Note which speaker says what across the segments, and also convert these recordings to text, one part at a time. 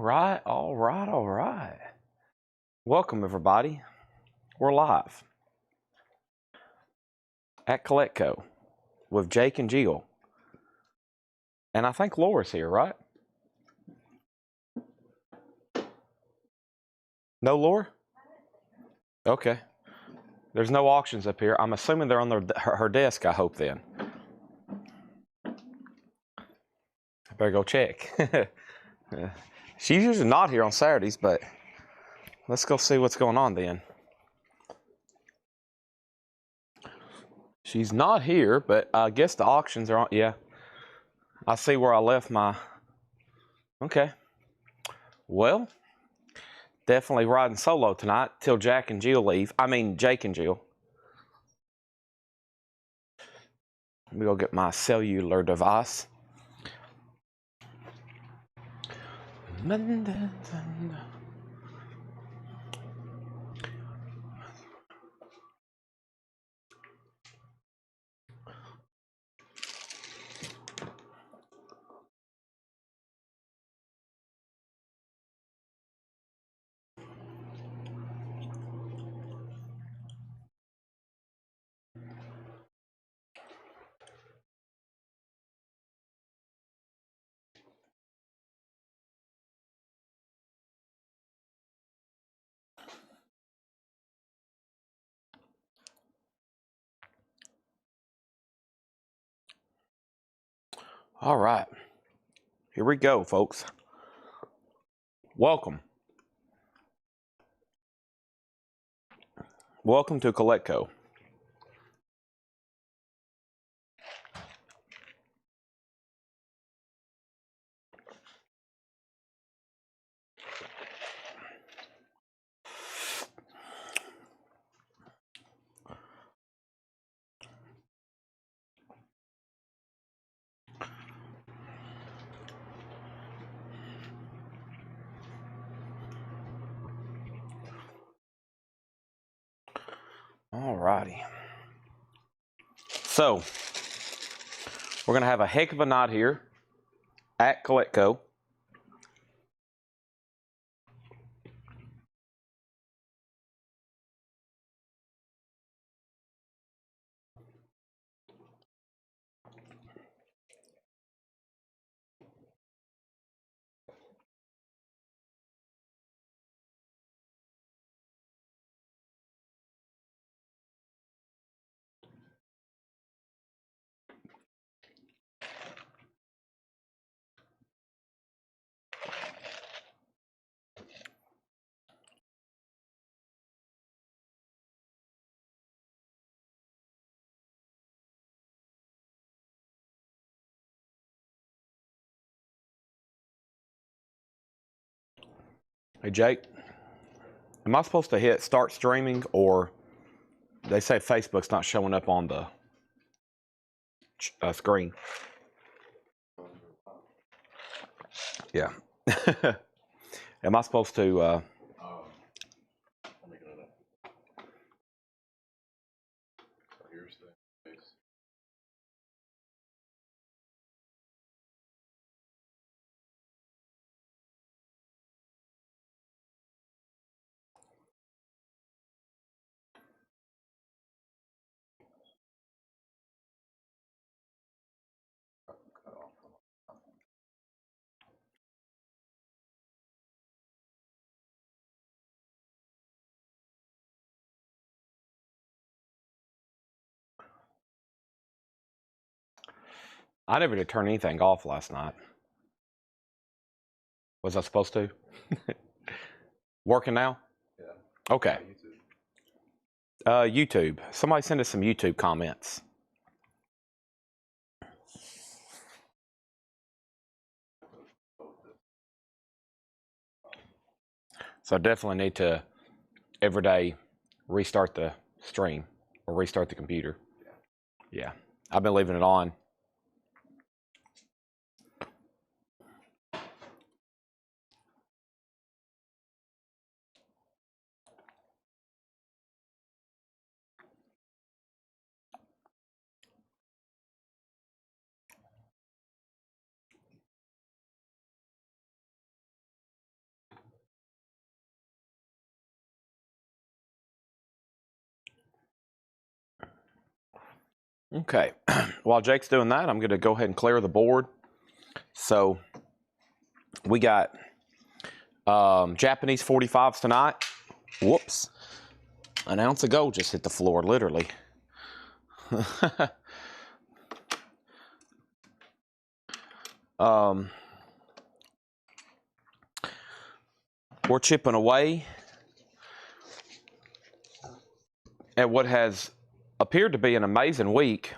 Speaker 1: All right. Welcome, everybody. We're live at Collectco with Jake and Jill. And I think Laura's here, right? No Laura? Okay. There's no auctions up here. I'm assuming they're on her desk, I hope then. I better go check. She's usually not here on Saturdays, but let's go see what's going on then. She's not here, but I guess the auctions are on. Yeah. I see where I left my. Okay. Well, definitely riding solo tonight till Jack and Jill leave. I mean, Jake and Jill. Let me go get my cellular device. All right. Here we go, folks. Welcome. Welcome to Collectco. All righty. So, we're going to have a heck of a night here at Collectco. Hey, Jake, am I supposed to hit start streaming, or they say Facebook's not showing up on the screen? Yeah. Am I supposed to... I never did turn anything off last night. Was I supposed to? Working now? Yeah. Okay. YouTube. Somebody send us some YouTube comments. So I definitely need to every day restart the stream or restart the computer. Yeah. I've been leaving it on. Okay, while Jake's doing that, I'm going to go ahead and clear the board. So we got Japanese 45s tonight. Whoops. An ounce of gold just hit the floor, literally. We're chipping away at what has appeared to be an amazing week.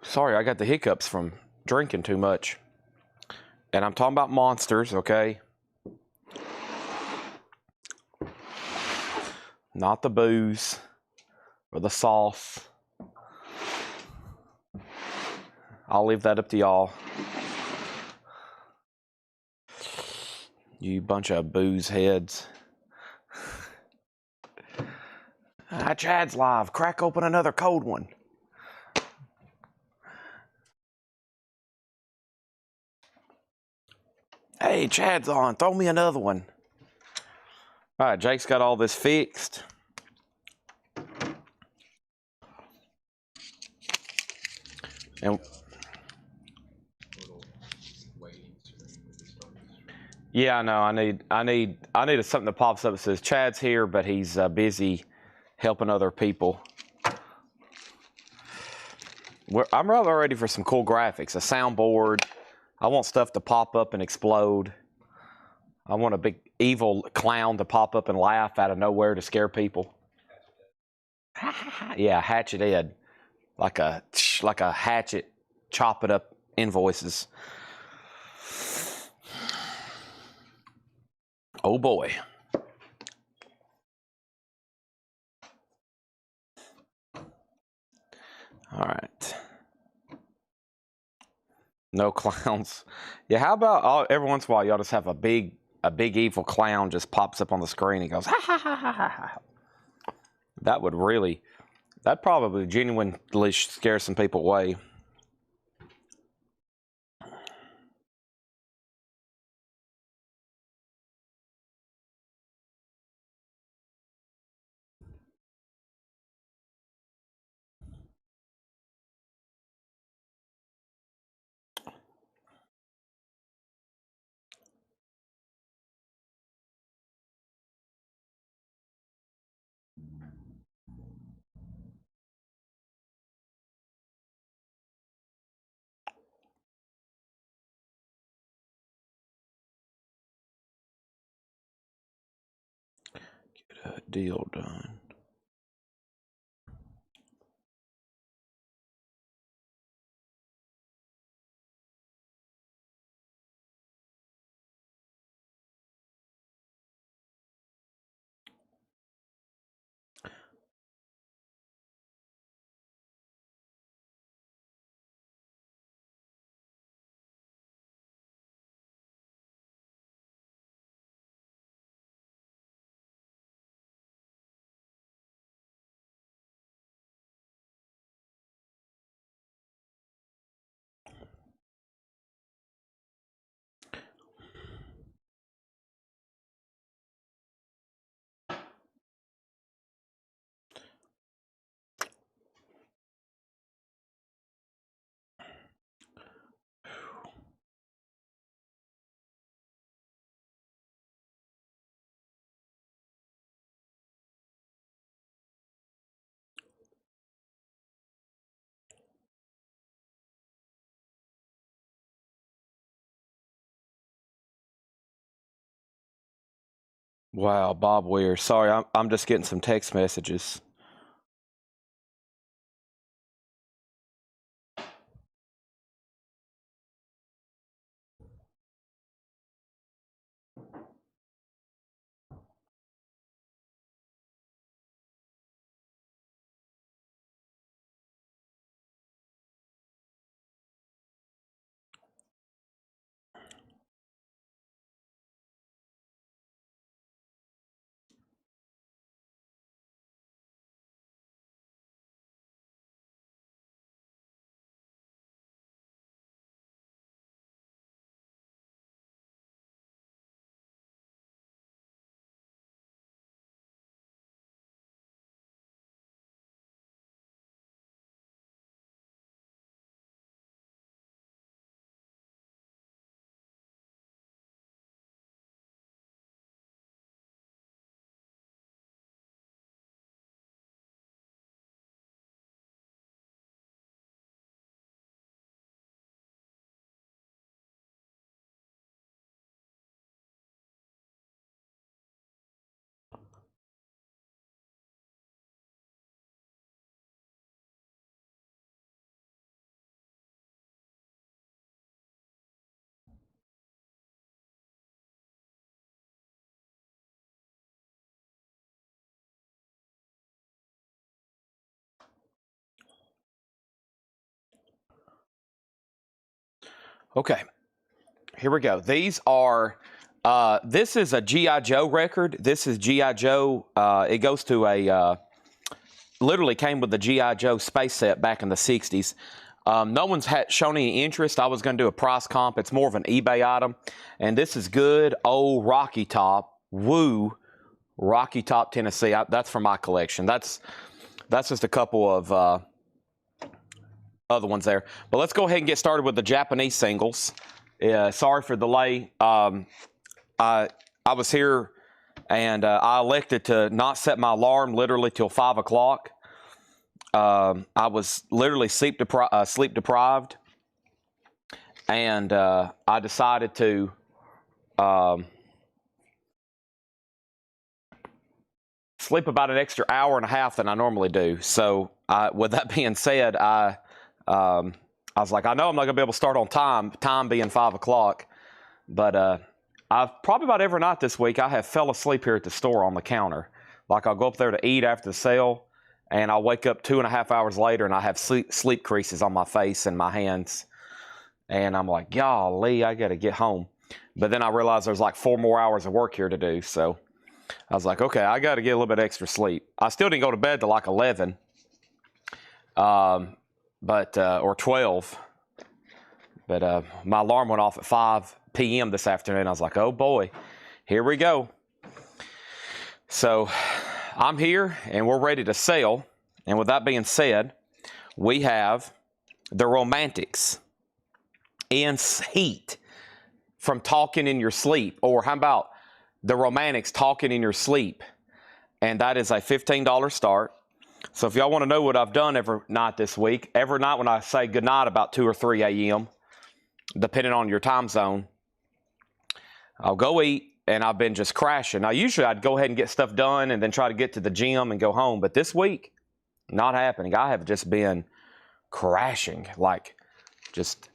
Speaker 1: Sorry, I got the hiccups from drinking too much. And I'm talking about monsters, okay? Not the booze or the sauce. I'll leave that up to y'all. You bunch of booze heads. Chad's live. Crack open another cold one. Hey, Chad's on. Throw me another one. All right, Jake's got all this fixed. And yeah, I know. I need something that pops up that says Chad's here, but he's busy helping other people. I'm rather ready for some cool graphics, a soundboard. I want stuff to pop up and explode. I want a big evil clown to pop up and laugh out of nowhere to scare people. Yeah, Hatchet Ed, like a hatchet, chopping up invoices. Oh boy. All right. No clowns. Yeah, how about every once in a while y'all just have a big evil clown just pops up on the screen and goes ha ha ha ha ha. That'd probably genuinely scare some people away. Get a deal done. Wow, Bob Weir. Sorry, I'm just getting some text messages. Okay, here we go. These are, this is a G.I. Joe record. This is G.I. Joe. It goes to a, literally came with the G.I. Joe space set back in the 60s. No one's shown any interest. I was going to do a price comp. It's more of an eBay item. And this is good old Rocky Top. Woo. Rocky Top, Tennessee. That's from my collection. That's just a couple of other ones there. But let's go ahead and get started with the Japanese singles. Sorry for the delay. I was here and I elected to not set my alarm literally till 5 o'clock. I was literally sleep deprived, and I decided to sleep about an extra hour and a half than I normally do. So with that being said, I was like, I know I'm not going to be able to start on time being 5 o'clock, but I've probably about every night this week I have fell asleep here at the store on the counter. Like I'll go up there to eat after the sale, and I'll wake up 2.5 hours later and I have sleep creases on my face and my hands. And I'm like, golly, I got to get home. But then I realized there's like 4 more hours of work here to do. So I was like, okay, I got to get a little bit extra sleep. I still didn't go to bed till like 11 or 12. But my alarm went off at 5 p.m. this afternoon. I was like, oh boy, here we go. So I'm here and we're ready to sell. And with that being said, we have the Romantics in heat from Talking in Your Sleep. Or how about the Romantics Talking in Your Sleep? And that is a $15 start. So if y'all want to know what I've done every night this week, every night when I say goodnight about 2 or 3 a.m., depending on your time zone, I'll go eat. And I've been just crashing. Now, usually I'd go ahead and get stuff done and then try to get to the gym and go home. But this week, not happening. I have just been crashing. Like, just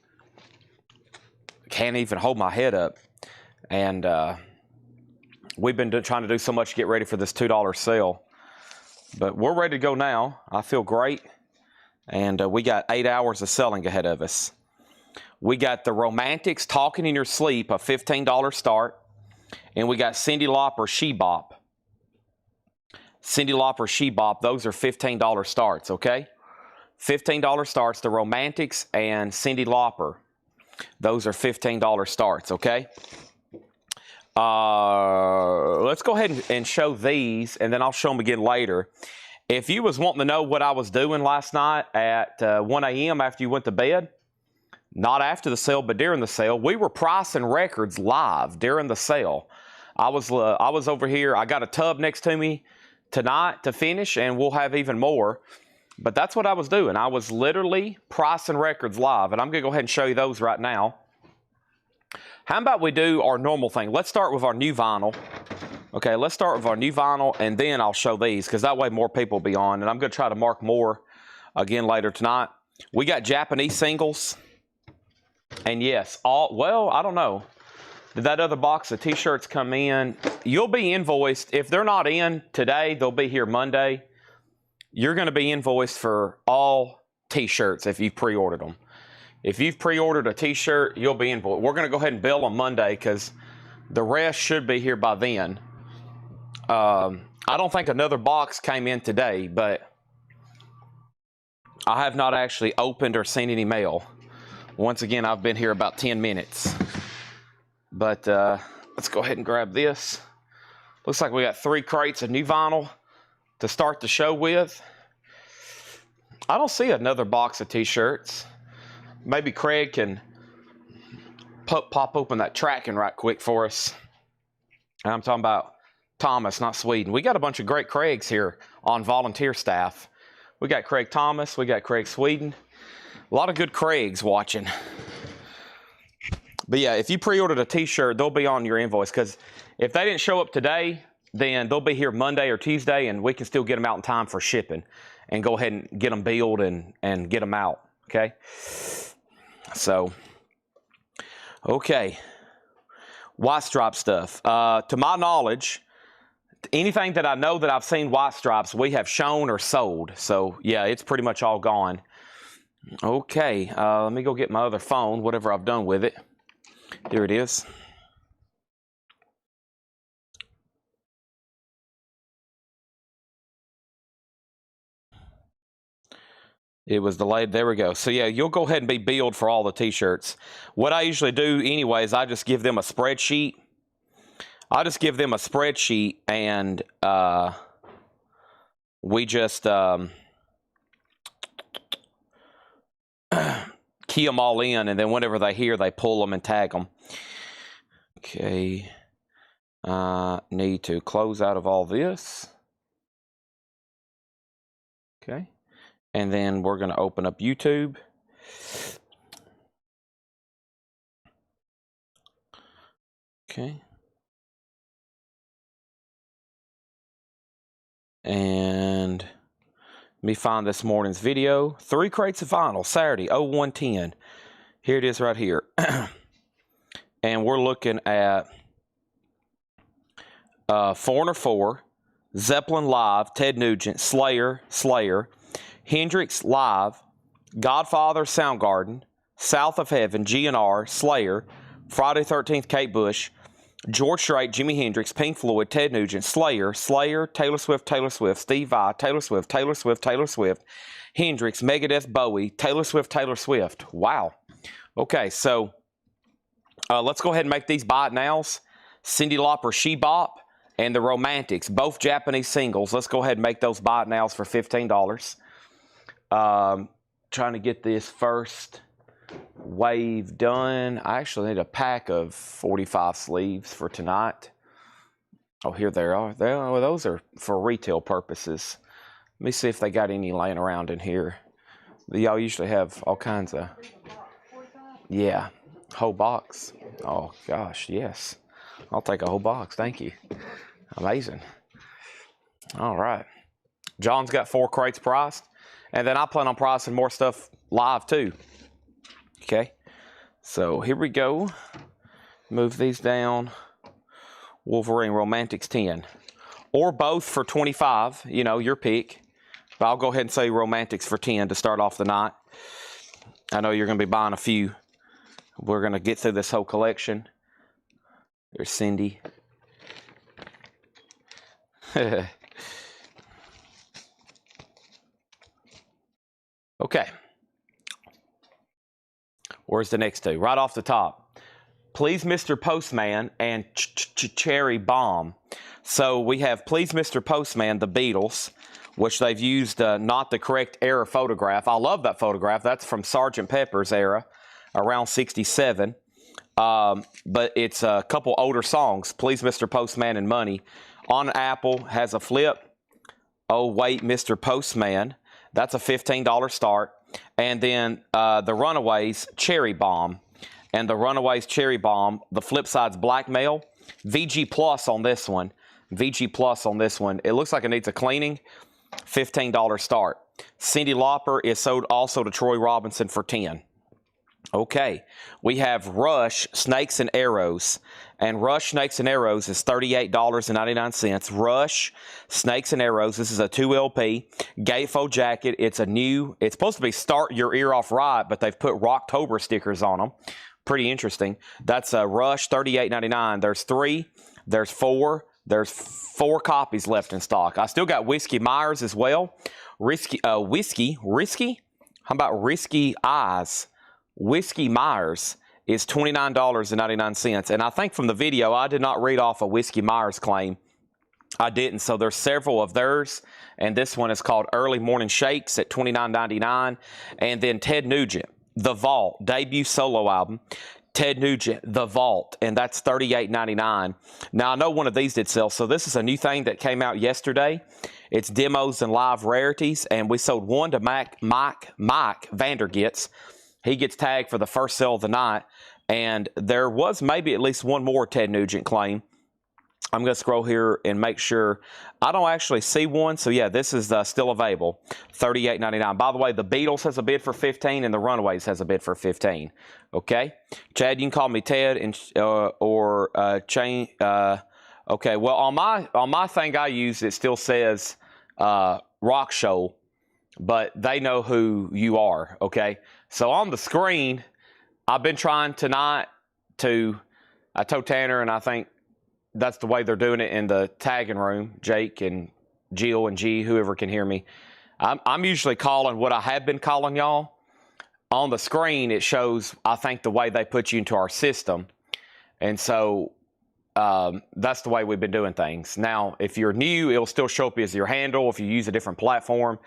Speaker 1: can't even hold my head up. And we've been trying to do so much to get ready for this $2 sale. But we're ready to go now. I feel great. And we got 8 hours of selling ahead of us. We got the Romantics Talking in Your Sleep, a $15 start. And we got Cyndi Lauper, She Bop. Cyndi Lauper, She Bop, those are $15 starts, okay? $15 starts, the Romantics and Cyndi Lauper. Those are $15 starts, okay? Let's go ahead and show these, and then I'll show them again later. If you was wanting to know what I was doing last night at 1 a.m. after you went to bed, not after the sale, but during the sale, we were pricing records live during the sale. I was over here. I got a tub next to me tonight to finish, and we'll have even more. But that's what I was doing. I was literally pricing records live, and I'm going to go ahead and show you those right now. How about we do our normal thing? Let's start with our new vinyl. Okay, let's start with our new vinyl, and then I'll show these, because that way more people will be on. And I'm going to try to mark more again later tonight. We got Japanese singles. And yes, well, I don't know. Did that other box of t-shirts come in? You'll be invoiced. If they're not in today, they'll be here Monday. You're going to be invoiced for all t-shirts if you've pre-ordered them. If you've pre-ordered a t-shirt, you'll be invoiced. We're going to go ahead and bill on Monday because the rest should be here by then. I don't think another box came in today, but I have not actually opened or seen any mail. Once again, I've been here about 10 minutes. But let's go ahead and grab this. Looks like we got 3 crates of new vinyl to start the show with. I don't see another box of t-shirts. Maybe Craig can pop open that tracking right quick for us. And I'm talking about Thomas, not Sweden. We got a bunch of great Craigs here on volunteer staff. We got Craig Thomas. We got Craig Sweden. A lot of good Craigs watching. But yeah, if you pre-ordered a t-shirt, they'll be on your invoice. Because if they didn't show up today, then they'll be here Monday or Tuesday, and we can still get them out in time for shipping. And go ahead and get them billed and get them out. Okay? So, okay. White stripe stuff. To my knowledge, anything that I know that I've seen white stripes, we have shown or sold. So, yeah, it's pretty much all gone. Okay, let me go get my other phone, whatever I've done with it. Here it is. It was delayed. There we go. So yeah, you'll go ahead and be billed for all the t-shirts. What I usually do anyways, I just give them a spreadsheet. And we just key them all in, and then whenever they hear, they pull them and tag them. Okay. Need to close out of all this. Okay. And then we're going to open up YouTube. Okay. And let me find this morning's video. 3 crates of vinyl, Saturday, 0110. Here it is right here. And we're looking at Foreigner 4, Zeppelin Live, Ted Nugent, Slayer, Hendrix Live, Godfather, Soundgarden, South of Heaven, GNR, Slayer, Friday 13th, Kate Bush, George Strait, Jimi Hendrix, Pink Floyd, Ted Nugent, Slayer, Taylor Swift, Steve Vai, Taylor Swift, Hendrix, Megadeth, Bowie, Taylor Swift. Wow. Okay, so let's go ahead and make these buy it nows. Cyndi Lauper, She Bop, and The Romantics, both Japanese singles. Let's go ahead and make those buy it nows for $15. Trying to get this first wave done. I actually need a pack of 45 sleeves for tonight. Oh, here they are. Those are for retail purposes. Let me see if they got any laying around in here. Y'all usually have all kinds of... Yeah, whole box. Oh, gosh, yes. I'll take a whole box. Thank you. Amazing. All right. John's got 4 crates priced. And then I plan on pricing more stuff live, too. Okay. So here we go. Move these down. Wolverine Romantics 10. Or both for 25. You know, your pick. But I'll go ahead and say Romantics for 10 to start off the night. I know you're going to be buying a few. We're going to get through this whole collection. There's Cyndi. Okay. Where's the next two? Right off the top. Please Mr. Postman and Cherry Bomb. So we have Please Mr. Postman, the Beatles, which they've used not the correct era photograph. I love that photograph. That's from Sgt. Pepper's era, around 67. But it's a couple older songs. Please Mr. Postman and Money. On Apple has a flip. Oh, wait, Mr. Postman. That's a $15 start. And then the Runaways Cherry Bomb. And the Runaways Cherry Bomb, the flip side's Blackmail. VG Plus on this one. VG Plus on this one. It looks like it needs a cleaning. $15 start. Cyndi Lauper is sold also to Troy Robinson for $10. Okay, we have Rush Snakes and Arrows, and Rush Snakes and Arrows is $38.99. Rush Snakes and Arrows. This is a 2LP gatefold jacket. It's supposed to be Start Your Ear Off Right, but they've put Rocktober stickers on them. Pretty interesting. That's a Rush, $38.99. There's 3. There's 4. There's 4 copies left in stock. I still got Whiskey Myers as well. Risky. How about Risky Eyes? Whiskey Myers is $29.99. And I think from the video, I did not read off a Whiskey Myers claim. I didn't. So there's several of theirs. And this one is called Early Morning Shakes at $29.99. And then Ted Nugent, The Vault, debut solo album. Ted Nugent, The Vault, and that's $38.99. Now, I know one of these did sell, so this is a new thing that came out yesterday. It's demos and live rarities, and we sold one to Mike Vandergits. He gets tagged for the first sale of the night, and there was maybe at least one more Ted Nugent claim. I'm going to scroll here and make sure. I don't actually see one, so yeah, this is still available, $38.99. By the way, the Beatles has a bid for $15, and the Runaways has a bid for $15. Okay, Chad, you can call me Ted and Chain. Okay, well on my thing I use, it still says Rock Show. but they know who you are, okay? So on the screen, I've been trying tonight to, I told Tanner, and I think that's the way they're doing it in the tagging room, Jake and Jill and G, whoever can hear me. I'm usually calling what I have been calling y'all. On the screen, it shows, I think, the way they put you into our system. And so that's the way we've been doing things. Now, if you're new, it'll still show up as your handle if you use a different platform.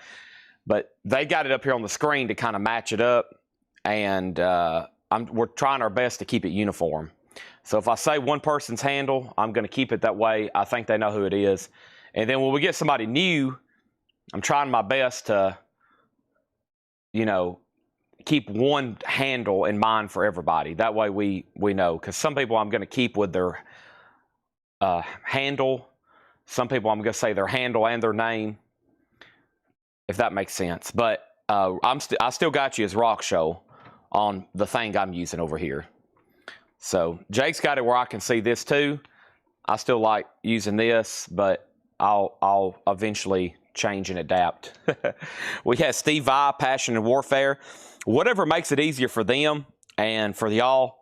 Speaker 1: But they got it up here on the screen to kind of match it up. And we're trying our best to keep it uniform. So if I say one person's handle, I'm going to keep it that way. I think they know who it is. And then when we get somebody new, I'm trying my best to, you know, keep one handle in mind for everybody. That way we know. Because some people I'm going to keep with their handle. Some people I'm going to say their handle and their name, if that makes sense. But I still got you as Rock Show on the thing I'm using over here. So Jake's got it where I can see this too. I still like using this, but I'll eventually change and adapt. We have Steve Vai, Passion and Warfare. Whatever makes it easier for them and for y'all.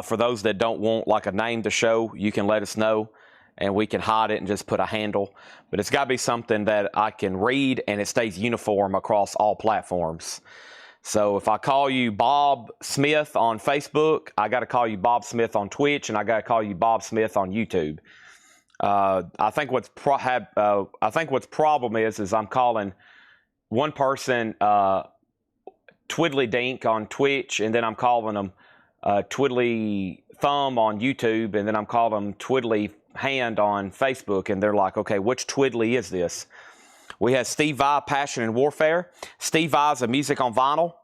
Speaker 1: For those that don't want like a name to show, you can let us know and we can hide it and just put a handle. But it's got to be something that I can read and it stays uniform across all platforms. So if I call you Bob Smith on Facebook, I got to call you Bob Smith on Twitch, and I got to call you Bob Smith on YouTube. I think what's problem is I'm calling one person Twiddly Dink on Twitch, and then I'm calling them Twiddly Thumb on YouTube, and then I'm calling them Twiddly Hand on Facebook, and they're like, okay, which Twiddly is this? We have Steve Vai, Passion and Warfare. Steve Vai's a music on vinyl.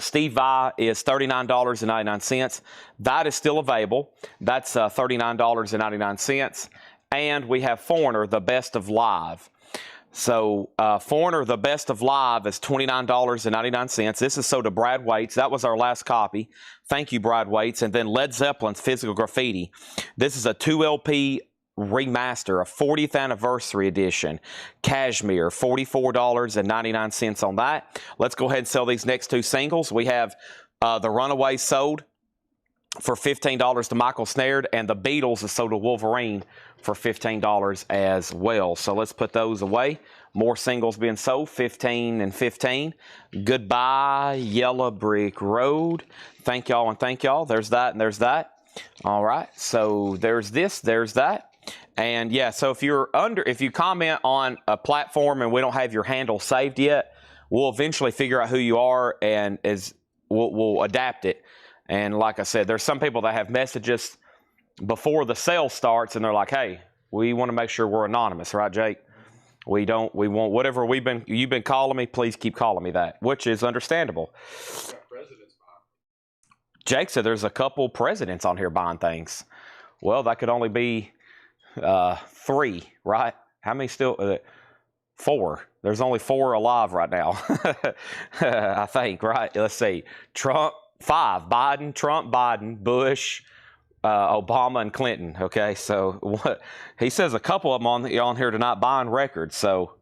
Speaker 1: Steve Vai is $39.99. That is still available. That's $39.99. And we have Foreigner, the Best of Live. So Foreigner, the Best of Live is $29.99. This is sold to Brad Waits. That was our last copy. Thank you, Brad Waits. And then Led Zeppelin's Physical Graffiti. This is a 2 LP remaster, a 40th anniversary edition. Cashmere, $44.99 on that. Let's go ahead and sell these next two singles. We have The Runaways sold for $15 to Michael Snared, and The Beatles is sold to Wolverine for $15 as well. So let's put those away. More singles being sold, 15 and 15. Goodbye, Yellow Brick Road. Thank y'all and thank y'all. There's that and there's that. All right, so there's this, there's that. And yeah, so if you comment on a platform and we don't have your handle saved yet, we'll eventually figure out who you are and we'll adapt it. And like I said, there's some people that have messages before the sale starts and they're like, hey, we want to make sure we're anonymous, right, Jake? We want whatever you've been calling me, please keep calling me that, which is understandable. Jake said there's a couple presidents on here buying things. Well, that could only be 3, right? How many still? 4. There's only 4 alive right now. I think, right? Let's see. Trump, 5. Biden, Trump, Biden, Bush, Obama, and Clinton. Okay, so what he says, a couple of them on here tonight buying records. So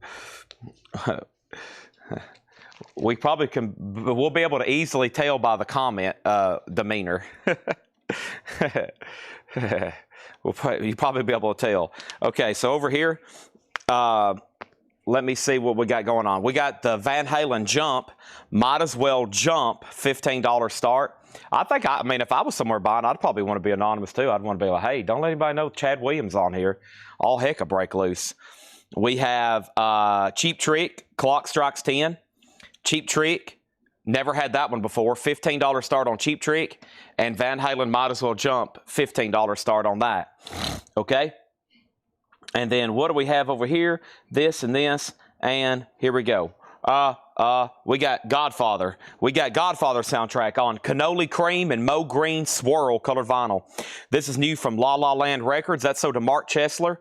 Speaker 1: we probably we'll be able to easily tell by the comment demeanor. You'll probably be able to tell. Okay, so over here, let me see what we got going on. We got the Van Halen Jump, Might As Well Jump, $15 start. I mean, if I was somewhere buying, I'd probably want to be anonymous too. I'd want to be like, hey, don't let anybody know Chad Williams on here. All heck will break loose. We have Cheap Trick, Clock Strikes 10. Cheap Trick, never had that one before. $15 start on Cheap Trick. And Van Halen Might As Well Jump, $15 start on that. Okay? And then what do we have over here? This and this. And here we go. We got Godfather. We got Godfather soundtrack on Cannoli Cream and Mo Green Swirl colored vinyl. This is new from La La Land Records. That's sold to Mark Chesler.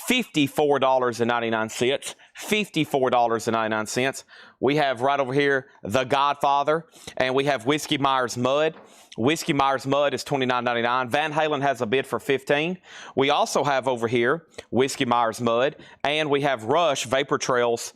Speaker 1: $54.99. $54.99. We have right over here The Godfather, and we have Whiskey Myers Mud. Whiskey Myers Mud is $29.99. Van Halen has a bid for $15. We also have over here Whiskey Myers Mud, and we have Rush Vapor Trails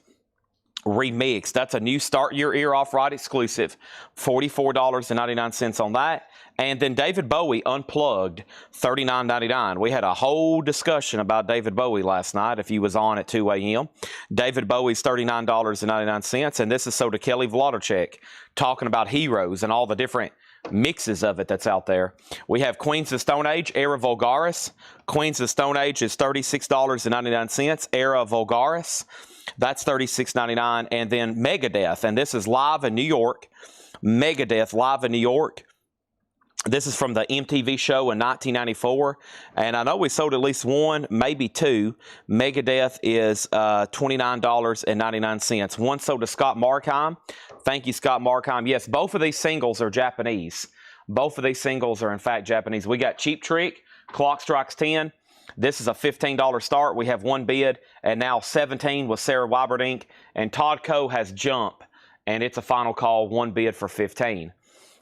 Speaker 1: Remix. That's a new Start Your Ear Off Right exclusive. $44.99 on that. And then David Bowie Unplugged, $39.99. We had a whole discussion about David Bowie last night if you was on at 2 a.m. David Bowie's $39.99. And this is so to Kelly Vladicek talking about Heroes and all the different mixes of it that's out there. We have Queens of Stone Age, Era Vulgaris. Queens of Stone Age is $36.99. Era Vulgaris, that's $36.99. And then Megadeth, and this is live in New York. Megadeth live in New York. This is from the MTV show in 1994, and I know we sold at least one, maybe two. Megadeth is $29.99. One sold to Scott Markheim. Thank you, Scott Markheim. Yes, both of these singles are Japanese. Both of these singles are, in fact, Japanese. We got Cheap Trick, Clock Strikes 10. This is a $15 start. We have one bid, and now 17 with Sarah Weiberdink, and Todd Coe has Jump, and it's a final call, one bid for 15.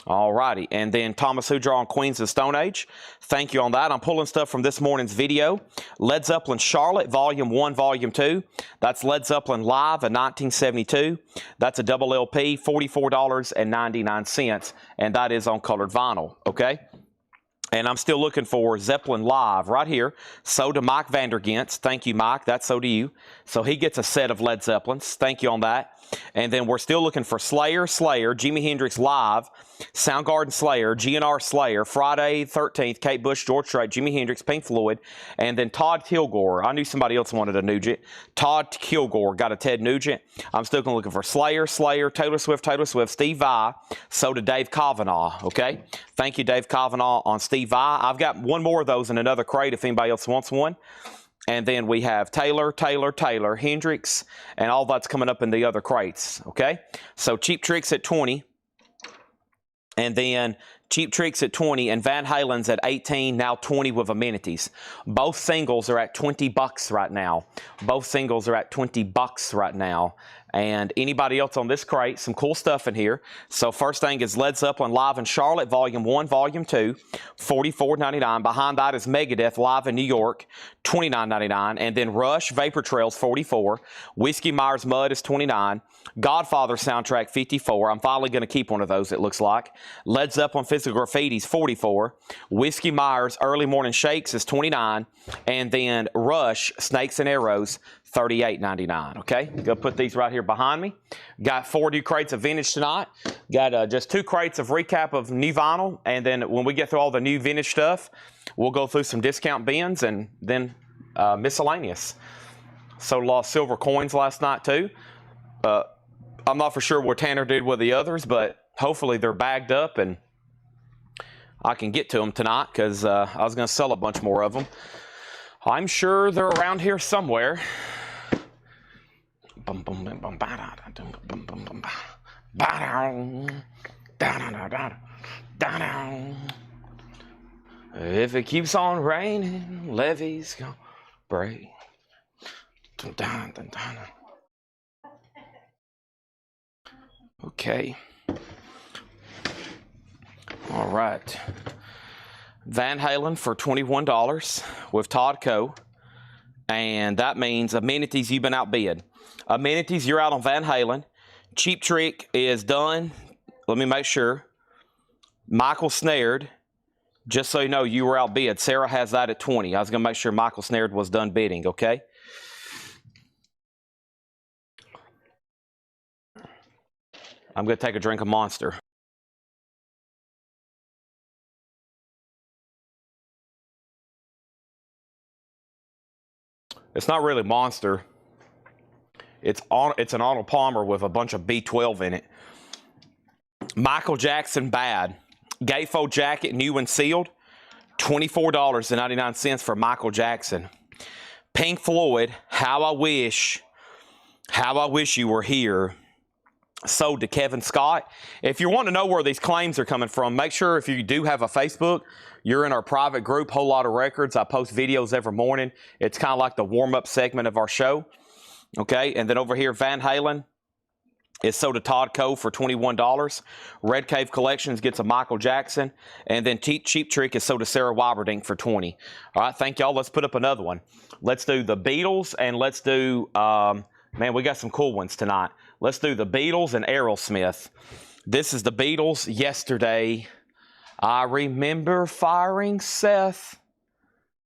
Speaker 1: All righty, and then Thomas Hujar on Queens of Stone Age. Thank you on that. I'm pulling stuff from this morning's video. Led Zeppelin Charlotte, Volume 1, Volume 2. That's Led Zeppelin Live in 1972. That's a double LP, $44.99, and that is on colored vinyl, okay? And I'm still looking for Zeppelin Live right here. So to Mike Vandergents. Thank you, Mike. That's so to you. So he gets a set of Led Zeppelins. Thank you on that. And then we're still looking for Slayer, Jimi Hendrix Live, Soundgarden Slayer, GNR Slayer, Friday 13th, Kate Bush, George Strait, Jimi Hendrix, Pink Floyd, and then Todd Kilgore. I knew somebody else wanted a Nugent. Todd Kilgore got a Ted Nugent. I'm still looking for Slayer, Taylor Swift, Steve Vai, so to Dave Kavanaugh, okay? Thank you, Dave Kavanaugh on Steve Vai. I've got one more of those in another crate if anybody else wants one. And then we have Taylor, Hendrix, and all that's coming up in the other crates, okay? So Cheap Tricks at 20, and then Cheap Tricks at 20, and Van Halen's at 18, now 20 with amenities. Both singles are at $20 right now. Both singles are at $20 right now. And anybody else on this crate, some cool stuff in here. So first thing is Led Zeppelin Live in Charlotte, Volume 1, Volume 2, $44.99. Behind that is Megadeth Live in New York, $29.99. And then Rush, Vapor Trails, $44. Whiskey Myers Mud is $29. Godfather soundtrack, $54. I'm finally going to keep one of those, it looks like. Led Zeppelin Physical Graffiti's $44. Whiskey Myers Early Morning Shakes is $29. And then Rush, Snakes and Arrows, $38.99, okay? Go put these right here behind me. Got 4 new crates of vintage tonight. Got just 2 crates of recap of new vinyl, and then when we get through all the new vintage stuff, we'll go through some discount bins and then miscellaneous. So lost silver coins last night too. I'm not for sure what Tanner did with the others, but hopefully they're bagged up and I can get to them tonight because I was going to sell a bunch more of them. I'm sure they're around here somewhere. If it keeps on raining, levees gonna break. Okay. All right. Van Halen for $21 with Todd Coe. And that means amenities, you've been outbid. Amenities, you're out on Van Halen. Cheap Trick is done. Let me make sure. Michael Snared, just so you know, you were outbid. Sarah has that at 20. I was going to make sure Michael Snared was done bidding, okay? I'm going to take a drink of Monster. It's not really Monster. It's an Arnold Palmer with a bunch of B12 in it. Michael Jackson Bad. Gatefold jacket, new and sealed. $24.99 for Michael Jackson. Pink Floyd, How I Wish You Were Here. Sold to Kevin Scott. If you want to know where these claims are coming from, make sure if you do have a Facebook, you're in our private group, Whole Lot of Records. I post videos every morning. It's kind of like the warm-up segment of our show. Okay, and then over here, Van Halen is sold to Todd Coe for $21. Red Cave Collections gets a Michael Jackson. And then Cheap Trick is sold to Sarah Weiberdink for $20. All right, thank y'all. Let's put up another one. Let's do the Beatles, and let's do, man, we got some cool ones tonight. Let's do the Beatles and Aerosmith. This is the Beatles. Yesterday, I remember firing Seth.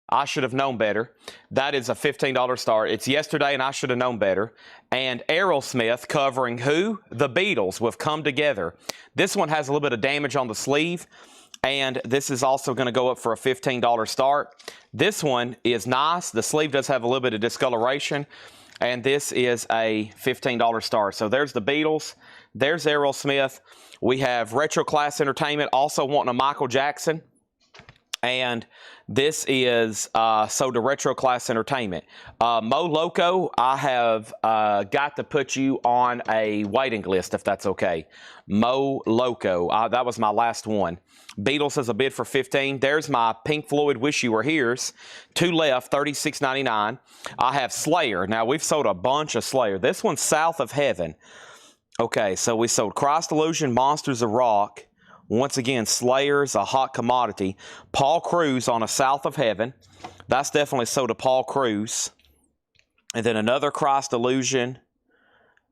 Speaker 1: I should have known better. That is a $15 start. It's Yesterday and I Should Have Known Better. And Aerosmith covering who? The Beatles with Come Together. This one has a little bit of damage on the sleeve. And this is also going to go up for a $15 start. This one is nice. The sleeve does have a little bit of discoloration. And this is a $15 start. So there's the Beatles. There's Aerosmith. We have Retro Class Entertainment also wanting a Michael Jackson. And this is so to Retro Class Entertainment. Mo Loco, I have got to put you on a waiting list if that's okay. Mo Loco, that was my last one. Beatles has a bid for 15. There's my Pink Floyd Wish You Were Here's. 2 left, $36.99. I have Slayer. Now we've sold a bunch of Slayer. This one's South of Heaven. Okay, so we sold Christ Illusion, Monsters of Rock. Once again, Slayer's a hot commodity. Paul Cruz on a South of Heaven. That's definitely sold to Paul Cruz. And then another Christ Illusion.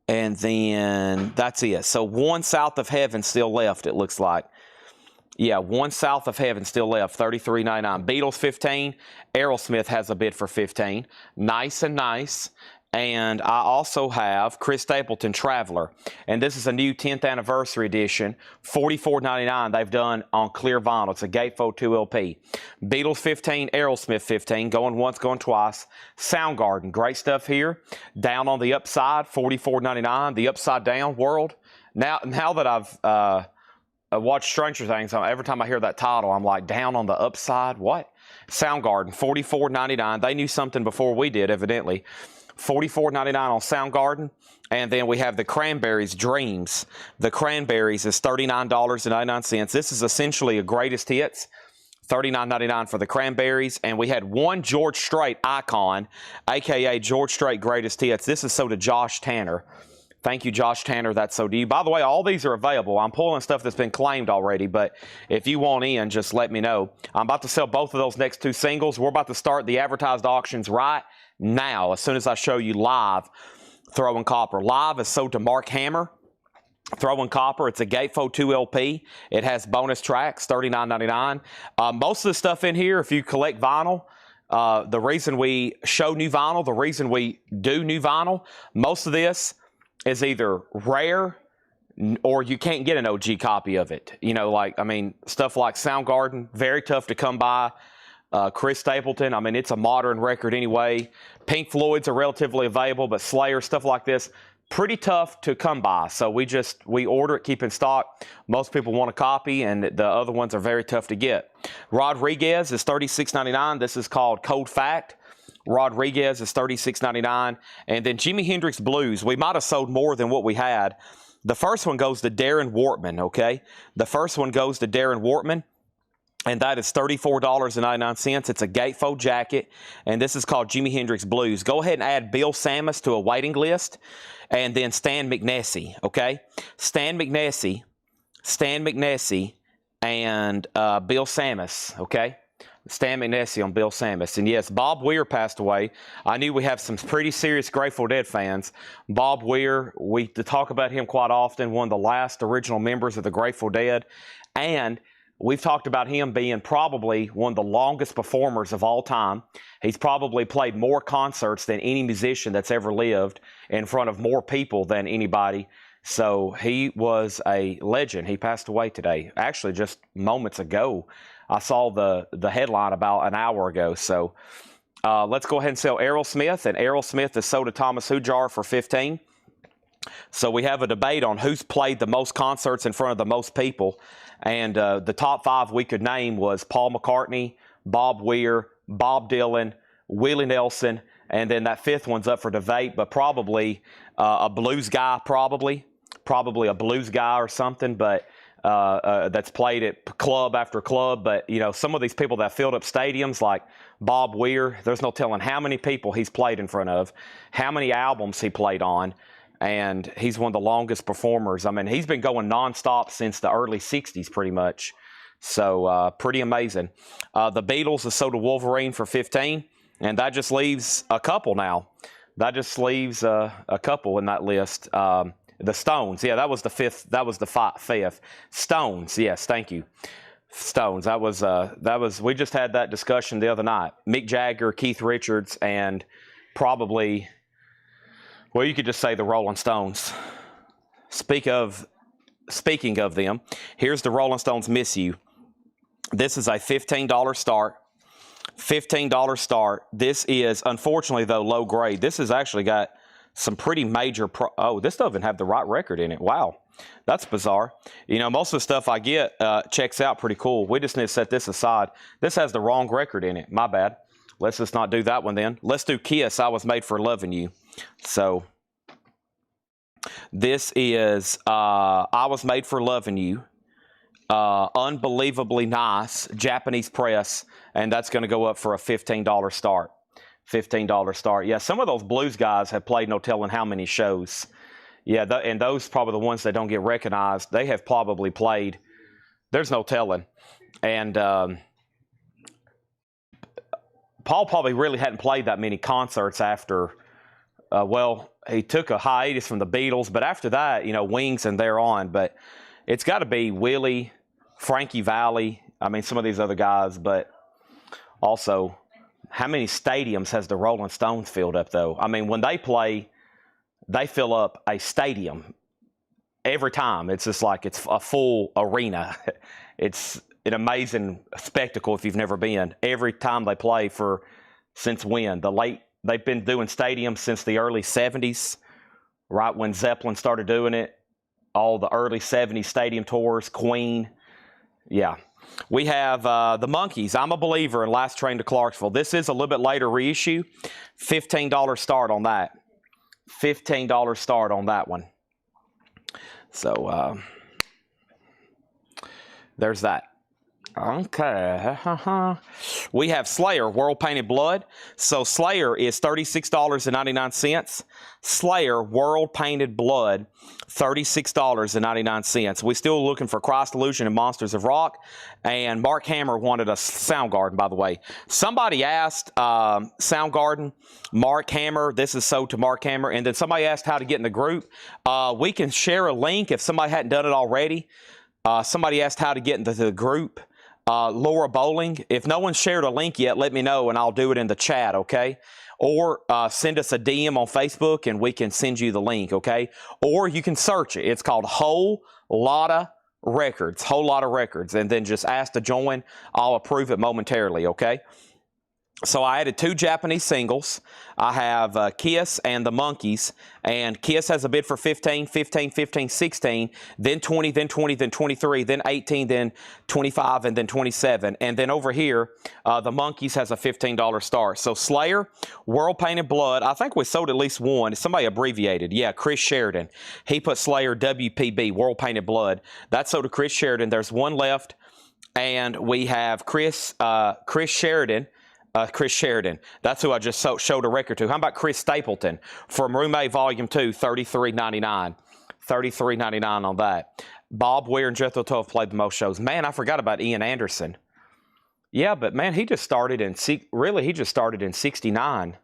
Speaker 1: And then that's it. So one South of Heaven still left, it looks like. Yeah, one South of Heaven still left, $33.99. Beatles 15. Aerosmith has a bid for 15. Nice and nice. And I also have Chris Stapleton Traveler. And this is a new 10th anniversary edition. $44.99 they've done on clear vinyl. It's a Gatefold 2 LP. Beatles 15, Aerosmith 15. Going once, going twice. Soundgarden, great stuff here. Down on the Upside, $44.99. The Upside Down World. Now that I've watched Stranger Things, every time I hear that title, I'm like, Down on the Upside? What? Soundgarden, $44.99. They knew something before we did, evidently. $44.99 on Soundgarden. And then we have the Cranberries Dreams. The Cranberries is $39.99. This is essentially a greatest hits. $39.99 for the Cranberries. And we had one George Strait icon, a.k.a. George Strait greatest hits. This is so to Josh Tanner. Thank you, Josh Tanner. That's so to you. By the way, all these are available. I'm pulling stuff that's been claimed already, but if you want in, just let me know. I'm about to sell both of those next two singles. We're about to start the advertised auctions right now, as soon as I show you live Throwing Copper. Live is sold to Mark Hammer. Throwing Copper, it's a Gatefold 2 LP. It has bonus tracks, $39.99. Most of the stuff in here, if you collect vinyl, the reason we show new vinyl, the reason we do new vinyl, most of this is either rare or you can't get an OG copy of it. You know, like, I mean, stuff like Soundgarden, very tough to come by. Chris Stapleton, I mean, it's a modern record anyway. Pink Floyd's are relatively available, but Slayer, stuff like this, pretty tough to come by. So we order it, keep in stock. Most people want a copy, and the other ones are very tough to get. Rodriguez is $36.99. This is called Cold Fact. Rodriguez is $36.99. And then Jimi Hendrix Blues. We might have sold more than what we had. The first one goes to Darren Wortman, okay? The first one goes to Darren Wortman. And that is $34.99. It's a Gatefold jacket. And this is called Jimi Hendrix Blues. Go ahead and add Bill Samus to a waiting list. And then Stan McNessie, okay? Stan McNessie, and Bill Samus, okay? Stan McNessie on Bill Samus. And yes, Bob Weir passed away. I knew we have some pretty serious Grateful Dead fans. Bob Weir, we talk about him quite often, one of the last original members of the Grateful Dead. And we've talked about him being probably one of the longest performers of all time. He's probably played more concerts than any musician that's ever lived, in front of more people than anybody. So he was a legend. He passed away today. Actually, just moments ago. I saw the headline about an hour ago. So let's go ahead and sell Aerosmith. And Aerosmith is sold to Thomas Hujar for $15. So we have a debate on who's played the most concerts in front of the most people. And the top 5 we could name was Paul McCartney, Bob Weir, Bob Dylan, Willie Nelson, and then that 5th one's up for debate, but probably a blues guy, probably a blues guy or something, but that's played at club after club. But, you know, some of these people that filled up stadiums, like Bob Weir, there's no telling how many people he's played in front of, how many albums he played on. And he's one of the longest performers. I mean, he's been going nonstop since the early 60s pretty much. So pretty amazing. The Beatles is sold to Wolverine for $15. And that just leaves a couple now. That just leaves a couple in that list. The Stones. Yeah, that was the fifth. That was the fifth. Stones. Yes, thank you. Stones. That was. We just had that discussion the other night. Mick Jagger, Keith Richards, and probably. Well, you could just say the Rolling Stones. Speaking of them, here's the Rolling Stones Miss You. This is a $15 start. $15 start. This is, unfortunately, though, low grade. This has actually got some pretty major... oh, this doesn't have the right record in it. Wow. That's bizarre. You know, most of the stuff I get checks out pretty cool. We just need to set this aside. This has the wrong record in it. My bad. Let's just not do that one then. Let's do Kiss, I Was Made for Loving You. So, this is I Was Made for Loving You. Unbelievably nice Japanese press, and that's going to go up for a $15 start. $15 start. Yeah, some of those blues guys have played no telling how many shows. Yeah, and those probably the ones that don't get recognized. They have probably played. There's no telling. And Paul probably really hadn't played that many concerts after. Well, he took a hiatus from the Beatles, but after that, you know, Wings and they're on. But it's got to be Willie, Frankie Valli. I mean, some of these other guys, but also, how many stadiums has the Rolling Stones filled up, though? I mean, when they play, they fill up a stadium every time. It's just like it's a full arena. It's an amazing spectacle if you've never been. Every time they play since when? They've been doing stadiums since the early 70s, right when Zeppelin started doing it. All the early 70s stadium tours, Queen. Yeah. We have the Monkees, I'm a Believer, and Last Train to Clarksville. This is a little bit later reissue. $15 start on that. $15 start on that one. So, there's that. Okay. We have Slayer, World Painted Blood. So Slayer is $36.99. Slayer, World Painted Blood, $36.99. We're still looking for Christ Illusion and Monsters of Rock. And Mark Hammer wanted a Soundgarden, by the way. Somebody asked Soundgarden, Mark Hammer. This is so to Mark Hammer. And then somebody asked how to get in the group. We can share a link if somebody hadn't done it already. Somebody asked how to get into the group. Laura Bowling, if no one shared a link yet, let me know and I'll do it in the chat, okay? Or send us a DM on Facebook and we can send you the link, okay? Or you can search it. It's called Whole Lotta Records, Whole Lotta Records, and then just ask to join. I'll approve it momentarily, okay? So I added 2 Japanese singles. I have Kiss and the Monkees, and Kiss has a bid for 15, 15, 15, 16, then 20, then 20, then 23, then 18, then 25, and then 27. And then over here, the Monkees has a $15 start. So Slayer, World Painted Blood, I think we sold at least one. Somebody abbreviated. Yeah, Chris Sheridan. He put Slayer WPB, World Painted Blood. That's sold to Chris Sheridan. There's one left, and we have Chris Sheridan. Chris Sheridan. That's who I just showed a record to. How about Chris Stapleton from Room A Volume 2, $33.99. $33.99 on that. Bob Weir and Jethro Tull have played the most shows. Man, I forgot about Ian Anderson. Yeah, but man, he just started in 69.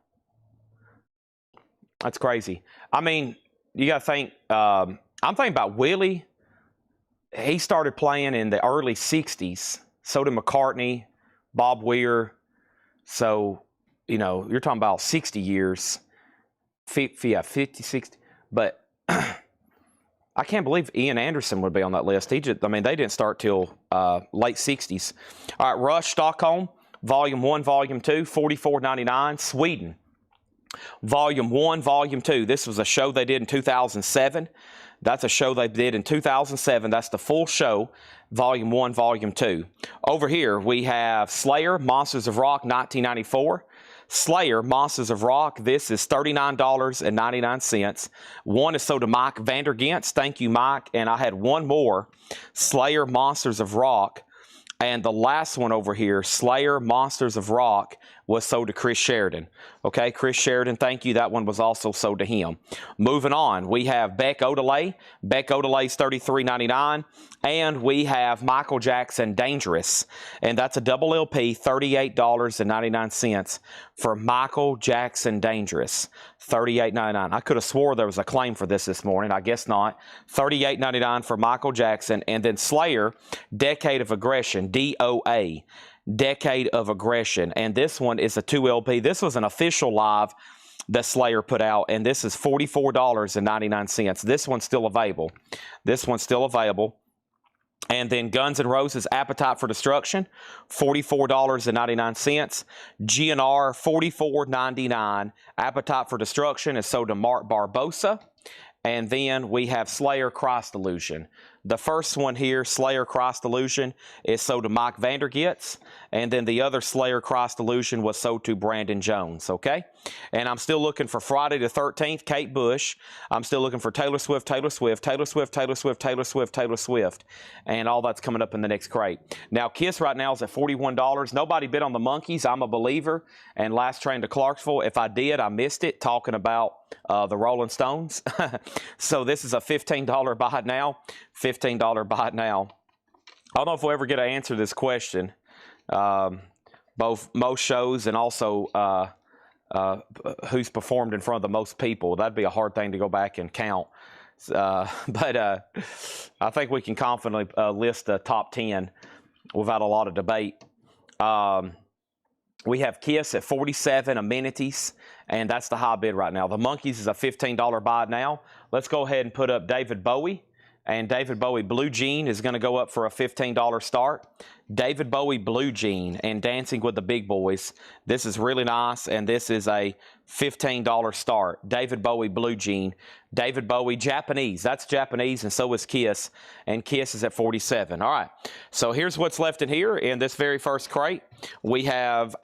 Speaker 1: That's crazy. I mean, you got to think, I'm thinking about Willie. He started playing in the early 60s. So did McCartney, Bob Weir. So, you know, you're talking about 60 years, 50, 60. But I can't believe Ian Anderson would be on that list. They didn't start till late 60s. All right, Rush, Stockholm, Volume 1, Volume 2, $44.99. Sweden, Volume 1, Volume 2. This was a show they did in 2007. That's a show they did in 2007. That's the full show. Volume 1, Volume 2. Over here, we have Slayer, Monsters of Rock, 1994. Slayer, Monsters of Rock. This is $39.99. One is sold to Mike Vandergents. Thank you, Mike. And I had one more, Slayer, Monsters of Rock. And the last one over here, Slayer, Monsters of Rock, was sold to Chris Sheridan. Okay, Chris Sheridan, thank you. That one was also sold to him. Moving on, we have Beck Odelay. Beck Odelay's $33.99. And we have Michael Jackson Dangerous. And that's a double LP, $38.99 for Michael Jackson Dangerous. $38.99. I could have swore there was a claim for this morning. I guess not. $38.99 for Michael Jackson. And then Slayer, Decade of Aggression, DOA. Decade of Aggression. And this one is a 2LP. This was an official live that Slayer put out, and this is $44.99. This one's still available. This one's still available. And then Guns N' Roses, Appetite for Destruction, $44.99. GNR, $44.99. Appetite for Destruction is sold to Mark Barbosa. And then we have Slayer, Christ Illusion. The first one here, Slayer, Christ Illusion, is sold to Mike Vandergits. And then the other Slayer, Christ Illusion, was sold to Brandon Jones, okay? And I'm still looking for Friday the 13th, Kate Bush. I'm still looking for Taylor Swift, Taylor Swift, Taylor Swift, Taylor Swift, Taylor Swift, Taylor Swift. And all that's coming up in the next crate. Now, Kiss right now is at $41. Nobody bid on the Monkees. I'm a believer. And Last Train to Clarksville, if I did, I missed it, talking about the Rolling Stones. So this is a $15 buy it now. $15 buy it now. I don't know if we'll ever get an answer to this question. Both most shows and also who's performed in front of the most people. That'd be a hard thing to go back and count. But I think we can confidently list the top 10 without a lot of debate. We have Kiss at 47, Amenities, and that's the high bid right now. The Monkees is a $15 buy now. Let's go ahead and put up David Bowie. And David Bowie Blue Jean is going to go up for a $15 start. David Bowie Blue Jean and Dancing with the Big Boys. This is really nice, and this is a $15 start. David Bowie Blue Jean. David Bowie Japanese. That's Japanese, and so is Kiss. And Kiss is at 47. All right. So here's what's left in here in this very first crate. We have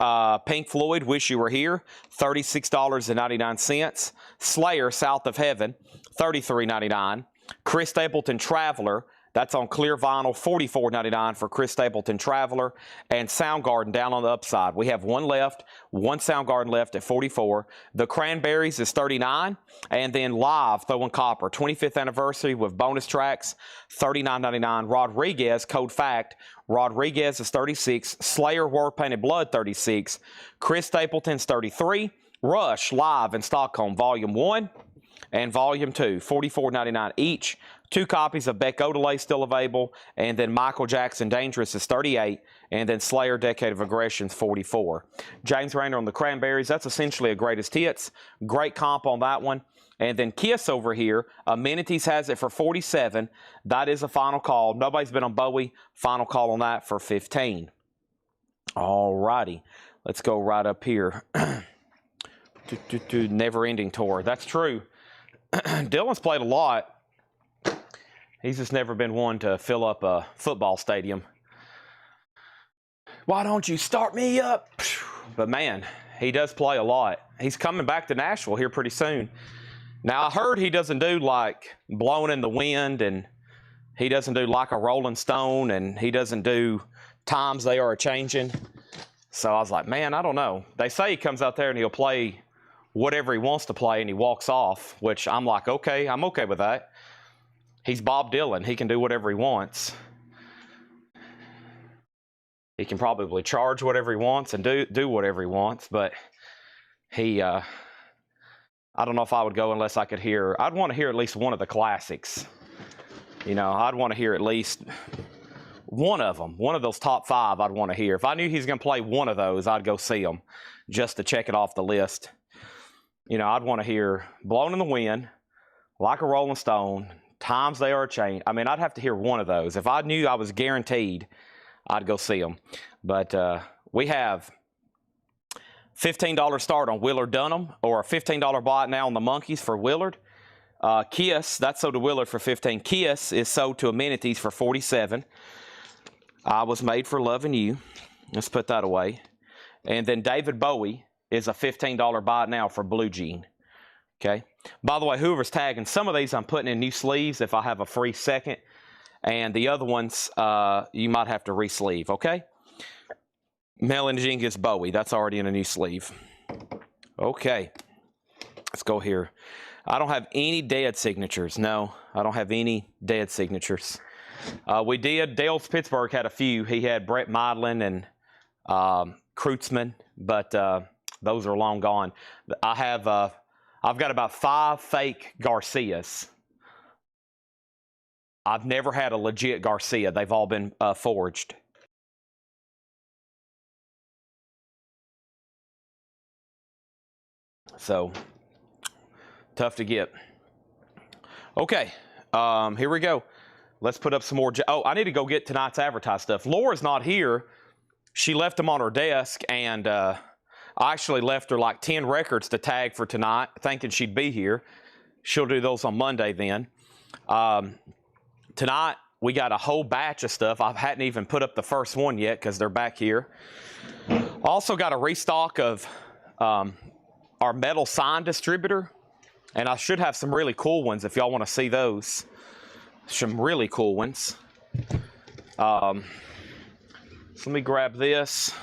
Speaker 1: Pink Floyd, Wish You Were Here, $36.99. Slayer, South of Heaven, $33.99. Chris Stapleton Traveler, that's on clear vinyl, $44.99 for Chris Stapleton Traveler. And Soundgarden down on the upside. We have one left, one Soundgarden left at $44. The Cranberries is $39. And then Live, Throwing Copper, 25th anniversary with bonus tracks, $39.99. Rodriguez, Code Fact, Rodriguez is $36. Slayer, War Painted Blood, $36. Chris Stapleton's $33. Rush, Live in Stockholm, Volume 1. And Volume 2, $44.99 each. 2 copies of Beck Odelay still available. And then Michael Jackson Dangerous is $38. And then Slayer Decade of Aggression is $44. James Rayner on the Cranberries, that's essentially a greatest hits. Great comp on that one. And then Kiss over here, Amenities has it for $47. That is a final call. Nobody's been on Bowie. Final call on that for $15. All righty. Let's go right up here. Never Ending Tour. That's true. Dylan's played a lot. He's just never been one to fill up a football stadium. Why don't you start me up? But man, he does play a lot. He's coming back to Nashville here pretty soon. Now, I heard he doesn't do like Blowing in the Wind, and he doesn't do Like a Rolling Stone, and he doesn't do Times They Are A-Changin'. So I was like, man, I don't know. They say he comes out there and he'll play whatever he wants to play and he walks off, which I'm like, okay, I'm okay with that. He's Bob Dylan. He can do whatever he wants. He can probably charge whatever he wants and do whatever he wants, but he, I don't know if I would go unless I could hear, I'd want to hear at least one of the classics. You know, I'd want to hear at least one of them, one of those top 5 I'd want to hear. If I knew he's going to play one of those, I'd go see him just to check it off the list. You know, I'd want to hear Blowing in the Wind, Like a Rolling Stone, Times They Are A-Changin'. I mean, I'd have to hear one of those. If I knew I was guaranteed, I'd go see them. But we have $15 start on Willard Dunham, or a $15 buy it now on the Monkees for Willard. Kiss, that's sold to Willard for $15. Kiss is sold to Amenities for $47. I Was Made for Loving You. Let's put that away. And then David Bowie is a $15 buy it now for Blue Jean. Okay. By the way, whoever's tagging, some of these I'm putting in new sleeves if I have a free second. And the other ones, you might have to re-sleeve, okay? Melanie Jenkins Bowie. That's already in a new sleeve. Okay. Let's go here. I don't have any dead signatures. No, I don't have any dead signatures. We did. Dale's Pittsburgh had a few. He had Brett Modlin and Kreutzmann, but those are long gone. I've got about 5 fake Garcias. I've never had a legit Garcia. They've all been forged. So, tough to get. Okay, here we go. Let's put up some more. Oh, I need to go get tonight's advertised stuff. Laura's not here. She left them on her desk, and I actually left her like 10 records to tag for tonight, thinking she'd be here. She'll do those on Monday then. Tonight, we got a whole batch of stuff. I hadn't even put up the first one yet because they're back here. Also got a restock of our metal sign distributor, and I should have some really cool ones if y'all want to see those. Some really cool ones. So let me grab this.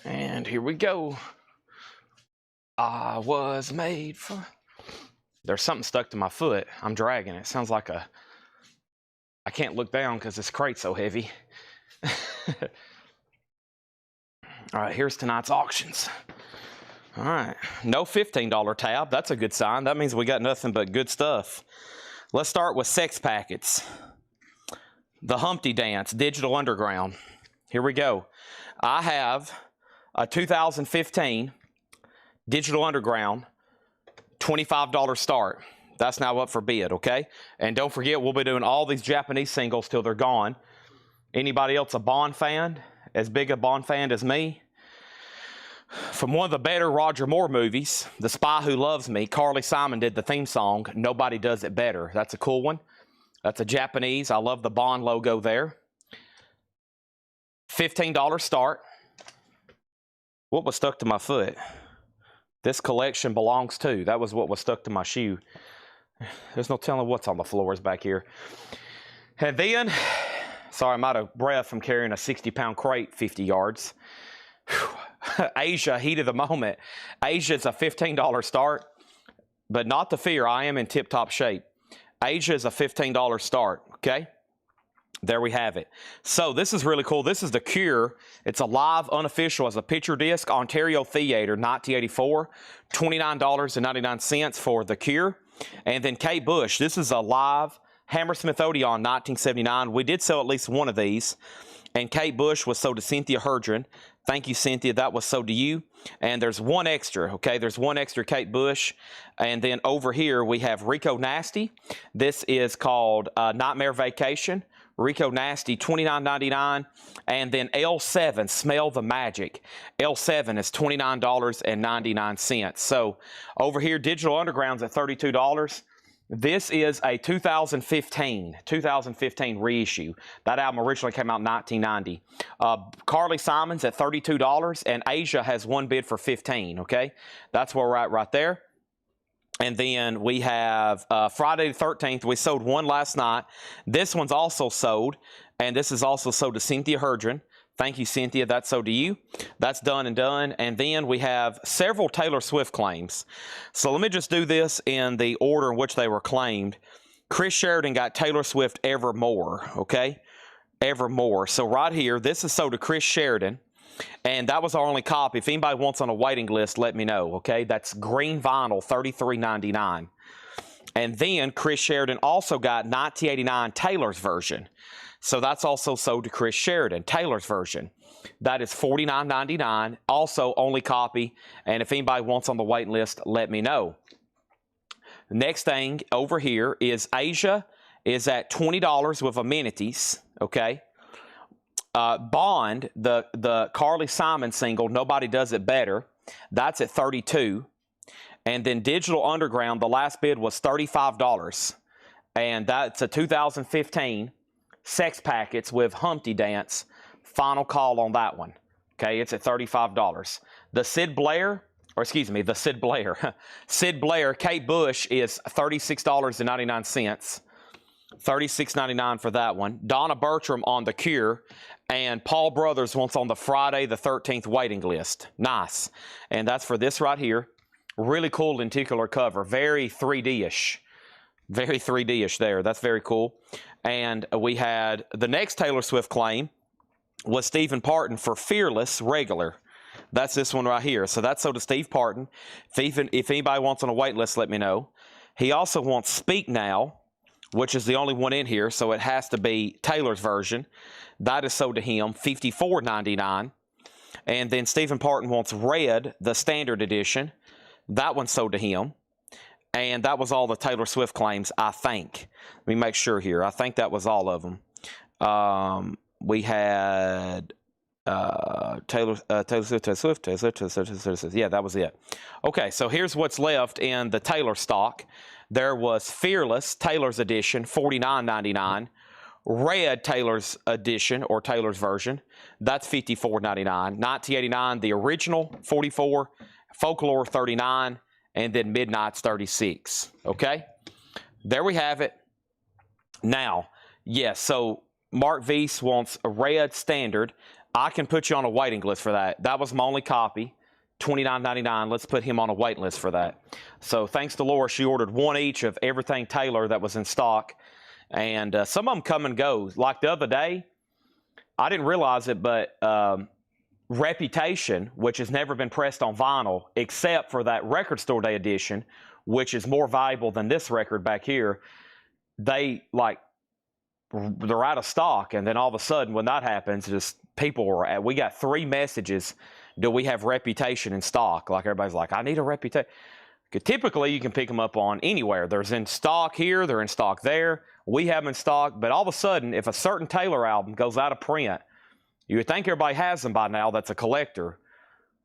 Speaker 1: And here we go. I was made for... There's something stuck to my foot. I'm dragging it. Sounds like a... I can't look down because this crate's so heavy. All right, here's tonight's auctions. All right, no $15 tab. That's a good sign. That means we got nothing but good stuff. Let's start with sex packets. The Humpty Dance, Digital Underground. Here we go. I have a 2015 Digital Underground, $25 start. That's now up for bid, okay? And don't forget, we'll be doing all these Japanese singles till they're gone. Anybody else a Bond fan? As big a Bond fan as me? From one of the better Roger Moore movies, The Spy Who Loves Me, Carly Simon did the theme song, Nobody Does It Better. That's a cool one. That's a Japanese. I love the Bond logo there. $15 start. What was stuck to my foot? This collection belongs to. That was what was stuck to my shoe. There's no telling what's on the floors back here. And then, sorry, I'm out of breath from carrying a 60-pound crate 50 yards. Asia, heat of the moment. Asia's a $15 start, but not to fear, I am in tip-top shape. Asia is a $15 start, okay? There we have it. So this is really cool. This is The Cure. It's a live, unofficial, as a picture disc, Ontario Theatre, 1984. $29.99 for The Cure. And then Kate Bush. This is a live Hammersmith Odeon, 1979. We did sell at least one of these. And Kate Bush was sold to Cynthia Herdren. Thank you, Cynthia. That was sold to you. And there's one extra, okay? There's one extra Kate Bush. And then over here, we have Rico Nasty. This is called Nightmare Vacation. Rico Nasty, $29.99. And then L7, Smell the Magic. L7 is $29.99. So over here, Digital Underground's at $32. This is a 2015 reissue. That album originally came out in 1990. Carly Simon's at $32, and Asia has one bid for $15, okay? That's where we're at right there. And then we have Friday the 13th. We sold one last night. This one's also sold, and this is also sold to Cynthia Herdren. Thank you, Cynthia. That's sold to you. That's done and done. And then we have several Taylor Swift claims. So let me just do this in the order in which they were claimed. Chris Sheridan got Taylor Swift Evermore, okay? Evermore. So right here, this is sold to Chris Sheridan. And that was our only copy. If anybody wants on a waiting list, let me know, okay? That's green vinyl, $33.99. And then Chris Sheridan also got 1989 Taylor's version. So that's also sold to Chris Sheridan, Taylor's version. That is $49.99, also only copy. And if anybody wants on the waiting list, let me know. The next thing over here is Asia is at $20 with amenities, okay? Bond, the Carly Simon single, Nobody Does It Better, that's at $32. And then Digital Underground, the last bid was $35. And that's a 2015 Sex Packets with Humpty Dance. Final call on that one. Okay, it's at $35. The Sid Blair, or excuse me, the Sid Blair. Sid Blair, Kate Bush is $36.99. $36.99 for that one. Donna Bertram on The Cure, and Paul Brothers wants on the Friday the 13th waiting list. Nice. And that's for this right here. Really cool lenticular cover. Very 3D-ish. Very 3D-ish there. That's very cool. And we had the next Taylor Swift claim was Stephen Parton for Fearless regular. That's this one right here. So that's sold to Steve Parton. If anybody wants on a wait list, let me know. He also wants Speak Now, which is the only one in here, so it has to be Taylor's version. That is sold to him, $54.99. And then Stephen Parton wants Red, the standard edition. That one sold to him. And that was all the Taylor Swift claims, I think. Let me make sure here. I think that was all of them. We had Taylor Swift. Yeah, that was it. Okay, so here's what's left in the Taylor stock. There was Fearless, Taylor's edition, $49.99. Red, Taylor's edition, or Taylor's version, that's $54.99. 1989, the original, $44. Folklore, $39. And then Midnight's $36. Okay? There we have it. Now, yes, so Mark Weiss wants a Red standard. I can put you on a waiting list for that. That was my only copy. $29.99. Let's put him on a wait list for that. So thanks to Laura, she ordered one each of everything Taylor that was in stock. And some of them come and go. Like the other day, I didn't realize it, but Reputation, which has never been pressed on vinyl, except for that Record Store Day edition, which is more valuable than this record back here, they're out of stock. And then all of a sudden, when that happens, just we got 3 messages. Do we have Reputation in stock? Like everybody's like, I need a Reputation. Typically, you can pick them up on anywhere. There's in stock here, they're in stock there. We have them in stock, but all of a sudden, if a certain Taylor album goes out of print, you would think everybody has them by now that's a collector,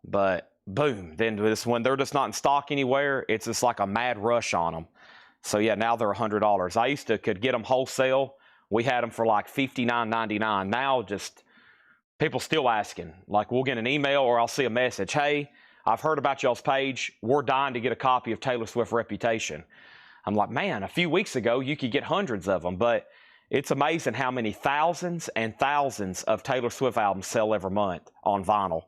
Speaker 1: but boom, then when they're just not in stock anywhere, it's just like a mad rush on them. So yeah, now they're $100. I used to could get them wholesale. We had them for like $59.99. Now just people still asking. Like we'll get an email or I'll see a message. Hey, I've heard about y'all's page. We're dying to get a copy of Taylor Swift Reputation. I'm like, man, a few weeks ago you could get hundreds of them, but it's amazing how many thousands and thousands of Taylor Swift albums sell every month on vinyl.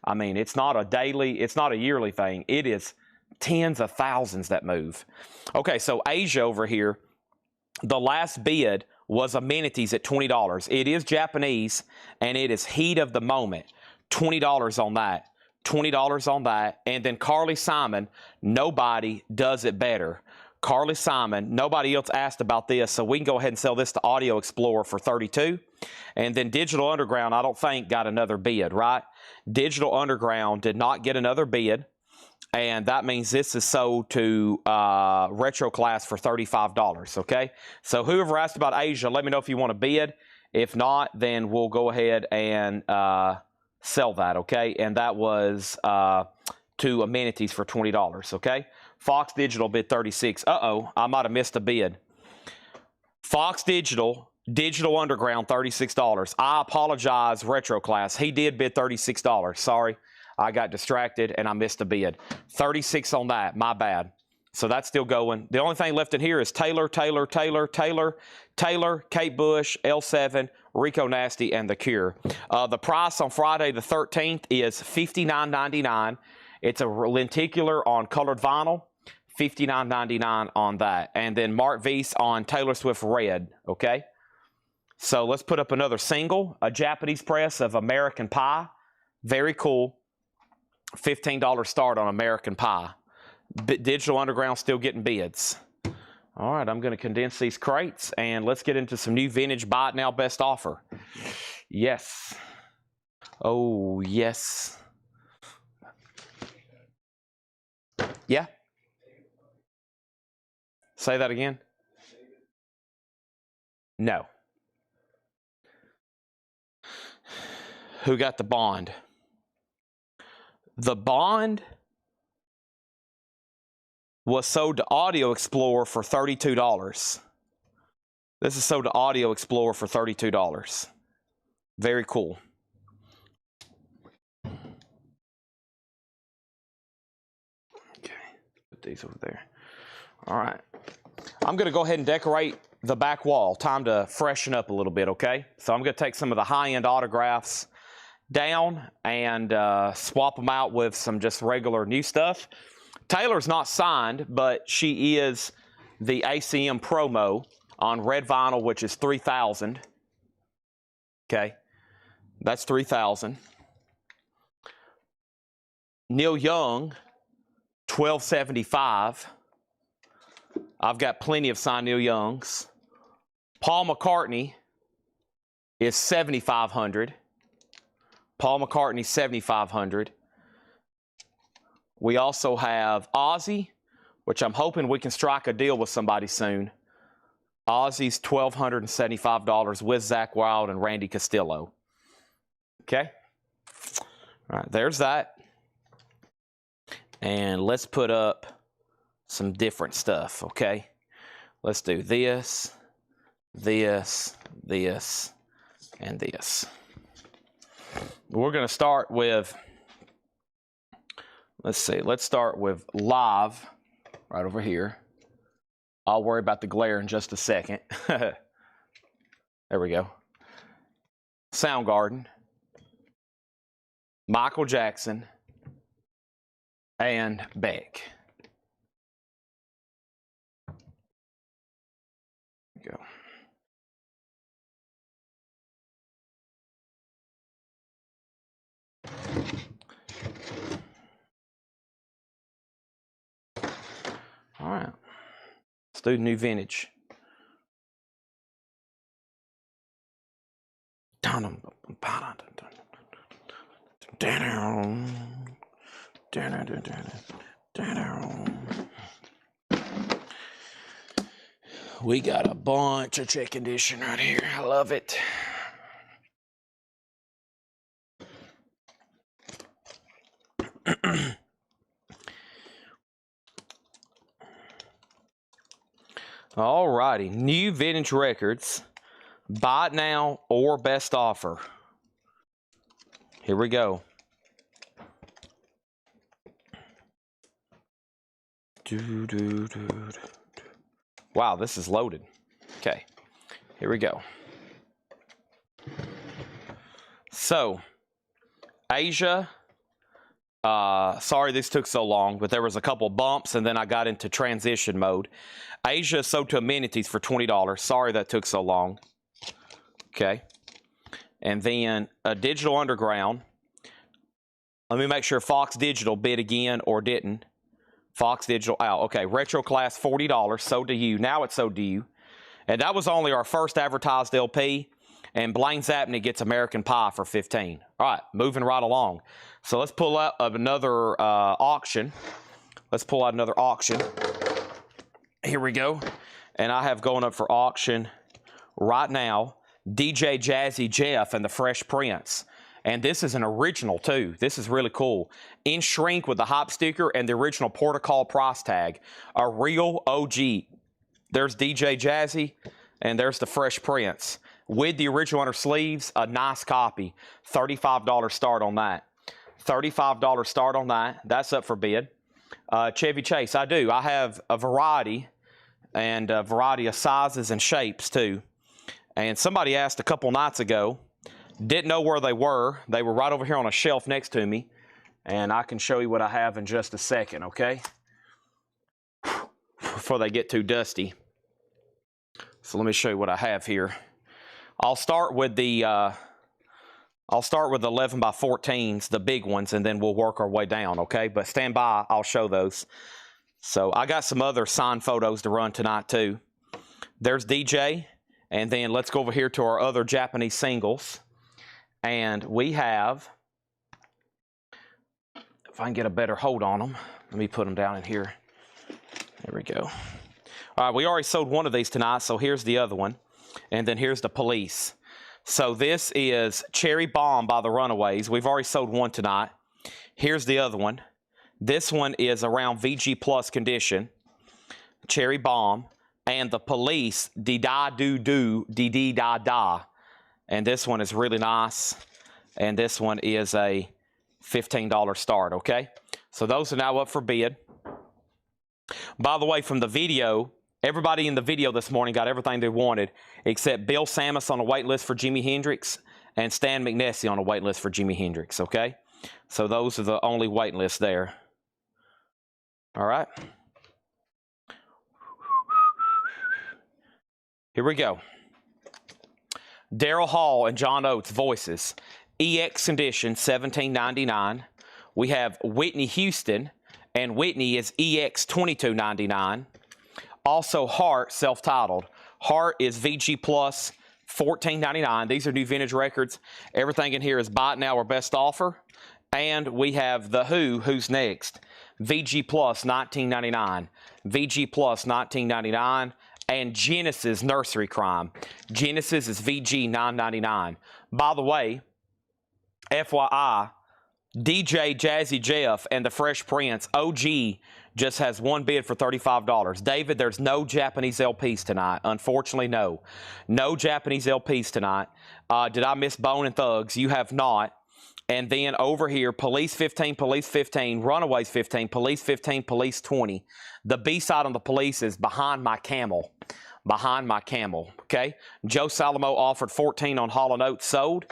Speaker 1: I mean, it's not a yearly thing. It is tens of thousands that move. Okay, so Asia over here, the last bid was Amenities at $20. It is Japanese, and it is Heat of the Moment. $20 on that. $20 on that. And then Carly Simon, Nobody Does It Better. Carly Simon, nobody else asked about this, so we can go ahead and sell this to Audio Explorer for $32. And then Digital Underground, I don't think, got another bid, right? Digital Underground did not get another bid, and that means this is sold to Retro Class for $35, okay? So whoever asked about Asia, let me know if you want to bid. If not, then we'll go ahead and sell that, okay? And that was to Amenities for $20, okay? Fox Digital bid $36. Uh-oh, I might have missed a bid. Fox Digital, Digital Underground, $36. I apologize, Retro Class. He did bid $36. Sorry, I got distracted and I missed a bid. 36 on that, my bad. So that's still going. The only thing left in here is Taylor, Kate Bush, L7, Rico Nasty, and The Cure. The price on Friday the 13th is $59.99. It's a lenticular on colored vinyl. $59.99 on that. And then Mark Weiss on Taylor Swift Red, okay? So let's put up another single, a Japanese press of American Pie. Very cool. $15 start on American Pie. Digital Underground still getting bids. All right, I'm going to condense these crates, and let's get into some new vintage Buy It Now Best Offer. Yes. Oh, yes. Yeah? Say that again? No. Who got the bond? The bond was sold to Audio Explorer for $32. This is sold to Audio Explorer for $32. Very cool. put these over there. All right. I'm going to go ahead and decorate the back wall. Time to freshen up a little bit, okay? So I'm going to take some of the high-end autographs down and swap them out with some just regular new stuff. Taylor's not signed, but she is the ACM promo on red vinyl, which is $3,000. Okay, that's $3,000. Neil Young, $1,275. I've got plenty of signed Neil Youngs. Paul McCartney is $7,500. Paul McCartney, $7,500. We also have Ozzy, which I'm hoping we can strike a deal with somebody soon. Ozzy's $1,275 with Zakk Wylde and Randy Castillo. Okay? All right, there's that. And let's put up some different stuff, okay? Let's do this, this, this, and this. We're going to start with, let's see, let's start with Live right over here. I'll worry about the glare in just a second. There we go. Soundgarden, Michael Jackson, and Beck. There we go. All right. Let's do new vintage. We got a bunch of check condition right here. I love it. All righty, new vintage records. Buy it now or best offer. Here we go. Wow, this is loaded. Okay, here we go. So, Asia. Sorry this took so long, but there was a couple bumps and then I got into transition mode. Asia sold to Amenities for $20. Sorry that took so long. Okay. And then a Digital Underground. Let me make sure Fox Digital bid again or didn't. Fox Digital out. Okay, Retro Class, $40. Sold to you. Now it's sold to you. And that was only our first advertised LP. And Blaine Zapney gets American Pie for $15. All right, moving right along. So let's pull out another auction. Let's pull out another auction. Here we go. And I have going up for auction right now DJ Jazzy Jeff and the Fresh Prince. And this is an original too. This is really cool. In shrink with the hop sticker and the original protocol price tag. A real OG. There's DJ Jazzy and there's the Fresh Prince. With the original under sleeves, a nice copy. $35 start on that. $35 start on that. That's up for bid. Chevy Chase, I do. I have a variety and a variety of sizes and shapes too. And somebody asked a couple nights ago, didn't know where they were. They were right over here on a shelf next to me. And I can show you what I have in just a second, okay? Before they get too dusty. So let me show you what I have here. I'll start with the 11 by 14s, the big ones, and then we'll work our way down, okay? But stand by, I'll show those. So I got some other signed photos to run tonight too. There's DJ, and then let's go over here to our other Japanese singles. And we have, if I can get a better hold on them, let me put them down in here. There we go. All right, we already sold one of these tonight, so here's the other one. And then here's the Police. So this is Cherry Bomb by the Runaways. We've already sold one tonight. Here's the other one. This one is around VG Plus condition. Cherry Bomb. And the Police, Dee Da Doo Doo, Dee Dee Da Da. And this one is really nice. And this one is a $15 start, okay? So those are now up for bid. By the way, from the video, everybody in the video this morning got everything they wanted except Bill Samus on a wait list for Jimi Hendrix and Stan McNessie on a wait list for Jimi Hendrix, okay? So those are the only wait lists there. All right. Here we go. Daryl Hall and John Oates, Voices. EX Condition, $17.99. We have Whitney Houston, and Whitney is EX $22.99. Also Heart, self-titled. Heart is VG Plus, $14.99. These are new vintage records. Everything in here is buy it now or best offer. And we have The Who, Who's Next. VG Plus, $19.99. VG Plus, $19.99. And Genesis, Nursery Crime. Genesis is VG, $9.99. By the way, FYI, DJ Jazzy Jeff and the Fresh Prince, OG, just has one bid for $35. David, there's no Japanese LPs tonight. Unfortunately, no. No Japanese LPs tonight. Did I miss Bone and Thugs? You have not. And then over here, Police 15, Police 15, Runaways 15, Police 15, Police 20. The B-side on the Police is Behind My Camel. Behind My Camel, okay? Joe Salomo offered 14 on Hall & Oates, sold.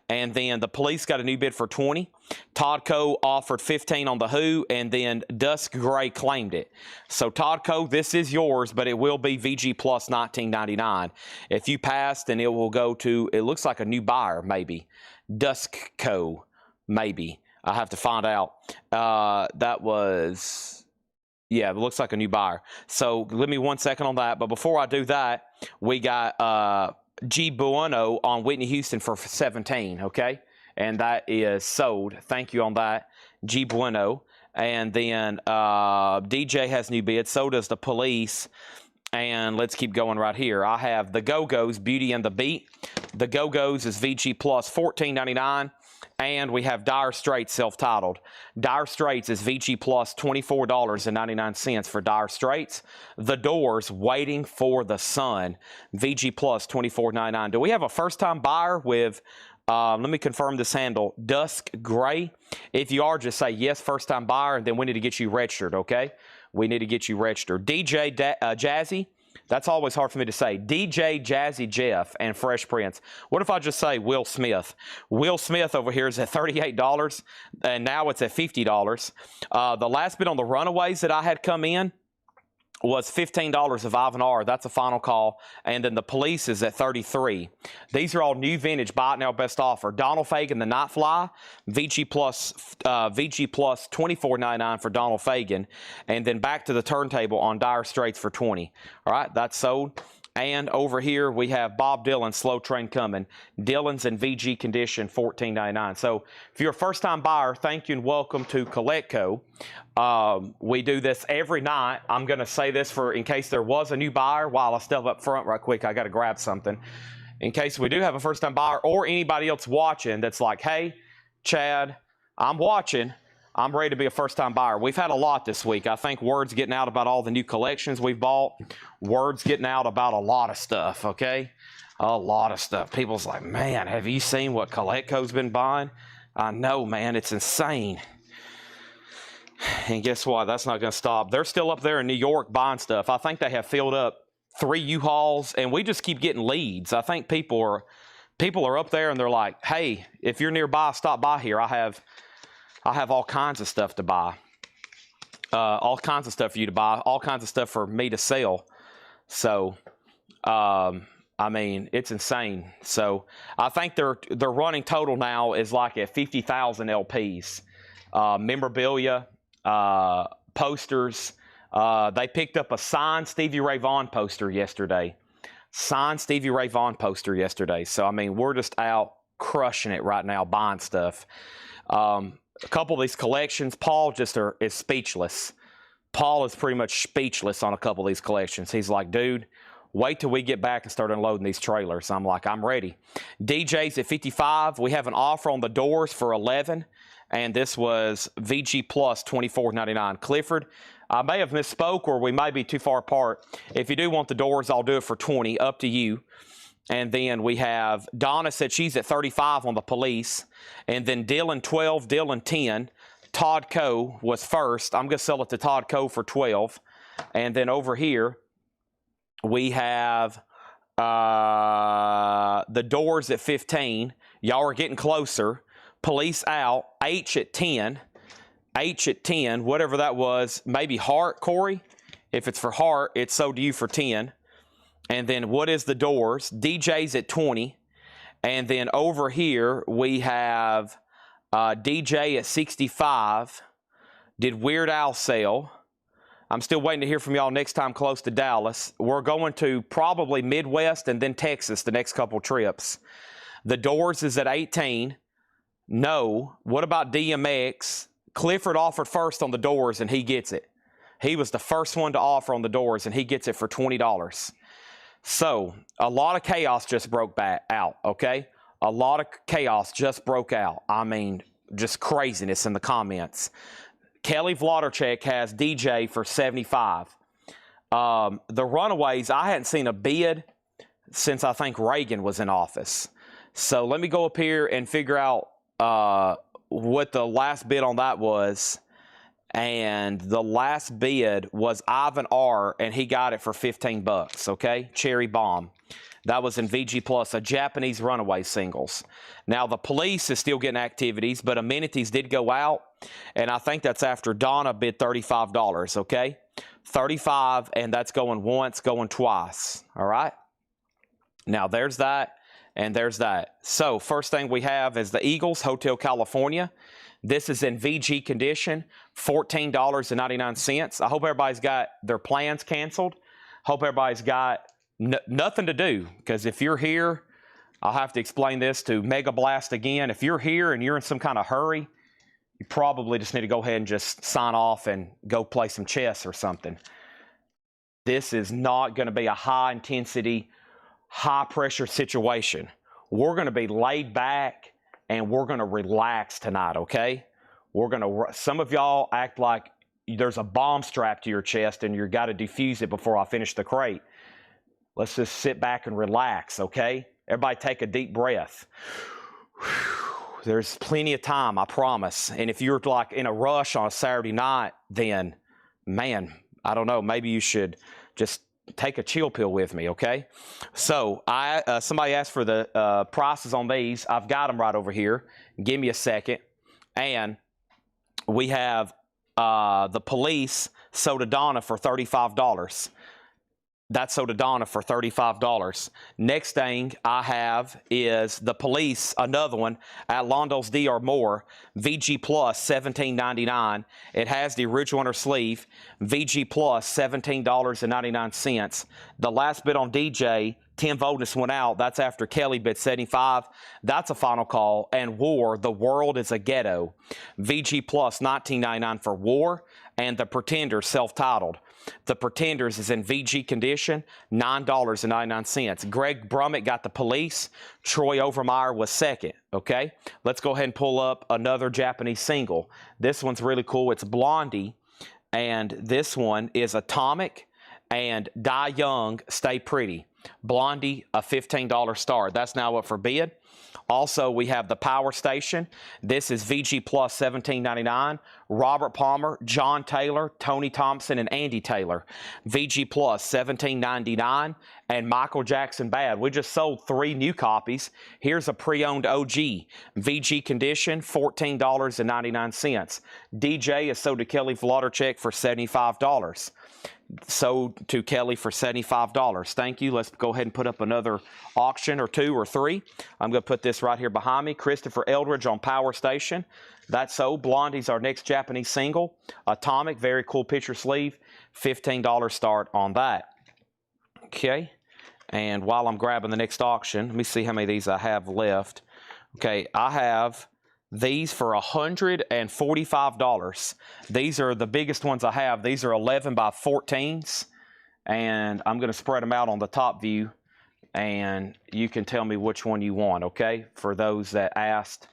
Speaker 1: And then the Police got a new bid for 20. Todd Coe offered 15 on The Who, and then Dusk Gray claimed it. So Todd Coe, this is yours, but it will be VG Plus $19.99. If you pass, then it will go to, it looks like a new buyer, maybe. Dusk Coe. Maybe. I have to find out. That was, yeah, it looks like a new buyer. So give me 1 second on that. But before I do that, we got G Bueno on Whitney Houston for 17, okay? And that is sold. Thank you on that, G Bueno. And then DJ has new bids. So does the Police. And let's keep going right here. I have the Go-Go's, Beauty and the Beat. The Go-Go's is VG Plus, $14.99. And we have Dire Straits, self-titled. Dire Straits is VG Plus, $24.99 for Dire Straits. The Doors, Waiting for the Sun, VG Plus, $24.99. Do we have a first-time buyer with, let me confirm this handle, Dusk Gray? If you are, just say yes, first-time buyer, and then we need to get you registered, okay? We need to get you registered. DJ Jazzy. That's always hard for me to say. DJ Jazzy Jeff and Fresh Prince. What if I just say Will Smith? Will Smith over here is at $38, and now it's at $50. The last bid on the Runaways that I had come in was $15 of Ivan R. That's a final call. And then the Police is at $33. These are all new vintage, buy it now, best offer. Donald Fagen, The Night Fly, VG Plus $24.99 for Donald Fagen. And then back to the turntable on Dire Straits for $20. All right, that's sold. And over here, we have Bob Dylan, Slow Train Coming. Dylan's in VG condition, $14.99. So if you're a first-time buyer, thank you and welcome to Collecco. We do this every night. I'm going to say this for in case there was a new buyer. While I step up front right quick, I got to grab something. In case we do have a first-time buyer or anybody else watching that's like, hey, Chad, I'm watching. I'm ready to be a first-time buyer. We've had a lot this week. I think word's getting out about all the new collections we've bought. Word's getting out about a lot of stuff, okay? A lot of stuff. People's like, man, have you seen what Collecco's been buying? I know, man. It's insane. And guess what? That's not going to stop. They're still up there in New York buying stuff. I think they have filled up 3 U-Hauls, and we just keep getting leads. I think people are up there, and they're like, hey, if you're nearby, stop by here. I have all kinds of stuff to buy. All kinds of stuff for you to buy. All kinds of stuff for me to sell. So, I mean, it's insane. So, I think their running total now is like at 50,000 LPs. Memorabilia, posters. They picked up a signed Stevie Ray Vaughan poster yesterday. Signed Stevie Ray Vaughan poster yesterday. So, I mean, we're just out crushing it right now, buying stuff. A couple of these collections, Paul just is speechless. Paul is pretty much speechless on a couple of these collections. He's like, dude, wait till we get back and start unloading these trailers. I'm like, I'm ready. DJ's at 55. We have an offer on the Doors for 11. And this was VG Plus $24.99. Clifford, I may have misspoke or we may be too far apart. If you do want the Doors, I'll do it for 20. Up to you. And then we have Donna said she's at 35 on the Police. And then Dylan 12, Dylan 10. Todd Coe was first. I'm going to sell it to Todd Coe for 12. And then over here, we have the doors at 15. Y'all are getting closer. Police out. H at 10. H at 10, whatever that was. Maybe heart, Corey? If it's for heart, it's so do you for 10. And then what is the doors? DJ's at 20. And then over here, we have DJ at 65. Did Weird Al sell? I'm still waiting to hear from y'all next time close to Dallas. We're going to probably Midwest and then Texas the next couple trips. The Doors is at 18. No. What about DMX? Clifford offered first on the Doors and he gets it. He was the first one to offer on the Doors and he gets it for $20. So a lot of chaos just broke out, okay? A lot of chaos just broke out. I mean, just craziness in the comments. Kelly Vlodarchek has DJ for 75. The Runaways, I hadn't seen a bid since I think Reagan was in office. So let me go up here and figure out what the last bid on that was. And the last bid was Ivan R, and he got it for 15 bucks, okay? Cherry Bomb. That was in VG Plus, a Japanese Runaway singles. Now, the Police is still getting activities, but Amenities did go out, and I think that's after Donna bid $35, okay? 35, and that's going once, going twice, all right? Now, there's that, and there's that. So, first thing we have is the Eagles, Hotel California. This is in VG condition, $14.99. I hope everybody's got their plans canceled. Hope everybody's got nothing to do, because if you're here, I'll have to explain this to Mega Blast again. If you're here and you're in some kind of hurry, you probably just need to go ahead and just sign off and go play some chess or something. This is not going to be a high-intensity, high-pressure situation. We're going to be laid back and we're going to relax tonight, okay? We're going to, some of y'all act like there's a bomb strapped to your chest and you've got to defuse it before I finish the crate. Let's just sit back and relax, okay? Everybody take a deep breath. There's plenty of time, I promise. And if you're like in a rush on a Saturday night, then, man, I don't know, maybe you should just take a chill pill with me, okay? So, somebody asked for the prices on these. I've got them right over here. Give me a second. And we have the Police Soda Donna for $35. That's Soda Donna for $35. Next thing I have is the Police, another one, at Londo's DR Moore, VG Plus, $17.99. It has the original inner sleeve, VG Plus, $17.99. The last bid on DJ, Tim Voldness went out. That's after Kelly bid 75. That's a final call. And War, The World is a Ghetto, VG Plus, $19.99 for War. And The Pretenders, self-titled. The Pretenders is in VG condition, $9.99. Greg Brummett got the Police. Troy Overmeyer was second, okay? Let's go ahead and pull up another Japanese single. This one's really cool. It's Blondie, and this one is Atomic and Die Young, Stay Pretty. Blondie, a $15 star. That's now up for bid. Also, we have the Power Station. This is VG Plus, $17.99. Robert Palmer, John Taylor, Tony Thompson, and Andy Taylor. VG Plus, $17.99. And Michael Jackson Bad. We just sold 3 new copies. Here's a pre-owned OG. VG condition, $14.99. DJ is sold to Kelly Vlodarchek for $75. Sold to Kelly for $75. Thank you. Let's go ahead and put up another auction or 2 or 3. I'm going to put this right here behind me. Christopher Eldridge on Power Station. That's sold. Blondie's our next Japanese single. Atomic, very cool picture sleeve. $15 start on that. Okay. And while I'm grabbing the next auction, let me see how many of these I have left. Okay, I have these for $145. These are the biggest ones I have. These are 11 by 14s, and I'm going to spread them out on the top view, and you can tell me which one you want, okay? For those that asked,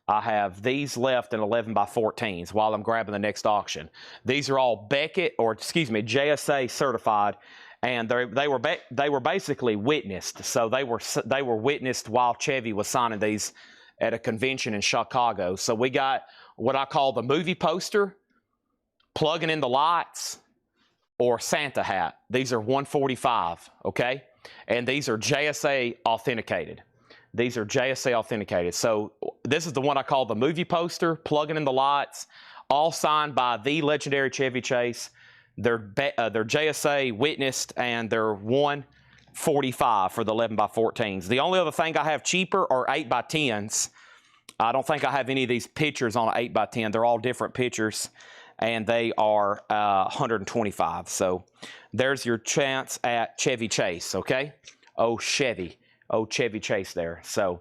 Speaker 1: I have these left in 11 by 14s while I'm grabbing the next auction. These are all Beckett, or excuse me, JSA certified, and they were basically witnessed. So they were witnessed while Chevy was signing these at a convention in Chicago. So we got what I call the movie poster, plugging in the lights, or Santa hat. These are $145, okay? And these are JSA authenticated. These are JSA authenticated. So this is the one I call the movie poster, plugging in the lights, all signed by the legendary Chevy Chase. They're JSA witnessed, and they're $145 for the 11x14s. The only other thing I have cheaper are 8x10s. I don't think I have any of these pictures on an 8x10. They're all different pictures, and they are $125. So there's your chance at Chevy Chase, okay? Oh, Chevy Chase there. So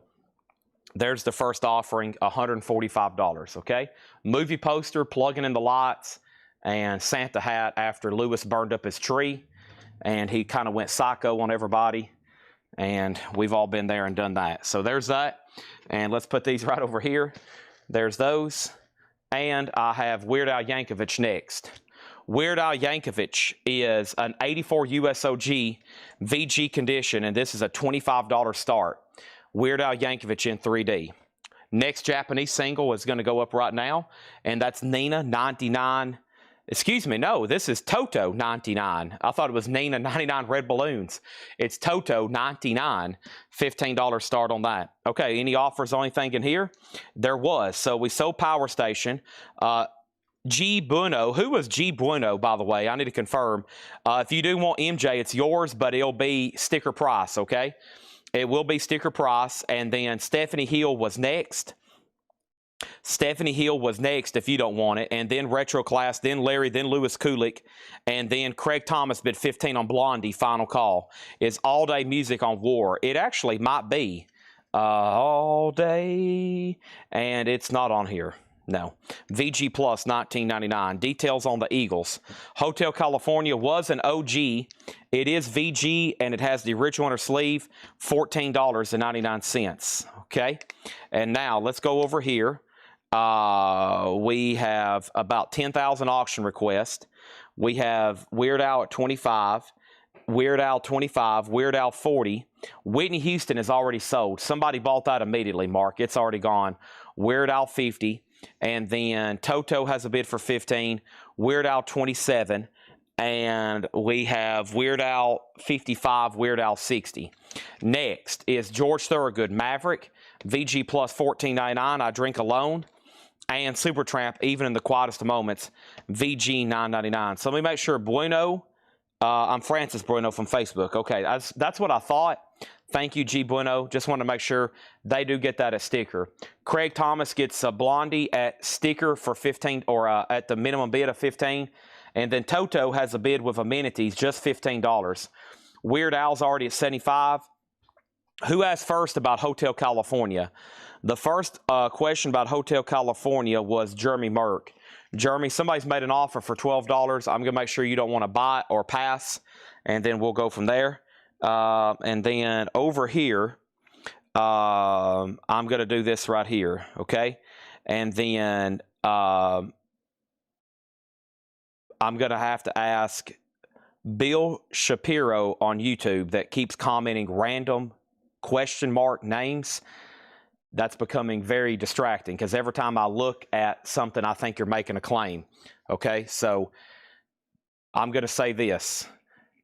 Speaker 1: there's the first offering, $145, okay? Movie poster, plugging in the lights, and Santa hat after Lewis burned up his tree, and he kind of went psycho on everybody, and we've all been there and done that. So there's that, and let's put these right over here. There's those, and I have Weird Al Yankovic next. Weird Al Yankovic is an 84 USOG VG condition, and this is a $25 start. Weird Al Yankovic in 3D. Next Japanese single is going to go up right now, and that's Nina 99. Excuse me, no, this is Toto 99. I thought it was Nina 99 Red Balloons. It's Toto 99, $15 start on that. Okay, any offers on anything in here? There was. So we sold Power Station. G Bueno. Who was G Bueno, by the way? I need to confirm. If you do want MJ, it's yours, but it'll be sticker price, okay? It will be sticker price. And then Stephanie Hill was next. Stephanie Hill was next if you don't want it. And then Retro Class, then Larry, then Lewis Kulik. And then Craig Thomas bid 15 on Blondie. Final call is All Day Music on War. It actually might be All Day, and it's not on here. No. VG Plus, $19.99. Details on the Eagles. Hotel California was an OG. It is VG, and it has the original inner sleeve, $14.99. Okay? And now, let's go over here. We have about 10,000 auction requests. We have Weird Al at 25. Weird Al 25, Weird Al 40. Whitney Houston is already sold. Somebody bought that immediately, Mark. It's already gone. Weird Al 50. And then Toto has a bid for 15. Weird Al 27. And we have Weird Al 55, Weird Al 60. Next is George Thorogood Maverick. VG Plus $14.99. I Drink Alone. And Supertramp, even in the quietest of moments, VG $9.99. So let me make sure. Bueno. I'm Francis Bueno from Facebook. Okay, that's what I thought. Thank you, G Bueno. Just want to make sure they do get that as sticker. Craig Thomas gets a Blondie at sticker for 15, or at the minimum bid of 15. And then Toto has a bid with amenities, just $15. Weird Al's already at 75. Who asked first about Hotel California? The first question about Hotel California was Jeremy Merck. Jeremy, somebody's made an offer for $12. I'm going to make sure you don't want to buy it or pass, and then we'll go from there. And then over here, I'm going to do this right here, okay? And then I'm going to have to ask Bill Shapiro on YouTube that keeps commenting random question mark names. That's becoming very distracting because every time I look at something, I think you're making a claim. Okay, so I'm going to say this.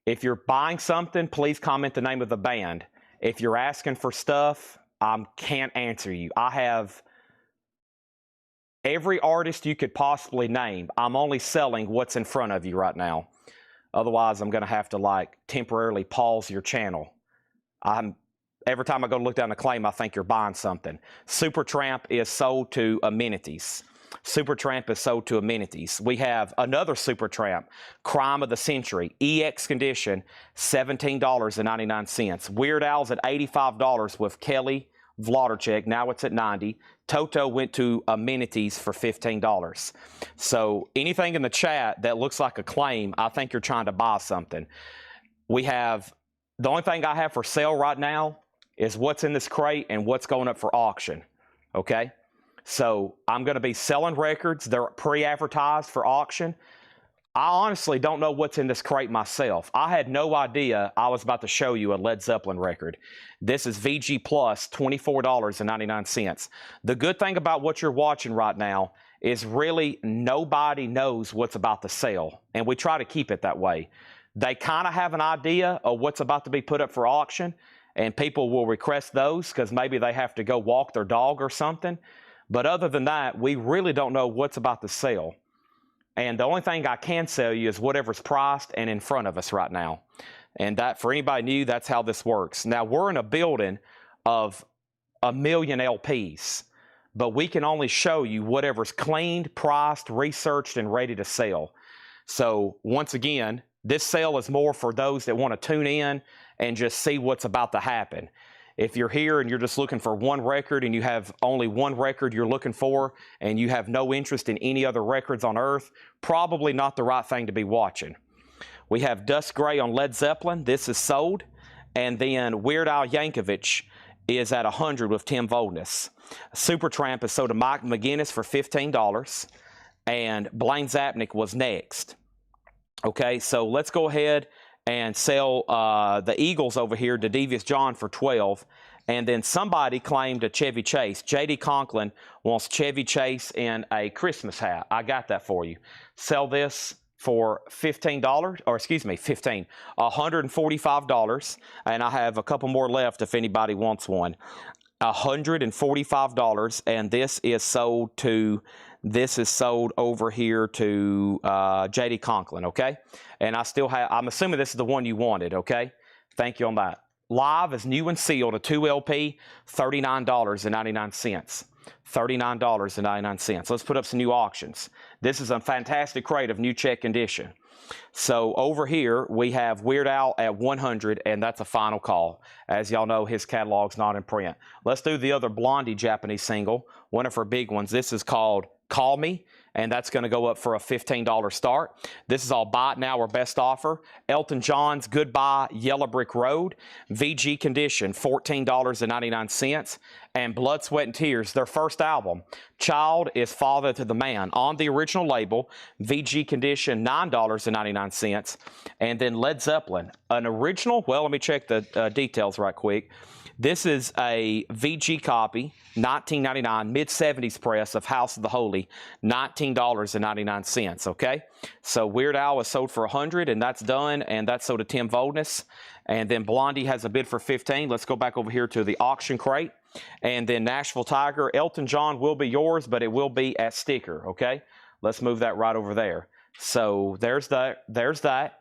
Speaker 1: If you're buying something, please comment the name of the band. If you're asking for stuff, I can't answer you. I have every artist you could possibly name. I'm only selling what's in front of you right now. Otherwise, I'm going to have to like temporarily pause your channel. Every time I go to look down the claim, I think you're buying something. Supertramp is sold to amenities. Supertramp is sold to amenities. We have another Supertramp, Crime of the Century, EX condition, $17.99. Weird Al's at $85 with Kelly Vlodarchek. Now it's at $90. Toto went to amenities for $15. So anything in the chat that looks like a claim, I think you're trying to buy something. We have, the only thing I have for sale right now is what's in this crate and what's going up for auction, okay? So I'm going to be selling records. They're pre-advertised for auction. I honestly don't know what's in this crate myself. I had no idea I was about to show you a Led Zeppelin record. This is VG Plus, $24.99. The good thing about what you're watching right now is really nobody knows what's about to sell, and we try to keep it that way. They kind of have an idea of what's about to be put up for auction, and people will request those because maybe they have to go walk their dog or something. But other than that, we really don't know what's about to sell. And the only thing I can sell you is whatever's priced and in front of us right now. And that, for anybody new, that's how this works. Now, we're in a building of 1 million LPs, but we can only show you whatever's cleaned, priced, researched, and ready to sell. So once again, this sale is more for those that want to tune in and just see what's about to happen. If you're here and you're just looking for one record and you have only one record you're looking for and you have no interest in any other records on earth, probably not the right thing to be watching. We have Dust Gray on Led Zeppelin. This is sold. And then Weird Al Yankovic is at 100 with Tim Voldness. Supertramp is sold to Mike McGinnis for $15. And Blaine Zapnick was next. Okay, so let's go ahead and sell the Eagles over here to Devious John for $12. And then somebody claimed a Chevy Chase. J.D. Conklin wants Chevy Chase in a Christmas hat. I got that for you. Sell this for $15, or excuse me, $145. And I have a couple more left if anybody wants one. $145, and this is sold to... This is sold over here to J.D. Conklin, okay? And I still have, I'm assuming this is the one you wanted, okay? Thank you on that. Live is new and sealed, a 2 LP, $39.99. $39.99. Let's put up some new auctions. This is a fantastic crate of new check condition. So over here, we have Weird Al at 100, and that's a final call. As y'all know, his catalog's not in print. Let's do the other Blondie Japanese single, one of her big ones. This is called Call Me, and that's going to go up for a $15 start. This is all buy it now or best offer. Elton John's Goodbye Yellow Brick Road, VG condition, $14.99. And Blood, Sweat, and Tears, their first album, Child is Father to the Man, on the original label, VG condition, $9.99. And then Led Zeppelin, an original, well, let me check the details right quick. This is a VG copy, $19.99, mid-70s press of House of the Holy, $19.99, okay? So Weird Al was sold for $100, and that's done, and that's sold to Tim Voldness. And then Blondie has a bid for $15. Let's go back over here to the auction crate. And then Nashville Tiger, Elton John will be yours, but it will be at sticker, okay? Let's move that right over there. So there's that. There's that.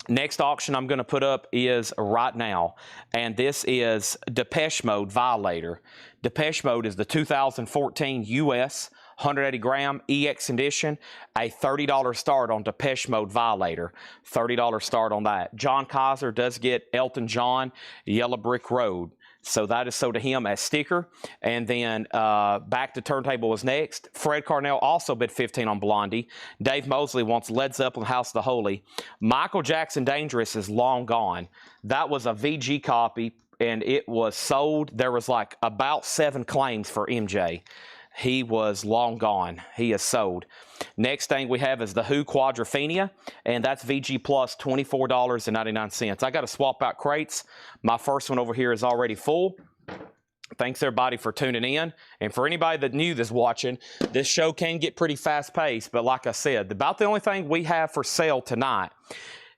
Speaker 1: Next auction I'm going to put up is right now, and this is Depeche Mode Violator. Depeche Mode is the 2014 US 180 gram EX edition, a $30 start on Depeche Mode Violator. $30 start on that. John Kaiser does get Elton John Yellow Brick Road. So that is sold to him as sticker. And then Back to Turntable was next. Fred Carnell also bid $15 on Blondie. Dave Mosley wants Led Zeppelin House of the Holy. Michael Jackson Dangerous is long gone. That was a VG copy, and it was sold. There was like about 7 claims for MJ. He was long gone. He is sold. Next thing we have is the Who Quadrophenia, and that's VG Plus, $24.99. I got to swap out crates. My first one over here is already full. Thanks, everybody, for tuning in. And for anybody that new that's watching, this show can get pretty fast-paced, but like I said, about the only thing we have for sale tonight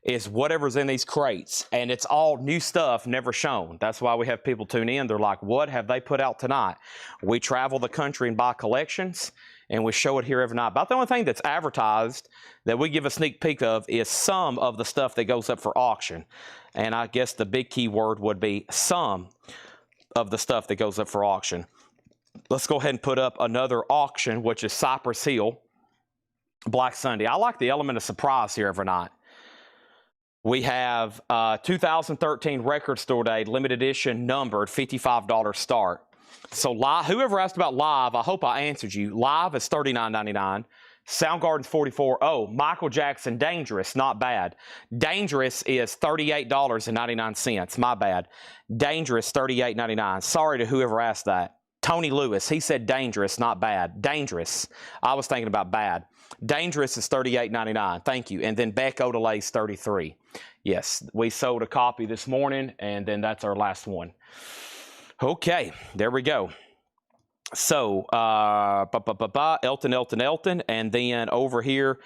Speaker 1: is whatever's in these crates, and it's all new stuff never shown. That's why we have people tune in. They're like, what have they put out tonight? We travel the country and buy collections, and we show it here every night. About the only thing that's advertised that we give a sneak peek of is some of the stuff that goes up for auction. And I guess the big key word would be some of the stuff that goes up for auction. Let's go ahead and put up another auction, which is Cypress Hill Black Sunday. I like the element of surprise here every night. We have 2013 Record Store Day, limited edition, numbered, $55 start. So live, whoever asked about live, I hope I answered you. Live is $39.99. Soundgarden's $44. Oh, Michael Jackson Dangerous, not bad. Dangerous is $38.99. My bad. Dangerous, $38.99. Sorry to whoever asked that. Tony Lewis, he said Dangerous, not bad. Dangerous. I was thinking about bad. Dangerous is $38.99. Thank you. And then Beck Odelay is $33. Yes, we sold a copy this morning, and then that's our last one. Okay, there we go. So, Elton, and then over here,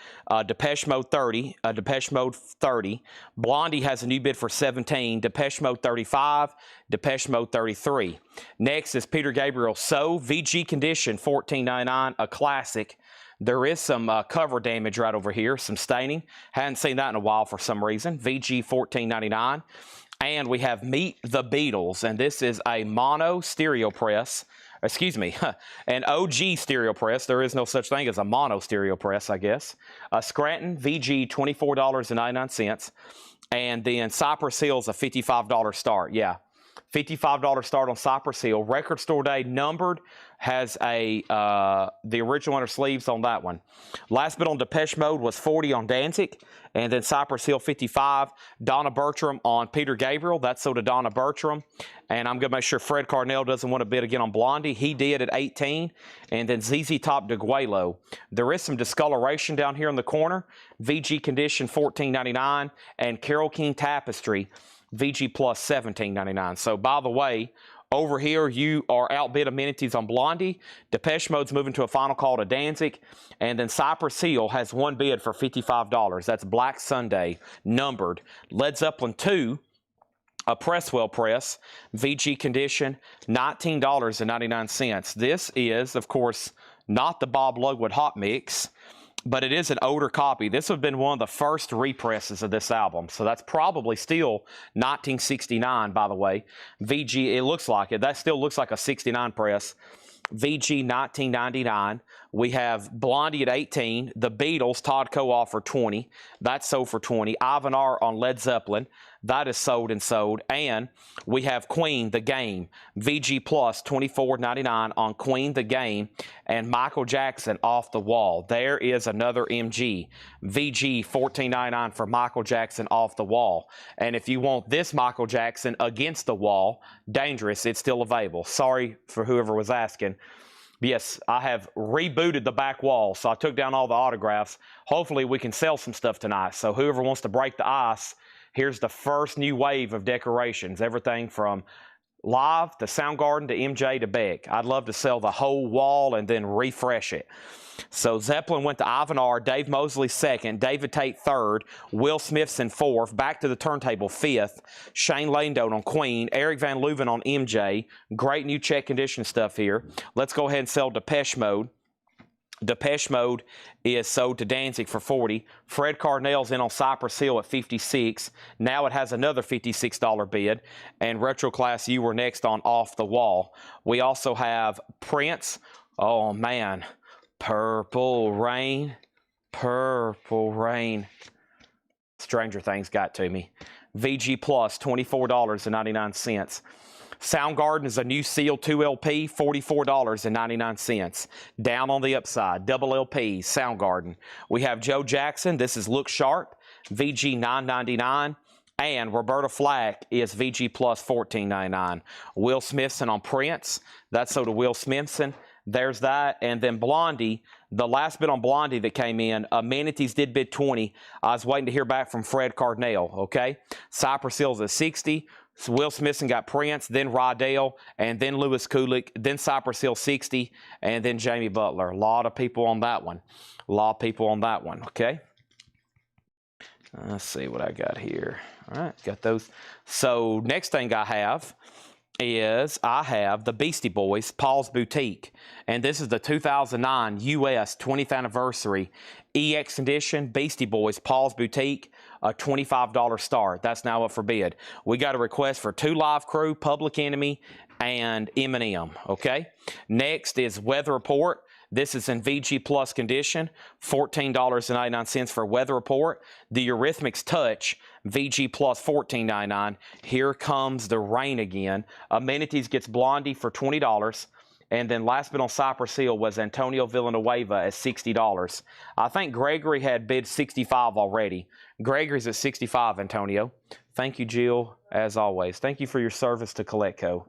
Speaker 1: Depeche Mode 30, Depeche Mode 30. Blondie has a new bid for 17, Depeche Mode 35, Depeche Mode 33. Next is Peter Gabriel So, VG Condition, $14.99, a classic. There is some cover damage right over here, some staining. Hadn't seen that in a while for some reason. VG $14.99. And we have Meet the Beatles, and this is a mono stereo press. Excuse me, an OG stereo press. There is no such thing as a mono stereo press, I guess. A Scranton VG, $24.99. And then Cypress Hill's a $55 start. Yeah, $55 start on Cypress Hill. Record store day numbered, has a the original inner sleeves on that one. Last bid on Depeche Mode was 40 on Danzig, and then Cypress Hill 55. Donna Bertram on Peter Gabriel. That's sold to Donna Bertram. And I'm going to make sure Fred Carnell doesn't want to bid again on Blondie. He did at 18. And then ZZ Top DeGuelo. There is some discoloration down here in the corner. VG Condition $14.99. And Carole King Tapestry VG Plus $17.99. So, by the way, over here, you are outbid amenities on Blondie. Depeche Mode's moving to a final call to Danzig. And then Cypress Hill has one bid for $55. That's Black Sunday, numbered. Led Zeppelin 2, a Presswell press, VG Condition, $19.99. This is, of course, not the Bob Lugwood Hot Mix, but it is an older copy. This would have been one of the first represses of this album. So that's probably still 1969, by the way. VG, it looks like it. That still looks like a 69 press. VG 1999. We have Blondie at 18. The Beatles, Todd Cooff for 20. That's sold for 20. Ivan R on Led Zeppelin. That is sold and sold. And we have Queen, The Game. VG Plus $24.99 on Queen, The Game. And Michael Jackson, Off the Wall. There is another MG. VG $14.99 for Michael Jackson, Off the Wall. And if you want this Michael Jackson, Against the Wall, Dangerous, it's still available. Sorry for whoever was asking. Yes, I have rebooted the back wall, so I took down all the autographs. Hopefully we can sell some stuff tonight. So whoever wants to break the ice, here's the first new wave of decorations. Everything from Live to Soundgarden to MJ to Beck. I'd love to sell the whole wall and then refresh it. So Zeppelin went to Ivan R, Dave Mosley second, David Tate third, Will Smithson fourth, Back to the Turntable fifth, Shane Landone on Queen, Eric Van Leuven on MJ. Great new check condition stuff here. Let's go ahead and sell Depeche Mode. Depeche Mode is sold to Danzig for 40. Fred Carnell's in on Cypress Hill at 56. Now it has another $56 bid. And Retro Class, you were next on Off the Wall. We also have Prince. Oh, man. Purple Rain. Purple Rain. Stranger Things got to me. VG Plus, $24.99. Soundgarden is a new Seal 2 LP, $44.99. Down on the upside, double LP, Soundgarden. We have Joe Jackson. This is Look Sharp, VG $9.99. And Roberta Flack is VG Plus $14.99. Will Smithson on Prince. That's so to Will Smithson. There's that. And then Blondie, the last bid on Blondie that came in, amenities did bid 20. I was waiting to hear back from Fred Carnell, okay? Cypress Hill's at 60. So Will Smithson got Prince, then Rydell, and then Lewis Kulick, then Cypress Hill 60, and then Jamie Butler. A lot of people on that one. A lot of people on that one, okay? Let's see what I got here. All right, got those. So next thing I have is I have the Beastie Boys, Paul's Boutique. And this is the 2009 U.S. 20th Anniversary EX Edition, Beastie Boys, Paul's Boutique, a $25 start. That's now up for bid. We got a request for 2 Live Crew, Public Enemy, and Eminem, okay? Next is Weather Report. This is in VG Plus condition, $14.99 for Weather Report. The Eurythmics Touch, VG Plus $14.99. Here comes the rain again. Amenities gets Blondie for $20. And then last bid on Cypress Hill was Antonio Villanueva at $60. I think Gregory had bid 65 already. Gregory's at 65, Antonio. Thank you, Jill, as always. Thank you for your service to Collectco.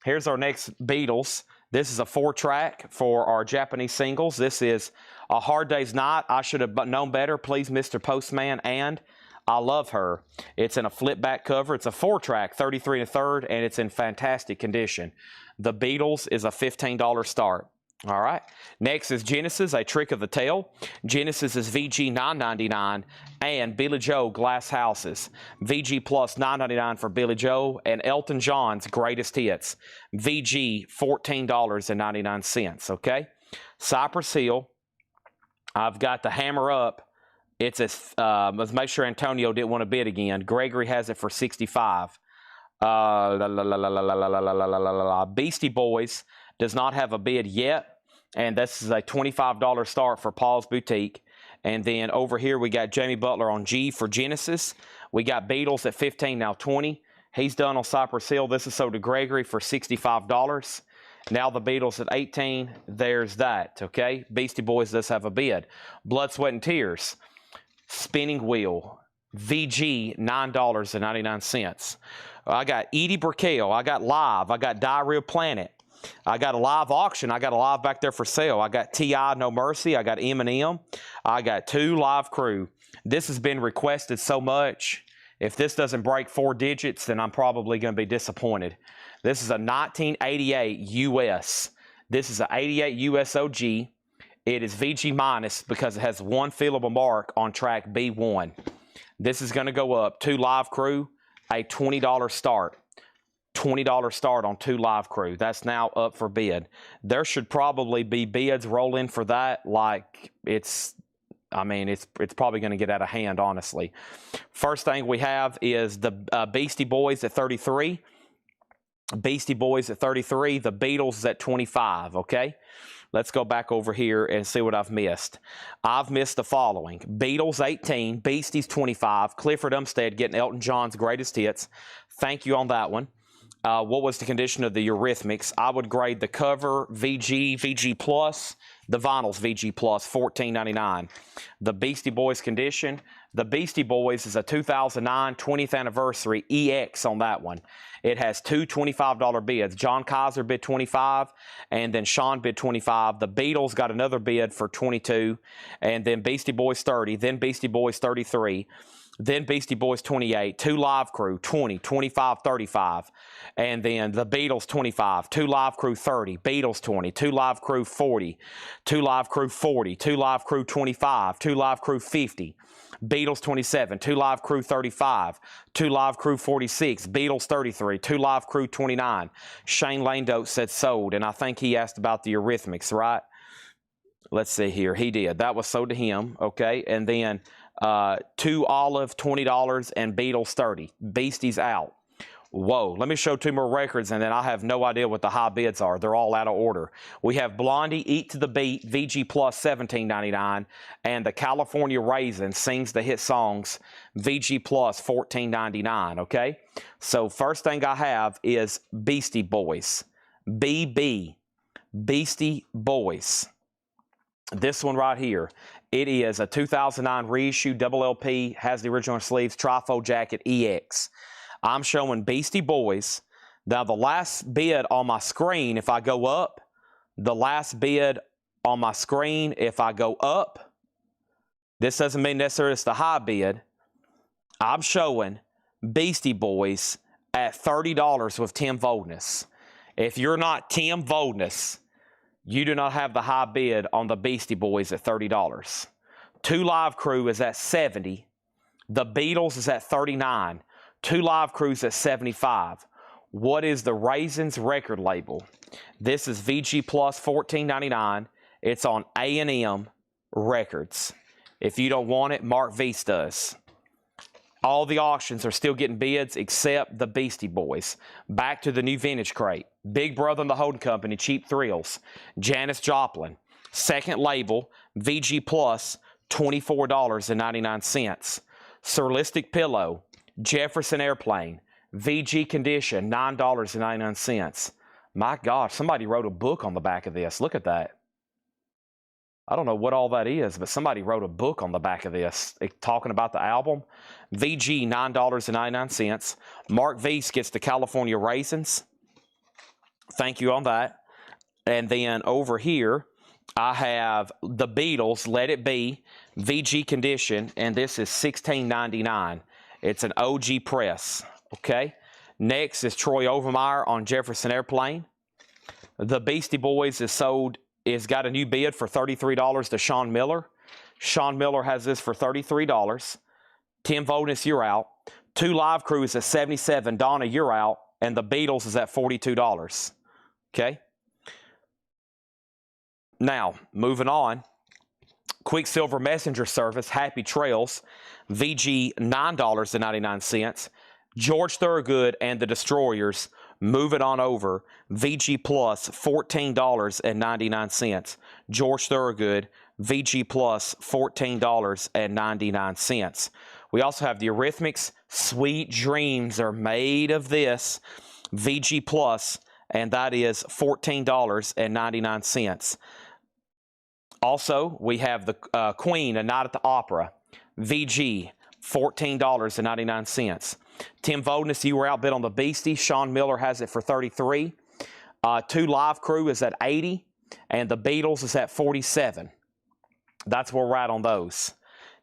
Speaker 1: Here's our next Beatles. This is a 4-track for our Japanese singles. This is A Hard Day's Night, I Should Have Known Better, Please Mr. Postman, and I love her. It's in a flip back cover. It's a 4-track, 33 1/3, and it's in fantastic condition. The Beatles is a $15 start. All right. Next is Genesis, A Trick of the Tail. Genesis is VG $9.99, and Billy Joe Glass Houses. VG plus $9.99 for Billy Joe, and Elton John's Greatest Hits. VG $14.99. Okay. Cypress Hill. I've got the Hammer Up. It's a, let's make sure Antonio didn't want to bid again. Gregory has it for 65. Beastie Boys does not have a bid yet, and this is a $25 start for Paul's Boutique. And then over here we got Jamie Butler on G for Genesis. We got Beatles at 15, now 20. He's done on Cypress Hill. This is sold to Gregory for $65. Now the Beatles at 18. There's that, okay? Beastie Boys does have a bid. Blood, Sweat, and Tears. Spinning Wheel. VG, $9.99. I got Edie Brickell. I got Live. I got Diarrhea Planet. I got a live auction. I got a live back there for sale. I got T.I. No Mercy. I got Eminem. I got 2 Live Crew. This has been requested so much. If this doesn't break 4 digits, then I'm probably going to be disappointed. This is a 1988 US. This is an 88 US OG. It is VG minus because it has 1 fillable mark on track B1. This is going to go up. 2 Live Crew, a $20 start. $20 start on 2 Live Crew. That's now up for bid. There should probably be bids roll in for that like it's probably going to get out of hand, honestly. First thing we have is the Beastie Boys at 33. Beastie Boys at 33. The Beatles is at 25, okay? Let's go back over here and see what I've missed. I've missed the following. Beatles 18, Beasties 25, Clifford Umstead getting Elton John's Greatest Hits. Thank you on that one. What was the condition of the Eurythmics? I would grade the cover VG, VG Plus, the vinyls VG Plus, $14.99. The Beastie Boys condition. The Beastie Boys is a 2009 20th anniversary EX on that one. It has 2 $25 bids. John Kaiser bid 25, and then Sean bid 25. The Beatles got another bid for 22, and then Beastie Boys 30, then Beastie Boys 33. Then Beastie Boys 28, 2 Live Crew 20, 25, 35. And then the Beatles 25, 2 Live Crew 30, Beatles 20, 2 Live Crew 40, 2 Live Crew 40, 2 Live Crew 25, 2 Live Crew 50, Beatles 27, 2 Live Crew 35, 2 Live Crew 46, Beatles 33, 2 Live Crew 29. Shane Lanedote said sold, and I think he asked about the Eurythmics, right? Let's see here. He did. That was sold to him, okay? And then 2 Olive, $20, and Beatles 30. Beasties out. Whoa, let me show 2 more records, and then I have no idea what the high bids are. They're all out of order. We have Blondie, Eat to the Beat, VG Plus, $17.99, and the California Raisin Sings the Hit Songs, VG Plus, $14.99, okay? So first thing I have is Beastie Boys. BB, Beastie Boys. This one right here. It is a 2009 reissue double LP, has the original sleeves, trifold jacket, EX. I'm showing Beastie Boys. Now, the last bid on my screen, if I go up, the last bid on my screen, if I go up, this doesn't mean necessarily it's the high bid. I'm showing Beastie Boys at $30 with Tim Voldness. If you're not Tim Voldness, you do not have the high bid on the Beastie Boys at $30. 2 Live Crew is at $70. The Beatles is at $39. 2 Live Crews at $75. What is the Raisins record label? This is VG Plus, $14.99. It's on A&M Records. If you don't want it, Mark Veast does. All the auctions are still getting bids except the Beastie Boys. Back to the new vintage crate. Big Brother and the Holding Company, Cheap Thrills. Janis Joplin. Second label, VG Plus, $24.99. Surlistic Pillow. Jefferson Airplane. VG Condition, $9.99. My gosh, somebody wrote a book on the back of this. Look at that. I don't know what all that is, but somebody wrote a book on the back of this talking about the album. VG, $9.99. Mark Veast gets the California Raisins. Thank you on that. And then over here, I have the Beatles, Let It Be, VG condition, and this is $16.99. It's an OG press, okay? Next is Troy Overmeyer on Jefferson Airplane. The Beastie Boys is got a new bid for $33 to Sean Miller. Sean Miller has this for $33. Tim Voldness, you're out. 2 Live Crew is at $77. Donna, you're out. And the Beatles is at $42. Okay? Now, moving on. Quicksilver Messenger Service, Happy Trails, VG $9.99. George Thorogood and the Destroyers, moving on over, VG Plus $14.99. George Thorogood, VG Plus $14.99. We also have the Eurythmics, Sweet Dreams Are Made of This, VG Plus, and that is $14.99. Also, we have the Queen, A Night at the Opera, VG, $14.99. Tim Voldness, you were outbid on the Beastie. Sean Miller has it for $33. 2 Live Crew is at $80, and the Beatles is at $47. That's where we're at on those.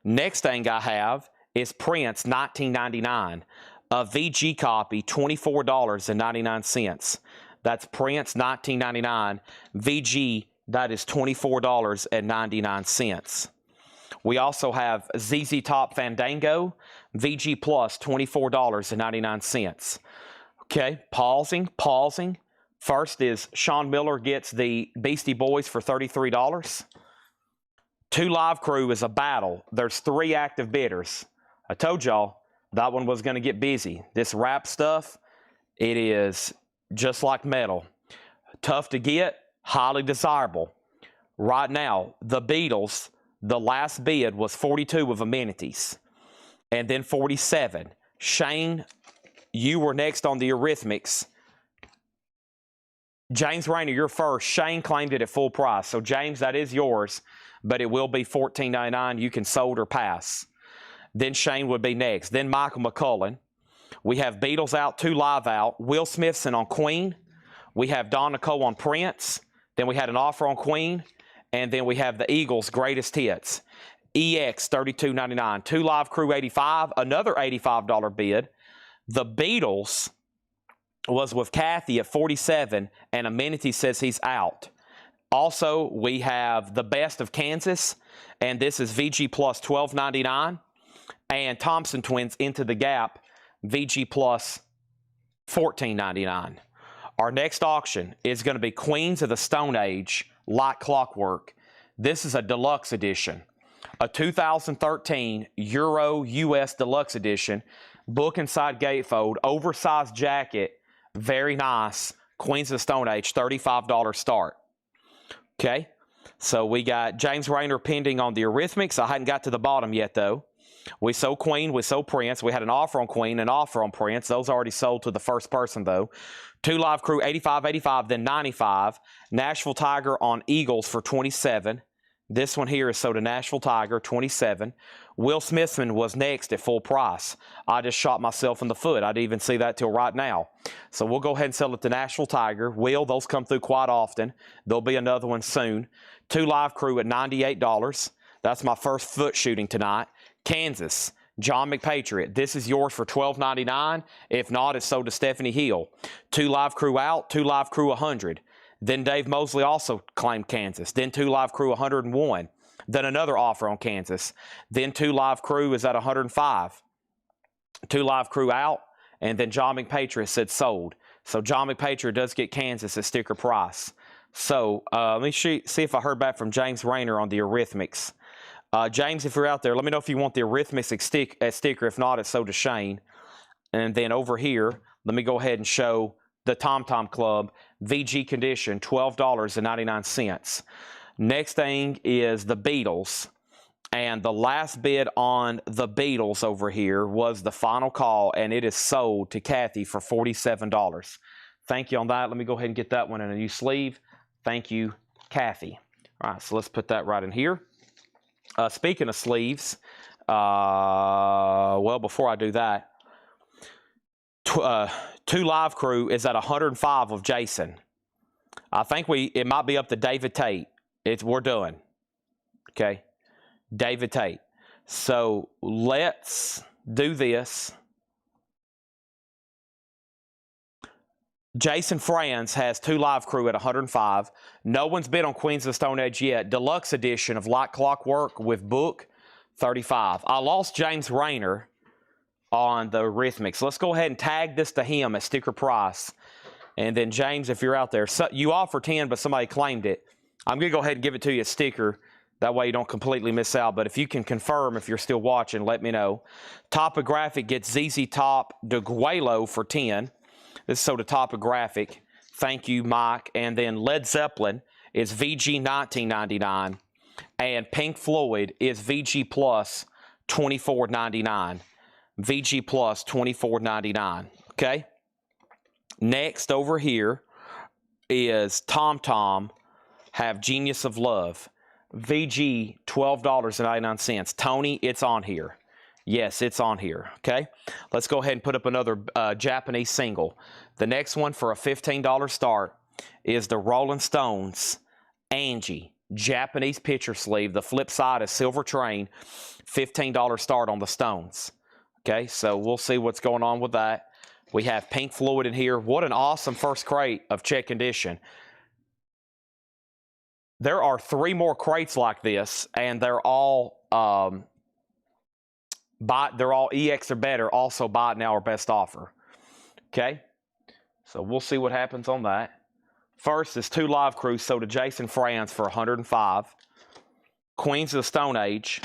Speaker 1: Next thing I have is Prince, $19.99. A VG copy, $24.99. That's Prince, $19.99. VG, that is $24.99. We also have ZZ Top Fandango, VG Plus, $24.99. Okay, pausing. First is Sean Miller gets the Beastie Boys for $33. 2 Live Crew is a battle. There's 3 active bidders. I told y'all that one was going to get busy. This rap stuff, it is just like metal. Tough to get, highly desirable. Right now, the Beatles, the last bid was 42 with amenities, and then 47. Shane, you were next on the Eurythmics. James Rayner, you're first. Shane claimed it at full price. So, James, that is yours, but it will be $14.99. You can sold or pass. Then Shane would be next. Then Michael McCullen. We have Beatles out, 2 Live out. Will Smithson on Queen. We have Don Nicole on Prince. Then we had an offer on Queen. And then we have the Eagles' Greatest Hits. EX, $32.99. 2 Live Crew, $85. Another $85 bid. The Beatles was with Kathy at $47, and Amenity says he's out. Also, we have the Best of Kansas, and this is VG Plus $12.99. And Thompson Twins, Into the Gap, VG Plus $14.99. Our next auction is going to be Queens of the Stone Age, Like Clockwork. This is a deluxe edition. A 2013 Euro US deluxe edition. Book inside gatefold, oversized jacket, very nice. Queens of the Stone Age, $35 start. Okay, so we got James Rayner pending on the Eurythmics. I hadn't got to the bottom yet, though. We sold Queen, we sold Prince. We had an offer on Queen, an offer on Prince. Those already sold to the first person, though. 2 Live Crew, $85, then $95. Nashville Tiger on Eagles for $27. This one here is sold to Nashville Tiger, $27. Will Smithman was next at full price. I just shot myself in the foot. I didn't even see that till right now. So we'll go ahead and sell it to Nashville Tiger. Will, those come through quite often. There'll be another one soon. 2 Live Crew at $98. That's my first foot shooting tonight. Kansas, John McPatriot. This is yours for $12.99. If not, it's sold to Stephanie Hill. 2 Live Crew out, 2 Live Crew 100. Then Dave Mosley also claimed Kansas. Then 2 Live Crew 101. Then another offer on Kansas. Then 2 Live Crew is at 105. 2 Live Crew out. And then John McPatriot said sold. So John McPatriot does get Kansas at sticker price. So let me see if I heard back from James Rayner on the Eurythmics. James, if you're out there, let me know if you want the Eurythmics sticker. If not, it's sold to Shane. And then over here, let me go ahead and show the Tom Tom Club VG condition, $12.99. Next thing is the Beatles. And the last bid on the Beatles over here was the final call, and it is sold to Kathy for $47. Thank you on that. Let me go ahead and get that one in a new sleeve. Thank you, Kathy. All right, so let's put that right in here. Speaking of sleeves, well, before I do that, 2 Live Crew is at 105 of Jason. I think it might be up to David Tate. We're done. Okay. David Tate. So let's do this. Jason Franz has 2 live crew at 105. No one's bid on Queens of the Stone Age yet. Deluxe edition of Like Clockwork with book, 35. I lost James Rayner on the Rhythmics. Let's go ahead and tag this to him at sticker price. And then James, if you're out there, so you offered 10, but somebody claimed it. I'm going to go ahead and give it to you a sticker. That way you don't completely miss out. But if you can confirm, if you're still watching, let me know. Topographic gets ZZ Top de Guelo for 10. This is so the Topographic. Thank you, Mike. And then Led Zeppelin is VG $19.99. And Pink Floyd is VG Plus $24.99. VG Plus $24.99. Okay? Next over here is Tom Tom have Genius of Love. VG $12.99. Tony, it's on here. Yes, it's on here. Okay, let's go ahead and put up another Japanese single. The next one for a $15 start is the Rolling Stones, Angie, Japanese picture sleeve. The flip side is Silver Train, $15 start on the Stones. Okay, so we'll see what's going on with that. We have Pink Floyd in here. What an awesome first crate of check condition. There are 3 more crates like this, and they're all they're all EX or better. Also buy it now or best offer. Okay, so we'll see what happens on that. First is 2 live crews sold to Jason Franz for 105. Queens of the Stone Age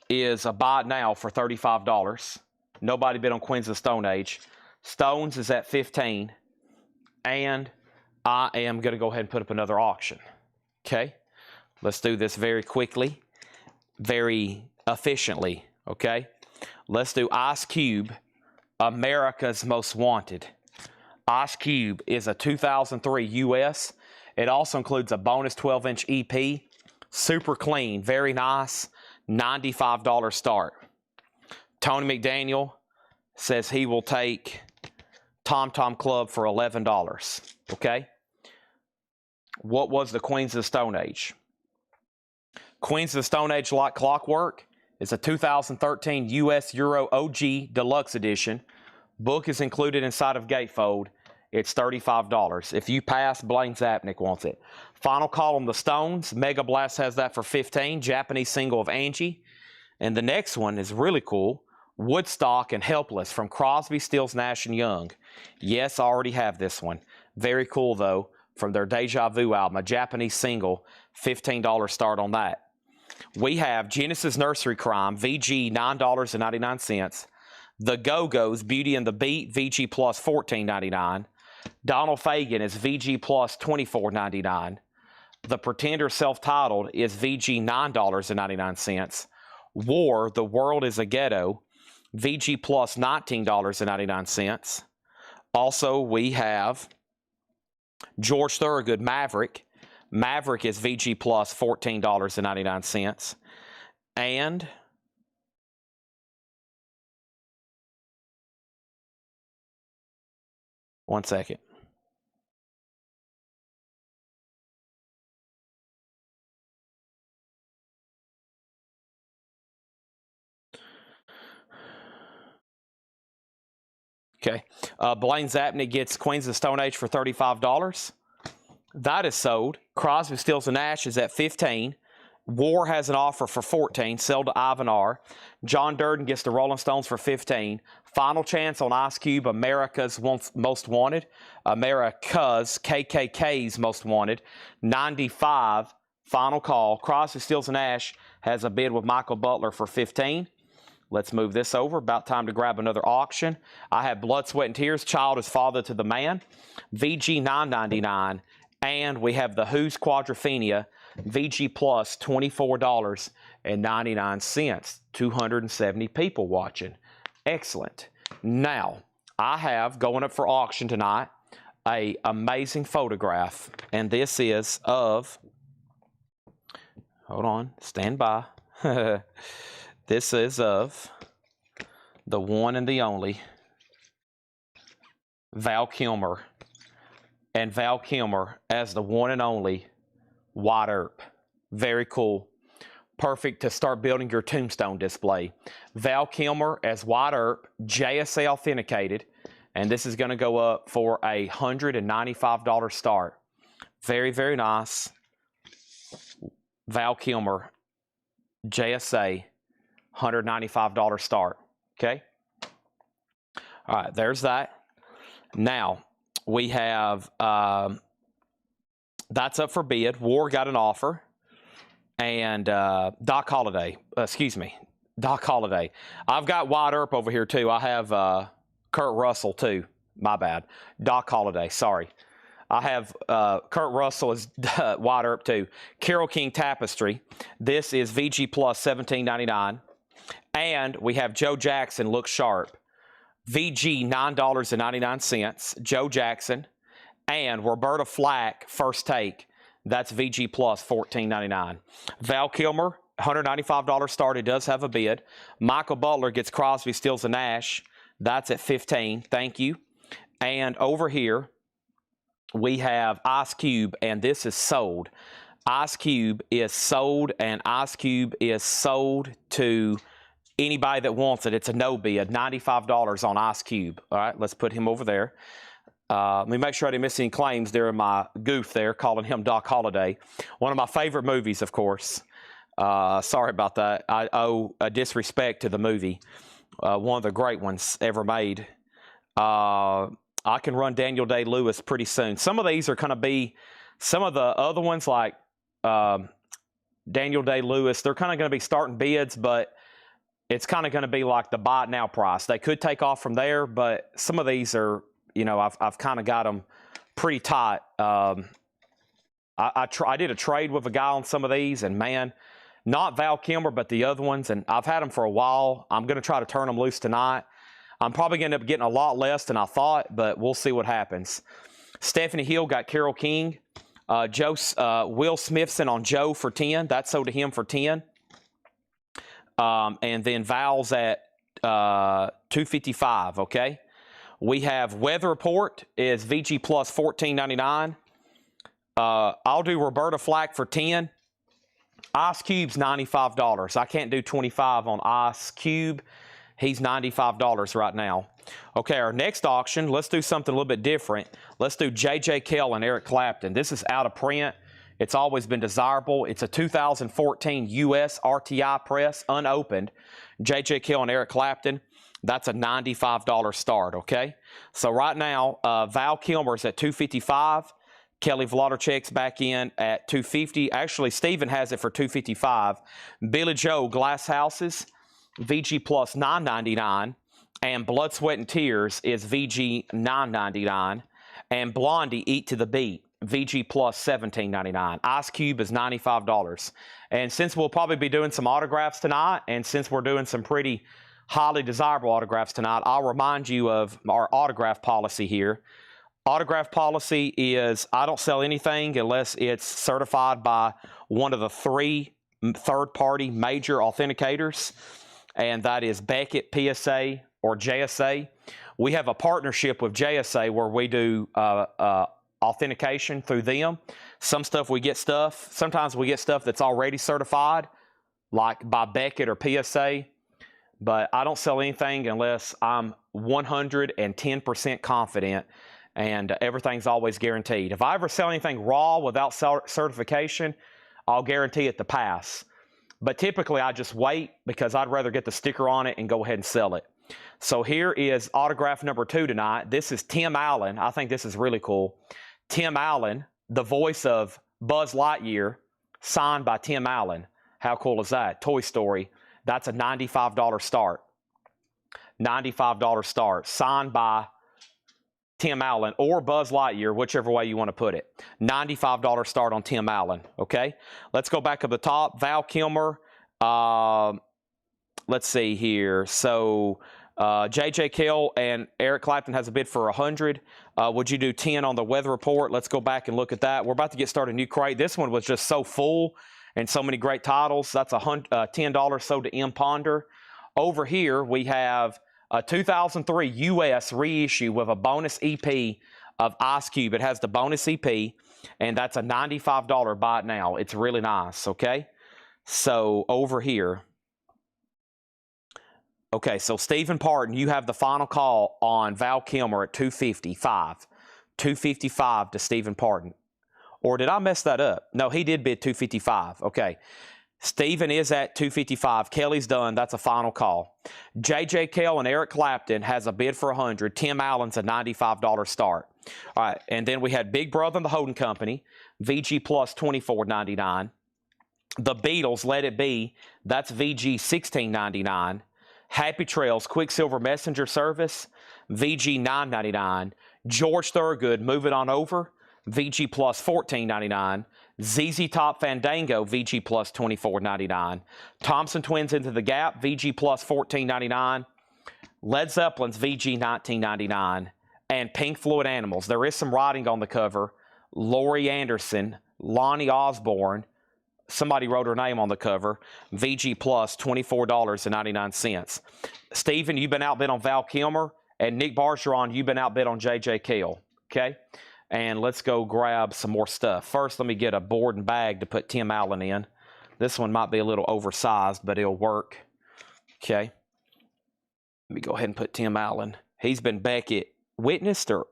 Speaker 1: is a buy it now for $35. Nobody bid on Queens of the Stone Age. Stones is at 15, and I am going to go ahead and put up another auction. Okay, let's do this very quickly, very efficiently. Okay, let's do Ice Cube, America's Most Wanted. Ice Cube is a 2003 US. It also includes a bonus 12-inch EP. Super clean, very nice, $95 start. Tony McDaniel says he will take Tom Tom Club for $11. Okay. What was the Queens of the Stone Age? Queens of the Stone Age Like Clockwork is a 2013 US Euro OG Deluxe Edition. Book is included inside of Gatefold. It's $35. If you pass, Blaine Zapnick wants it. Final call on the Stones. Mega Blast has that for $15. Japanese single of Angie. And the next one is really cool. Woodstock and Helpless from Crosby, Stills, Nash & Young. Yes, I already have this one. Very cool, though, from their Deja Vu album. A Japanese single, $15 start on that. We have Genesis Nursery Crime, VG $9.99. The Go-Go's Beauty and the Beat, VG Plus $14.99. Donald Fagen is VG Plus $24.99. The Pretender Self-Titled is VG $9.99. War, The World is a Ghetto, VG Plus $19.99. Also, we have George Thorogood Maverick. Maverick is VG Plus $14.99. And one second. Okay. Blaine Zapnick gets Queens of the Stone Age for $35. That is sold. Crosby, Stills, and Nash is at $15. War has an offer for $14. Sell to Ivan R. John Durden gets the Rolling Stones for $15. Final chance on Ice Cube, America's Most Wanted. America's KKK's Most Wanted. 95. Final call. Crosby, Stills, and Nash has a bid with Michael Butler for $15. Let's move this over. About time to grab another auction. I have Blood, Sweat, and Tears. Child is Father to the Man. VG $9.99. And we have the Who's Quadrophenia. VG Plus $24.99. 270 people watching. Excellent. Now, I have going up for auction tonight a amazing photograph. And this is of, hold on, stand by. This is of the one and the only Val Kilmer. and Val Kilmer as the one and only White Earp. Very cool. Perfect to start building your tombstone display. Val Kilmer as White Earp, JSA authenticated, and this is going to go up for a $195 start. Very, very nice. Val Kilmer, JSA, $195 start. Okay. All right, there's that. Now, we have, that's up for bid. War got an offer. And Doc Holliday. I've got White Earp over here, too. I have Kurt Russell, too. My bad. Doc Holliday, sorry. I have Kurt Russell as White Earp, too. Carole King Tapestry. This is VG Plus $17.99. And we have Joe Jackson Look Sharp. VG $9.99. Joe Jackson. And Roberta Flack First Take. That's VG Plus $14.99. Val Kilmer, $195 start. It does have a bid. Michael Butler gets Crosby, Stills, and Nash. That's at $15. Thank you. And over here, we have Ice Cube, and this is sold. Ice Cube is sold, and Ice Cube is sold to anybody that wants it. It's a no bid, $95 on Ice Cube. All right, let's put him over there. Let me make sure I didn't miss any claims there in my goof there, calling him Doc Holliday. One of my favorite movies, of course. Sorry about that. I owe a disrespect to the movie. One of the great ones ever made. I can run Daniel Day-Lewis pretty soon. Some of these are going to be, some of the other ones like Daniel Day-Lewis, they're kind of going to be starting bids, but it's kind of going to be like the buy it now price. They could take off from there, but some of these are, you know, I've kind of got them pretty tight. I did a trade with a guy on some of these, and man, not Val Kilmer, but the other ones, and I've had them for a while. I'm going to try to turn them loose tonight. I'm probably going to end up getting a lot less than I thought, but we'll see what happens. Stephanie Hill got Carole King. Will Smithson on Joe for 10. That sold to him for 10. And then Val's at $255, okay? We have Weather Report is VG Plus $14.99. I'll do Roberta Flack for 10. Ice Cube's $95. I can't do 25 on Ice Cube. He's $95 right now. Okay, our next auction, let's do something a little bit different. Let's do J.J. Kell and Eric Clapton. This is out of print. It's always been desirable. It's a 2014 U.S. RTI press, unopened. J.J. Kell and Eric Clapton. That's a $95 start, okay? So right now, Val Kilmer's at $255. Kelly Vladicek's back in at $250. Actually, Steven has it for $255. Billy Joe Glass Houses, VG Plus $9.99. And Blood, Sweat, and Tears is VG $9.99. And Blondie Eat to the Beat, VG Plus $17.99. Ice Cube is $95. And since we'll probably be doing some autographs tonight, and since we're doing some pretty highly desirable autographs tonight, I'll remind you of our autograph policy here. Autograph policy is I don't sell anything unless it's certified by one of the 3 third-party major authenticators, and that is Beckett, PSA, or JSA. We have a partnership with JSA where we do authentication through them. Sometimes we get stuff that's already certified, like by Beckett or PSA. But I don't sell anything unless I'm 110% confident, and everything's always guaranteed. If I ever sell anything raw without certification, I'll guarantee it to pass. But typically, I just wait because I'd rather get the sticker on it and go ahead and sell it. So here is autograph number 2 tonight. This is Tim Allen. I think this is really cool. Tim Allen, the voice of Buzz Lightyear, signed by Tim Allen. How cool is that? Toy Story. That's a $95 start. $95 start. Signed by Tim Allen or Buzz Lightyear, whichever way you want to put it. $95 start on Tim Allen. Okay. Let's go back up the top. Val Kilmer. Let's see here. So J.J. Kell and Eric Clapton has a bid for 100. Would you do 10 on the Weather Report? Let's go back and look at that. We're about to get started a new crate. This one was just so full and so many great titles. That's $10 sold to M. Ponder. Over here, we have a 2003 U.S. reissue with a bonus EP of Ice Cube. It has the bonus EP, and that's a $95 buy it now. It's really nice, okay? So over here. Okay, so Stephen Parton, you have the final call on Val Kilmer at 255. 255 to Stephen Parton. Or did I mess that up? No, he did bid 255. Okay. Stephen is at 255. Kelly's done. That's a final call. J.J. Kell and Eric Clapton has a bid for 100. Tim Allen's a $95 start. All right, and then we had Big Brother and the Holding Company, VG plus $24.99. The Beatles, Let It Be, that's VG $16.99. Happy Trails, Quicksilver Messenger Service, VG $9.99. George Thorogood, Move It On Over, VG plus $14.99. ZZ Top Fandango, VG plus $24.99. Thompson Twins Into the Gap, VG plus $14.99. Led Zeppelin's VG $19.99. And Pink Floyd Animals. There is some writing on the cover. Laurie Anderson, Lonnie Osborne. Somebody wrote her name on the cover. VG plus $24.99. Stephen, you've been outbid on Val Kilmer. And Nick Bargeron, you've been outbid on J.J. Kell. Okay? And let's go grab some more stuff. First, let me get a board and bag to put Tim Allen in. This one might be a little oversized, but it'll work. Okay. Let me go ahead and put Tim Allen. He's been Beckett witnessed or...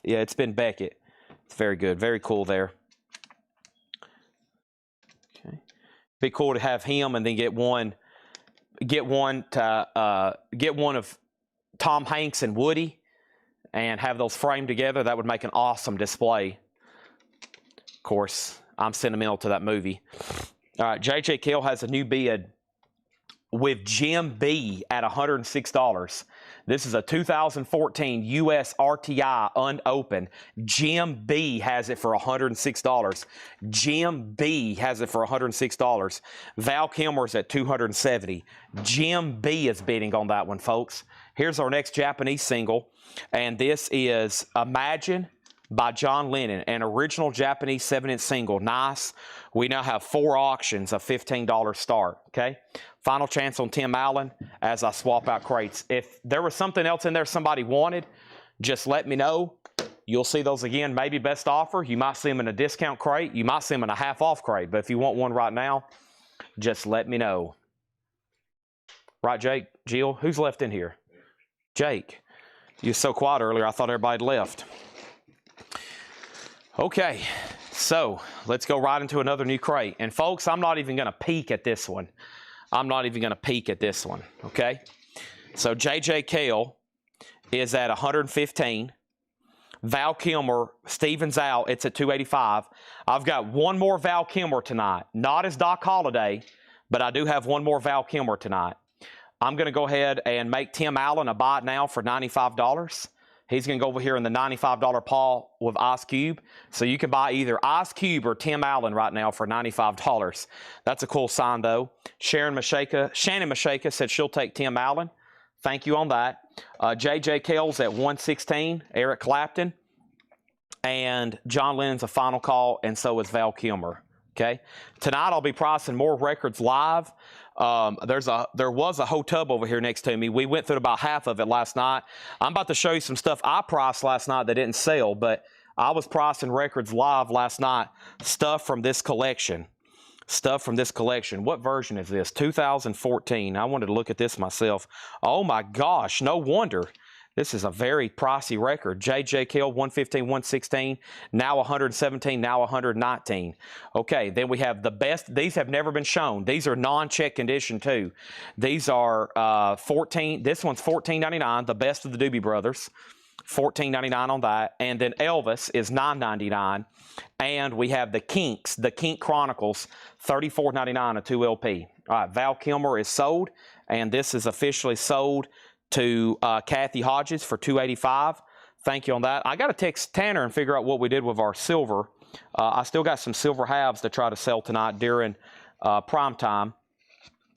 Speaker 1: Yeah, it's been Beckett. It's very good. Very cool there. Okay. Be cool to have him and then get one of Tom Hanks and Woody and have those framed together. That would make an awesome display. Of course, I'm sentimental to that movie. All right, J.J. Kell has a new bid with Jim B at $106. This is a 2014 US RTI unopened. Jim B has it for $106. Jim B has it for $106. Val Kilmer's at $270. Jim B is bidding on that one, folks. Here's our next Japanese single, and this is Imagine by John Lennon, an original Japanese 7-inch single. Nice. We now have 4 auctions, a $15 start, okay? Final chance on Tim Allen as I swap out crates. If there was something else in there somebody wanted, just let me know. You'll see those again, maybe best offer. You might see them in a discount crate. You might see them in a half-off crate, but if you want one right now, just let me know. Right, Jake? Jill? Who's left in here? Jake. You were so quiet earlier, I thought everybody had left. Okay, so let's go right into another new crate. And folks, I'm not even going to peek at this one. I'm not even going to peek at this one, okay? So J.J. Kell is at 115. Val Kilmer, Stevens out, it's at 285. I've got one more Val Kilmer tonight. Not as Doc Holliday, but I do have one more Val Kilmer tonight. I'm going to go ahead and make Tim Allen a buy it now for $95. He's going to go over here in the $95 Paul with Ice Cube. So you can buy either Ice Cube or Tim Allen right now for $95. That's a cool sign, though. Shannon Mashaka said she'll take Tim Allen. Thank you on that. J.J. Kell's at 116. Eric Clapton. And John Lennon's a final call, and so is Val Kilmer. Okay. Tonight I'll be pricing more records live. There was a whole tub over here next to me. We went through about half of it last night. I'm about to show you some stuff I priced last night that didn't sell, but I was pricing records live last night. Stuff from this collection. Stuff from this collection. What version is this? 2014. I wanted to look at this myself. Oh my gosh, no wonder. This is a very pricey record. J.J. Kell, 115, 116, now 117, now 119. Okay, then we have the best. These have never been shown. These are non-check condition, too. These are 14. This one's $14.99, the best of the Doobie Brothers. $14.99 on that. And then Elvis is $9.99. And we have the Kinks, the Kink Chronicles, $34.99, a 2LP. All right, Val Kilmer is sold, and this is officially sold to Kathy Hodges for $285. Thank you on that. I got to text Tanner and figure out what we did with our silver. I still got some silver halves to try to sell tonight during prime time.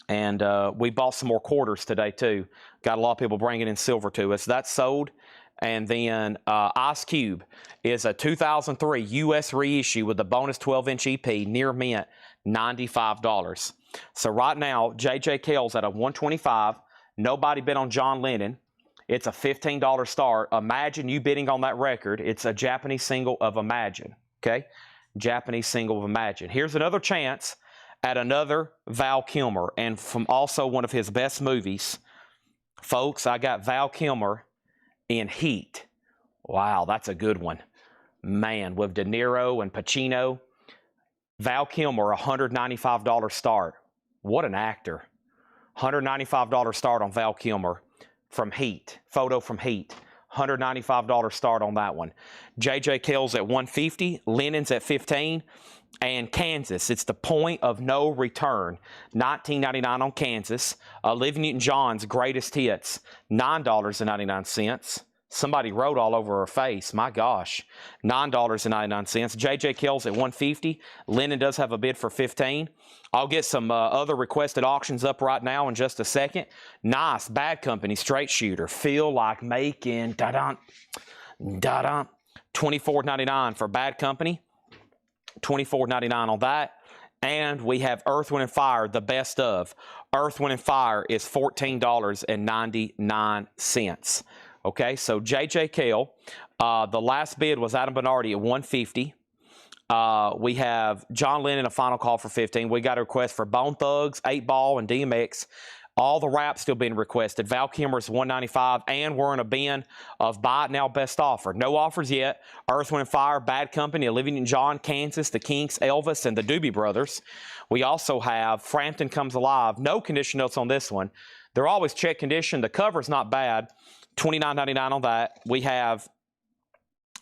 Speaker 1: And we bought some more quarters today, too. Got a lot of people bringing in silver to us. That's sold. And then Ice Cube is a 2003 U.S. reissue with the bonus 12-inch EP, near mint, $95. So right now, J.J. Kell's at a 125. Nobody bid on John Lennon. It's a $15 start. Imagine you bidding on that record. It's a Japanese single of Imagine, okay? Japanese single of Imagine. Here's another chance at another Val Kilmer, and from also one of his best movies. Folks, I got Val Kilmer in Heat. Wow, that's a good one. Man, with De Niro and Pacino. Val Kilmer, $195 start. What an actor. $195 start on Val Kilmer from Heat. Photo from Heat. $195 start on that one. J.J. Cale's at $150. Lennon's at $15. And Kansas, it's the point of no return. $19.99 on Kansas. Olivia Newton-John's greatest hits. $9.99. Somebody wrote all over her face. My gosh. $9.99. J.J. Cale's at $150. Lennon does have a bid for $15. I'll get some other requested auctions up right now in just a second. Nice. Bad Company straight shooter. Feel like making da-dum, da-dum. $24.99 for Bad Company. $24.99 on that. And we have Earth, Wind & Fire, the best of. Earth, Wind & Fire is $14.99. Okay, so J.J. Cale, the last bid was Adam Bernardi at $150. We have John Lennon, a final call for $15. We got a request for Bone Thugs, 8 Ball, and DMX. All the raps still being requested. Val Kilmer's $195, and we're in a bin of Buy It Now Best Offer. No offers yet. Earth, Wind & Fire, Bad Company, Olivia Newton-John, Kansas, the Kinks, Elvis, and the Doobie Brothers. We also have Frampton Comes Alive. No condition notes on this one. They're always check condition. The cover's not bad. $29.99 on that. We have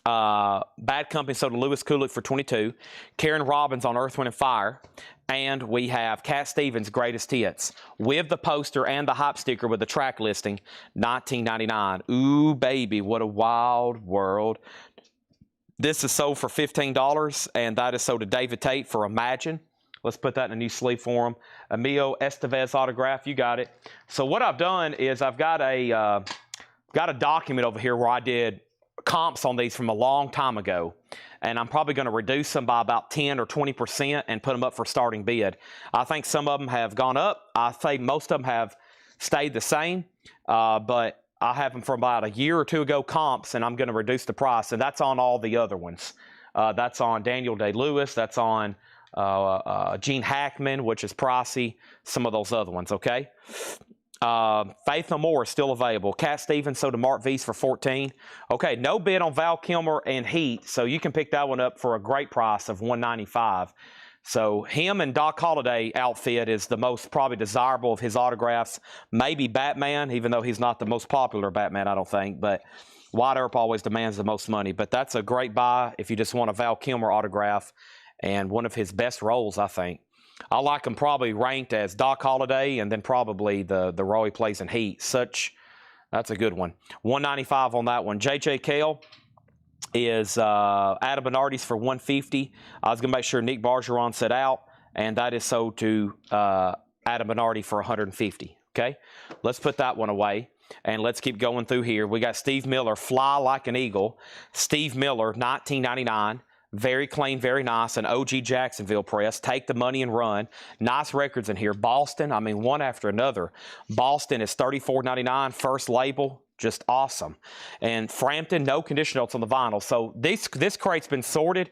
Speaker 1: Bad Company sold to Lewis Kulick for $22. Karen Robbins on Earth, Wind & Fire. And we have Cat Stevens' Greatest Hits with the poster and the hype sticker with the track listing, $19.99. Ooh, baby, what a wild world. This is sold for $15, and that is sold to David Tate for Imagine. Let's put that in a new sleeve for him. Emilio Estevez autograph, you got it. So what I've done is I've got a document over here where I did comps on these from a long time ago, and I'm probably going to reduce them by about 10 or 20% and put them up for starting bid. I think some of them have gone up. I think most of them have stayed the same, but I have them from about a year or two ago comps, and I'm going to reduce the price, and that's on all the other ones. That's on Daniel Day-Lewis. That's on Gene Hackman, which is pricey. Some of those other ones, okay? Faith No More is still available. Cat Stevens sold to Mark V's for $14. Okay, no bid on Val Kilmer and Heat, so you can pick that one up for a great price of $195. So him and Doc Holliday outfit is the most probably desirable of his autographs. Maybe Batman, even though he's not the most popular Batman, I don't think. But Wyatt Earp always demands the most money. But that's a great buy if you just want a Val Kilmer autograph and one of his best roles, I think. I like him probably ranked as Doc Holliday and then probably the role he plays in Heat. That's a good one. $195 on that one. J.J. Cale is Adam Bernardi's for $150. I was going to make sure Nick Bargeron set out, and that is sold to Adam Bernardi for $150. Okay, let's put that one away, and let's keep going through here. We got Steve Miller, Fly Like an Eagle. Steve Miller, $19.99. Very clean, very nice. An OG Jacksonville press. Take the money and run. Nice records in here. Boston, I mean, one after another. Boston is $34.99. First label, just awesome. And Frampton, no condition notes on the vinyl. So this crate's been sorted.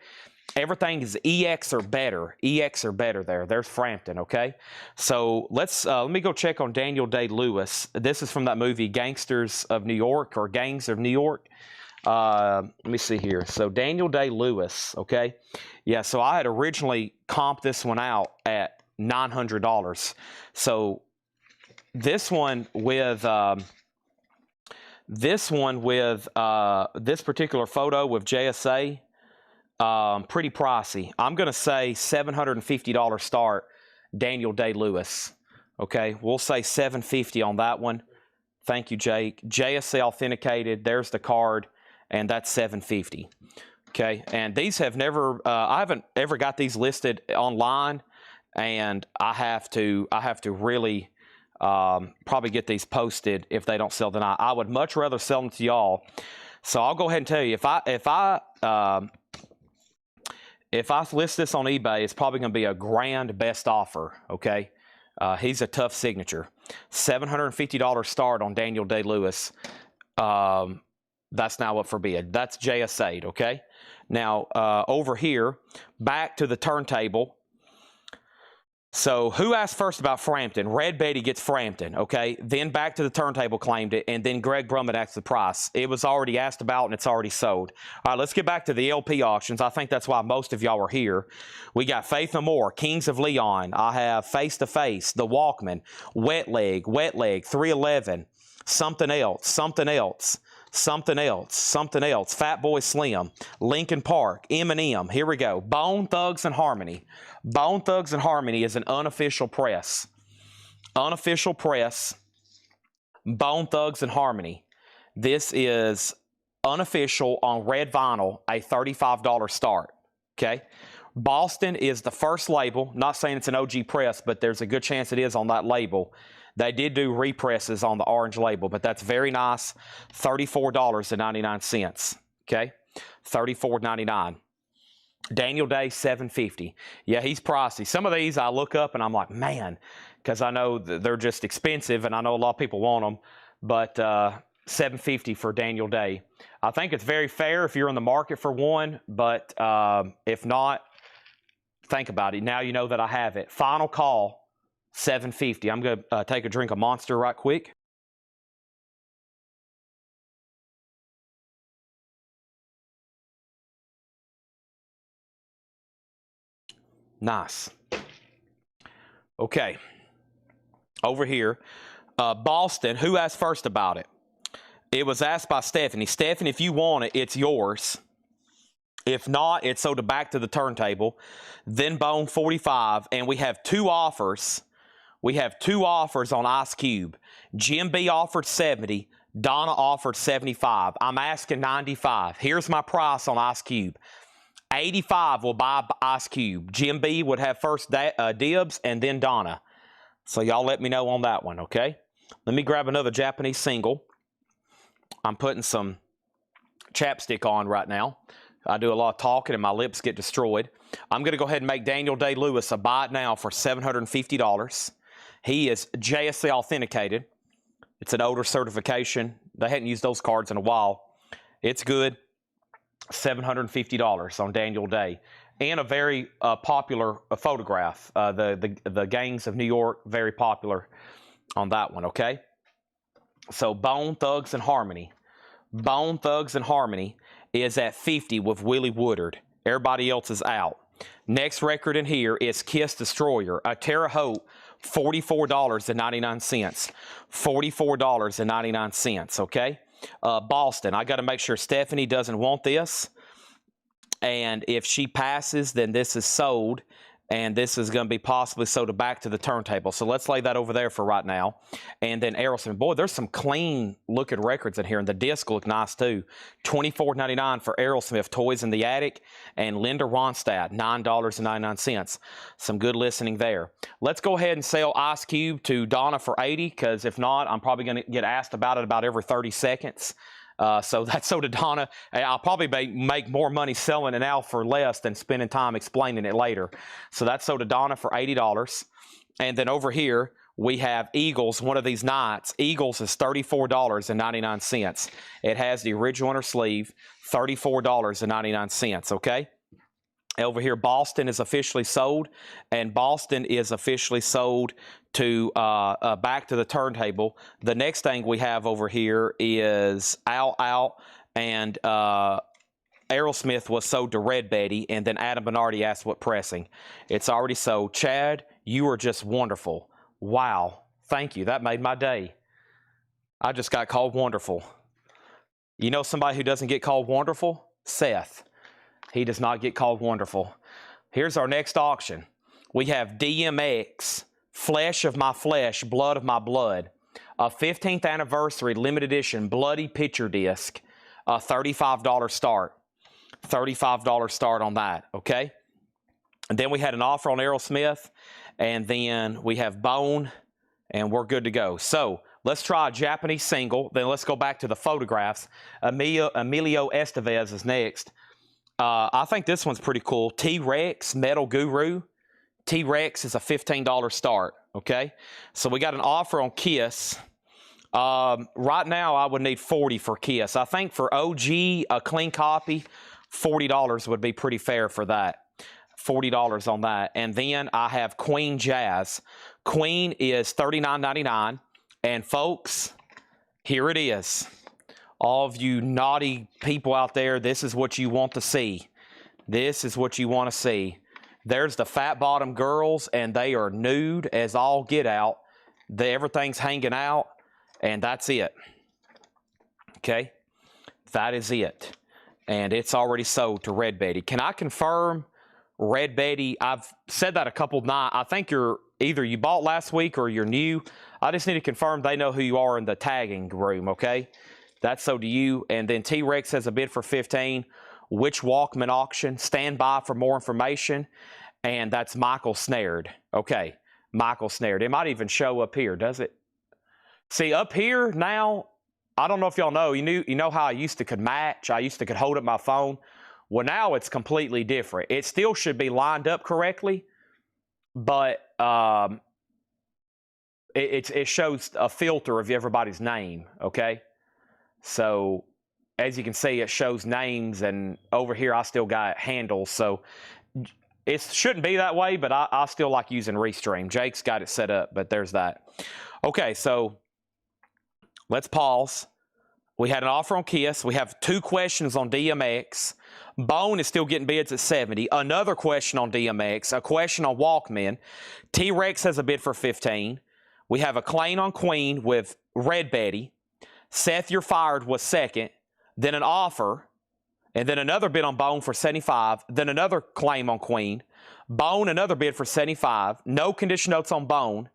Speaker 1: Everything is EX or better. EX or better there. There's Frampton, okay? So let me go check on Daniel Day-Lewis. This is from that movie Gangsters of New York or Gangs of New York. Let me see here. So Daniel Day-Lewis, okay? Yeah, so I had originally comped this one out at $900. So this one with this particular photo with JSA, pretty pricey. I'm going to say $750 start, Daniel Day-Lewis. Okay, we'll say $750 on that one. Thank you, Jake. JSA authenticated. There's the card. And that's $750. Okay, and these have never. I haven't ever got these listed online, and I have to really probably get these posted if they don't sell tonight. I would much rather sell them to y'all. So I'll go ahead and tell you if I list this on eBay, it's probably going to be a grand best offer. Okay, he's a tough signature. $750 start on Daniel Day-Lewis. That's now up for bid. That's JS8, okay? Now, over here, back to the turntable. So, who asked first about Frampton? Red Betty gets Frampton, okay? Then back to the turntable claimed it, and then Greg Brummett asked the price. It was already asked about, and it's already sold. All right, let's get back to the LP auctions. I think that's why most of y'all are here. We got Faith No More, Kings of Leon. I have Face to Face, The Walkman, Wet Leg, 311, Something Else, Something Else, Something Else, Something Else, Fat Boy Slim, Lincoln Park, Eminem. Here we go. Bone Thugs and Harmony. Bone Thugs and Harmony is an unofficial press. Unofficial press. Bone Thugs and Harmony. This is unofficial on red vinyl, a $35 start. Okay. Boston is the first label. Not saying it's an OG press, but there's a good chance it is on that label. They did do represses on the orange label, but that's very nice. $34.99. Okay. $34.99. Daniel Day, $750. Yeah, he's pricey. Some of these I look up and I'm like, man, because I know they're just expensive and I know a lot of people want them, but $750 for Daniel Day. I think it's very fair if you're in the market for one, but if not, think about it. Now you know that I have it. Final Call, $750. I'm going to take a drink of Monster right quick. Nice. Okay. Over here, Boston, who asked first about it? It was asked by Stephanie. Stephanie, if you want it, it's yours. If not, it's sold back to the turntable. Then Bone 45, and we have two offers. We have two offers on Ice Cube. Jim B offered 70. Donna offered 75. I'm asking 95. Here's my price on Ice Cube. 85 will buy Ice Cube. Jim B would have first dibs, and then Donna. So y'all let me know on that one, okay? Let me grab another Japanese single. I'm putting some chapstick on right now. I do a lot of talking and my lips get destroyed. I'm going to go ahead and make Daniel Day-Lewis a buy it now for $750. He is JSA authenticated. It's an older certification. They hadn't used those cards in a while. It's good. $750 on Daniel Day, and a very popular photograph. The gangs of New York, very popular on that one. Okay, so Bone Thugs and Harmony. Bone Thugs and Harmony is at 50 with Willie Woodard. Everybody else is out. Next record in here is Kiss Destroyer, a Terre Haute, $44.99. $44.99. Okay. Boston, I got to make sure Stephanie doesn't want this, and if she passes, then this is sold, and this is going to be possibly sold back to the turntable. So let's lay that over there for right now. And then Aerosmith, boy, there's some clean looking records in here, and the disc look nice too. $24.99 for Aerosmith, Toys in the Attic, and Linda Ronstadt, $9.99. Some good listening there. Let's go ahead and sell Ice Cube to Donna for 80, because if not, I'm probably going to get asked about it about every 30 seconds. So that's so to Donna. I'll probably make more money selling it now for less than spending time explaining it later. So that's so to Donna for $80. And then over here, we have Eagles, one of these nights. Eagles is $34.99. It has the original inner sleeve, $34.99, okay? Over here, Boston is officially sold, and Boston is officially sold to back to the turntable. The next thing we have over here is Out, and Aerosmith was sold to Red Betty, and then Adam Bernardi asked what pressing. It's already sold. Chad, you are just wonderful. Wow. Thank you. That made my day. I just got called wonderful. You know somebody who doesn't get called wonderful? Seth. He does not get called wonderful. Here's our next auction. We have DMX, Flesh of My Flesh, Blood of My Blood, a 15th anniversary limited edition bloody picture disc, a $35 start. $35 start on that, okay? And then we had an offer on Aerosmith, and then we have Bone, and we're good to go. So let's try a Japanese single. Then let's go back to the photographs. Emilio Estevez is next. I think this one's pretty cool. T-Rex, Metal Guru. T-Rex is a $15 start, okay? So we got an offer on Kiss. Right now, I would need 40 for Kiss. I think for OG, a clean copy, $40 would be pretty fair for that. $40 on that. And then I have Queen Jazz. Queen is $39.99. And folks, here it is. All of you naughty people out there, this is what you want to see. This is what you want to see. There's the fat bottom girls, and they are nude as all get out. Everything's hanging out, and that's it. Okay? That is it. And it's already sold to Red Betty. Can I confirm Red Betty? I've said that a couple nights. I think either you bought last week or you're new. I just need to confirm they know who you are in the tagging room, okay? That's so to you. And then T-Rex has a bid for 15. Which Walkman auction? Stand by for more information. And that's Michael Snared. Okay, Michael Snared. It might even show up here, does it? See, up here now, I don't know if y'all know, you know how I used to could match? I used to could hold up my phone. Well, now it's completely different. It still should be lined up correctly, but it shows a filter of everybody's name, okay? So, as you can see, it shows names, and over here I still got handles, so it shouldn't be that way, but I still like using Restream. Jake's got it set up, but there's that. Okay, so let's pause. We had an offer on Kiss. We have 2 questions on DMX. Bone is still getting bids at 70. Another question on DMX. A question on Walkman. T-Rex has a bid for 15. We have a claim on Queen with Red Betty. Seth, You're Fired was second. Then an offer. And then another bid on Bone for 75. Then another claim on Queen. Bone, another bid for 75. No condition notes on Bone.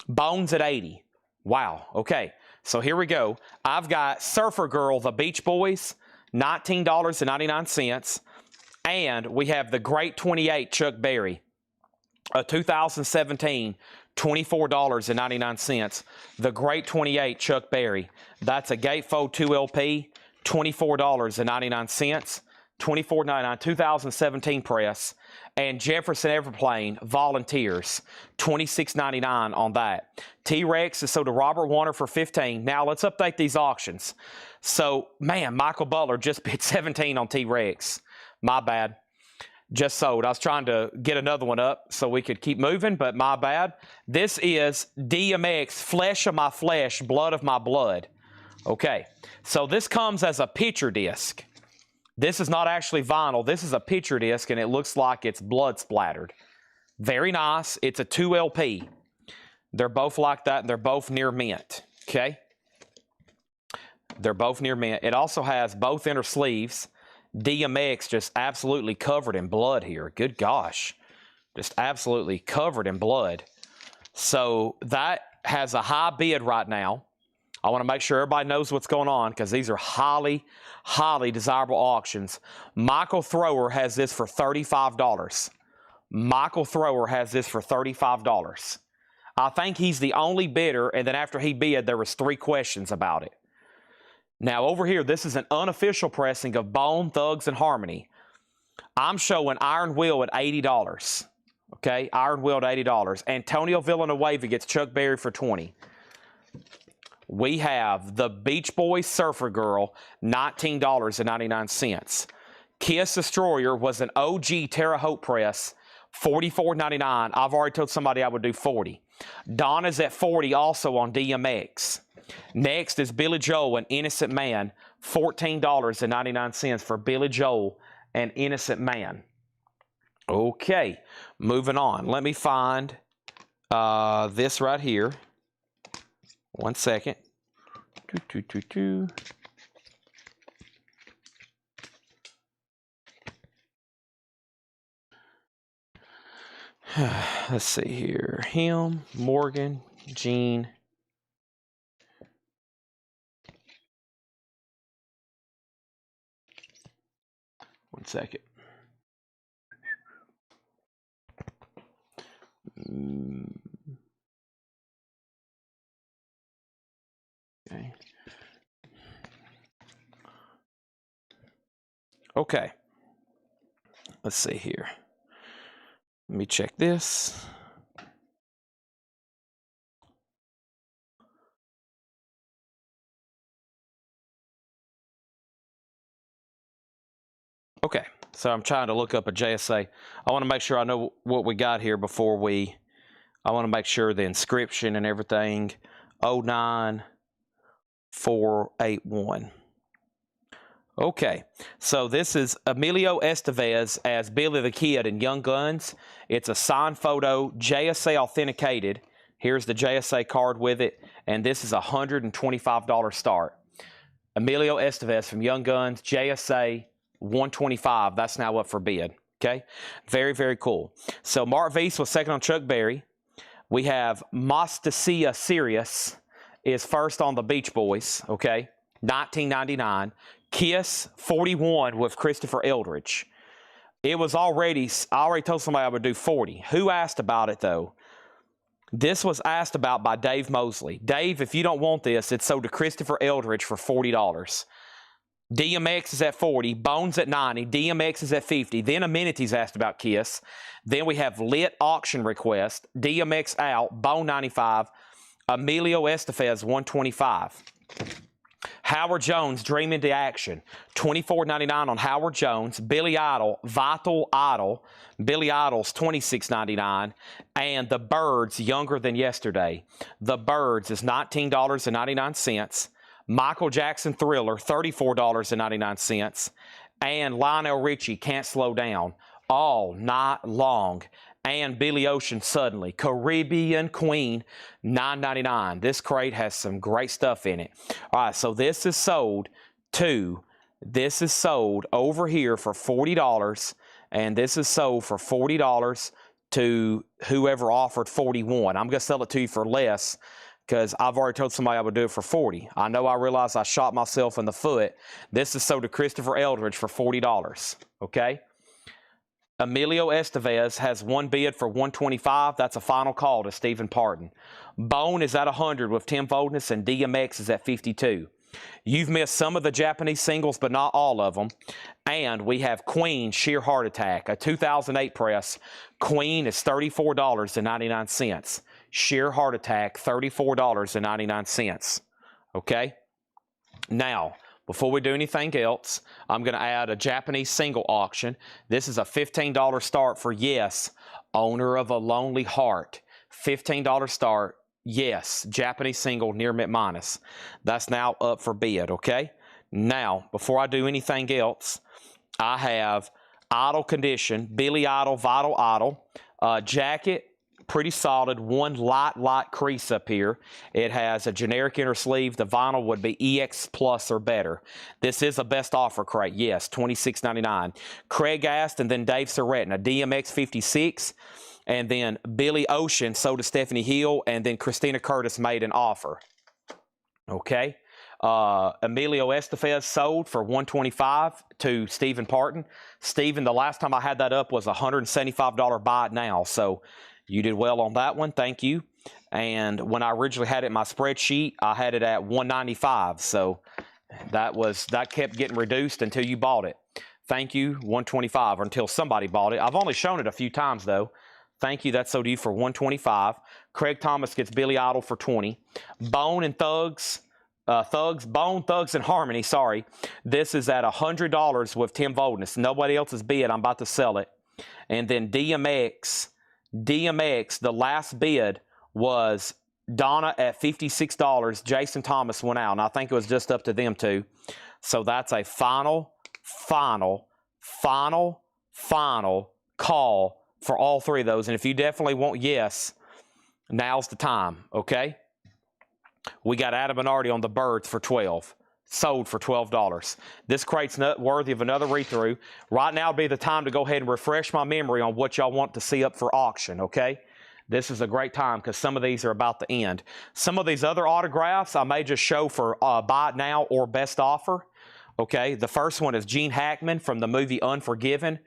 Speaker 1: Bone's at 80. Wow. Okay. So here we go. I've got Surfer Girl, the Beach Boys, $19.99. And we have the Great 28 Chuck Berry, a 2017, $24.99. The Great 28 Chuck Berry. That's a Gatefold 2 LP, $24.99. $24.99, 2017 press. And Jefferson Everplane Volunteers, $26.99 on that. T-Rex is sold to Robert Warner for 15. Now let's update these auctions. So, man, Michael Butler just bid 17 on T-Rex. My bad. Just sold. I was trying to get another one up so we could keep moving, but my bad. This is DMX, Flesh of My Flesh, Blood of My Blood. Okay, so this comes as a picture disc. This is not actually vinyl. This is a picture disc, and it looks like it's blood splattered. Very nice. It's a 2 LP. They're both like that, and they're both near mint. Okay? They're both near mint. It also has both inner sleeves. DMX just absolutely covered in blood here. Good gosh. Just absolutely covered in blood. So that has a high bid right now. I want to make sure everybody knows what's going on because these are highly, highly desirable auctions. Michael Thrower has this for $35. Michael Thrower has this for $35. I think he's the only bidder, and then after he bid, there was 3 questions about it. Now, over here, this is an unofficial pressing of Bone, Thugs, and Harmony. I'm showing Iron Will at $80. Okay, Iron Will at $80. Antonio Villanueva gets Chuck Berry for $20. We have the Beach Boys Surfer Girl, $19.99. Kiss Destroyer was an OG Terre Haute press, $44.99. I've already told somebody I would do $40. Donna's at $40 also on DMX. Next is Billy Joel, An Innocent Man, $14.99 for Billy Joel, An Innocent Man. Okay, moving on. Let me find this right here. 1 second. Let's see here. Him, Morgan, Gene. One second. Okay. Okay. Let's see here. Let me check this. Okay, so I'm trying to look up a JSA. I want to make sure I know what we got here before I want to make sure the inscription and everything. 09481. Okay, so this is Emilio Estevez as Billy the Kid in Young Guns. It's a signed photo, JSA authenticated. Here's the JSA card with it, and this is a $125 start. Emilio Estevez from Young Guns, JSA 125. That's now up for bid. Okay, very, very cool. So Mark Weiss was second on Chuck Berry. We have Mostacia Sirius is first on the Beach Boys. Okay, 1999. Kiss 41 with Christopher Eldridge. It was already, I already told somebody I would do 40. Who asked about it though? This was asked about by Dave Mosley. Dave, if you don't want this, it's sold to Christopher Eldridge for $40. DMX is at 40, Bones at 90, DMX is at 50. Then Amenities asked about Kiss. Then we have Lit Auction Request, DMX out, Bone 95, Emilio Estevez 125. Howard Jones, Dream into Action, $24.99 on Howard Jones. Billy Idol, Vital Idol, Billy Idol's $26.99. And The Birds, Younger Than Yesterday. The Birds is $19.99. Michael Jackson Thriller, $34.99. And Lionel Richie, Can't Slow Down, all night long. And Billy Ocean, Suddenly. Caribbean Queen, $9.99. This crate has some great stuff in it. All right, so this is sold over here for $40, and this is sold for $40 to whoever offered $41. I'm going to sell it to you for less because I've already told somebody I would do it for $40. I know I realized I shot myself in the foot. This is sold to Christopher Eldridge for $40, okay? Emilio Estevez has one bid for $125. That's a final call to Stephen Parton. Bone is at $100 with Tim Voldness, and DMX is at $52. You've missed some of the Japanese singles, but not all of them. And we have Queen, Sheer Heart Attack, a 2008 press. Queen is $34.99. Sheer Heart Attack, $34.99. Okay? Now, before we do anything else, I'm going to add a Japanese single auction. This is a $15 start for Yes, Owner of a Lonely Heart. $15 start, Yes, Japanese single near McManus. That's now up for bid, okay? Now, before I do anything else, I have Idle Condition, Billy Idol, Vital Idol, jacket, pretty solid, one light crease up here. It has a generic inner sleeve. The vinyl would be EX Plus or better. This is a best offer crate, yes, $26.99. Craig asked, and then Dave Surretna, DMX 56, and then Billy Ocean sold to Stephanie Hill, and then Christina Curtis made an offer. Okay. Emilio Estevez sold for $125 to Stephen Parton. Stephen, the last time I had that up was $175 buy it now, so you did well on that one. Thank you. And when I originally had it in my spreadsheet, I had it at $195. So that kept getting reduced until you bought it. Thank you, $125, or until somebody bought it. I've only shown it a few times though. Thank you. That's sold to you for $125. Craig Thomas gets Billy Idol for $20. Bone and Thugs. Bone, Thugs, and Harmony, sorry. This is at $100 with Tim Voldness. Nobody else has bid. I'm about to sell it. And then DMX, the last bid was Donna at $56. Jason Thomas went out, and I think it was just up to them two. So that's a final call for all three of those. And if you definitely want Yes, now's the time, okay? We got Adam and Artie on the Birds for $12. Sold for $12. This crate's not worthy of another read-through. Right now would be the time to go ahead and refresh my memory on what y'all want to see up for auction, okay? This is a great time because some of these are about to end. Some of these other autographs I may just show for buy it now or best offer, okay? The first one is Gene Hackman from the movie Unforgiven.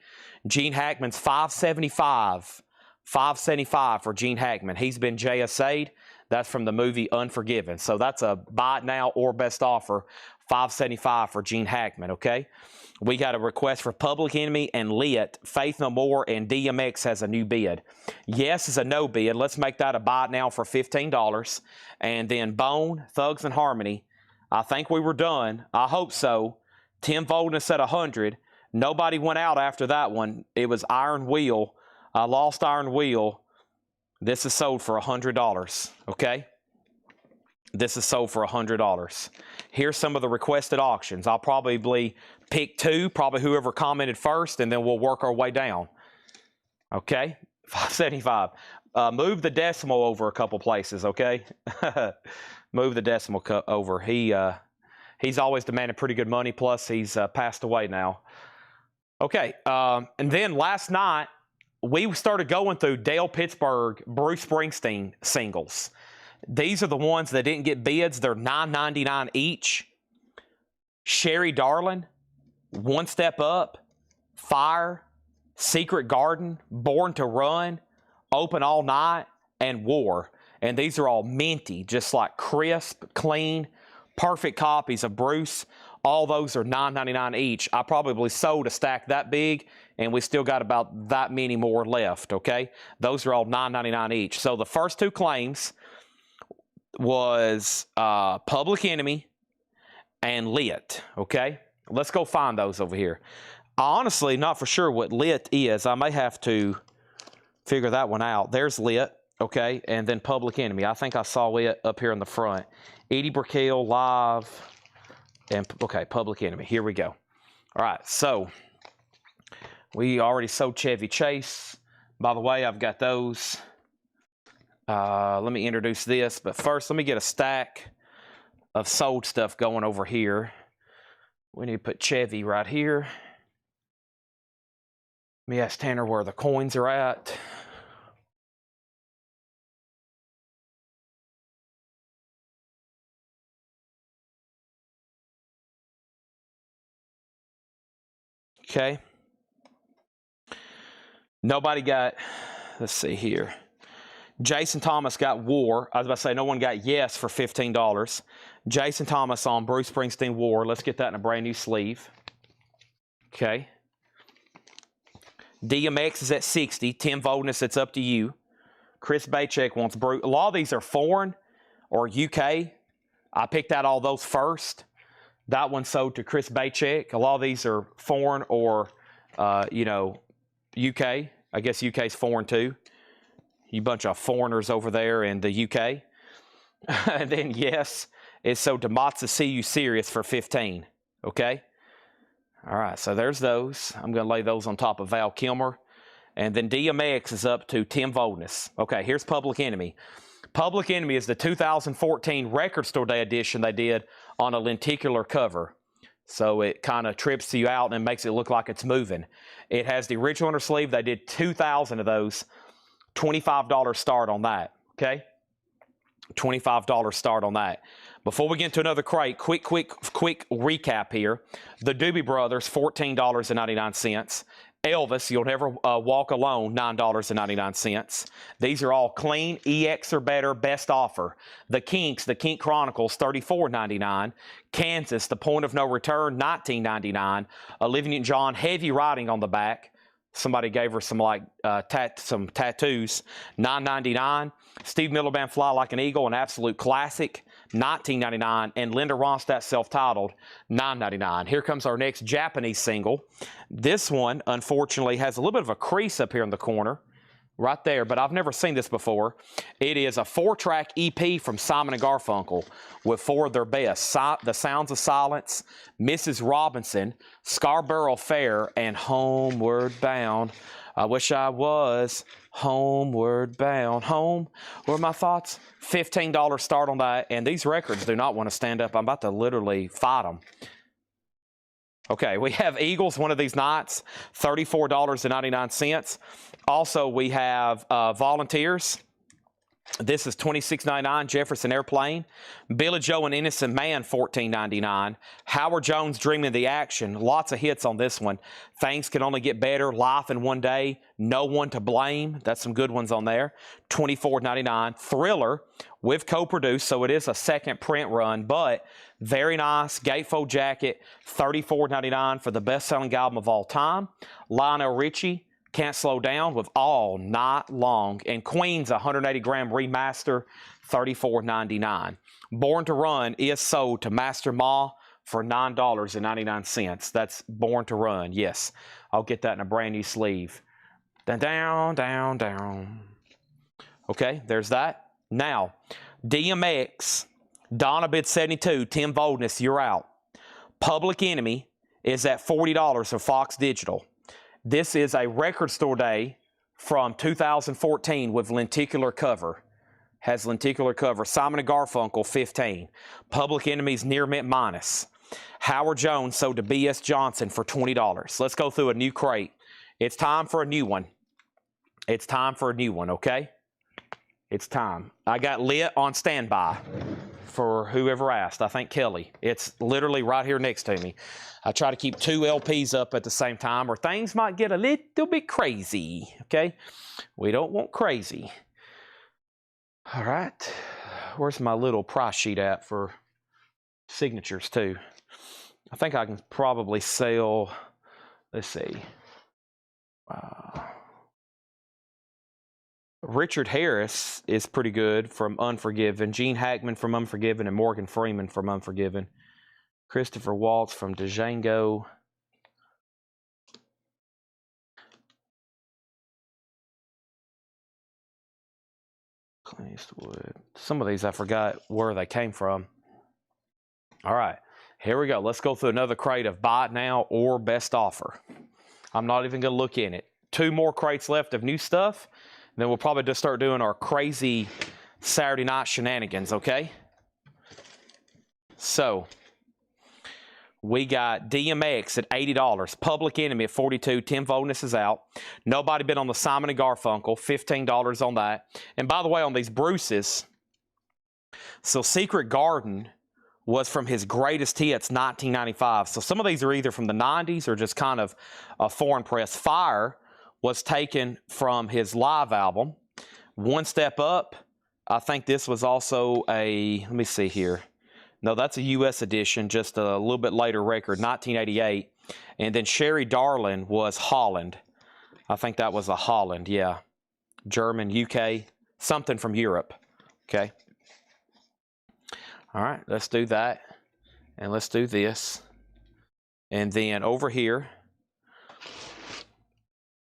Speaker 1: Gene Hackman's $575. $575 for Gene Hackman. He's been JSA'd. That's from the movie Unforgiven. So that's a buy it now or best offer, $575 for Gene Hackman, okay? We got a request for Public Enemy and Lit, Faith No More, and DMX has a new bid. Yes is a no bid. Let's make that a buy it now for $15. And then Bone, Thugs, and Harmony. I think we were done. I hope so. Tim Voldness at $100. Nobody went out after that one. It was Iron Wheel. I lost Iron Wheel. This is sold for $100, okay? This is sold for $100. Here's some of the requested auctions. I'll probably pick two, probably whoever commented first, and then we'll work our way down. Okay, 575. Move the decimal over a couple places, okay? Move the decimal over. He's always demanded pretty good money, plus he's passed away now. Okay, and then last night, we started going through Dale Pittsburgh, Bruce Springsteen singles. These are the ones that didn't get bids. They're $9.99 each. Sherry Darling, One Step Up, Fire, Secret Garden, Born to Run, Open All Night, and War. And these are all minty, just like crisp, clean, perfect copies of Bruce. All those are $9.99 each. I probably sold a stack that big, and we still got about that many more left, okay? Those are all $9.99 each. So the first two claims was Public Enemy and Lit, okay? Let's go find those over here. Honestly, not for sure what Lit is. I may have to figure that one out. There's Lit, okay? And then Public Enemy. I think I saw it up here in the front. Edie Brickell, Live, and, okay, Public Enemy. Here we go. All right, so we already sold Chevy Chase. By the way, I've got those. Let me introduce this, but first let me get a stack of sold stuff going over here. We need to put Chevy right here. Let me ask Tanner where the coins are at. Okay. Nobody got, let's see here. Jason Thomas got War. I was about to say no one got Yes for $15. Jason Thomas on Bruce Springsteen War. Let's get that in a brand new sleeve. Okay. DMX is at 60. Tim Voldness, it's up to you. Chris Baycheck wants Bruce. A lot of these are foreign or UK. I picked out all those first. That one sold to Chris Baycheck. A lot of these are foreign or, you know, UK. I guess UK's foreign too. You bunch of foreigners over there in the UK. And then Yes, it's so Dematza See You Serious for 15. Okay. All right. So there's those. I'm going to lay those on top of Val Kilmer. And then DMX is up to Tim Voldness. Okay. Here's Public Enemy. Public Enemy is the 2014 Record Store Day edition they did on a lenticular cover. So it kind of trips you out and makes it look like it's moving. It has the original inner sleeve. They did 2,000 of those. $25 start on that, okay? $25 start on that. Before we get into another crate, quick recap here. The Doobie Brothers, $14.99. Elvis, You'll Never Walk Alone, $9.99. These are all clean, EX or better, best offer. The Kinks, The Kink Chronicles, $34.99. Kansas, The Point of No Return, $19.99. Olivia Newton-John, heavy writing on the back. Somebody gave her some some tattoos, $9.99. Steve Miller Band, Fly Like an Eagle, an absolute classic, $19.99. And Linda Ronstadt, self-titled, $9.99. Here comes our next Japanese single. This one, unfortunately, has a little bit of a crease up here in the corner, right there, but I've never seen this before. It is a 4-track EP from Simon & Garfunkel with 4 of their best. The Sounds of Silence, Mrs. Robinson, Scarborough Fair, and Homeward Bound. I wish I was homeward bound. Home were my thoughts. $15 start on that, and these records do not want to stand up. I'm about to literally fight them. Okay, we have Eagles one of these nights, $34.99. Also, we have Volunteers. This is $26.99. Jefferson Airplane. Billy Joe and Innocent Man, $14.99. Howard Jones, Dreaming of the Action. Lots of hits on this one. Things Can Only Get Better. Life in One Day. No One to Blame. That's some good ones on there. $24.99. Thriller with co-produced, so it is a second print run, but very nice. Gatefold jacket, $34.99 for the best-selling album of all time. Lionel Richie, Can't Slow Down with All Night Long. And Queen's 180-gram remaster, $34.99. Born to Run is sold to Master Ma for $9.99. That's Born to Run. Yes, I'll get that in a brand new sleeve. Down, down, down. Okay, there's that. Now, DMX, Donna bid 72, Tim Voldness, you're out. Public Enemy is at $40 of Fox Digital. This is a record store day from 2014 with lenticular cover. Has lenticular cover. Simon & Garfunkel, 15. Public Enemy's Near Mint Minus. Howard Jones sold to B.S. Johnson for $20. Let's go through a new crate. It's time for a new one. It's time for a new one, okay? It's time. I got Lit on standby for whoever asked. I think Kelly. It's literally right here next to me. I try to keep 2 LPs up at the same time or things might get a little bit crazy, okay? We don't want crazy. All right. Where's my little price sheet at for signatures too? I think I can probably sell, let's see. Richard Harris is pretty good from Unforgiven. Gene Hackman from Unforgiven and Morgan Freeman from Unforgiven. Christopher Waltz from Django. Clint Eastwood. Some of these I forgot where they came from. All right, here we go. Let's go through another crate of Buy It Now or Best Offer. I'm not even going to look in it. 2 more crates left of new stuff. Then we'll probably just start doing our crazy Saturday night shenanigans, okay? So, we got DMX at $80, Public Enemy at $42, Tim Voldness is out. Nobody bid on the Simon & Garfunkel, $15 on that. And by the way, on these Bruces, so Secret Garden was from his greatest hits, 1995. So some of these are either from the 90s or just kind of a foreign press. Fire was taken from his live album. One Step Up, I think this was also a, let me see here. No, that's a U.S. edition, just a little bit later record, 1988. And then Sherry Darling was Holland. I think that was a Holland, yeah. German, UK, something from Europe, okay? All right, let's do that. And let's do this. And then over here,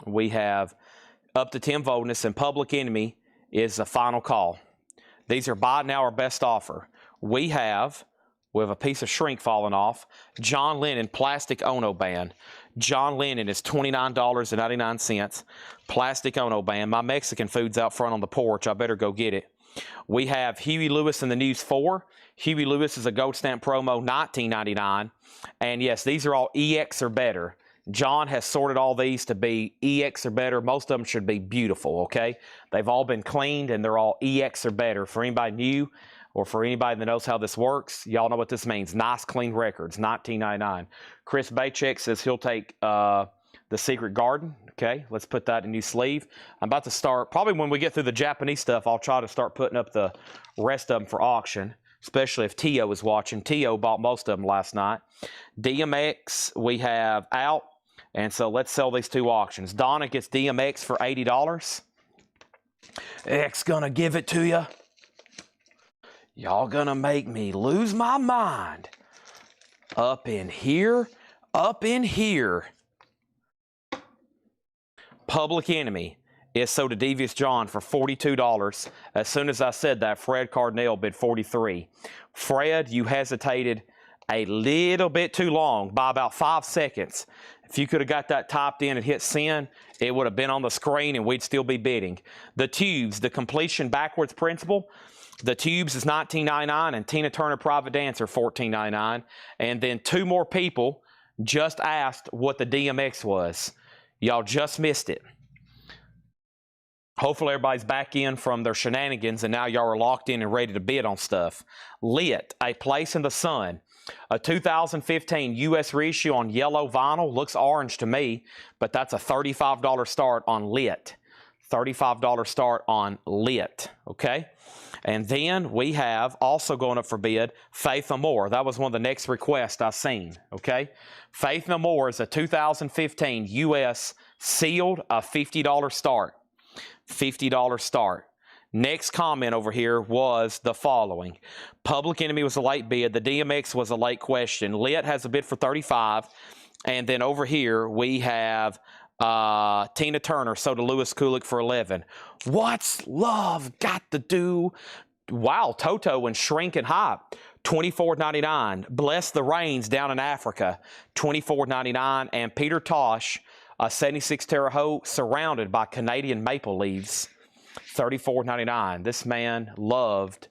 Speaker 1: we have Up to Tim Voldness and Public Enemy is the final call. These are Buy It Now or Best Offer. We have a piece of shrink falling off, John Lennon Plastic Ono Band. John Lennon is $29.99. Plastic Ono Band. My Mexican food's out front on the porch. I better go get it. We have Huey Lewis and the News 4. Huey Lewis is a Gold Stamp promo, $19.99. And yes, these are all EX or better. John has sorted all these to be EX or better. Most of them should be beautiful, okay? They've all been cleaned and they're all EX or better. For anybody new or for anybody that knows how this works, y'all know what this means. Nice, clean records, $19.99. Chris Baycheck says he'll take The Secret Garden. Okay, let's put that in a new sleeve. I'm about to start, probably when we get through the Japanese stuff, I'll try to start putting up the rest of them for auction, especially if Tio is watching. Tio bought most of them last night. DMX, we have out. And so let's sell these 2 auctions. Donna gets DMX for $80. X gonna give it to you. Y'all gonna make me lose my mind. Up in here, up in here. Public Enemy is sold to Devious John for $42. As soon as I said that, Fred Cardinal bid $43. Fred, you hesitated a little bit too long, by about 5 seconds. If you could have got that typed in and hit send, it would have been on the screen and we'd still be bidding. The Tubes, the completion backwards principle, the Tubes is $19.99 and Tina Turner Private Dancer $14.99. And then 2 more people just asked what the DMX was. Y'all just missed it. Hopefully everybody's back in from their shenanigans and now y'all are locked in and ready to bid on stuff. Lit, A Place in the Sun. A 2015 U.S. reissue on yellow vinyl. Looks orange to me, but that's a $35 start on Lit. $35 start on Lit, okay? And then we have also going up for bid, Faith No More. That was one of the next requests I seen, okay? Faith No More is a 2015 U.S. sealed, a $50 start. $50 start. Next comment over here was the following. Public Enemy was a late bid. The DMX was a late question. Lit has a bid for 35. And then over here, we have Tina Turner, so to Lewis Kulik for 11. What's love got to do? Wow, Toto and Shrink and Hop, $24.99. Bless the Rains down in Africa, $24.99. And Peter Tosh, a 76 Terre Haute surrounded by Canadian maple leaves, $34.99. This man loved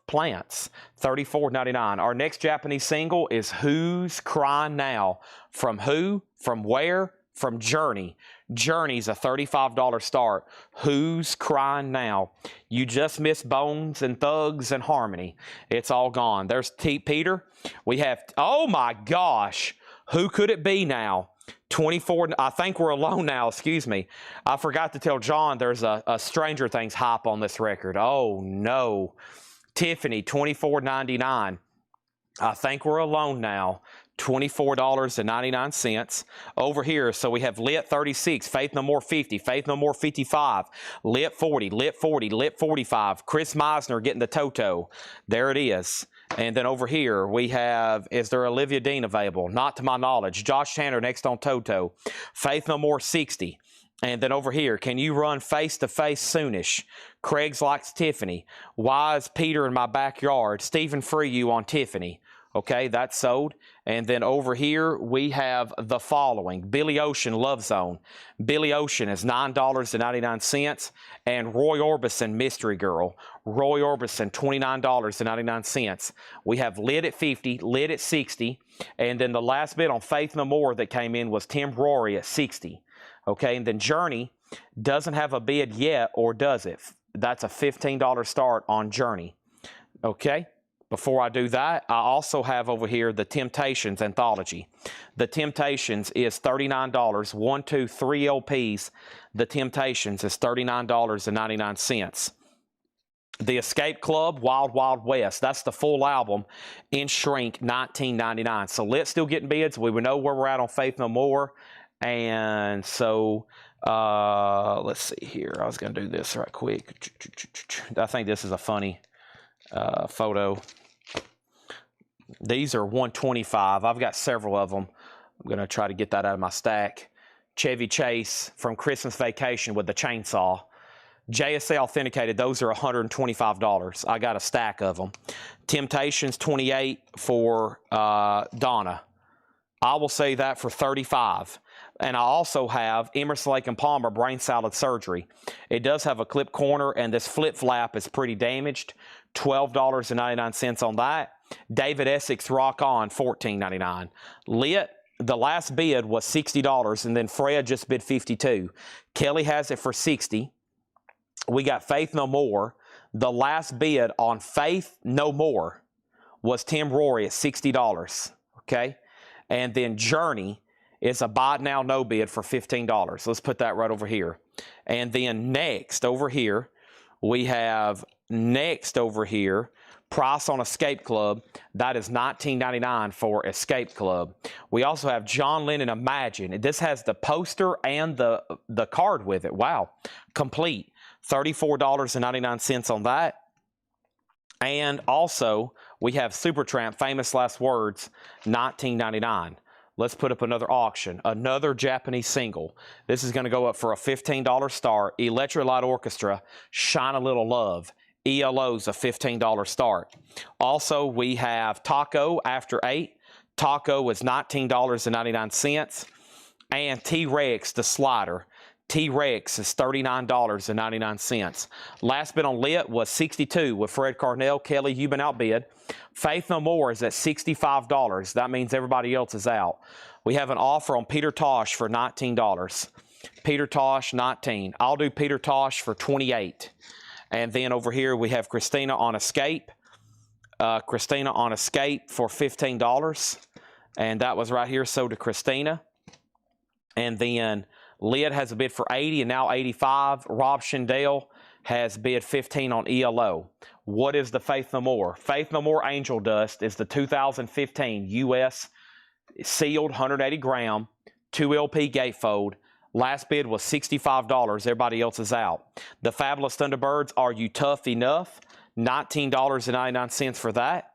Speaker 1: plants, $34.99. Our next Japanese single is Who's Crying Now? From who? From where? From Journey. Journey's a $35 start. Who's Crying Now? You just missed Bones and Thugs and Harmony. It's all gone. There's Peter. We have, oh my gosh, who could it be now? 24, I think we're alone now, excuse me. I forgot to tell John there's a Stranger Things hype on this record. Oh no. Tiffany, $24.99. I think we're alone now. $24.99 over here. So we have Lit 36, Faith No More 50, Faith No More 55, Lit 40, Lit 40, Lit 45. Chris Meisner getting the Toto. There it is. And then over here we have, is there Olivia Dean available? Not to my knowledge. Josh Tanner next on Toto. Faith No More 60. And then over here, can you run face-to-face soonish? Craig's likes Tiffany. Why is Peter in my backyard? Stephen Free you on Tiffany. Okay, that's sold. And then over here, we have the following. Billy Ocean, Love Zone. Billy Ocean is $9.99. And Roy Orbison, Mystery Girl. Roy Orbison, $29.99. We have Lit at 50, Lit at 60. And then the last bid on Faith No More that came in was Tim Rory at 60. Okay, and then Journey doesn't have a bid yet, or does it? That's a $15 start on Journey. Okay. Before I do that, I also have over here the Temptations anthology. The Temptations is $39. 1, 2, 3 LPs. The Temptations is $39.99. The Escape Club, Wild Wild West. That's the full album in shrink, $19.99. So let's still getting bids. We would know where we're at on Faith No More. And so let's see here. I was going to do this right quick. I think this is a funny photo. These are 125. I've got several of them. I'm going to try to get that out of my stack. Chevy Chase from Christmas Vacation with the chainsaw. JSA authenticated. Those are $125. I got a stack of them. Temptations, 28 for Donna. I will say that for 35. And I also have Emerson, Lake and Palmer Brain Salad Surgery. It does have a clip corner, and this flip flap is pretty damaged. $12.99 on that. David Essex Rock On, $14.99. Lit, the last bid was $60, and then Fred just bid $52. Kelly has it for $60. We got Faith No More. The last bid on Faith No More was Tim Rory at $60. Okay, and then Journey is a buy now no bid for $15. Let's put that right over here. And then next over here, we have price on Escape Club. That is $19.99 for Escape Club. We also have John Lennon Imagine. This has the poster and the card with it. Wow. Complete. $34.99 on that. And also, we have Supertramp, Famous Last Words, $19.99. Let's put up another auction. Another Japanese single. This is going to go up for a $15 start. Electric Light Orchestra, Shine a Little Love. ELO's a $15 start. Also, we have Taco After 8. Taco is $19.99. And T-Rex, the slider. T-Rex is $39.99. Last bid on Lit was $62 with Fred Carnell. Kelly, you've been outbid. Faith No More is at $65. That means everybody else is out. We have an offer on Peter Tosh for $19. Peter Tosh, 19. I'll do Peter Tosh for 28. And then over here we have Christina on Escape. Christina on Escape for $15. And that was right here, so to Christina. And then Lit has a bid for 80 and now 85. Rob Schindel has bid 15 on ELO. What is the Faith No More? Faith No More Angel Dust is the 2015 U.S. sealed 180 gram 2 LP gatefold Last bid was $65. Everybody else is out. The Fabulous Thunderbirds, Are You Tough Enough? $19.99 for that.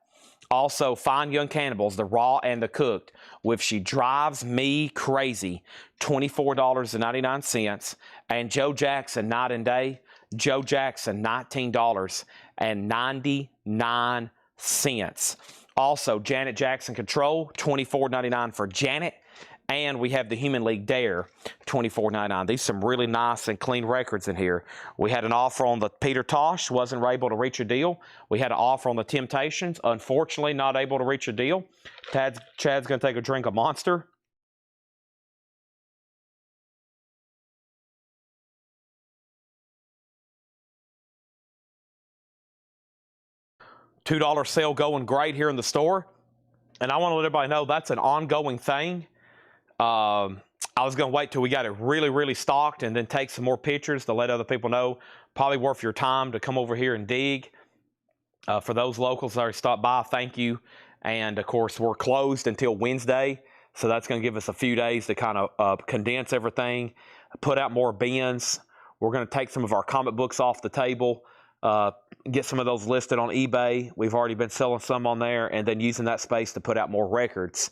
Speaker 1: Also, Fine Young Cannibals, the raw and the cooked, with She Drives Me Crazy, $24.99. And Joe Jackson, Night and Day, Joe Jackson, $19.99. Also, Janet Jackson Control, $24.99 for Janet. And we have the Human League Dare, $24.99. These are some really nice and clean records in here. We had an offer on the Peter Tosh, wasn't able to reach a deal. We had an offer on the Temptations, unfortunately not able to reach a deal. Chad's going to take a drink of Monster. $2 sale going great here in the store. And I want to let everybody know that's an ongoing thing. I was going to wait till we got it really, really stocked and then take some more pictures to let other people know. Probably worth your time to come over here and dig. For those locals that already stopped by, thank you. And, of course, we're closed until Wednesday, so that's going to give us a few days to kind of condense everything, put out more bins. We're going to take some of our comic books off the table, get some of those listed on eBay. We've already been selling some on there, and then using that space to put out more records.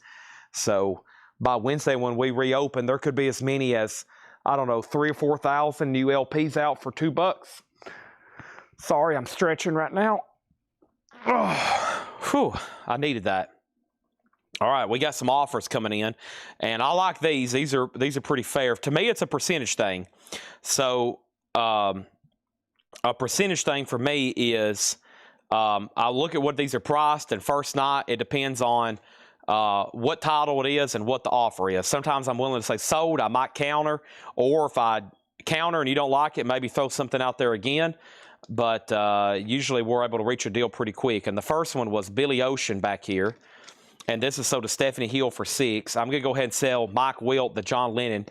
Speaker 1: So by Wednesday when we reopen, there could be as many as, I don't know, 3,000 or 4,000 new LPs out for $2. Sorry, I'm stretching right now. Oh, whew, I needed that. All right, we got some offers coming in, and I like these. These are pretty fair. To me, it's a percentage thing. So a percentage thing for me is I look at what these are priced, and first night it depends on what title it is and what the offer is. Sometimes I'm willing to say sold, I might counter, or if I counter and you don't like it, maybe throw something out there again. But usually we're able to reach a deal pretty quick. And the first one was Billy Ocean back here. And this is sold to Stephanie Hill for $6. I'm going to go ahead and sell Mike Wilt, the John Lennon,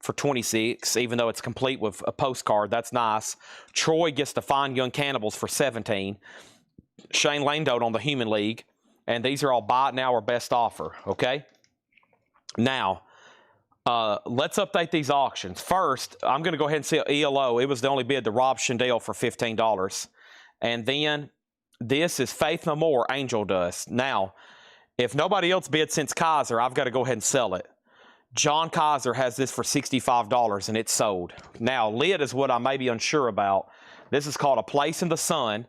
Speaker 1: for $26, even though it's complete with a postcard. That's nice. Troy gets the Fine Young Cannibals for $17. Shane Langdon on the Human League. And these are all buy it now or best offer, okay? Now, let's update these auctions. First, I'm going to go ahead and sell ELO. It was the only bid to Rob Schendel for $15. And then this is Faith No More, Angel Dust. Now, if nobody else bid since Kaiser, I've got to go ahead and sell it. John Kaiser has this for $65, and it's sold. Now, lid is what I may be unsure about. This is called A Place in the Sun.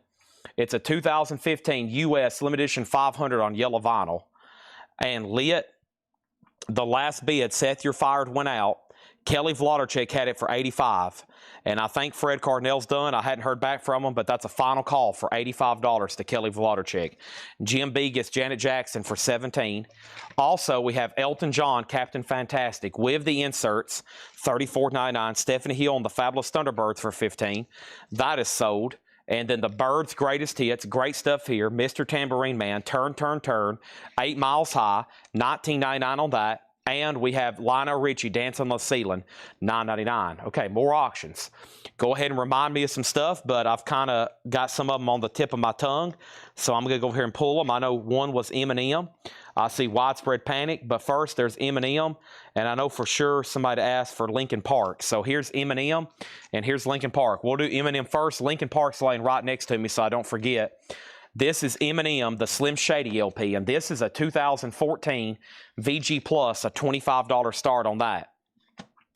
Speaker 1: It's a 2015 U.S. limited edition 500 on yellow vinyl. And lit, the last bid, Seth You're Fired, went out. Kelly Vlodarchik had it for $85. And I think Fred Cardinell's done. I hadn't heard back from him, but that's a final call for $85 to Kelly Vlodarchik. Jim B gets Janet Jackson for $17. Also, we have Elton John, Captain Fantastic, with the inserts, $34.99. Stephanie Hill on the Fabulous Thunderbirds for $15. That is sold. And then the Birds' Greatest Hits, great stuff here. Mr. Tambourine Man, Turn, Turn, Turn, 8 Miles High, $19.99 on that. And we have Lionel Richie, Dance on the Ceiling, $9.99. Okay, more auctions. Go ahead and remind me of some stuff, but I've kind of got some of them on the tip of my tongue, so I'm going to go over here and pull them. I know one was Eminem. I see Widespread Panic, but first there's Eminem, and I know for sure somebody asked for Linkin Park. So here's Eminem, and here's Linkin Park. We'll do Eminem first. Linkin Park's laying right next to me, so I don't forget. This is Eminem, the Slim Shady LP, and this is a 2014 VG Plus, a $25 start on that.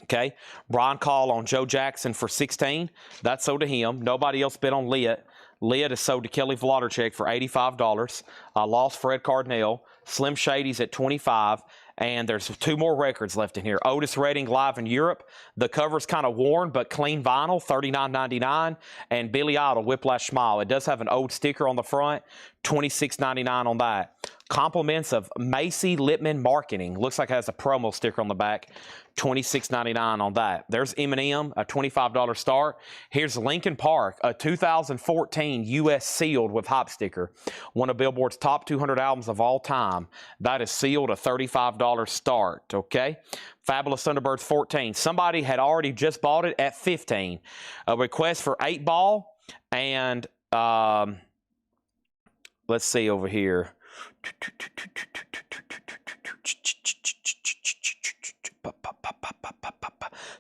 Speaker 1: Okay, Brian Call on Joe Jackson for $16. That's sold to him. Nobody else bid on Lit. Lit is sold to Kelly Vlodarchik for $85. I lost Fred Cardinell. Slim Shady's at $25. And there's 2 more records left in here. Otis Redding live in Europe. The cover's kind of worn, but clean vinyl, $39.99. And Billy Idol, Whiplash Smile. It does have an old sticker on the front, $26.99 on that. Compliments of Macy Littman Marketing. Looks like it has a promo sticker on the back, $26.99 on that. There's Eminem, a $25 start. Here's Linkin Park, a 2014 U.S. sealed with hop sticker. One of Billboard's top 200 albums of all time. That is sealed, a $35 start, okay? Fabulous Thunderbirds 14. Somebody had already just bought it at 15. A request for 8 ball, and let's see over here.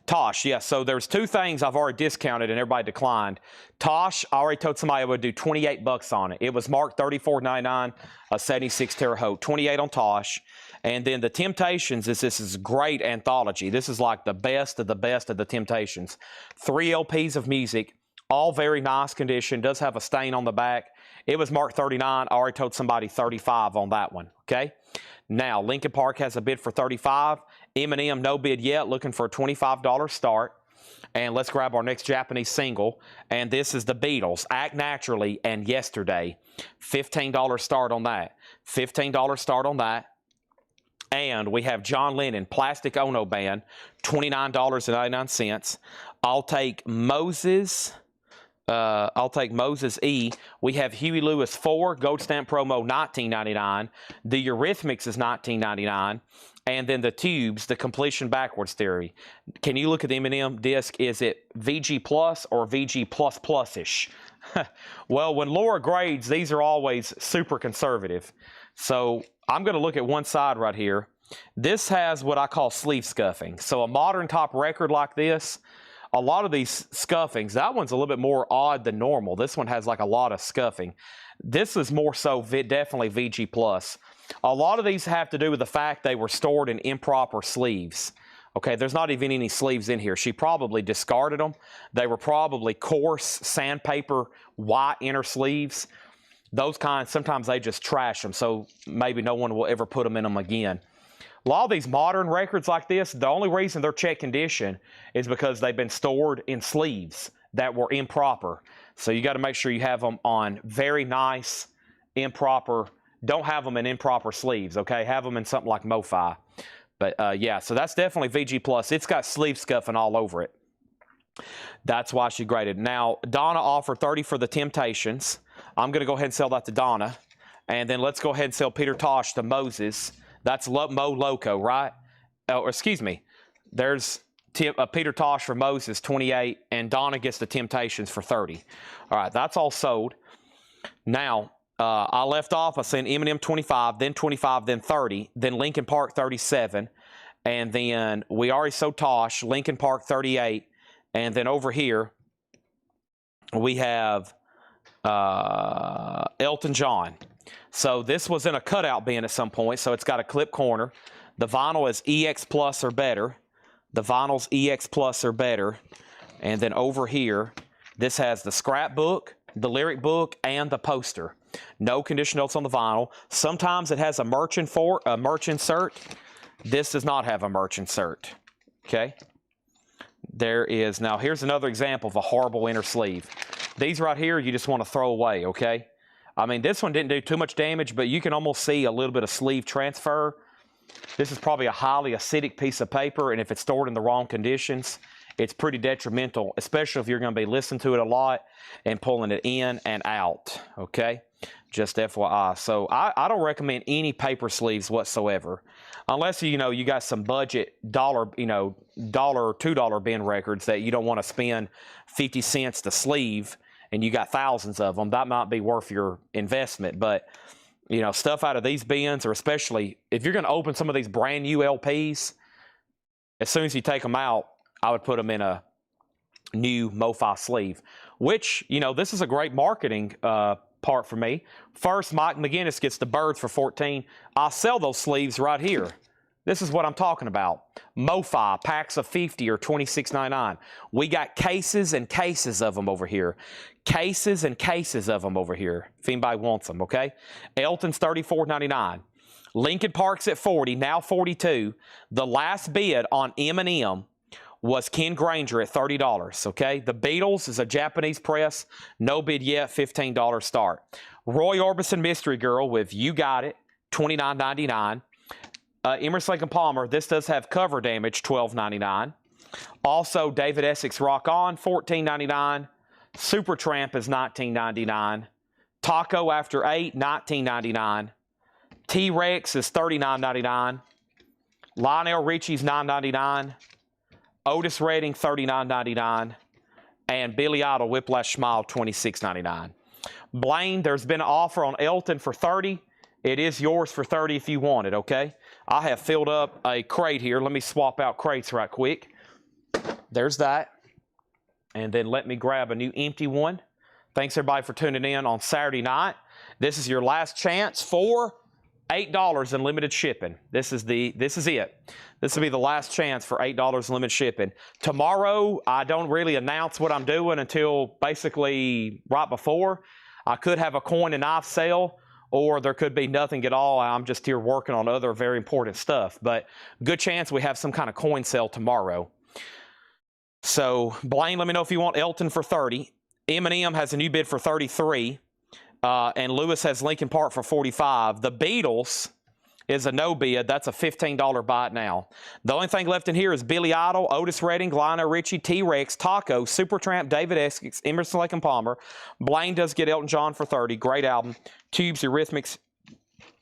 Speaker 1: Tosh, yeah, so there's two things I've already discounted and everybody declined. Tosh, I already told somebody I would do 28 bucks on it. It was marked $34.99, a 76 Terre Haute, 28 on Tosh. And then the Temptations this is great anthology. This is like the best of the Temptations. 3 LPs of music, all very nice condition, does have a stain on the back. It was marked 39. I already told somebody 35 on that one, okay? Now, Linkin Park has a bid for 35. Eminem, no bid yet, looking for a $25 start. And let's grab our next Japanese single. And this is the Beatles, Act Naturally and Yesterday. $15 start on that. $15 start on that. And we have John Lennon, Plastic Ono Band, $29.99. I'll take Moses E. We have Huey Lewis 4, Gold Stamp Promo, $19.99. The Eurythmics is $19.99. And then the Tubes, the Completion Backwards Theory. Can you look at the Eminem disc? Is it VG Plus or VG Plus Plus-ish? Well, when Laura grades, these are always super conservative. So I'm going to look at one side right here. This has what I call sleeve scuffing. So a modern top record like this, a lot of these scuffings, that one's a little bit more odd than normal. This one has like a lot of scuffing. This is more so definitely VG Plus. A lot of these have to do with the fact they were stored in improper sleeves. Okay, there's not even any sleeves in here. She probably discarded them. They were probably coarse sandpaper white inner sleeves. Those kinds, sometimes they just trash them, so maybe no one will ever put them in them again. A lot of these modern records like this, the only reason they're check condition is because they've been stored in sleeves that were improper. So you got to make sure you have them on very nice, improper. Don't have them in improper sleeves, okay? Have them in something like MoFi. But yeah, so that's definitely VG Plus. It's got sleeve scuffing all over it. That's why she graded. Now, Donna offered 30 for the Temptations. I'm going to go ahead and sell that to Donna. And then let's go ahead and sell Peter Tosh to Moses. That's Mo Loco, right? Or excuse me. There's Peter Tosh for Moses, 28, and Donna gets the Temptations for 30. All right, that's all sold. Now, I left off, I sent Eminem 25, then 25, then 30, then Linkin Park 37, and then we already sold Tosh, Linkin Park 38, and then over here we have Elton John. So this was in a cutout bin at some point, so it's got a clip corner. The vinyl is EX Plus or better. The vinyl's EX Plus or better. And then over here, this has the scrapbook, the lyric book, and the poster. No condition notes on the vinyl. Sometimes it has a merch insert. This does not have a merch insert. Okay? There is, now here's another example of a horrible inner sleeve. These right here, you just want to throw away, okay? I mean, this one didn't do too much damage, but you can almost see a little bit of sleeve transfer. This is probably a highly acidic piece of paper, and if it's stored in the wrong conditions, it's pretty detrimental, especially if you're going to be listening to it a lot and pulling it in and out, okay? Just FYI. So I don't recommend any paper sleeves whatsoever, unless, you know, you got some budget dollar, you know, $1, $2 bin records that you don't want to spend 50 cents to sleeve, and you got thousands of them. That might be worth your investment. But, you know, stuff out of these bins, or especially if you're going to open some of these brand new LPs, as soon as you take them out, I would put them in a new MoFi sleeve, which, you know, this is a great marketing part for me. First, Mike McGinnis gets the Birds for 14. I'll sell those sleeves right here. This is what I'm talking about. MoFi, packs of 50 or $26.99. We got cases and cases of them over here. Cases and cases of them over here, if anybody wants them, okay? Elton's $34.99. Linkin Park's at 40, now 42. The last bid on Eminem was Ken Granger at $30, okay? The Beatles is a Japanese press, no bid yet, $15 start. Roy Orbison Mystery Girl with You Got It, $29.99. Emerson, Lake & Palmer, this does have cover damage, $12.99. Also, David Essex Rock On, $14.99. Supertramp is $19.99. Taco After 8, $19.99. T-Rex is $39.99. Lionel Richie's $9.99. Otis Redding, $39.99. And Billy Idol, Whiplash Smile, $26.99. Blaine, there's been an offer on Elton for $30. It is yours for $30 if you want it, okay? I have filled up a crate here. Let me swap out crates right quick. There's that. And then let me grab a new empty one. Thanks everybody for tuning in on Saturday night. This is your last chance for $8 in limited shipping. This is it. This will be the last chance for $8 in limited shipping. Tomorrow, I don't really announce what I'm doing until basically right before. I could have a coin and knife sale, or there could be nothing at all. I'm just here working on other very important stuff. But good chance we have some kind of coin sale tomorrow. So, Blaine, let me know if you want Elton for 30. Eminem has a new bid for 33. And Lewis has Linkin Park for 45. The Beatles is a no bid. That's a $15 buy it now. The only thing left in here is Billy Idol, Otis Redding, Lionel Richie, T-Rex, Taco, Supertramp, David Essex, Emerson, Lake and Palmer. Blaine does get Elton John for 30. Great album. Tubes, Eurythmics,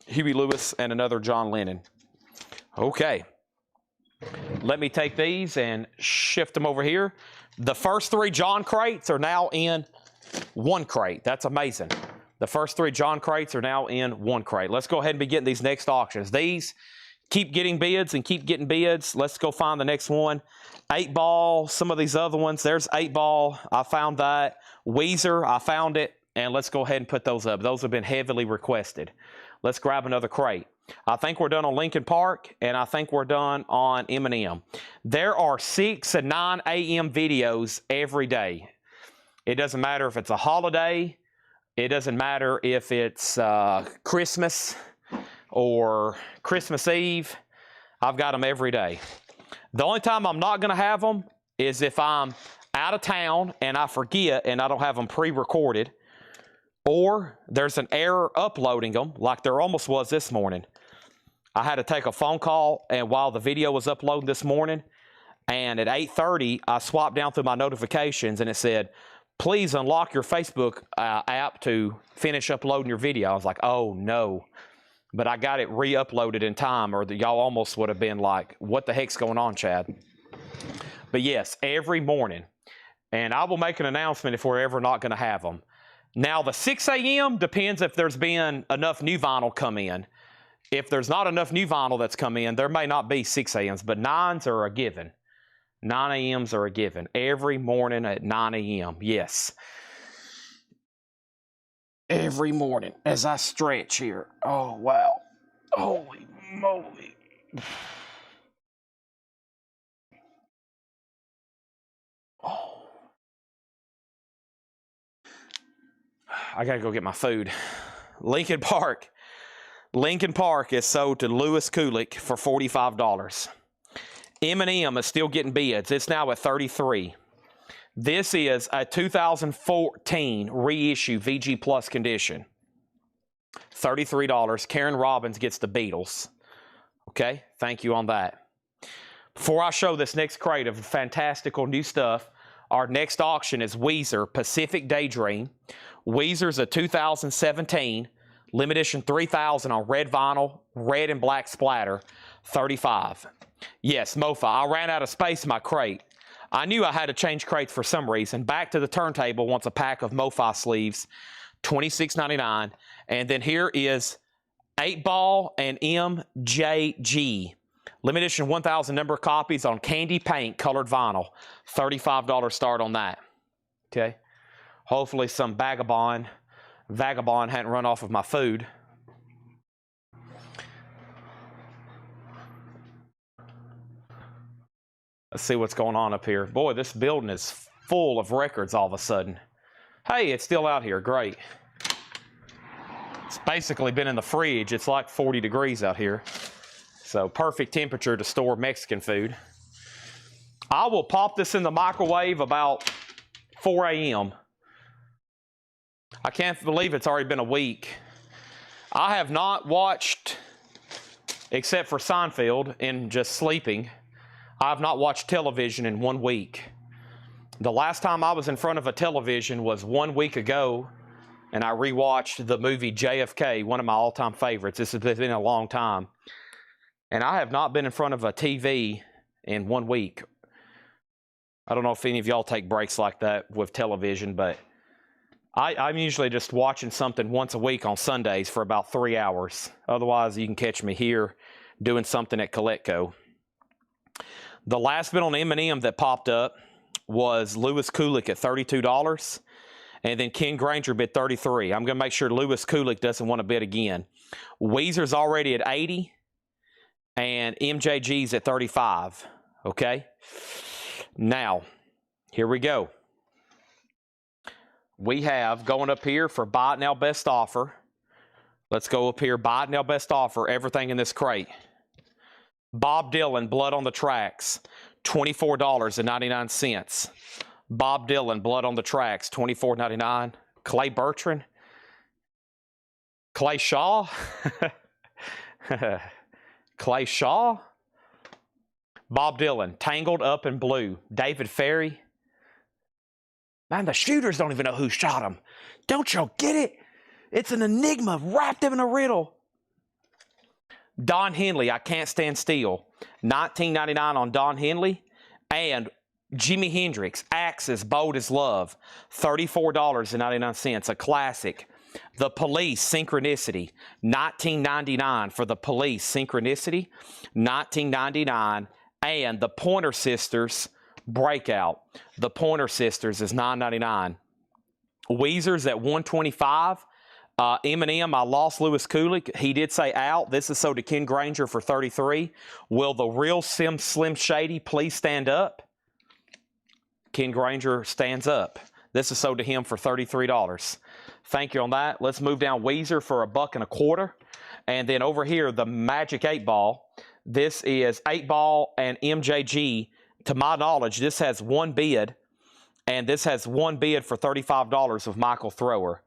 Speaker 1: Huey Lewis, and another John Lennon. Okay. Let me take these and shift them over here. The first 3 John crates are now in 1 crate. That's amazing. The first 3 John crates are now in 1 crate. Let's go ahead and be getting these next auctions. These keep getting bids and keep getting bids. Let's go find the next one. 8 Ball, some of these other ones. There's 8 Ball. I found that. Weezer, I found it. And let's go ahead and put those up. Those have been heavily requested. Let's grab another crate. I think we're done on Linkin Park, and I think we're done on Eminem. There are 6 and 9 a.m. videos every day. It doesn't matter if it's a holiday. It doesn't matter if it's Christmas or Christmas Eve. I've got them every day. The only time I'm not going to have them is if I'm out of town and I forget and I don't have them pre-recorded, or there's an error uploading them, like there almost was this morning. I had to take a phone call, and while the video was uploading this morning, and at 8:30, I swapped down through my notifications, and it said, please unlock your Facebook app to finish uploading your video. I was like, oh, no. But I got it re-uploaded in time, or y'all almost would have been like, what the heck's going on, Chad? But yes, every morning. And I will make an announcement if we're ever not going to have them. Now, the 6 a.m. depends if there's been enough new vinyl come in. If there's not enough new vinyl that's come in, there may not be 6 a.m.s, but 9s are a given. 9 a.m.s are a given. Every morning at 9 a.m. Yes. Every morning as I stretch here. Oh, wow. Holy moly. Oh. I got to go get my food. Linkin Park. Linkin Park is sold to Lewis Kulik for $45. Eminem is still getting bids. It's now at 33. This is a 2014 reissue VG Plus condition. $33. Karen Robbins gets the Beatles. Okay, thank you on that. Before I show this next crate of fantastical new stuff, our next auction is Weezer Pacific Daydream. Weezer's a 2017 limited edition 3000 on red vinyl, red and black splatter, $35. Yes, Mofa, I ran out of space in my crate. I knew I had to change crates for some reason. Back to the Turntable wants a pack of Mofi sleeves, $26.99. And then here is 8 Ball and MJG. Limited edition 1,000 number of copies on candy paint colored vinyl. $35 start on that. Okay. Hopefully some vagabond hadn't run off of my food. Let's see what's going on up here. Boy, this building is full of records all of a sudden. Hey, it's still out here. Great. It's basically been in the fridge. It's like 40 degrees out here. So perfect temperature to store Mexican food. I will pop this in the microwave about 4 a.m. I can't believe it's already been a week. I have not watched, except for Seinfeld and just sleeping, I've not watched television in 1 week. The last time I was in front of a television was 1 week ago, and I rewatched the movie JFK, one of my all-time favorites. This has been a long time. And I have not been in front of a TV in 1 week. I don't know if any of y'all take breaks like that with television, but I'm usually just watching something once a week on Sundays for about 3 hours. Otherwise, you can catch me here doing something at Coletco. The last bid on M&M that popped up was Lewis Kulik at $32. And then Ken Granger bid $33. I'm going to make sure Lewis Kulik doesn't want to bid again. Weezer's already at $80. And MJG's at $35. Okay? Now, here we go. We have going up here for buy it now best offer. Let's go up here. Buy it now best offer. Everything in this crate. Bob Dylan, Blood on the Tracks, $24.99. Bob Dylan, Blood on the Tracks, $24.99. Clay Bertrand. Clay Shaw. Clay Shaw. Bob Dylan, Tangled Up in Blue. David Ferry. Man, the shooters don't even know who shot him. Don't y'all get it? It's an enigma wrapped up in a riddle. Don Henley, I Can't Stand Still. $19.99 on Don Henley. And Jimi Hendrix, Axis, Bold as Love. $34.99. A classic. The Police, Synchronicity. $19.99 for The Police, Synchronicity. $19.99. And the Pointer Sisters, Breakout. The Pointer Sisters is $9.99. Weezer's at $125. M&M, I lost Lewis Kulik. He did say out. This is sold to Ken Granger for $33. Will the real Slim Shady please stand up? Ken Granger stands up. This is sold to him for $33. Thank you on that. Let's move down Weezer for $1.25. And then over here, the Magic 8-Ball. This is 8-Ball and MJG. To my knowledge, this has one bid. And this has one bid for $35 of Michael Thrower.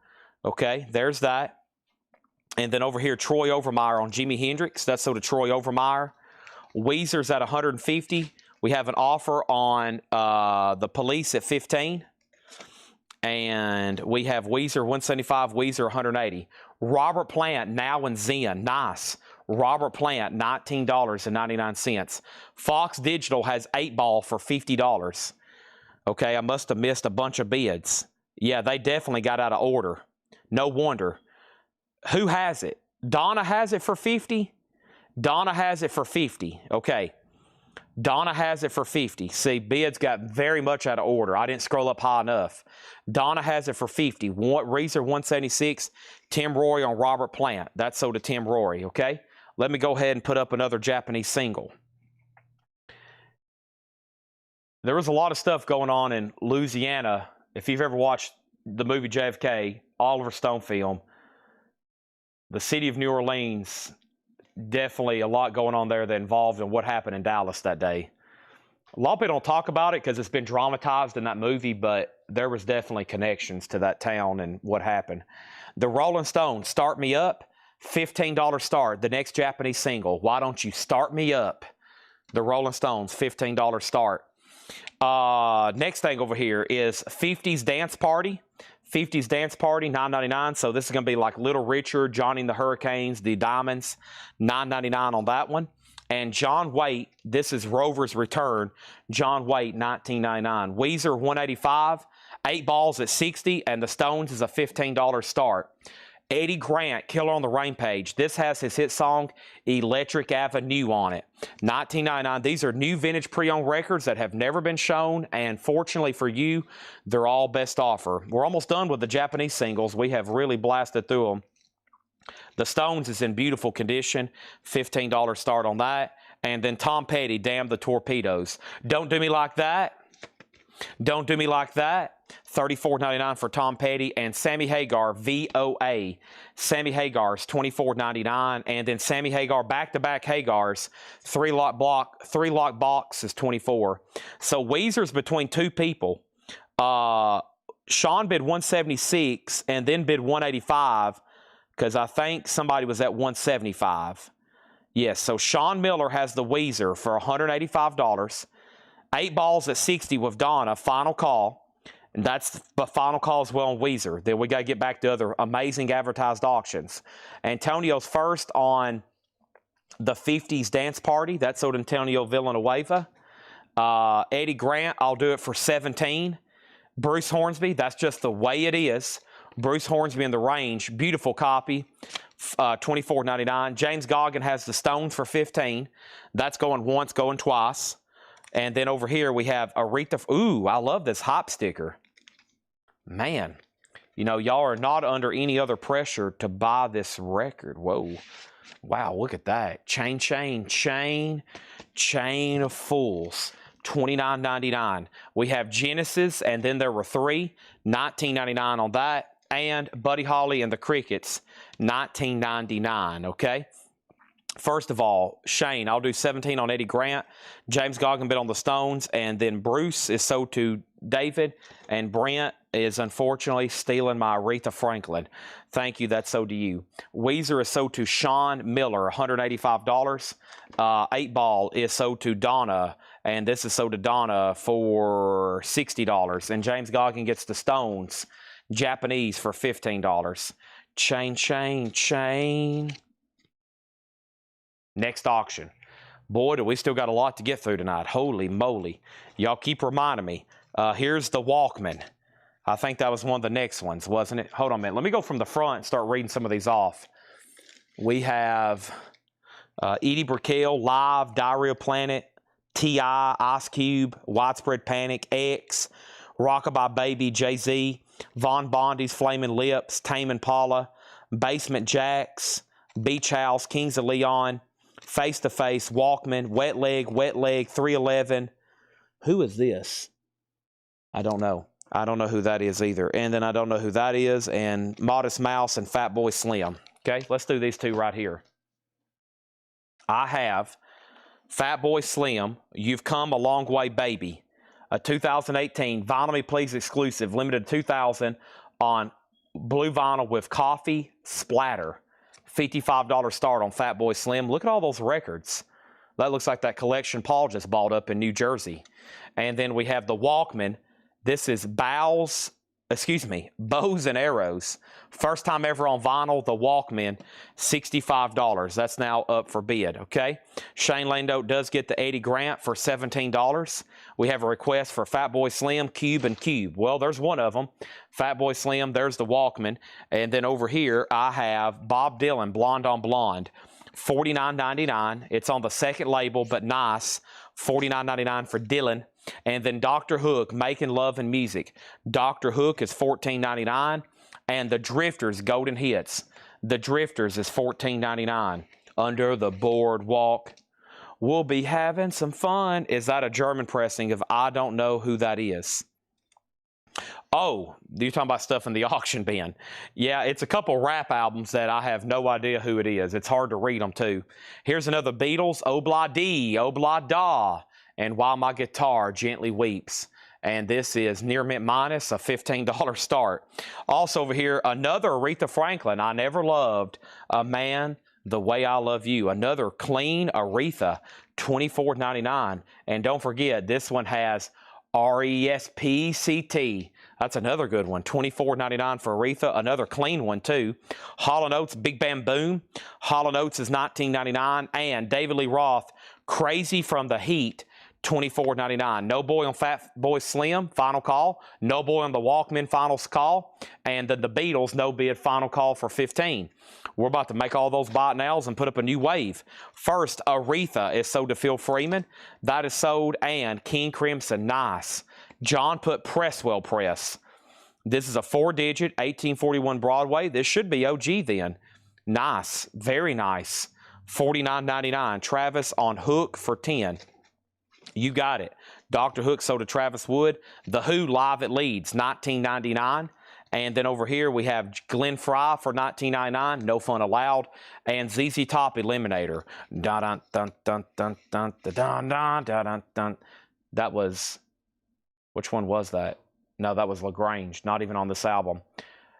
Speaker 1: Okay, there's that. And then over here, Troy Overmeyer on Jimi Hendrix. That's sold to Troy Overmeyer. Weezer's at $150. We have an offer on the Police at $15. And we have Weezer $175, Weezer $180. Robert Plant, Now and Zen. Nice. Robert Plant, $19.99. Fox Digital has 8-Ball for $50. Okay, I must have missed a bunch of bids. Yeah, they definitely got out of order. No wonder. Who has it? Donna has it for $50. Donna has it for $50. Okay. Donna has it for $50. See, bids got very much out of order. I didn't scroll up high enough. Donna has it for $50. Reeser $176. Tim Rory on Robert Plant. That's sold to Tim Rory. Okay. Let me go ahead and put up another Japanese single. There was a lot of stuff going on in Louisiana. If you've ever watched the movie JFK, Oliver Stone film, the city of New Orleans, definitely a lot going on there that involved in what happened in Dallas that day. A lot of people don't talk about it because it's been dramatized in that movie, but there was definitely connections to that town and what happened. The Rolling Stones, Start Me Up, $15 start, the next Japanese single. Why don't you start me up? The Rolling Stones, $15 start. Next thing over here is 50s Dance Party. 50s Dance Party, $9.99. So this is going to be like Little Richard, Johnny and the Hurricanes, the Diamonds, $9.99 on that one. And John Waite, this is Rover's Return. John Waite, $19.99. Weezer, $185. 8-Balls at $60. And the Stones is a $15 start. Eddie Grant, Killer on the Rampage. This has his hit song, Electric Avenue, on it. $19.99. These are new vintage pre-owned records that have never been shown, and fortunately for you, they're all best offer. We're almost done with the Japanese singles. We have really blasted through them. The Stones is in beautiful condition. $15 start on that. And then Tom Petty, Damn the Torpedoes. Don't Do Me Like That. Don't Do Me Like That. $34.99 for Tom Petty. And Sammy Hagar, VOA. Sammy Hagar's $24.99. And then Sammy Hagar, back-to-back Hagars, three-lock box is $24. So Weezer's between two people. Sean bid $176 and then bid $185 because I think somebody was at $175. Yes, so Sean Miller has the Weezer for $185. 8-Balls at $60 with Donna, final call. And that's the final call as well on Weezer. Then we got to get back to other amazing advertised auctions. Antonio's first on the 50s Dance Party. That's sold Antonio Villanueva. Eddie Grant, I'll do it for $17. Bruce Hornsby, that's just the way it is. Bruce Hornsby in the Range, beautiful copy $24.99. James Goggin has the Stones for $15. That's going once, going twice. And then over here we have Aretha. Ooh, I love this hop sticker. Man, you know, y'all are not under any other pressure to buy this record. Whoa. Wow, look at that. Chain of Fools. $29.99. We have Genesis, and then there were three. $19.99 on that. And Buddy Holly and the Crickets. $19.99, okay? First of all, Shane, I'll do 17 on Eddie Grant. James Goggin bid on the Stones, and then Bruce is sold to David, and Brent is unfortunately stealing my Aretha Franklin. Thank you, that's sold to you. Weezer is sold to Sean Miller, $185. 8-Ball is sold to Donna, and this is sold to Donna for $60. And James Goggin gets the Stones, Japanese, for $15. Chain. Next auction. Boy, do we still got a lot to get through tonight. Holy moly. Y'all keep reminding me. Here's the Walkman. I think that was one of the next ones, wasn't it? Hold on a minute. Let me go from the front and start reading some of these off. We have Edie Brickell, Live, Diarrhea Planet, T.I., Ice Cube, Widespread Panic, X, Rockabye Baby, Jay-Z, Von Bondi's Flaming Lips, Tame Impala, Basement Jacks, Beach House, Kings of Leon, Face to Face, Walkman, Wet Leg, 311. Who is this? I don't know. I don't know who that is either. And then I don't know who that is. And Modest Mouse and Fatboy Slim. Okay, let's do these two right here. I have Fatboy Slim, You've Come a Long Way Baby, a 2018 Vinyl Me Please exclusive, limited 2,000 on blue vinyl with coffee splatter. $55 start on Fatboy Slim. Look at all those records. That looks like that collection Paul just bought up in New Jersey. And then we have the Walkman. This is Bows and Arrows. First time ever on vinyl, the Walkman, $65. That's now up for bid, okay? Shane Lando does get the Eddie Grant for $17. We have a request for Fatboy Slim, Cube, and Cube. Well, there's one of them. Fatboy Slim, there's the Walkman. And then over here, I have Bob Dylan, Blonde on Blonde, $49.99. It's on the second label, but nice. $49.99 for Dylan. And then Dr. Hook, Making Love and Music. Dr. Hook is $14.99. And the Drifters, Golden Hits. The Drifters is $14.99. Under the Boardwalk. We'll be having some fun. Is that a German pressing of I Don't Know Who That Is? Oh, you're talking about stuff in the auction bin. Yeah, it's a couple rap albums that I have no idea who it is. It's hard to read them, too. Here's another Beatles, Obla Dee, Obla Da, and While My Guitar Gently Weeps. And this is Near Mint Minus, a $15 start. Also over here, another Aretha Franklin, I Never Loved a Man the Way I Love You. Another clean Aretha, $24.99. And don't forget, this one has RESPCT. That's another good one. $24.99 for Aretha. Another clean one, too. Hall & Oates, Big Bam Boom. Hall & Oates is $19.99. And David Lee Roth, Crazy from the Heat, $24.99. No Boy on Fatboy Slim, final call. No Boy on the Walkman, final call. And then the Beatles, no bid, final call for $15. We're about to make all those buy nows and put up a new wave. First, Aretha is sold to Phil Freeman. That is sold. And King Crimson, nice. John put Presswell Press. This is a 4-digit, 1841 Broadway. This should be OG then. Nice. Very nice. $49.99. Travis on Hook for $10. You got it. Dr. Hook sold to Travis Wood. The Who live at Leeds, $19.99. And then over here we have Glenn Fry for $19.99. No Fun Allowed. And ZZ Top Eliminator. Dun dun dun dun dun dun dun dun dun dun. That was, which one was that? No, that was LaGrange. Not even on this album.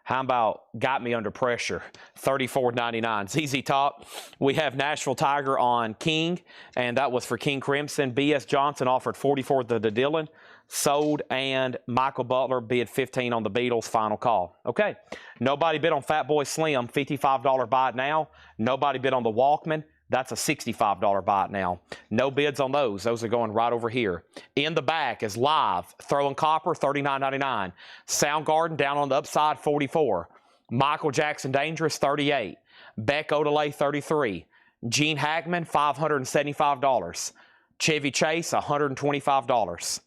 Speaker 1: How about Got Me Under Pressure, $34.99. ZZ Top. We have Nashville Tiger on King, and that was for King Crimson. B.S. Johnson offered $44 to Dylan, sold, and Michael Butler bid $15 on the Beatles, final call. Okay, nobody bid on Fatboy Slim, $55 buy it now. Nobody bid on the Walkman. That's a $65 buy it now. No bids on those. Those are going right over here. In the back is Live, Throwing Copper, $39.99. Soundgarden down on the upside, $44. Michael Jackson Dangerous, $38. Beck Odelay, $33. Gene Hackman, $575. Chevy Chase, $125.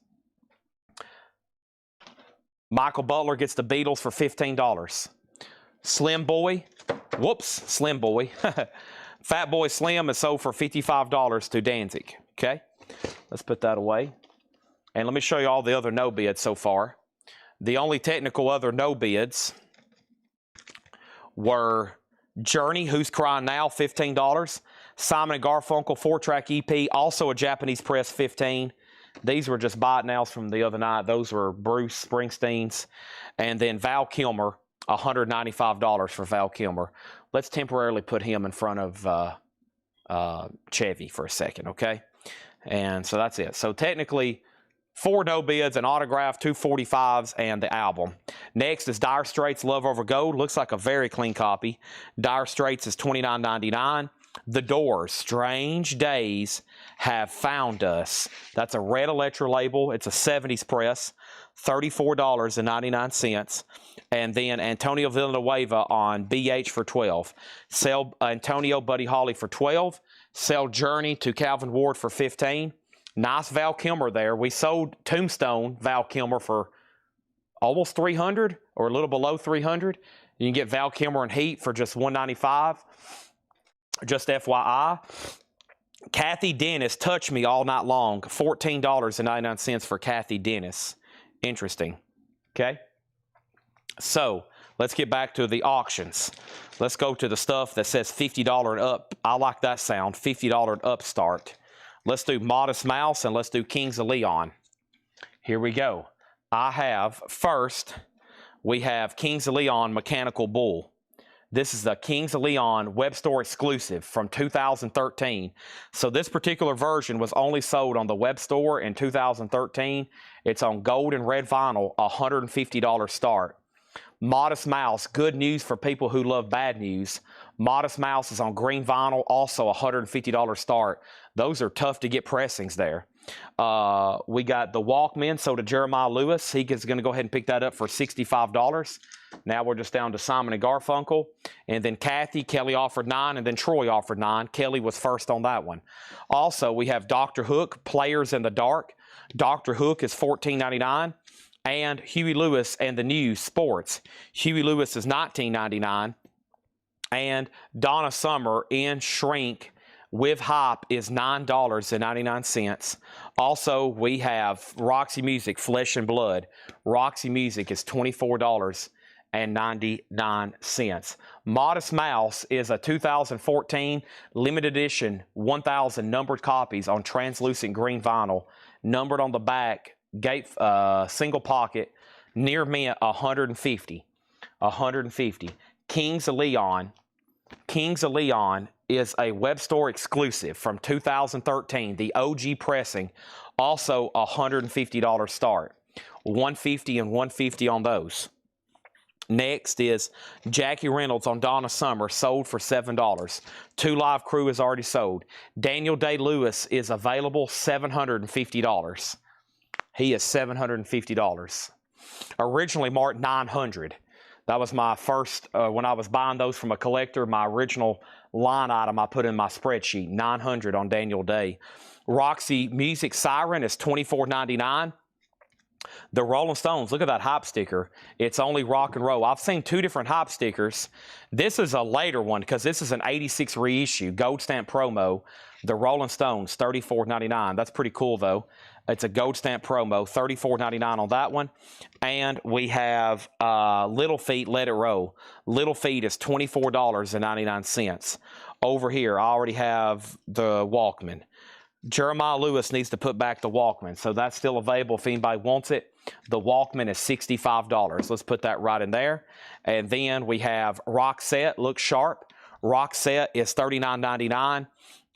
Speaker 1: Michael Butler gets the Beatles for $15. Slim Boy, Slim Boy. Fat Boy Slim is sold for $55 to Danzig. Okay, let's put that away. And let me show you all the other no bids so far. The only technical other no bids were Journey, Who's Crying Now, $15. Simon & Garfunkel 4-track EP, also a Japanese press, $15. These were just buy it nows from the other night. Those were Bruce Springsteen's. And then Val Kilmer, $195 for Val Kilmer. Let's temporarily put him in front of Chevy for a second, okay? And so that's it. So technically, 4 no bids, an autograph, 2 45s, and the album. Next is Dire Straits, Love Over Gold. Looks like a very clean copy. Dire Straits is $29.99. The Doors, Strange Days Have Found Us. That's a red electro label. It's a 70s press, $34.99. And then Antonio Villanueva on BH for $12. Sell Antonio Buddy Holly for $12. Sell Journey to Calvin Ward for $15. Nice Val Kilmer there. We sold Tombstone Val Kilmer for almost $300 or a little below $300. You can get Val Kilmer and Heat for just $195. Just FYI. Kathy Dennis, Touch Me All Night Long, $14.99 for Kathy Dennis. Interesting. Okay. So let's get back to the auctions. Let's go to the stuff that says $50 and up. I like that sound. $50 and up start. Let's do Modest Mouse and let's do Kings of Leon. Here we go. I have first, we have Kings of Leon Mechanical Bull. This is the Kings of Leon web store exclusive from 2013. So this particular version was only sold on the web store in 2013. It's on gold and red vinyl, $150 start. Modest Mouse, good news for people who love bad news. Modest Mouse is on green vinyl, also $150 start. Those are tough to get pressings there. We got the Walkman, so to Jeremiah Lewis. He is going to go ahead and pick that up for $65. Now we're just down to Simon & Garfunkel. And then Kathy, Kelly offered $9, and then Troy offered $9. Kelly was first on that one. Also, we have Dr. Hook, Players in the Dark. Dr. Hook is $14.99. And Huey Lewis and the News, Sports. Huey Lewis is $19.99. And Donna Summer in Shrink with Hype is $9.99. Also, we have Roxy Music, Flesh and Blood. Roxy Music is $24.99. Modest Mouse is a 2014 limited edition 1,000 numbered copies on translucent green vinyl, numbered on the back, gate single pocket, near mint, $150. Kings of Leon. Kings of Leon is a web store exclusive from 2013, the OG pressing, also $150 start. $150 and $150 on those. Next is Jackie Reynolds on Donna Summer, sold for $7. 2 Live Crew is already sold. Daniel Day-Lewis is available, $750. He is $750. Originally marked $900. That was my first, when I was buying those from a collector, my original line item I put in my spreadsheet, $900 on Daniel Day. Roxy Music Siren is $24.99. The Rolling Stones, look at that Hype sticker. It's only rock and roll. I've seen 2 different Hype stickers. This is a later one because this is an 86 reissue, gold stamp promo. The Rolling Stones, $34.99. That's pretty cool though. It's a gold stamp promo, $34.99 on that one. And we have Little Feat, Let It Roll. Little Feat is $24.99. Over here, I already have the Walkman. Jeremiah Lewis needs to put back the Walkman, so that's still available if anybody wants it. The Walkman is $65. Let's put that right in there. And then we have Roxette, Look Sharp. Roxette is $39.99.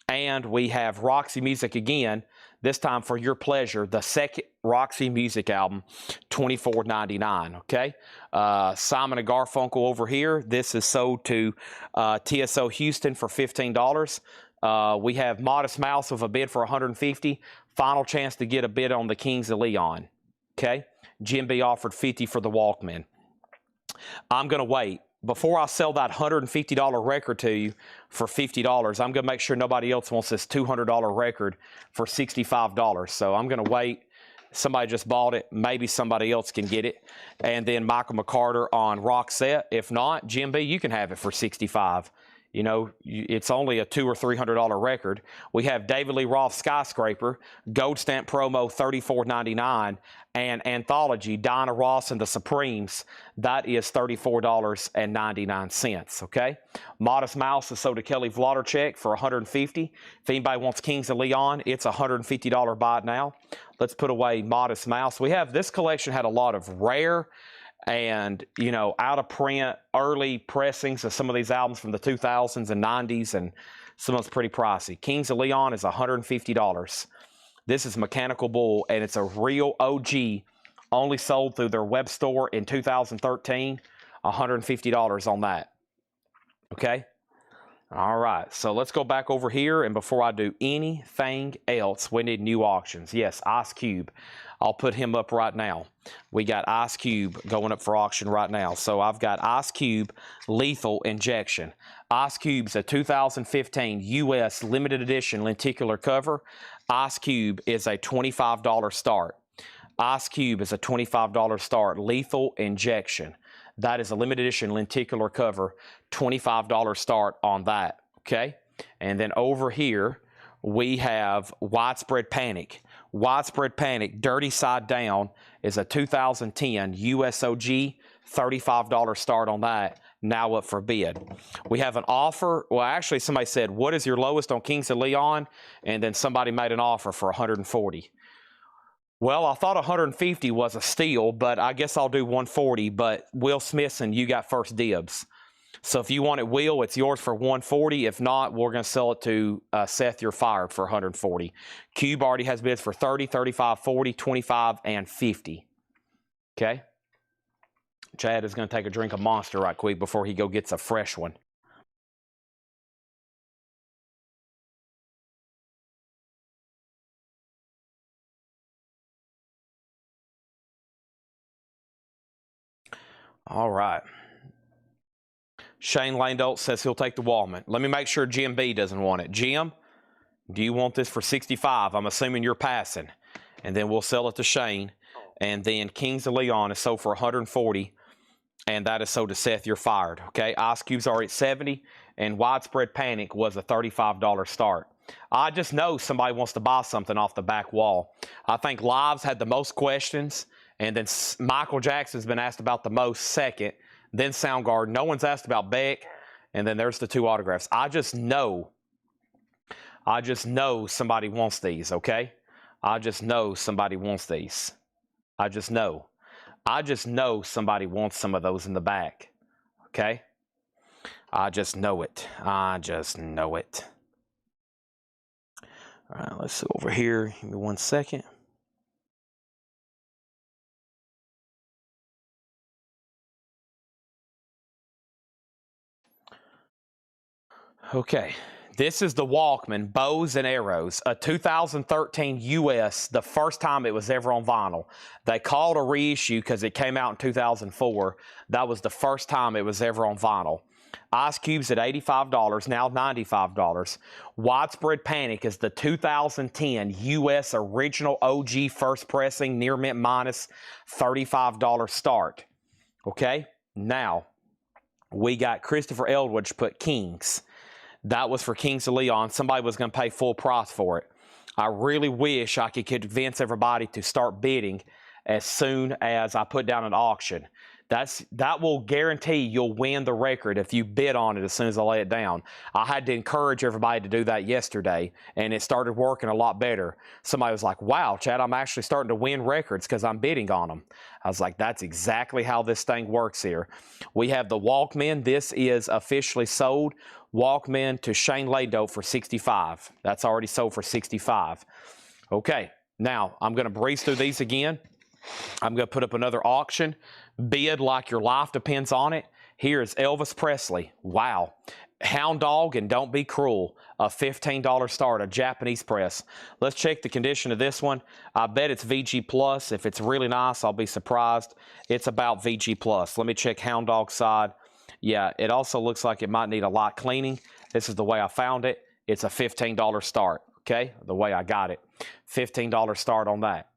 Speaker 1: And we have Roxy Music again, this time for your pleasure, the second Roxy Music album, $24.99, okay? Simon & Garfunkel over here. This is sold to TSO Houston for $15. We have Modest Mouse with a bid for $150. Final chance to get a bid on the Kings of Leon, okay? Jim B offered $50 for the Walkman. I'm going to wait. before I sell that $150 record to you for $50, I'm going to make sure nobody else wants this $200 record for $65. So I'm going to wait. Somebody just bought it. Maybe somebody else can get it. And then Michael McCarter on Roxette. If not, Jim B, you can have it for $65. You know, it's only a $200 or $300 record. We have David Lee Roth Skyscraper, Gold Stamp Promo $34.99, and Anthology, Diana Ross and the Supremes. That is $34.99, okay? Modest Mouse is sold to Kelly Vlodarchek for $150. If anybody wants Kings of Leon, it's a $150 buy it now. Let's put away Modest Mouse. We have, this collection had a lot of rare and, you know, out of print early pressings of some of these albums from the 2000s and 90s, and some of it's pretty pricey. Kings of Leon is $150. This is Mechanical Bull, and it's a real OG, only sold through their web store in 2013. $150 on that. Okay? All right, so let's go back over here, and before I do anything else, we need new auctions. Yes, Ice Cube. I'll put him up right now. We got Ice Cube going up for auction right now. So I've got Ice Cube Lethal Injection. Ice Cube's a 2015 U.S. limited edition lenticular cover. Ice Cube is a $25 start. Ice Cube is a $25 start. Lethal Injection. That is a limited edition lenticular cover. $25 start on that. Okay? And then over here, we have Widespread Panic. Widespread Panic, Dirty Side Down, is a 2010 USOG, $35 start on that, now up for bid. We have an offer. Well, actually, somebody said, what is your lowest on Kings of Leon? And then somebody made an offer for $140. Well, I thought $150 was a steal, but I guess I'll do $140. But Will Smithson, you got first dibs. So if you want it, Will, it's yours for $140. If not, we're going to sell it to Seth, you're fired, for $140. Cube already has bids for $30, $35, $40, $25, and $50. Okay? Chad is going to take a drink of Monster right quick before he go gets a fresh one. All right. Shane Landolt says he'll take the Wallman. Let me make sure Jim B doesn't want it. Jim, do you want this for $65? I'm assuming you're passing. And then we'll sell it to Shane. And then Kings of Leon is sold for $140. And that is sold to Seth, you're fired. Okay, Ice Cube's already at $70. And Widespread Panic was a $35 start. I just know somebody wants to buy something off the back wall. I think Lives had the most questions. And then Michael Jackson's been asked about the most, second. Then Soundgarden. No one's asked about Beck. And then there's the two autographs. I just know somebody wants these, okay? I just know somebody wants these. I just know somebody wants some of those in the back, okay? I just know it. I just know it. All right, let's see over here. Give me 1 second. Okay, this is the Walkman, Bows and Arrows, a 2013 US, the first time it was ever on vinyl. They called a reissue because it came out in 2004. That was the first time it was ever on vinyl. Ice Cube's at $85, now $95. Widespread Panic is the 2010 US original OG first pressing, near mint minus, $35 start. Okay, now we got Christopher Eldridge put Kings. That was for Kings of Leon. Somebody was going to pay full price for it. I really wish I could convince everybody to start bidding as soon as I put down an auction. That will guarantee you'll win the record if you bid on it as soon as I lay it down. I had to encourage everybody to do that yesterday, and it started working a lot better. Somebody was like, wow, Chad, I'm actually starting to win records because I'm bidding on them. I was like, that's exactly how this thing works here. We have the Walkman. This is officially sold. Walkman to Shane Landolt for $65. That's already sold for $65. Okay, now I'm going to breeze through these again. I'm going to put up another auction. Bid like your life depends on it. Here is Elvis Presley. Wow. Hound Dog and Don't Be Cruel. A $15 start, a Japanese press. Let's check the condition of this one. I bet it's VG Plus. If it's really nice, I'll be surprised. It's about VG Plus. Let me check Hound Dog side. Yeah, it also looks like it might need a light cleaning. This is the way I found it. It's a $15 start, okay? The way I got it. $15 start on that.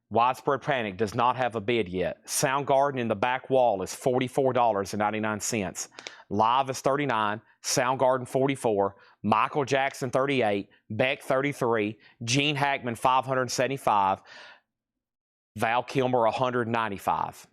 Speaker 1: Widespread Panic does not have a bid yet. Soundgarden in the back wall is $44.99. Live is $39. Soundgarden $44. Michael Jackson $38. Beck $33. Gene Hackman $575. Val Kilmer $195.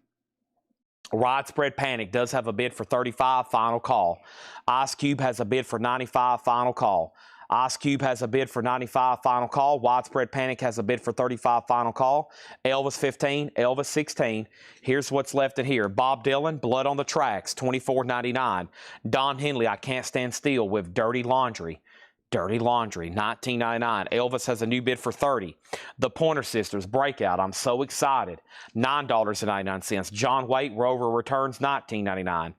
Speaker 1: Widespread Panic does have a bid for $35, final call. Ice Cube has a bid for $95, final call. Ice Cube has a bid for $95, final call. Widespread Panic has a bid for $35, final call. Elvis $15, Elvis $16. Here's what's left in here. Bob Dylan, Blood on the Tracks, $24.99. Don Henley, I Can't Stand Still with Dirty Laundry. Dirty Laundry, $19.99. Elvis has a new bid for $30. The Pointer Sisters, Breakout, I'm so excited, $9.99. John Waite, Rover Returns, $19.99.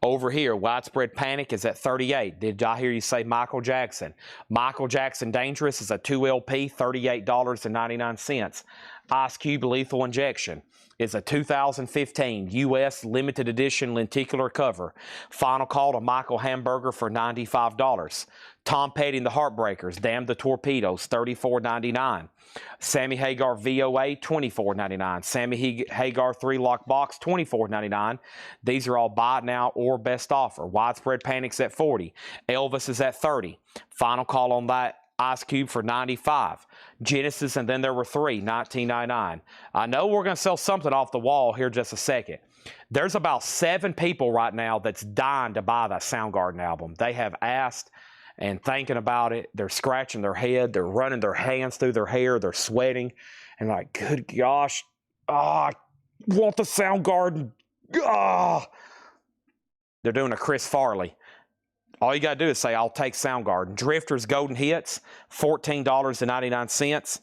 Speaker 1: Over here, Widespread Panic is at $38. Did I hear you say Michael Jackson? Michael Jackson Dangerous is a 2 LP, $38.99. Ice Cube Lethal Injection is a 2015 U.S. limited edition lenticular cover. Final call to Michael Hamburger for $95. Tom Petty and the Heartbreakers, Damn the Torpedoes, $34.99. Sammy Hagar VOA, $24.99. Sammy Hagar 3-lock box, $24.99. These are all buy now or best offer. Widespread Panic's at $40. Elvis is at $30. Final call on that. Ice Cube for $95. Genesis, and then there were 3, $19.99. I know we're going to sell something off the wall here just a second. There's about 7 people right now that's dying to buy that Soundgarden album. They have asked and thinking about it. They're scratching their head. They're running their hands through their hair. They're sweating. And like, good gosh, I want the Soundgarden. They're doing a Chris Farley. All you got to do is say, I'll take Soundgarden. Drifters Golden Hits, $14.99.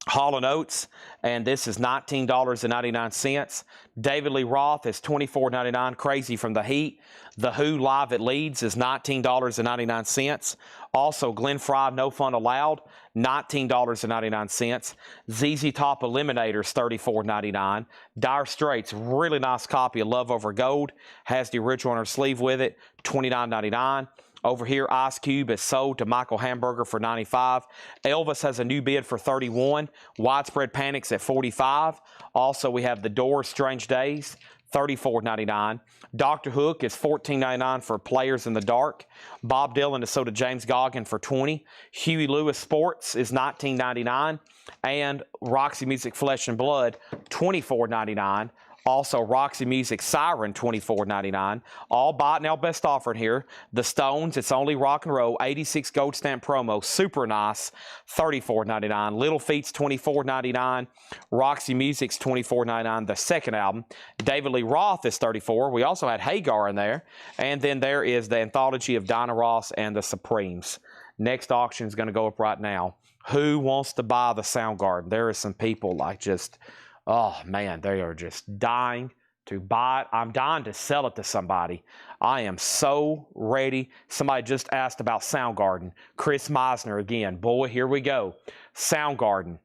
Speaker 1: Hall & Oates, and this is $19.99. David Lee Roth is $24.99. Crazy from the Heat. The Who Live at Leeds is $19.99. Also, Glenn Frey, No Fun Allowed, $19.99. ZZ Top Eliminators, $34.99. Dire Straits, really nice copy of Love Over Gold. Has the original on her sleeve with it, $29.99. Over here, Ice Cube is sold to Michael Hamburger for $95. Elvis has a new bid for $31. Widespread Panic's at $45. Also, we have The Doors, Strange Days, $34.99. Dr. Hook is $14.99 for Players in the Dark. Bob Dylan is sold to James Goggin for $20. Huey Lewis Sports is $19.99. And Roxy Music Flesh and Blood, $24.99. Also, Roxy Music Siren, $24.99. All bought now, best offer in here. The Stones, It's Only Rock and Roll, 86 gold stamp promo, super nice, $34.99. Little Feat's $24.99. Roxy Music's $24.99. The second album. David Lee Roth is $34. We also had Hagar in there. And then there is the anthology of Dinah Ross and the Supremes. Next auction is going to go up right now. Who wants to buy the Soundgarden? There are some people like just... oh, man, they are just dying to buy it. I'm dying to sell it to somebody. I am so ready. Somebody just asked about Soundgarden. Chris Meisner again. Boy, here we go. Soundgarden.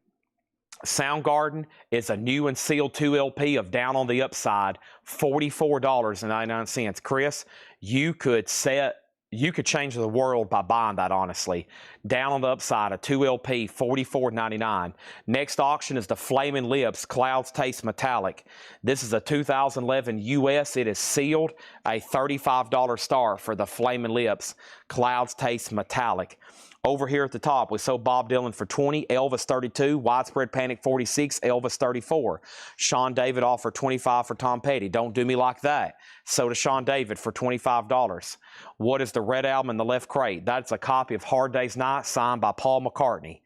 Speaker 1: Soundgarden is a new and sealed 2 LP of Down on the Upside, $44.99. Chris, you could change the world by buying that, honestly. Down on the Upside, a 2 LP, $44.99. Next auction is the Flamin' Lips Clouds Taste Metallic. This is a 2011 US. It is sealed, a $35 star for the Flamin' Lips Clouds Taste Metallic. Over here at the top, we sold Bob Dylan for $20, Elvis $32, Widespread Panic $46, Elvis $34. Sean David offered $25 for Tom Petty. Don't do me like that. So to Sean David for $25. What is the red album in the left crate? That's a copy of Hard Day's Night signed by Paul McCartney.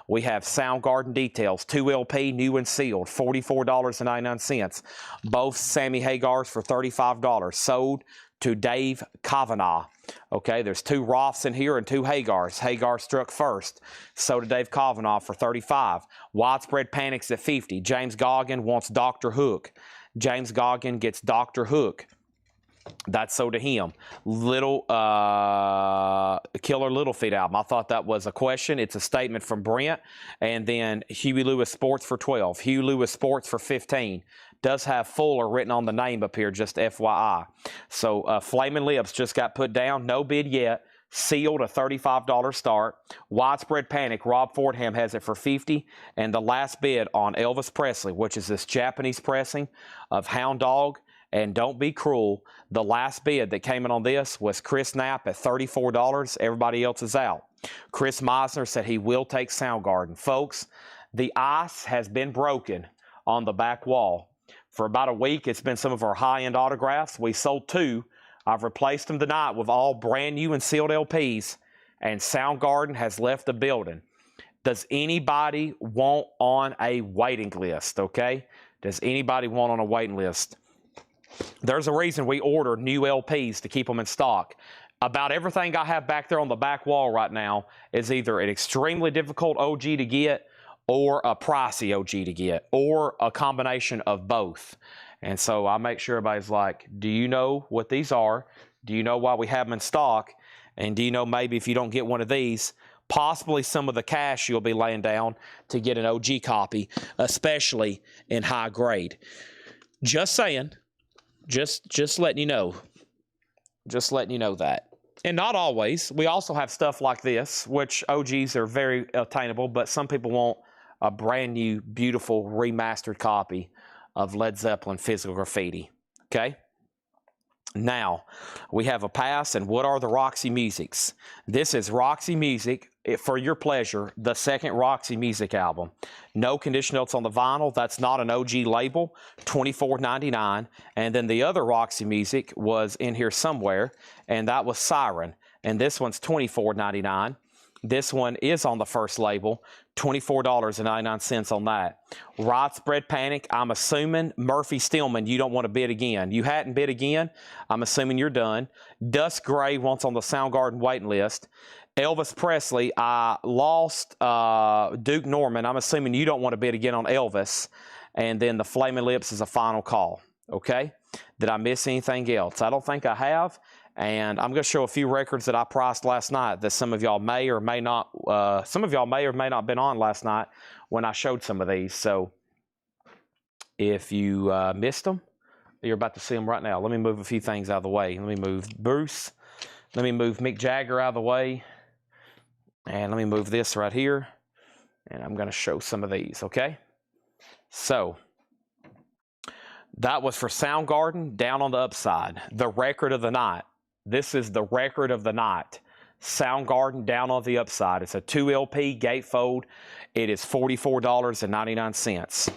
Speaker 1: We have Soundgarden Details, 2 LP, new and sealed, $44.99. Both Sammy Hagars for $35. Sold to Dave Kavanaugh. Okay, there's 2 Roths in here and 2 Hagars. Hagar struck first. So to Dave Kavanaugh for $35. Widespread Panic's at $50. James Goggin wants Dr. Hook. James Goggin gets Dr. Hook. That's so to him. Killer Little Feat album. I thought that was a question. It's a statement from Brent. And then Huey Lewis Sports for $12. Huey Lewis Sports for $15. does have Fuller written on the name up here, just FYI. So Flaming Lips just got put down. No bid yet. Sealed, a $35 start. Widespread Panic, Rob Fordham has it for $50. And the last bid on Elvis Presley, which is this Japanese pressing of Hound Dog and Don't Be Cruel. The last bid that came in on this was Chris Knapp at $34. Everybody else is out. Chris Meisner said he will take Soundgarden. Folks, the ice has been broken on the back wall. For about a week, it's been some of our high-end autographs. We sold 2. I've replaced them tonight with all brand new and sealed LPs, and Soundgarden has left the building. Does anybody want on a waiting list, okay? Does anybody want on a waiting list? There's a reason we order new LPs to keep them in stock. About everything I have back there on the back wall right now is either an extremely difficult OG to get or a pricey OG to get, or a combination of both. And so I make sure everybody's like, do you know what these are? Do you know why we have them in stock? And do you know maybe if you don't get one of these, possibly some of the cash you'll be laying down to get an OG copy, especially in high grade? Just saying. Just letting you know. Just letting you know that. And not always. We also have stuff like this, which OGs are very attainable, but some people want a brand new, beautiful, remastered copy of Led Zeppelin Physical Graffiti. Okay? Now, we have a pass, and what are the Roxy Musics? This is Roxy Music, For Your Pleasure, the second Roxy Music album. No condition notes on the vinyl. That's not an OG label. $24.99. And then the other Roxy Music was in here somewhere, and that was Siren. And this one's $24.99. This one is on the first label, $24.99 on that. Widespread Panic, I'm assuming, Murphy Stillman, you don't want to bid again. You hadn't bid again, I'm assuming you're done. Dust Gray wants on the Soundgarden waiting list. Elvis Presley, I lost Duke Norman. I'm assuming you don't want to bid again on Elvis. And then the Flaming Lips is a final call, okay? Did I miss anything else? I don't think I have. And I'm going to show a few records that I priced last night that some of y'all may or may not, been on last night when I showed some of these. So if you missed them, you're about to see them right now. Let me move a few things out of the way. Let me move Bruce. Let me move Mick Jagger out of the way. And let me move this right here. And I'm going to show some of these, okay? So that was for Soundgarden, Down on the Upside, the record of the night. This is the record of the night. Soundgarden, Down on the Upside. It's a 2 LP gatefold. It is $44.99.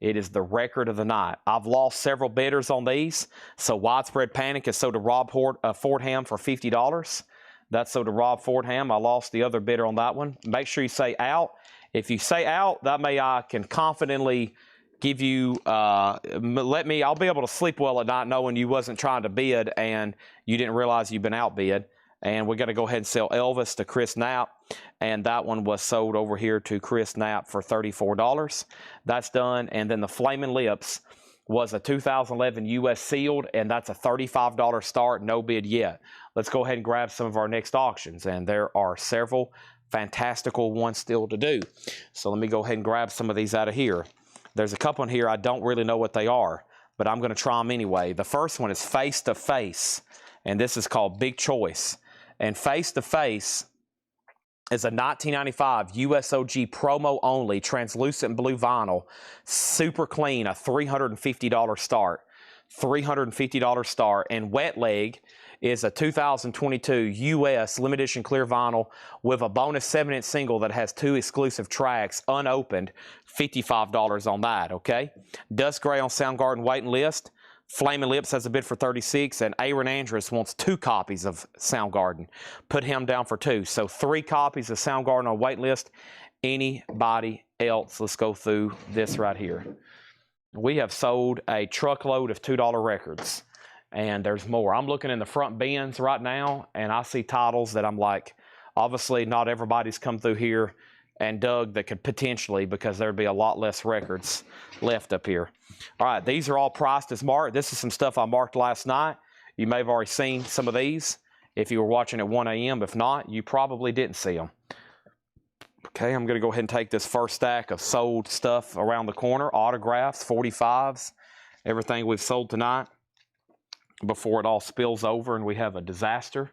Speaker 1: It is the record of the night. I've lost several bidders on these. So Widespread Panic is sold to Rob Fordham for $50. That's sold to Rob Fordham. I lost the other bidder on that one. Make sure you say out. If you say out, that way I can confidently give you, I'll be able to sleep well at night knowing you wasn't trying to bid and you didn't realize you've been outbid. And we're going to go ahead and sell Elvis to Chris Knapp. And that one was sold over here to Chris Knapp for $34. That's done. And then the Flaming Lips was a 2011 U.S. sealed, and that's a $35 start, no bid yet. Let's go ahead and grab some of our next auctions. And there are several fantastical ones still to do. So let me go ahead and grab some of these out of here. There's a couple in here I don't really know what they are, but I'm going to try them anyway. The first one is Face to Face, and this is called Big Choice. And Face to Face is a 1995 USOG promo only translucent blue vinyl, super clean, a $350 start. $350 start. And Wet Leg is a 2022 US limited edition clear vinyl with a bonus 7-inch single that has 2 exclusive tracks unopened, $55 on that, okay? Dust Gray on Soundgarden waiting list. Flaming Lips has a bid for $36, and Aaron Andrus wants 2 copies of Soundgarden. Put him down for 2. So 3 copies of Soundgarden on wait list. Anybody else? Let's go through this right here. We have sold a truckload of $2 records, and there's more. I'm looking in the front bins right now, and I see titles that I'm like, obviously not everybody's come through here and dug that could potentially, because there'd be a lot less records left up here. All right, these are all priced as marked. This is some stuff I marked last night. You may have already seen some of these if you were watching at 1 a.m. If not, you probably didn't see them. Okay, I'm going to go ahead and take this first stack of sold stuff around the corner. Autographs, 45s, everything we've sold tonight before it all spills over and we have a disaster.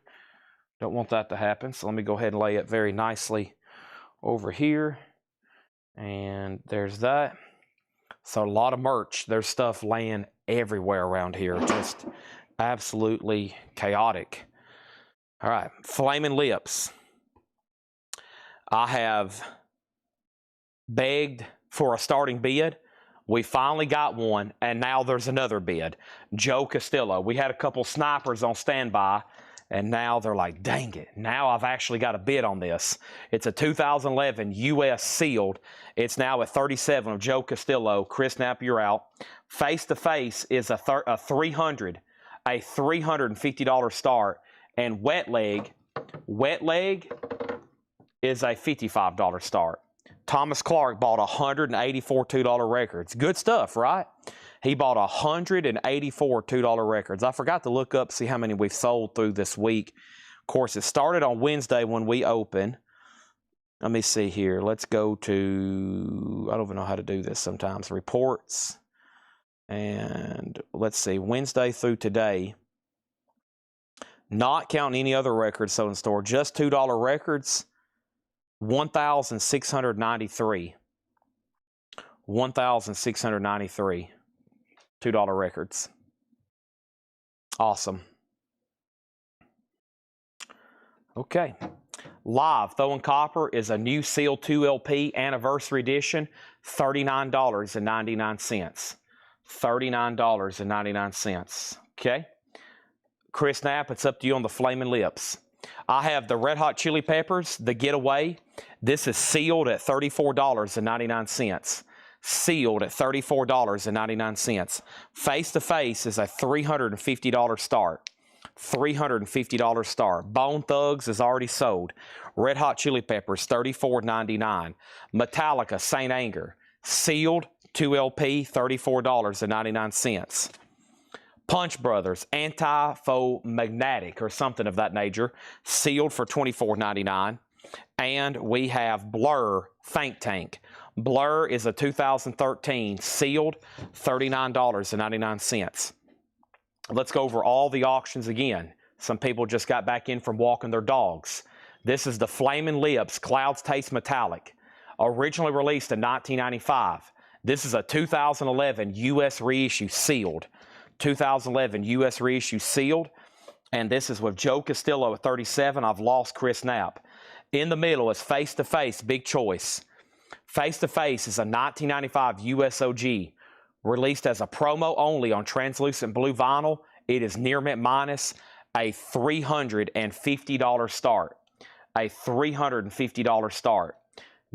Speaker 1: Don't want that to happen. So let me go ahead and lay it very nicely over here. And there's that. So a lot of merch. There's stuff laying everywhere around here. Just absolutely chaotic. All right, Flaming Lips. I have begged for a starting bid. We finally got one, and now there's another bid. Joe Castillo. We had a couple snipers on standby, and now they're like, dang it, now I've actually got a bid on this. It's a 2011 US sealed. It's now at 37 of Joe Castillo. Chris Knapp, you're out. Face to face is a $350 start, and wet leg is a $55 start. Thomas Clark bought $184 $2 records. Good stuff, right? He bought $184 $2 records. I forgot to look up, see how many we've sold through this week. Of course, it started on Wednesday when we open. Let me see here. Let's go to, I don't even know how to do this sometimes, reports. And let's see, Wednesday through today, not counting any other records sold in store, just $2 records, 1,693. 1,693 $2 records. Awesome. Okay. Live Throwing Copper is a new Seal 2 LP Anniversary Edition, $39.99. $39.99. Okay. Chris Knapp, it's up to you on the Flaming Lips. I have the Red Hot Chili Peppers, the Getaway. This is sealed at $34.99. Sealed at $34.99. Face to face is a $350 start. $350 start. Bone Thugs is already sold. Red Hot Chili Peppers, $34.99. Metallica, Saint Anger, sealed, 2LP, $34.99. Punch Brothers, Anti-Faux-Magnetic, or something of that nature, sealed for $24.99. And we have Blur, Think Tank. Blur is a 2013, sealed, $39.99. Let's go over all the auctions again. Some people just got back in from walking their dogs. This is the Flaming Lips Clouds Taste Metallic, originally released in 1995. This is a 2011 U.S. reissue sealed. 2011 U.S. reissue sealed. And this is with Joe Castillo at 37. I've lost Chris Knapp. In the middle is Face to Face, big choice. Face to Face is a 1995 USOG, released as a promo only on translucent blue vinyl. It is near mint minus, a $350 start. A $350 start.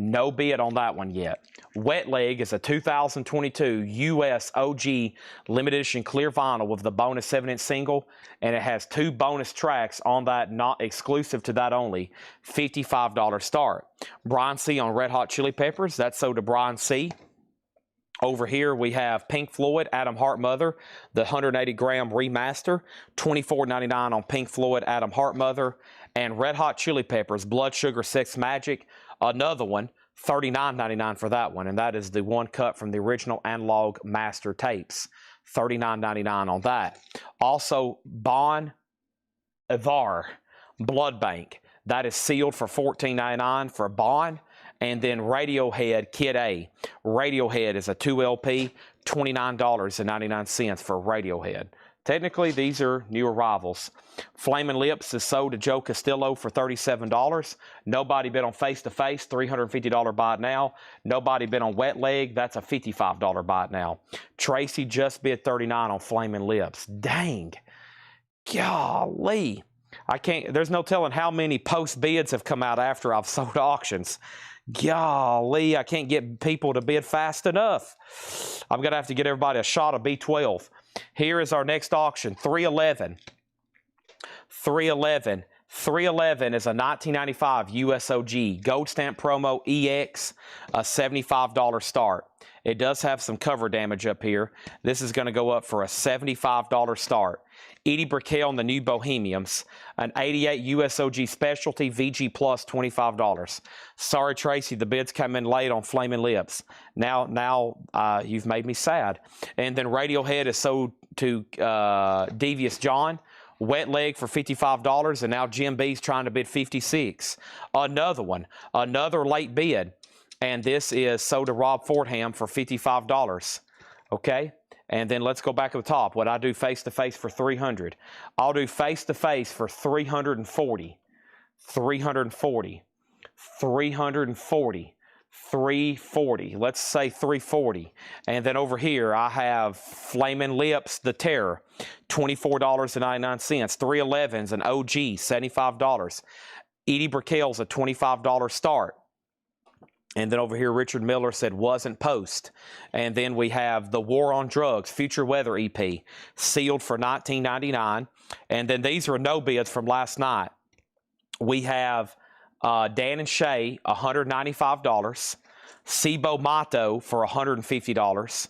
Speaker 1: No bid on that one yet. Wet Leg is a 2022 US OG limited edition clear vinyl with the bonus 7-inch single, and it has 2 bonus tracks on that, not exclusive to that only. $55 start. Brian C. on Red Hot Chili Peppers. That's sold to Brian C. Over here we have Pink Floyd, Adam Hart Mother, the 180-gram remaster, $24.99 on Pink Floyd, Adam Hart Mother, and Red Hot Chili Peppers, Blood Sugar Sex Magic, another one, $39.99 for that one, and that is the one cut from the original analog master tapes, $39.99 on that. Also, Bon Iver, Blood Bank, that is sealed for $14.99 for Bon. And then Radiohead, Kid A. Radiohead is a 2LP, $29.99 for Radiohead. Technically, these are new arrivals. Flaming Lips is sold to Joe Castillo for $37. Nobody bid on Face to Face, $350 buy it now. Nobody bid on Wet Leg, that's a $55 buy it now. Tracy just bid $39 on Flaming Lips. Dang. Golly. I can't, there's no telling how many post bids have come out after I've sold auctions. Golly, I can't get people to bid fast enough. I'm going to have to get everybody a shot of B12. Here is our next auction, 311. 311. 311 is a 1995 USOG Gold Stamp Promo EX, a $75 start. It does have some cover damage up here. This is going to go up for a $75 start. Edie Brickell and the New Bohemians, an 88 USOG Specialty VG Plus, $25. Sorry, Tracy, the bids came in late on Flaming Lips. Now, you've made me sad. And then Radiohead is sold to Devious John. Wet Leg for $55, and now Jim B's trying to bid $56. Another one, another late bid, and this is sold to Rob Fordham for $55. Okay, and then let's go back to the top. What I do face-to-face for $300. I'll do face-to-face for $340. $340. $340. $340. Let's say $340. And then over here, I have Flaming Lips, The Terror, $24.99. 311's an OG, $75. Edie Brickell's a $25 start. And then over here, Richard Miller said wasn't post. And then we have The War on Drugs, Future Weather EP, sealed for $19.99. And then these are no bids from last night. We have Dan and Shay, $195. Sibo Mato for $150.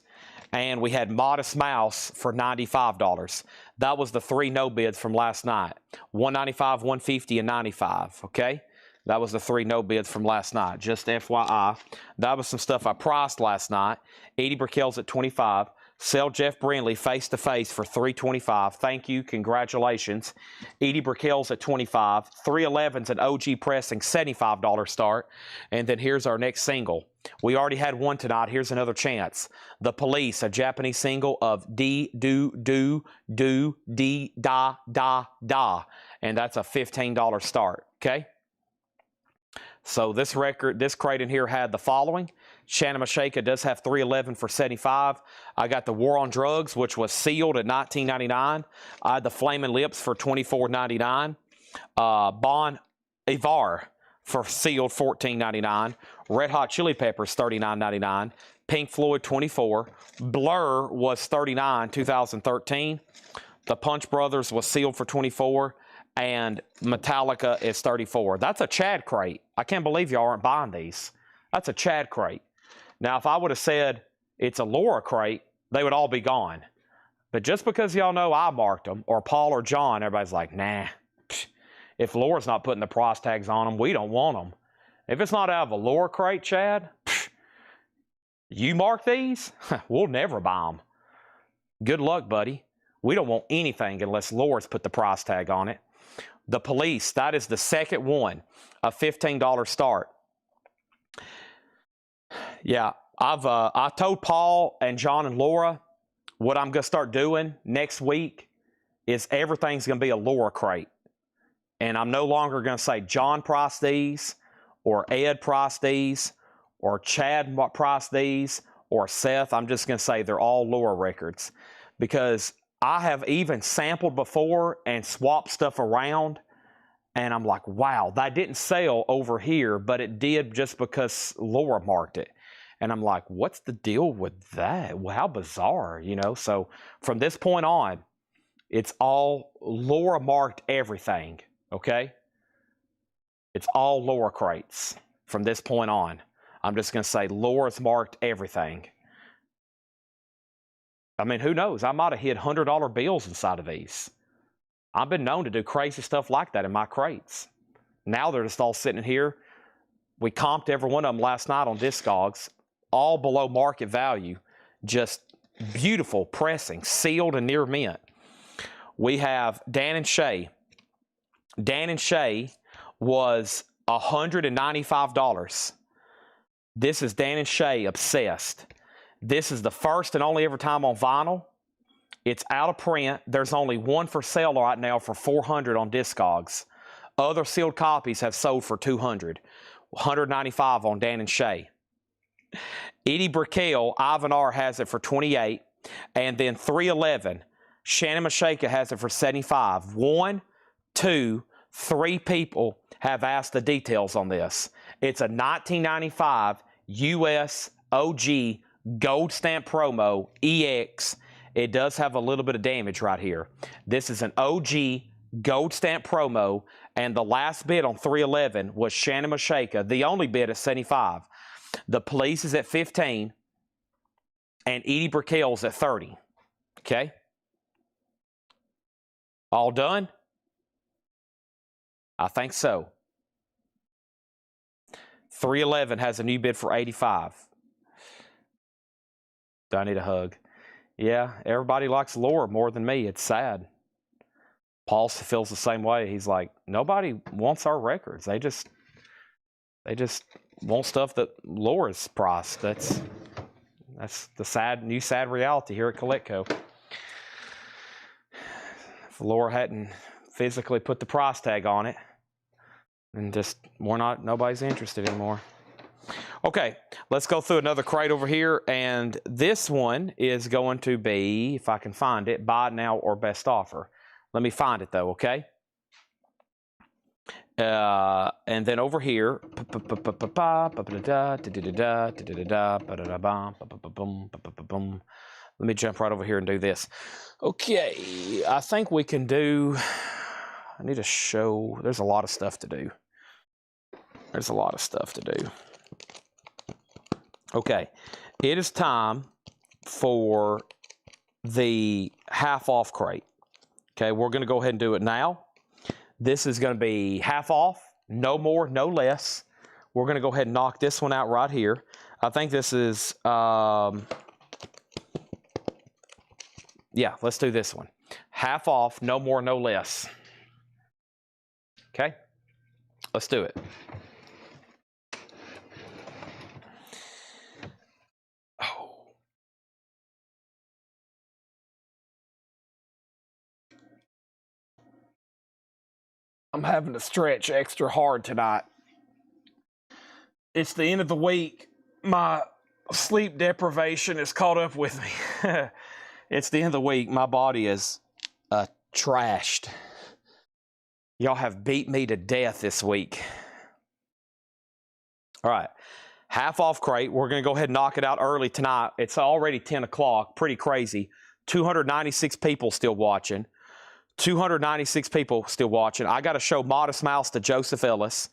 Speaker 1: And we had Modest Mouse for $95. That was the three no bids from last night. $195, $150, and $95. Okay? That was the three no bids from last night. Just FYI. That was some stuff I priced last night. Edie Brickell's at $25. Sell Jeff Brindley face-to-face for $325. Thank you. Congratulations. Edie Brickell's at $25. 311's an OG Pressing, $75 start. And then here's our next single. We already had one tonight. Here's another chance. The Police, a Japanese single of D, Do, Do, Do, Di, Da, Da, Da. And that's a $15 start. Okay? So this record, this crate in here had the following. Shannon Mashaka does have 311 for $75. I got the War on Drugs, which was sealed at $19.99. I had the Flaming Lips for $24.99. Bon Ivar for sealed $14.99. Red Hot Chili Peppers $39.99. Pink Floyd $24. Blur was $39, 2013. The Punch Brothers was sealed for $24. And Metallica is $34. That's a Chad crate. I can't believe y'all aren't buying these. That's a Chad crate. Now, if I would have said it's a Laura crate, they would all be gone. But just because y'all know I marked them, or Paul or John, everybody's like, nah. If Laura's not putting the price tags on them, we don't want them. If it's not out of a Laura crate, Chad, you mark these, we'll never buy them. Good luck, buddy. We don't want anything unless Laura's put the price tag on it. The Police, that is the second one, a $15 start. Yeah, I told Paul and John and Laura what I'm going to start doing next week is everything's going to be a Laura crate. And I'm no longer going to say John priced these, or Ed priced these, or Chad priced these, or Seth. I'm just going to say they're all Laura records. Because I have even sampled before and swapped stuff around, and I'm like, wow, that didn't sell over here, but it did just because Laura marked it. And I'm like, what's the deal with that? Well, how bizarre, you know? So from this point on, it's all Laura marked everything, okay? It's all Laura crates from this point on. I'm just going to say Laura's marked everything. I mean, who knows? I might have hid $100 bills inside of these. I've been known to do crazy stuff like that in my crates. Now they're just all sitting here. We comped every one of them last night on Discogs, all below market value. Just beautiful pressing, sealed and near mint. We have Dan and Shay. Dan and Shay was $195. This is Dan and Shay Obsessed. This is the first and only ever time on vinyl. It's out of print. There's only one for sale right now for $400 on Discogs. Other sealed copies have sold for $200. $195 on Dan and Shay. Edie Brickell, Ivan R. has it for $28. And then 311, Shannon Mashaka has it for $75. 1, 2, 3 people have asked the details on this. It's a 1995 US OG gold stamp promo EX. It does have a little bit of damage right here. This is an OG gold stamp promo, and the last bid on 311 was Shannon Mashaka. The only bid is $75. The Police is at $15. and Edie Brickell's at 30. Okay? All done? I think so. 311 has a new bid for 85. Do I need a hug? Yeah, everybody likes Laura more than me. It's sad. Paul feels the same way. He's like, nobody wants our records. They just want stuff that Laura's priced. That's the new sad reality here at Collecco. If Laura hadn't physically put the price tag on it, and just nobody's interested anymore. Okay, let's go through another crate over here, and this one is going to be, if I can find it, buy now or best offer. Let me find it though, okay? And then over here, let me jump right over here and do this. Okay, I think we can do, I need to show, there's a lot of stuff to do. There's a lot of stuff to do. Okay, it is time for the half off crate. Okay, we're going to go ahead and do it now. This is going to be half off, no more, no less. We're going to go ahead and knock this one out right here. I think this is, yeah, let's do this one. Half off, no more, no less. Okay, let's do it. I'm having to stretch extra hard tonight. It's the end of the week. My sleep deprivation has caught up with me. It's the end of the week. My body is trashed. Y'all have beat me to death this week. All right. Half off crate. We're going to go ahead and knock it out early tonight. It's already 10 o'clock. Pretty crazy. 296 people still watching. 296 people still watching. I got to show Modest Mouse to Joseph Ellis.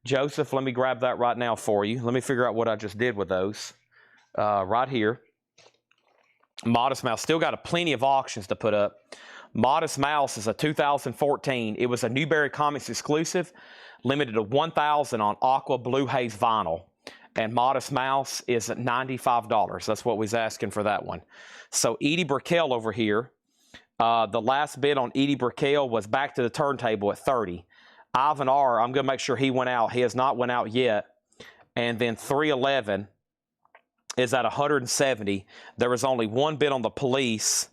Speaker 1: Joseph, let me grab that right now for you. Let me figure out what I just did with those. Right here. Modest Mouse. Still got plenty of auctions to put up. Modest Mouse is a 2014. It was a Newberry Comics exclusive. Limited to 1,000 on Aqua Blue Haze vinyl. And Modest Mouse is at $95. That's what we was asking for that one. So Edie Brickell over here. The last bid on Edie Brickell was back to the turntable at 30. Ivan R., I'm going to make sure he went out. He has not went out yet. And then 311 is at 170. There was only one bid on the police,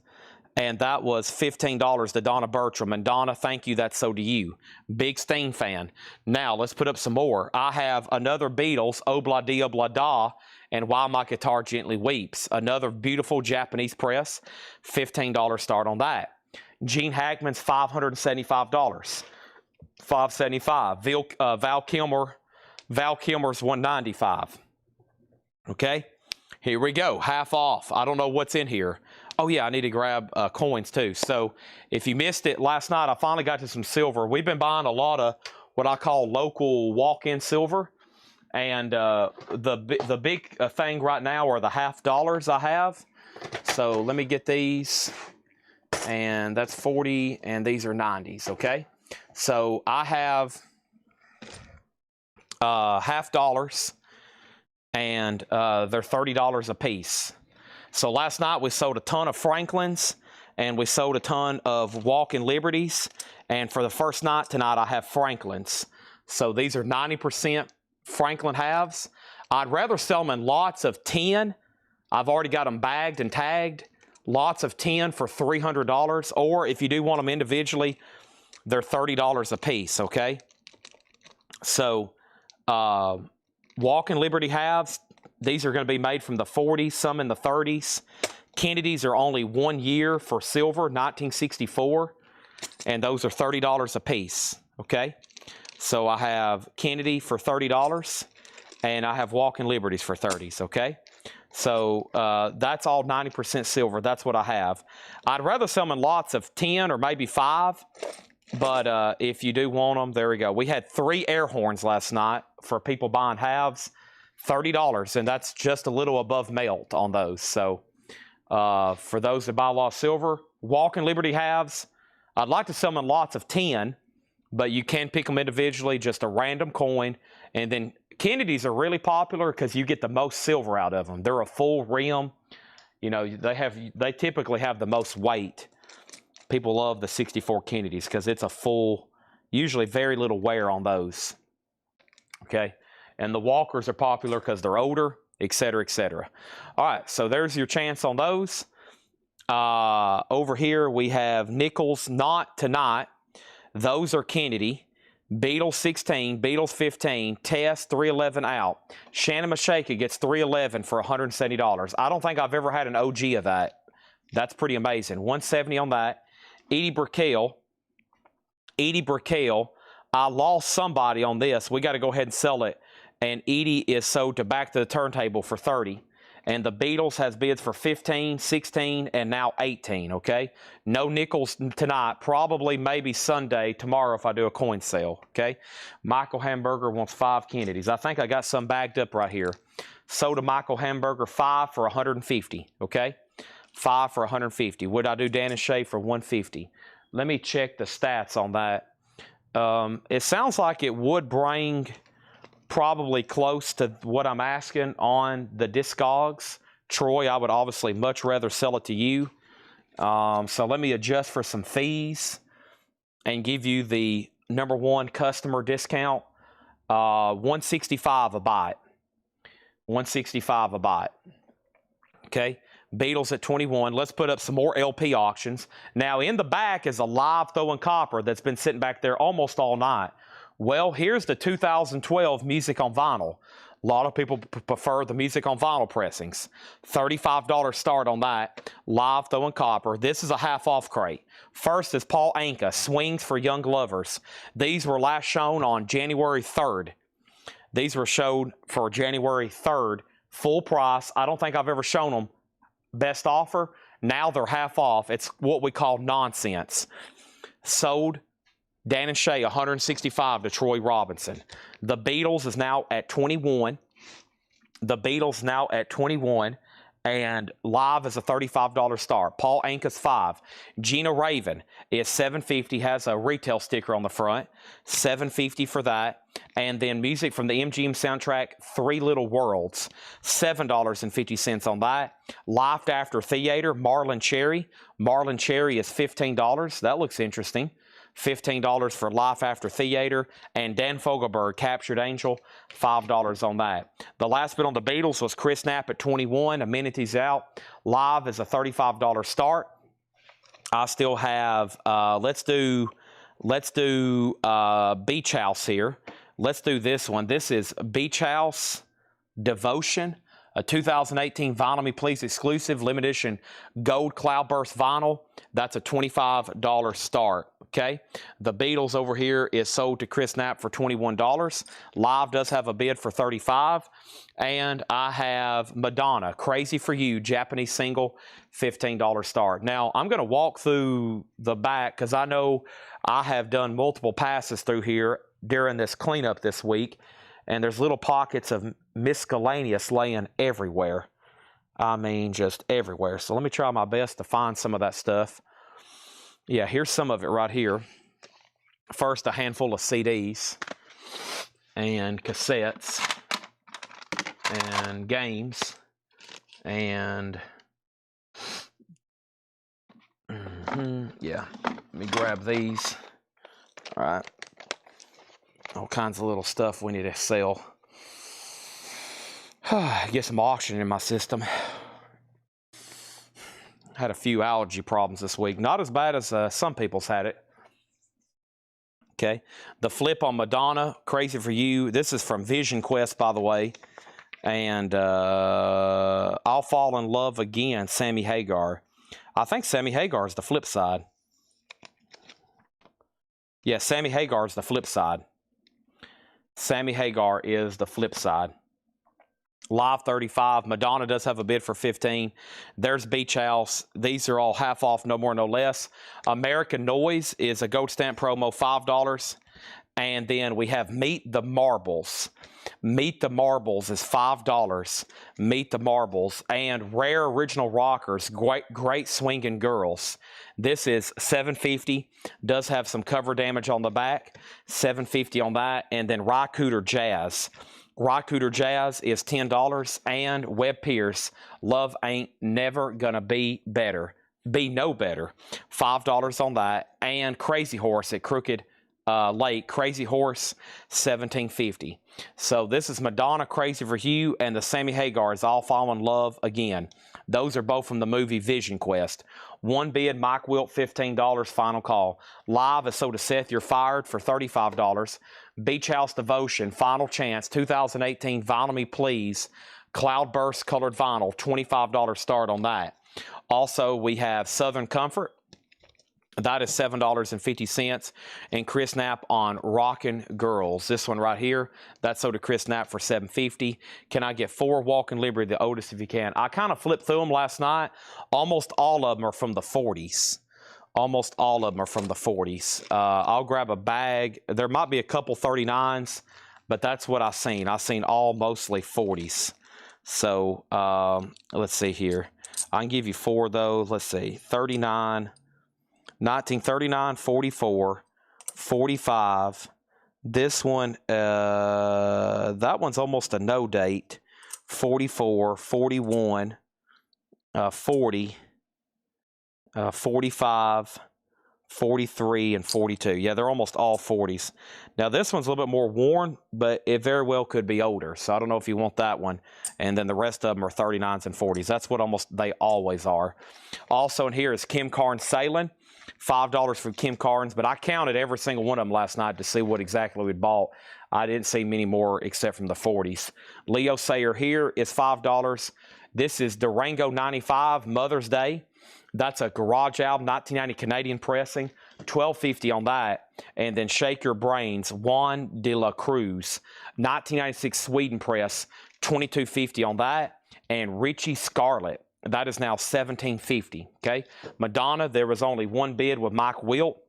Speaker 1: and that was $15 to Donna Bertram. And Donna, thank you. That's so to you. Big Steen fan. Now, let's put up some more. I have another Beatles, Obla Di Obla Da, and While My Guitar Gently Weeps. Another beautiful Japanese press. $15 start on that. Gene Hackman's $575. $575. Val Kilmer's $195. Okay, here we go. Half off. I don't know what's in here. Oh yeah, I need to grab coins too. So if you missed it last night, I finally got to some silver. We've been buying a lot of what I call local walk-in silver. And the big thing right now are the $half I have. So let me get these. And that's 40, and these are 90s, okay? So I have $half, and they're $30 a piece. So last night we sold a ton of Franklins, and we sold a ton of Walking Liberties. And for the first night tonight, I have Franklins. So these are 90% Franklin halves. I'd rather sell them in lots of 10. I've already got them bagged and tagged. Lots of 10 for $300. Or if you do want them individually, they're $30 a piece, okay? So Walking Liberty halves, these are going to be made from the 40s, some in the 30s. Kennedys are only 1 year for silver, 1964. And those are $30 a piece, okay? So I have Kennedy for $30, and I have Walking Liberties for $30s, okay? So that's all 90% silver. That's what I have. I'd rather sell them in lots of 10 or maybe 5, but if you do want them, there we go. We had 3 air horns last night for people buying halves, $30, and that's just a little above melt on those. So for those that buy a lot of silver. Walking Liberty halves, I'd like to sell them in lots of 10, but you can pick them individually, just a random coin. And then Kennedys are really popular because you get the most silver out of them. They're a full rim. You know, they typically have the most weight. People love the 64 Kennedys because it's a full, usually very little wear on those. Okay, and the Walkers are popular because they're older, etc., etc. All right, so there's your chance on those. Over here we have nickels, not tonight. Those are Kennedy. Beatles 16, Beatles 15, Test 311 out. Shannon Mashaka gets 311 for $170. I don't think I've ever had an OG of that. That's pretty amazing. 170 on that. Edie Brickell, I lost somebody on this. We got to go ahead and sell it. And Edie is sold to Back to the Turntable for 30. And the Beatles has bids for 15, 16, and now 18, okay? No nickels tonight. Probably maybe Sunday, tomorrow if I do a coin sale, okay? Michael Hamburger wants 5 Kennedys. I think I got some bagged up right here. Sold to Michael Hamburger 5 for 150, okay? 5 for 150. Would I do Dan and Shay for 150? Let me check the stats on that. It sounds like it would bring probably close to what I'm asking on the Discogs. Troy, I would obviously much rather sell it to you. So let me adjust for some fees and give you the #1 customer discount. 165 a bite. 165 a bite. Okay. Beatles at 21. Let's put up some more LP auctions. Now in the back is a live throwing copper that's been sitting back there almost all night. Well, here's the 2012 music on vinyl. A lot of people prefer the music on vinyl pressings. $35 start on that. Live throwing copper. This is a half-off crate. First is Paul Anka, Swings for Young Lovers. These were last shown on January 3rd. These were shown for January 3rd. Full price. I don't think I've ever shown them. Best offer. Now they're half off. It's what we call nonsense. Sold Dan and Shay, 165 to Troy Robinson. The Beatles is now at 21. The Beatles now at 21. And live is a $35 start. Paul Anka's 5. Gina Raven is $750. Has a retail sticker on the front. $750 for that. And then music from the MGM soundtrack, Three Little Worlds. $7.50 on that. Life After Theater, Marlon Cherry. Marlon Cherry is $15. That looks interesting. $15 for Life After Theater, and Dan Fogelberg, Captured Angel, $5 on that. The last bid on the Beatles was Chris Knapp at 21, Amenities out. Live is a $35 start. I still have, let's do Beach House here. Let's do this one. This is Beach House Devotion, a 2018 Vinyl Me Please exclusive, limited edition gold cloudburst vinyl. That's a $25 start, okay? The Beatles over here is sold to Chris Knapp for $21. Live does have a bid for $35. And I have Madonna, Crazy for You, Japanese single, $15 start. Now, I'm going to walk through the back because I know I have done multiple passes through here during this cleanup this week. And there's little pockets of miscellaneous laying everywhere. I mean, just everywhere. So let me try my best to find some of that stuff. Yeah, here's some of it right here. First, a handful of CDs and cassettes and games. And yeah, let me grab these. All right. All kinds of little stuff we need to sell. Get some auction in my system. Had a few allergy problems this week. Not as bad as some people's had it. Okay. The flip on Madonna, Crazy for You. This is from Vision Quest, by the way. And I'll Fall in Love Again, Sammy Hagar. I think Sammy Hagar is the flip side. Yeah, Sammy Hagar is the flip side. Sammy Hagar is the flip side. Live 35. Madonna does have a bid for 15. There's Beach House. These are all half off, no more, no less. American Noise is a gold stamp promo, $5. And then we have Meet the Marbles. Meet the Marbles is $5. Meet the Marbles. And Rare Original Rockers, great swinging girls. This is $7.50. Does have some cover damage on the back. $7.50 on that. And then Rycooter Jazz. Rycooter Jazz is $10. And Webb Pierce, Love Ain't Never Gonna Be Better. Be No Better. $5 on that. And Crazy Horse at Crooked Lake. Crazy Horse, $17.50. So this is Madonna, Crazy for You, and the Sammy Hagar's All Fall in Love Again. Those are both from the movie Vision Quest. One bid, Mike Wilt, $15, final call. Live is So to Seth, You're Fired for $35. Beach House Devotion, final chance, 2018 Vinyl Me Please, Cloudburst colored vinyl, $25 start on that. Also, we have Southern Comfort. That is $7.50. And Chris Knapp on Rockin' Girls. This one right here, that's sold to Chris Knapp for $7.50. Can I get 4 Walking Liberty, the oldest if you can? I kind of flipped through them last night. Almost all of them are from the 40s. Almost all of them are from the 40s. I'll grab a bag. There might be a couple 39s, but that's what I've seen. I've seen all mostly 40s. So let's see here. I can give you 4 of those. Let's see. 39, 1939, 44, 45. This one, that one's almost a no date. 44, 41, 40, 45, 43, and 42. Yeah, they're almost all 40s. Now, this one's a little bit more worn, but it very well could be older. So I don't know if you want that one. And then the rest of them are 39s and 40s. That's what almost they always are. Also in here is Kim Carnes Sailing. $5 for Kim Carnes, but I counted every single one of them last night to see what exactly we'd bought. I didn't see many more except from the 40s. Leo Sayer here is $5. This is Durango 95 Mother's Day. That's a garage album, 1990 Canadian pressing, $12.50 on that. And then Shake Your Brains, Juan de la Cruz, 1996 Sweden press, $22.50 on that. And Richie Scarlett, that is now $17.50. Okay, Madonna, there was only one bid with Mike Wilt.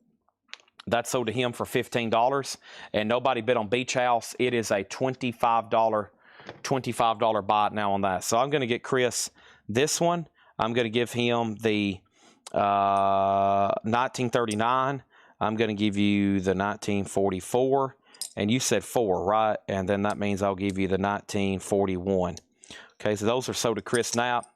Speaker 1: That sold to him for $15, and nobody bid on Beach House. It is a $25 buy now on that. So I'm going to get Chris this one. I'm going to give him the 1939. I'm going to give you the 1944, and you said 4, right? And then that means I'll give you the 1941. Okay, so those are sold to Chris Knapp.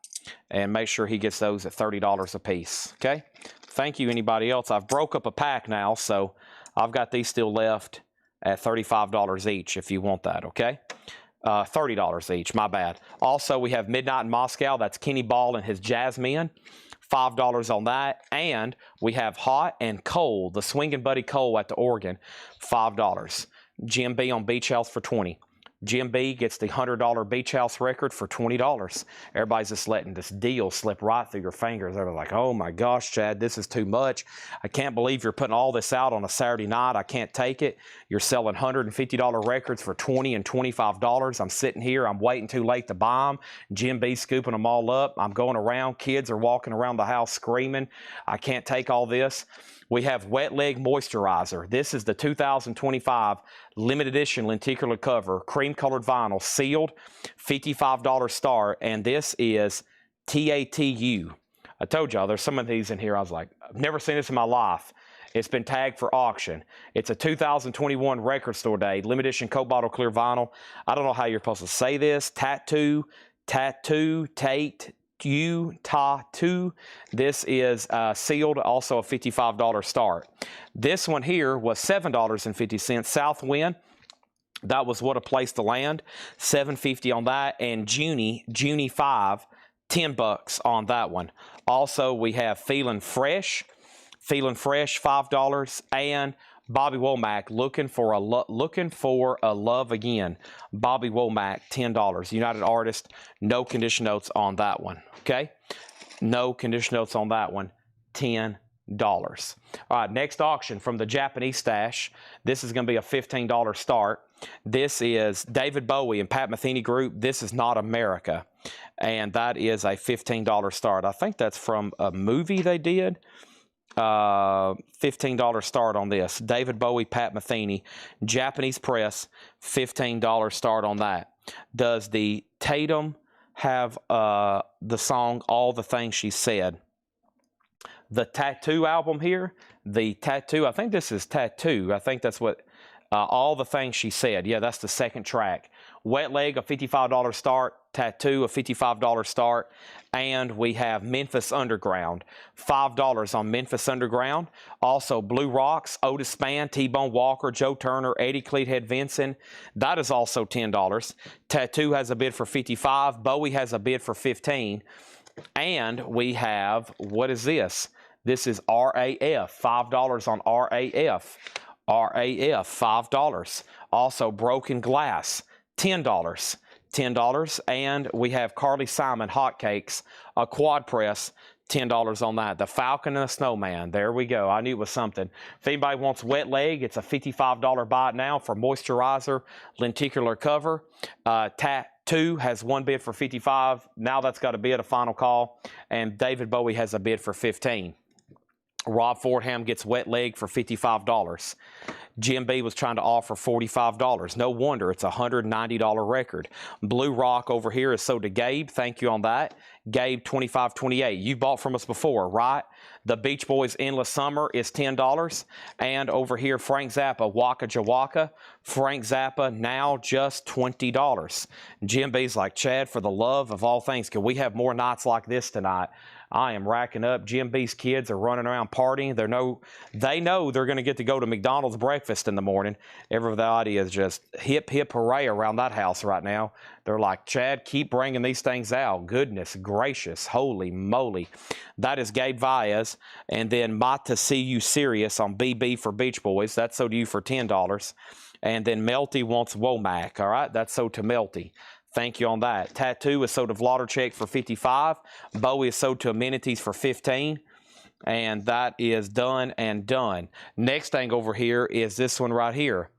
Speaker 1: And make sure he gets those at $30 a piece. Okay? Thank you, anybody else. I've broke up a pack now, so I've got these still left at $35 each if you want that, okay? $30 each, my bad. Also, we have Midnight in Moscow. That's Kenny Ball and his Jazzmen. $5 on that. And we have Hot and Cold, the Swingin' Buddy Cole at the organ, $5. Jim B on Beach House for $20. Jim B gets the $100 Beach House record for $20. Everybody's just letting this deal slip right through your fingers. They're like, oh my gosh, Chad, this is too much. I can't believe you're putting all this out on a Saturday night. I can't take it. You're selling $150 records for $20 and $25. I'm sitting here. I'm waiting too late to buy them. Jim B scooping them all up. I'm going around. Kids are walking around the house screaming. I can't take all this. We have Wet Leg Moisturizer. This is the 2025 limited edition lenticular cover, cream colored vinyl, sealed, $55 start, and this is TATU. I told y'all there's some of these in here. I was like, I've never seen this in my life. It's been tagged for auction. It's a 2021 Record Store Day, limited edition Coke bottle clear vinyl. I don't know how you're supposed to say this. Tattoo, Tate, Tattoo. This is sealed, also a $55 start. This one here was $7.50. Southwind, that was What a Place to Land, $7.50 on that. And Junie 5, $10 on that one. Also, we have Feeling Fresh, $5. And Bobby Womack, Looking for a Love Again. Bobby Womack, $10. United Artist, no condition notes on that one. Okay? No condition notes on that one. $10. All right, next auction from the Japanese stash. This is going to be a $15 start. This is David Bowie and Pat Metheny Group. This is Not America. And that is a $15 start. I think that's from a movie they did. $15 start on this. David Bowie, Pat Metheny, Japanese Press, $15 start on that. Does the Tatum have the song All the Things She Said? The Tattoo album here, the Tattoo, I think this is Tattoo. I think that's what, All the Things She Said. Yeah, that's the second track. Wet Leg, a $55 start. Tattoo, a $55 start. And we have Memphis Underground, $5 on Memphis Underground. Also, Blue Rocks, Otis Spann, T-Bone Walker, Joe Turner, Eddie Cleathead Vinson. That is also $10. Tattoo has a bid for $55. Bowie has a bid for $15. And we have, what is this? This is RAF, $5 on RAF. RAF, $5. Also, Broken Glass, $10. $10. And we have Carly Simon Hotcakes, a quad press, $10 on that. The Falcon and the Snowman. There we go. I knew it was something. If anybody wants Wet Leg, it's a $55 buy it now for moisturizer, lenticular cover. Tattoo has one bid for $55. Now that's got a bid, a final call. And David Bowie has a bid for $15. Rob Fordham gets Wet Leg for $55. Jim B was trying to offer $45. No wonder, it's a $190 record. Blue Rock over here is sold to Gabe. Thank you on that. Gabe, $25.28. You bought from us before, right? The Beach Boys Endless Summer is $10. And over here, Frank Zappa, Waka Jawaka. Frank Zappa, now just $20. Jim B's like, Chad, for the love of all things, can we have more nights like this tonight? I am racking up. Jim B's kids are running around partying. They know they're going to get to go to McDonald's breakfast in the morning. Everybody is just hip, hip, hooray around that house right now. They're like, Chad, keep bringing these things out. Goodness gracious. Holy moly. That is Gabe Baez. And then Mata See You Serious on BB for Beach Boys. That's sold to you for $10. And then Melty wants Womack. All right, that's sold to Melty. Thank you on that. Tattoo is sold to Vladerchek for $55. Bowie is sold to Amenities for $15. And that is done and done. Next thing over here is this one right here.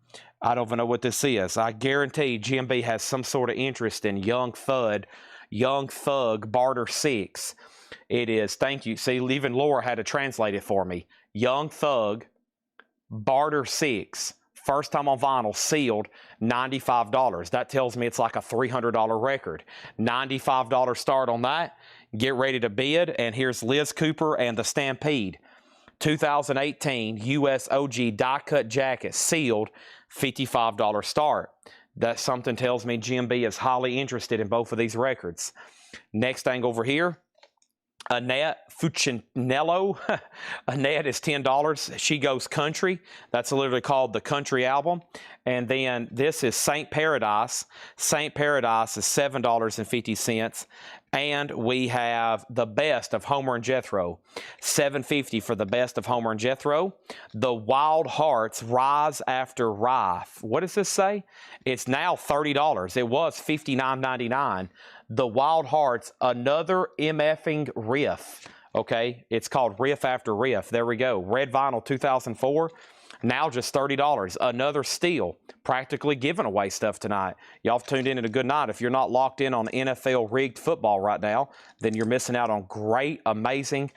Speaker 1: I don't even know what this is. I guarantee Jim B has some sort of interest in Young Thug Barter 6. It is, thank you. See, even Laura had to translate it for me. Young Thug Barter 6. First time on vinyl, sealed, $95. That tells me it's like a $300 record. $95 start on that. Get ready to bid. And here's Liz Cooper and the Stampede. 2018 US OG die-cut jacket, sealed, $55 start. That something tells me Jim B is highly interested in both of these records. Next thing over here. Annette Fuccinello. Annette is $10. She Goes Country. That's literally called the Country album. And then this is Saint Paradise. Saint Paradise is $7.50. And we have the Best of Homer and Jethro. $7.50 for the Best of Homer and Jethro. The Wild Hearts Rise After Rife. What does this say? It's now $30. It was $59.99. The Wild Hearts, another MFing riff. Okay, it's called Riff After Riff. There we go. Red vinyl 2004. Now just $30. Another steal. Practically giving away stuff tonight. Y'all have tuned in at a good night. If you're not locked in on NFL rigged football right now, then you're missing out on great, amazing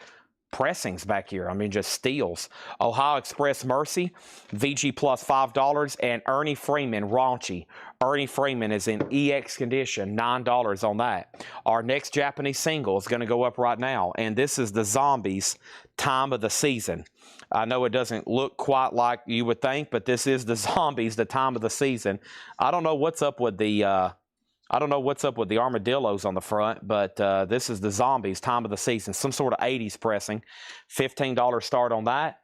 Speaker 1: pressings back here. I mean, just steals. Ohio Express Mercy, VG plus $5, and Ernie Freeman Raunchy. Ernie Freeman is in EX condition, $9 on that. Our next Japanese single is going to go up right now, and this is the Zombies Time of the Season. I know it doesn't look quite like you would think, but this is the Zombies, the Time of the Season. I don't know what's up with the armadillos on the front, but this is the Zombies, Time of the Season. Some sort of 80s pressing. $15 start on that.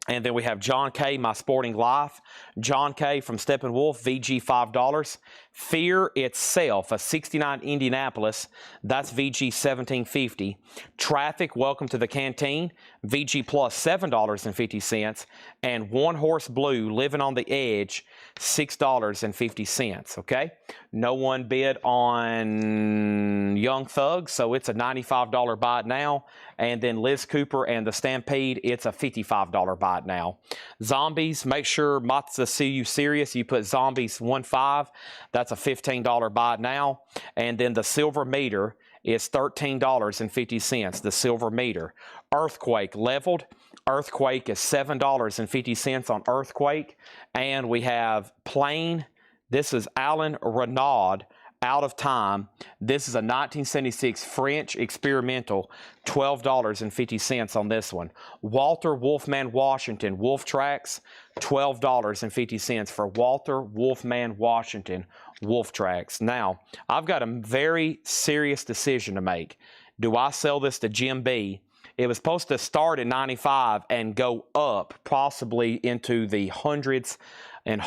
Speaker 1: And then we have John K., My Sporting Life. John K. from Steppenwolf, VG $5. Fear Itself, a 69 Indianapolis. That's VG $17.50. Traffic, Welcome to the Canteen. VG plus $7.50. And One Horse Blue, Living on the Edge, $6.50. Okay? No one bid on Young Thug, so it's a $95 buy it now. And then Liz Cooper and the Stampede, it's a $55 buy it now. Zombies, make sure Matza See You Serious. You put Zombies 1.5. That's a $15 buy it now. And then the Silver Meter is $13.50. The Silver Meter. Earthquake leveled. Earthquake is $7.50 on Earthquake. And we have Plain. This is Alan Renaud, Out of Time. This is a 1976 French experimental, $12.50 on this one. Walter Wolfman Washington, Wolf Tracks, $12.50 for Walter Wolfman Washington, Wolf Tracks. Now, I've got a very serious decision to make. Do I sell this to Jim B? It was supposed to start at $95 and go up possibly into the hundreds and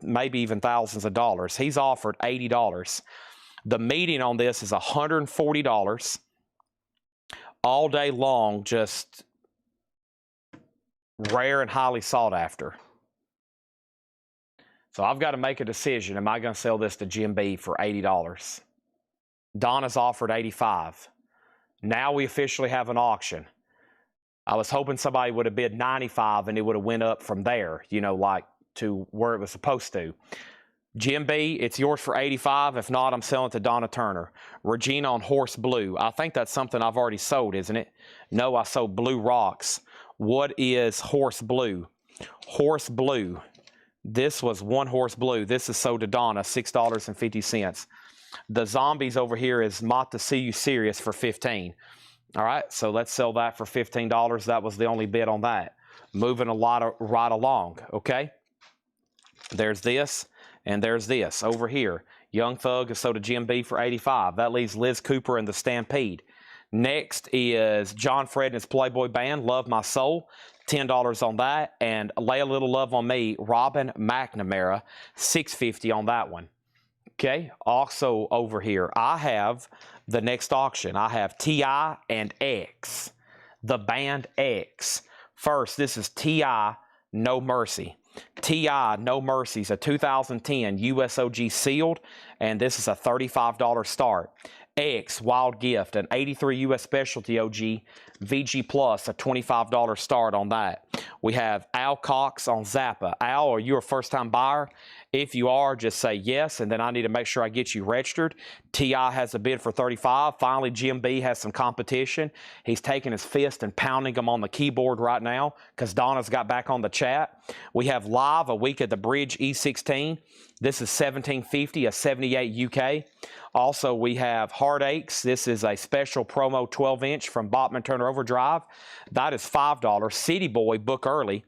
Speaker 1: maybe even thousands of dollars. He's offered $80. The median on this is $140 all day long, just rare and highly sought after. So I've got to make a decision. Am I going to sell this to Jim B for $80? Donna's offered $85. Now we officially have an auction. I was hoping somebody would have bid $95 and it would have went up from there, you know, like to where it was supposed to. Jim B, it's yours for $85. If not, I'm selling it to Donna Turner. Regina on Horse Blue. I think that's something I've already sold, isn't it? No, I sold Blue Rocks. What is Horse Blue? Horse Blue. This was One Horse Blue. This is sold to Donna, $6.50. The Zombies over here is Mott to See You Serious for $15. All right, so let's sell that for $15. That was the only bid on that. Moving right along, okay? There's this, and there's this over here. Young Thug is sold to Jim B for $85. That leaves Liz Cooper and the Stampede. Next is John Fred and his Playboy Band, Love My Soul, $10 on that. And Lay a Little Love on Me, Robin McNamara, $6.50 on that one. Okay, also over here, I have the next auction. I have T.I. and X, the band X. First, this is T.I. No Mercy. T.I. No Mercy is a 2010 USOG sealed, and this is a $35 start. X, Wild Gift, an 83 US Specialty OG, VG Plus, a $25 start on that. We have Al Cox on Zappa. Al, are you a first-time buyer? If you are, just say yes, and then I need to make sure I get you registered. T.I. has a bid for $35. Finally, Jim B has some competition. He's taking his fist and pounding them on the keyboard right now because Donna's got back on the chat. We have Live, A Week at the Bridge E16. This is $17.50, a 78 UK. Also, we have Heartaches. This is a special promo 12-inch from Bachman Turner Overdrive. That is $5. City Boy, book early.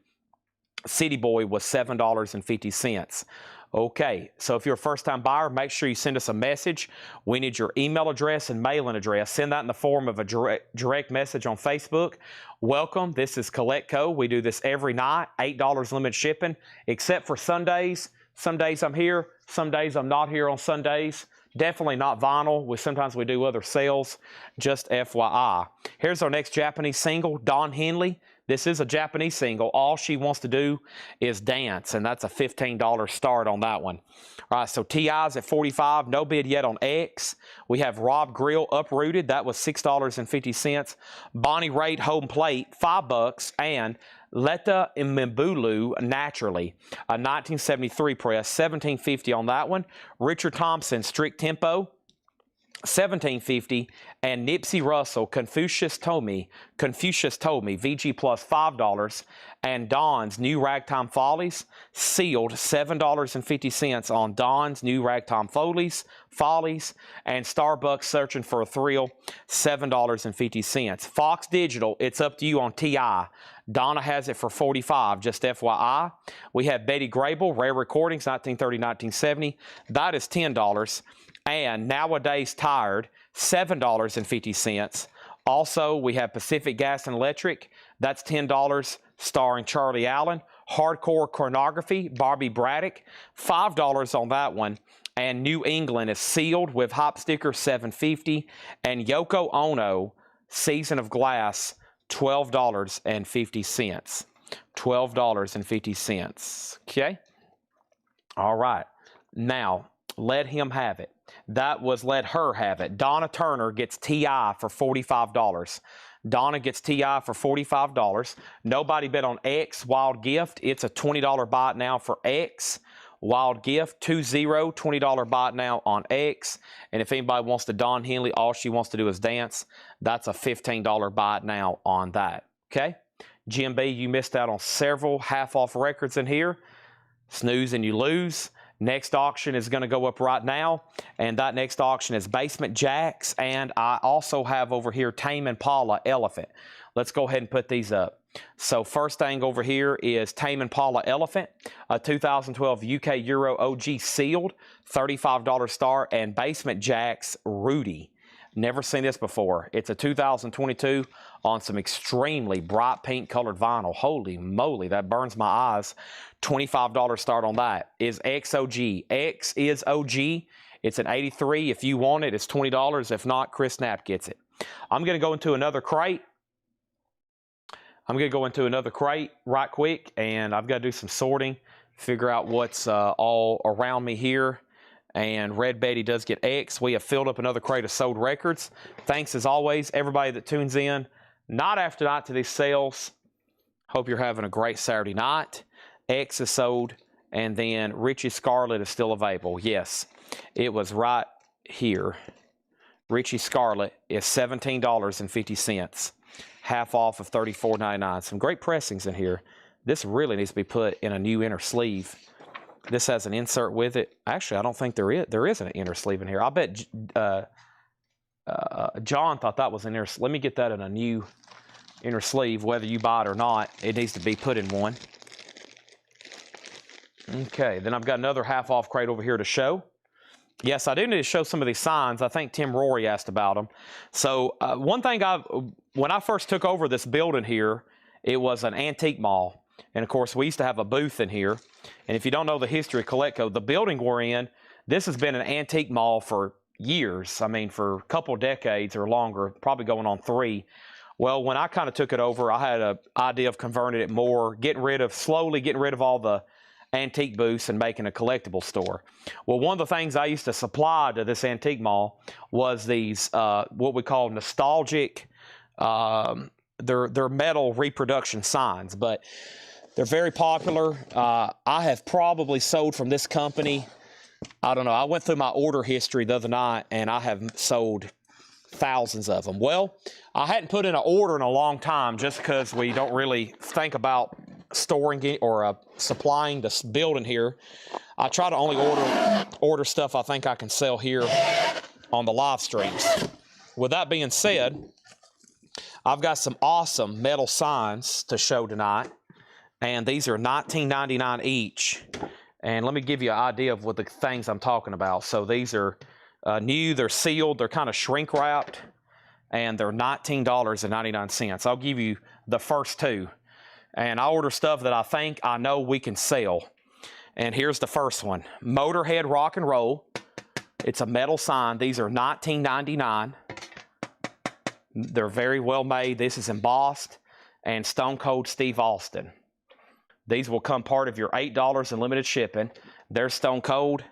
Speaker 1: City Boy was $7.50. Okay, so if you're a first-time buyer, make sure you send us a message. We need your email address and mailing address. Send that in the form of a direct message on Facebook. Welcome. This is CollectCo. We do this every night, $8 limited shipping, except for Sundays. Some days I'm here, some days I'm not here on Sundays. Definitely not vinyl. Sometimes we do other sales, just FYI. Here's our next Japanese single, Don Henley. This is a Japanese single. All she wants to do is dance, and that's a $15 start on that one. All right, so T.I.'s at $45. No bid yet on X. We have Rob Grill, Uprooted. That was $6.50. Bonnie Raitt, Home Plate, $5. And Leta Mbulu, Naturally, a 1973 press, $17.50 on that one. Richard Thompson, Strict Tempo, $17.50, and Nipsey Russell, Confucius Told Me, VG Plus, $5, and Dawn's New Ragtime Follies, sealed, $7.50 on Dawn's New Ragtime Follies, and Starbucks Searching for a Thrill, $7.50. Fox Digital, it's up to you on T.I. Donna has it for $45, just FYI. We have Betty Grable, Rare Recordings, 1930-1970. That is $10. And Nowadays Tired, $7.50. Also, we have Pacific Gas and Electric. That's $10, starring Charlie Allen. Hardcore Pornography, Barbie Braddock, $5 on that one. And New England is sealed with hop sticker, $7.50. And Yoko Ono, Season of Glass, $12.50. $12.50. Okay? All right. Now, let him have it. That was Let Her Have It. Donna Turner gets T.I. for $45. Donna gets T.I. for $45. Nobody bid on X, Wild Gift. It's a $20 buy now for X. Wild Gift, 20, $20 buy now on X. And if anybody wants to Don Henley, all she wants to do is dance. That's a $15 buy now on that. Okay, GMB, you missed out on several half-off records in here. Snooze and you lose. Next auction is going to go up right now, and that next auction is Basement Jacks, and I also have over here Tame Impala Elephant. Let's go ahead and put these up. So first thing over here is Tame Impala Elephant, a 2012 UK Euro OG sealed, $35 star, and Basement Jacks Rudy. Never seen this before. It's a 2022 on some extremely bright pink colored vinyl. Holy moly, that burns my eyes. $25 start on that. Is XOG. X is OG. It's an 83. If you want it, it's $20. If not, Chris Knapp gets it. I'm going to go into another crate. Right quick, and I've got to do some sorting, figure out what's all around me here. And Red Betty does get X. We have filled up another crate of sold records. Thanks as always, everybody that tunes in night after night to these sales. Hope you're having a great Saturday night. X is sold, and then Richie Scarlet is still available. Yes, it was right here. Richie Scarlet is $17.50. Half off of $34.99. Some great pressings in here. This really needs to be put in a new inner sleeve. This has an insert with it. Actually, I don't think there is. There isn't an inner sleeve in here. I bet John thought that was an inner sleeve. Let me get that in a new inner sleeve, whether you buy it or not. It needs to be put in one. Okay, then I've got another half-off crate over here to show. Yes, I do need to show some of these signs. I think Tim Rory asked about them. So one thing, when I first took over this building here, it was an antique mall. And, of course, we used to have a booth in here. And if you don't know the history of Coletco, the building we're in, this has been an antique mall for years. I mean, for a couple of decades or longer, probably going on 3. Well, when I kind of took it over, I had an idea of converting it more, slowly getting rid of all the antique booths and making a collectible store. Well, one of the things I used to supply to this antique mall was these, what we call nostalgic, they're metal reproduction signs, but they're very popular. I have probably sold from this company, I don't know, I went through my order history the other night, and I have sold thousands of them. Well, I hadn't put in an order in a long time just because we don't really think about storing it or supplying this building here. I try to only order stuff I think I can sell here on the live streams. With that being said, I've got some awesome metal signs to show tonight, and these are $19.99 each. And let me give you an idea of what the things I'm talking about. So these are new, they're sealed, they're kind of shrink wrapped, and they're $19.99. I'll give you the first two. And I order stuff that I know we can sell. And here's the first one. Motorhead Rock and Roll. It's a metal sign. These are $19.99. They're very well made. This is embossed. And Stone Cold Steve Austin. These will come part of your $8 in limited shipping. There's Stone Cold.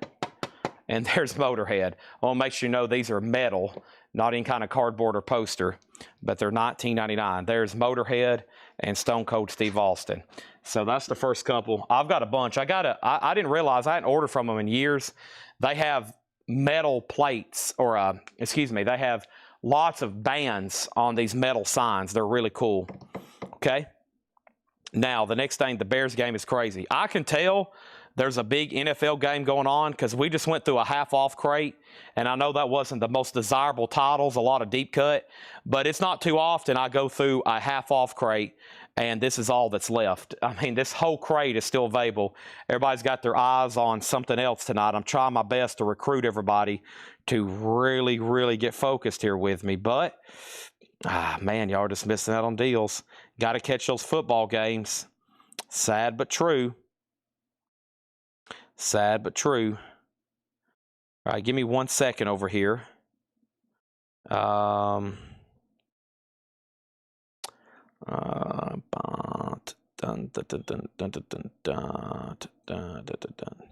Speaker 1: And there's Motorhead. I want to make sure you know these are metal, not any kind of cardboard or poster, but they're $19.99. There's Motorhead and Stone Cold Steve Austin. So that's the first couple. I've got a bunch. I didn't realize I hadn't ordered from them in years. They have metal plates, or they have lots of bands on these metal signs. They're really cool. Okay. Now, the next thing, the Bears game is crazy. I can tell there's a big NFL game going on because we just went through a half-off crate, and I know that wasn't the most desirable titles, a lot of deep cut, but it's not too often I go through a half-off crate, and this is all that's left. I mean, this whole crate is still available. Everybody's got their eyes on something else tonight. I'm trying my best to recruit everybody to really, really get focused here with me, but, man, y'all are just missing out on deals. Got to catch those football games. Sad but true. Sad but true. All right, give me 1 second over here. Dun, dun, dun, dun, dun, dun, dun, dun, dun, dun, dun, dun.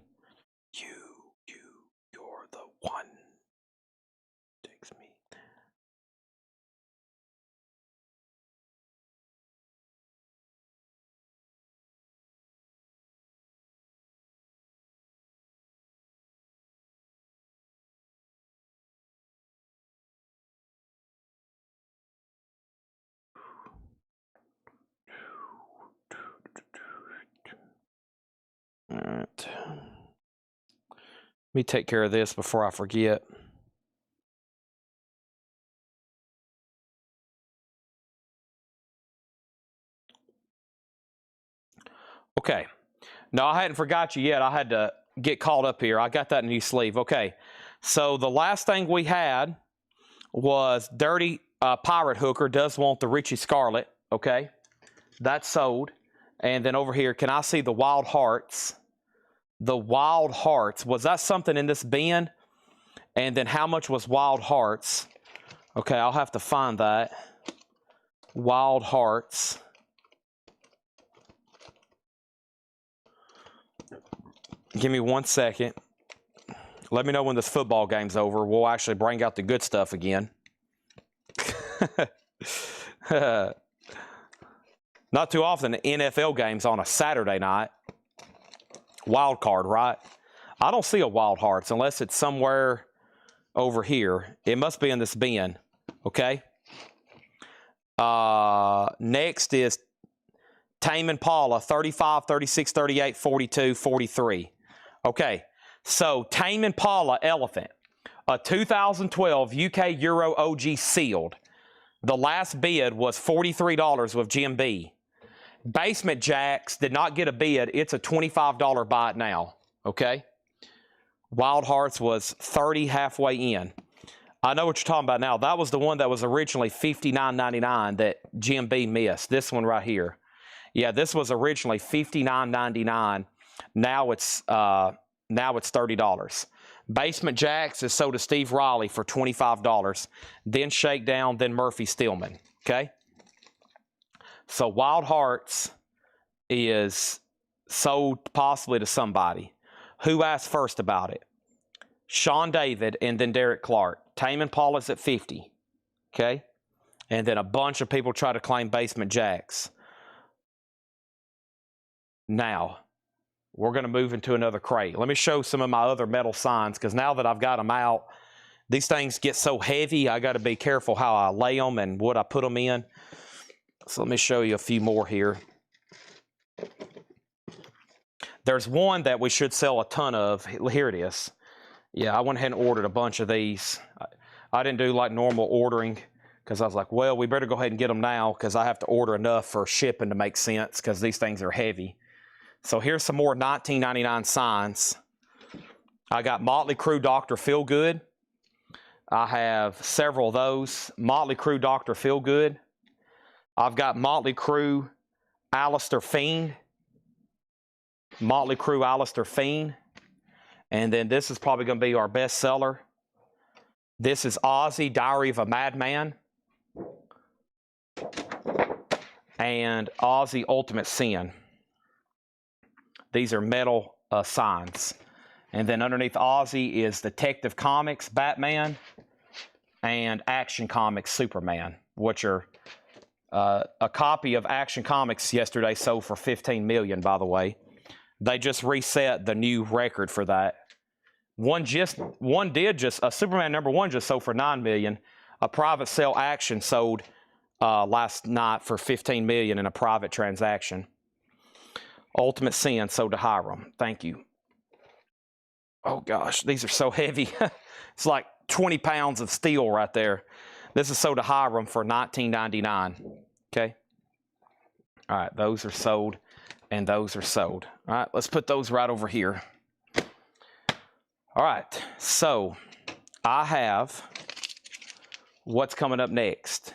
Speaker 1: You're the one. Takes me. Let me take care of this before I forget. Okay. No, I hadn't forgot you yet. I had to get caught up here. I got that new sleeve. Okay. So the last thing we had was Dirty Pirate Hooker does want the Richie Scarlet. Okay. That's sold. And then over here, can I see the Wild Hearts? The Wild Hearts. Was that something in this bin? And then how much was Wild Hearts? Okay, I'll have to find that. Wild Hearts. Give me 1 second. Let me know when this football game's over. We'll actually bring out the good stuff again. Not too often the NFL game's on a Saturday night. Wild card, right? I don't see a Wild Hearts unless it's somewhere over here. It must be in this bin. Okay. Next is Tame Impala, 35, 36, 38, 42, 43. Okay, so Tame Impala Elephant, a 2012 UK Euro OG sealed. The last bid was $43 with GMB. Basement Jacks did not get a bid. It's a $25 buy it now. Okay. Wild Hearts was 30 halfway in. I know what you're talking about now. That was the one that was originally $59.99 that GMB missed. This one right here. Yeah, this was originally $59.99. Now it's $30. Basement Jacks is sold to Steve Riley for $25. Then Shakedown, then Murphy Stillman. Okay. So Wild Hearts is sold possibly to somebody. Who asked first about it? Sean David and then Derek Clark. Tame Impala's at 50. Okay. And then a bunch of people try to claim Basement Jacks. Now, we're going to move into another crate. Let me show some of my other metal signs, because now that I've got them out, these things get so heavy, I got to be careful how I lay them and what I put them in. So let me show you a few more here. There's one that we should sell a ton of. Here it is. Yeah, I went ahead and ordered a bunch of these. I didn't do like normal ordering because I was like, well, we better go ahead and get them now because I have to order enough for shipping to make sense because these things are heavy. So here's some more 1999 signs. I got Motley Crue Dr. Feelgood. I have several of those. Motley Crue Dr. Feelgood. I've got Motley Crue Alistair Fiend. Motley Crue Alistair Fiend. And then this is probably going to be our best seller. This is Ozzy, Diary of a Madman. And Ozzy, Ultimate Sin. These are metal signs. And then underneath Ozzy is Detective Comics, Batman, and Action Comics, Superman, which are a copy of Action Comics yesterday sold for $15 million, by the way. They just reset the new record for that. A Superman #1 just sold for $9 million. A private sale Action sold last night for $15 million in a private transaction. Ultimate Sin sold to Hiram. Thank you. Oh gosh, these are so heavy. It's like 20 pounds of steel right there. This is sold to Hiram for $19.99. Okay. All right, those are sold and those are sold. All right, let's put those right over here. All right, so I have what's coming up next.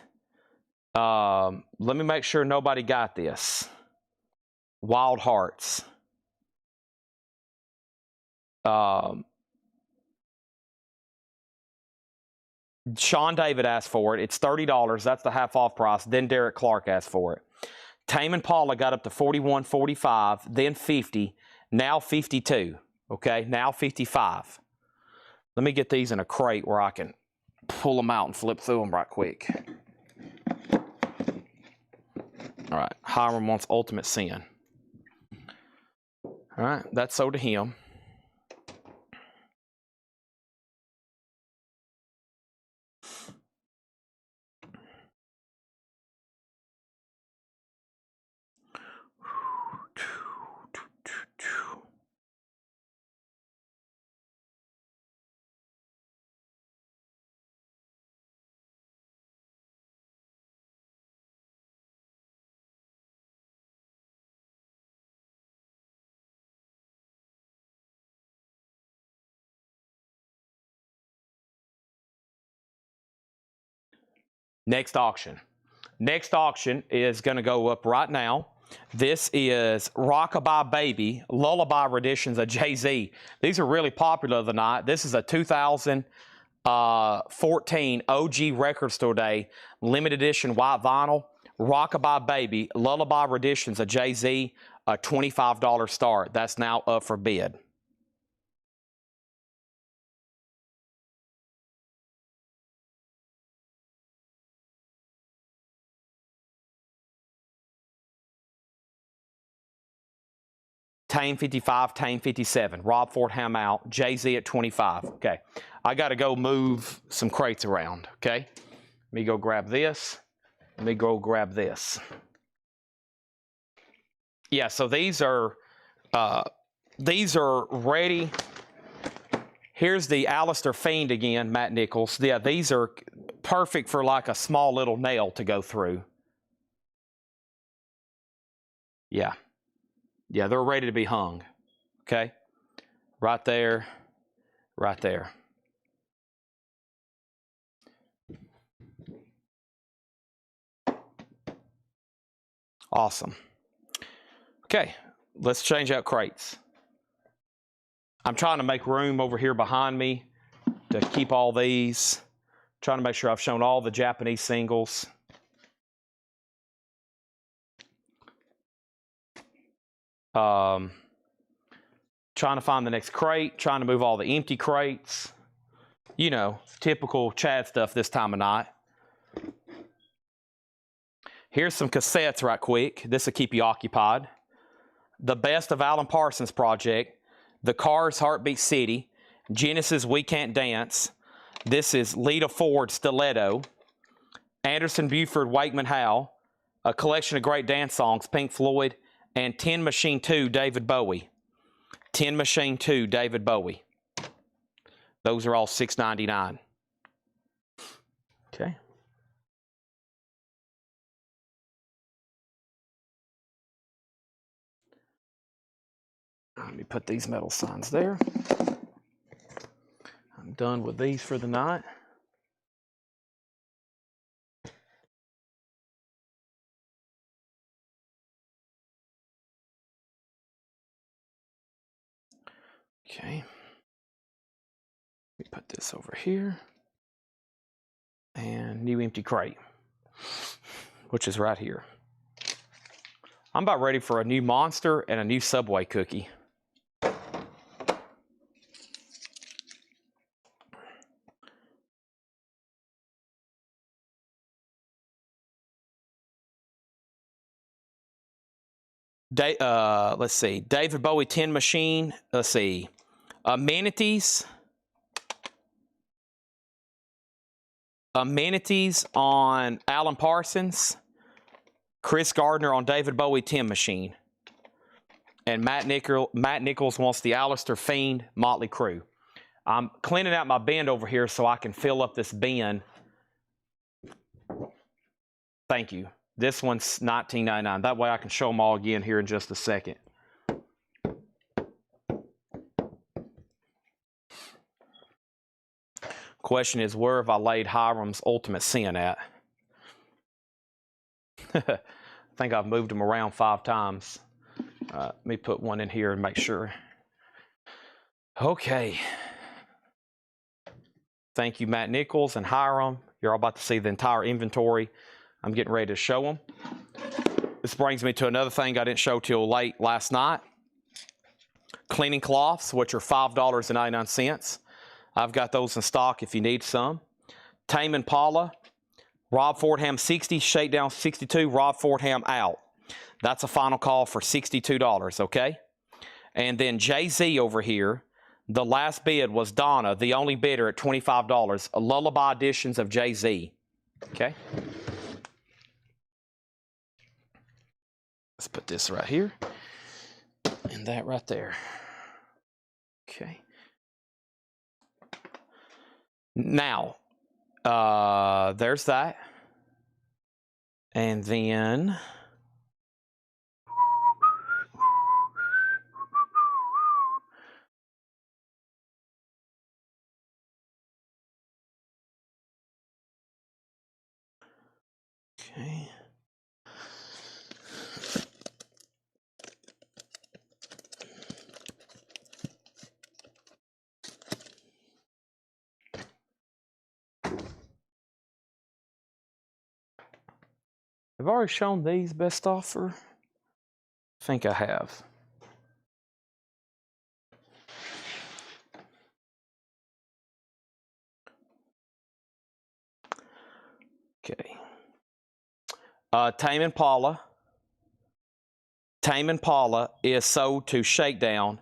Speaker 1: Let me make sure nobody got this. Wild Hearts. Sean David asked for it. It's $30. That's the half off price. Then Derek Clark asked for it. Tame Impala got up to 41, 45, then 50, now 52. Okay, now 55. Let me get these in a crate where I can pull them out and flip through them right quick. All right, Hiram wants Ultimate Sin. All right, that's sold to him. Next auction. Next auction is going to go up right now. This is Rockabye Baby, Lullaby renditions of Jay-Z. These are really popular tonight. This is a 2014 OG Record Store Day limited edition white vinyl. Rockabye Baby, Lullaby renditions of Jay-Z, a $25 start. That's now up for bid. Tame 55, Tame 57. Rob Fordham out. Jay-Z at 25. Okay. I got to go move some crates around. Okay. Let me go grab this. Let me go grab this. Yeah, so these are ready. Here's the Alistair Fiend again, Matt Nichols. Yeah, these are perfect for like a small little nail to go through. Yeah. Yeah, they're ready to be hung. Okay. Right there. Right there. Awesome. Okay, let's change out crates. I'm trying to make room over here behind me to keep all these. Trying to make sure I've shown all the Japanese singles. Trying to find the next crate. Trying to move all the empty crates. You know, typical Chad stuff this time of night. Here's some cassettes right quick. This will keep you occupied. The Best of Alan Parsons Project. The Cars Heartbeat City. Genesis We Can't Dance. This is Lita Ford Stiletto. Anderson Buford Wakeman Howe. A collection of great dance songs, Pink Floyd. And Tin Machine 2, David Bowie. Tin Machine 2, David Bowie. Those are all $6.99. Okay. Let me put these metal signs there. I'm done with these for the night. Okay. Let me put this over here. And new empty crate, which is right here. I'm about ready for a new Monster and a new Subway cookie. Let's see. David Bowie Tin Machine. Let's see. Amenities. Amenities on Alan Parsons. Chris Gardner on David Bowie Tin Machine. And Matt Nichols wants the Alistair Fiend Motley Crue. I'm cleaning out my bin over here so I can fill up this bin. Thank you. This one's $19.99. That way I can show them all again here in just a second. Question is, where have I laid Hiram's Ultimate Sin at? I think I've moved them around 5 times. Let me put one in here and make sure. Okay. Thank you, Matt Nichols and Hiram. You're all about to see the entire inventory. I'm getting ready to show them. This brings me to another thing I didn't show till late last night. Cleaning cloths, which are $5.99. I've got those in stock if you need some. Tame Impala, Rob Fordham 60, Shakedown 62, Rob Fordham out. That's a final call for $62, okay? And then Jay-Z over here, the last bid was Donna, the only bidder at $25. A Lullaby editions of Jay-Z, okay? Let's put this right here and that right there. Okay. Now, there's that. And then Okay. I've already shown these best offer. I think I have. Okay. Tame Impala. Tame Impala is sold to Shakedown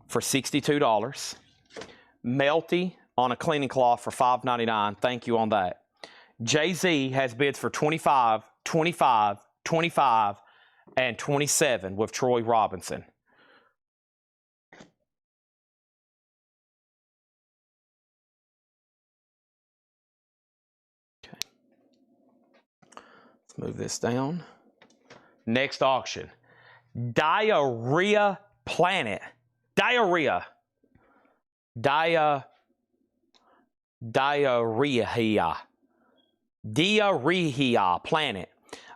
Speaker 1: for $62. Melty on a cleaning cloth for $5.99. Thank you on that. Jay-Z has bids for $25, $25, $25, and $27 with Troy Robinson. Okay. Let's move this down. Next auction. Diarrhea Planet. Diarrhea Planet.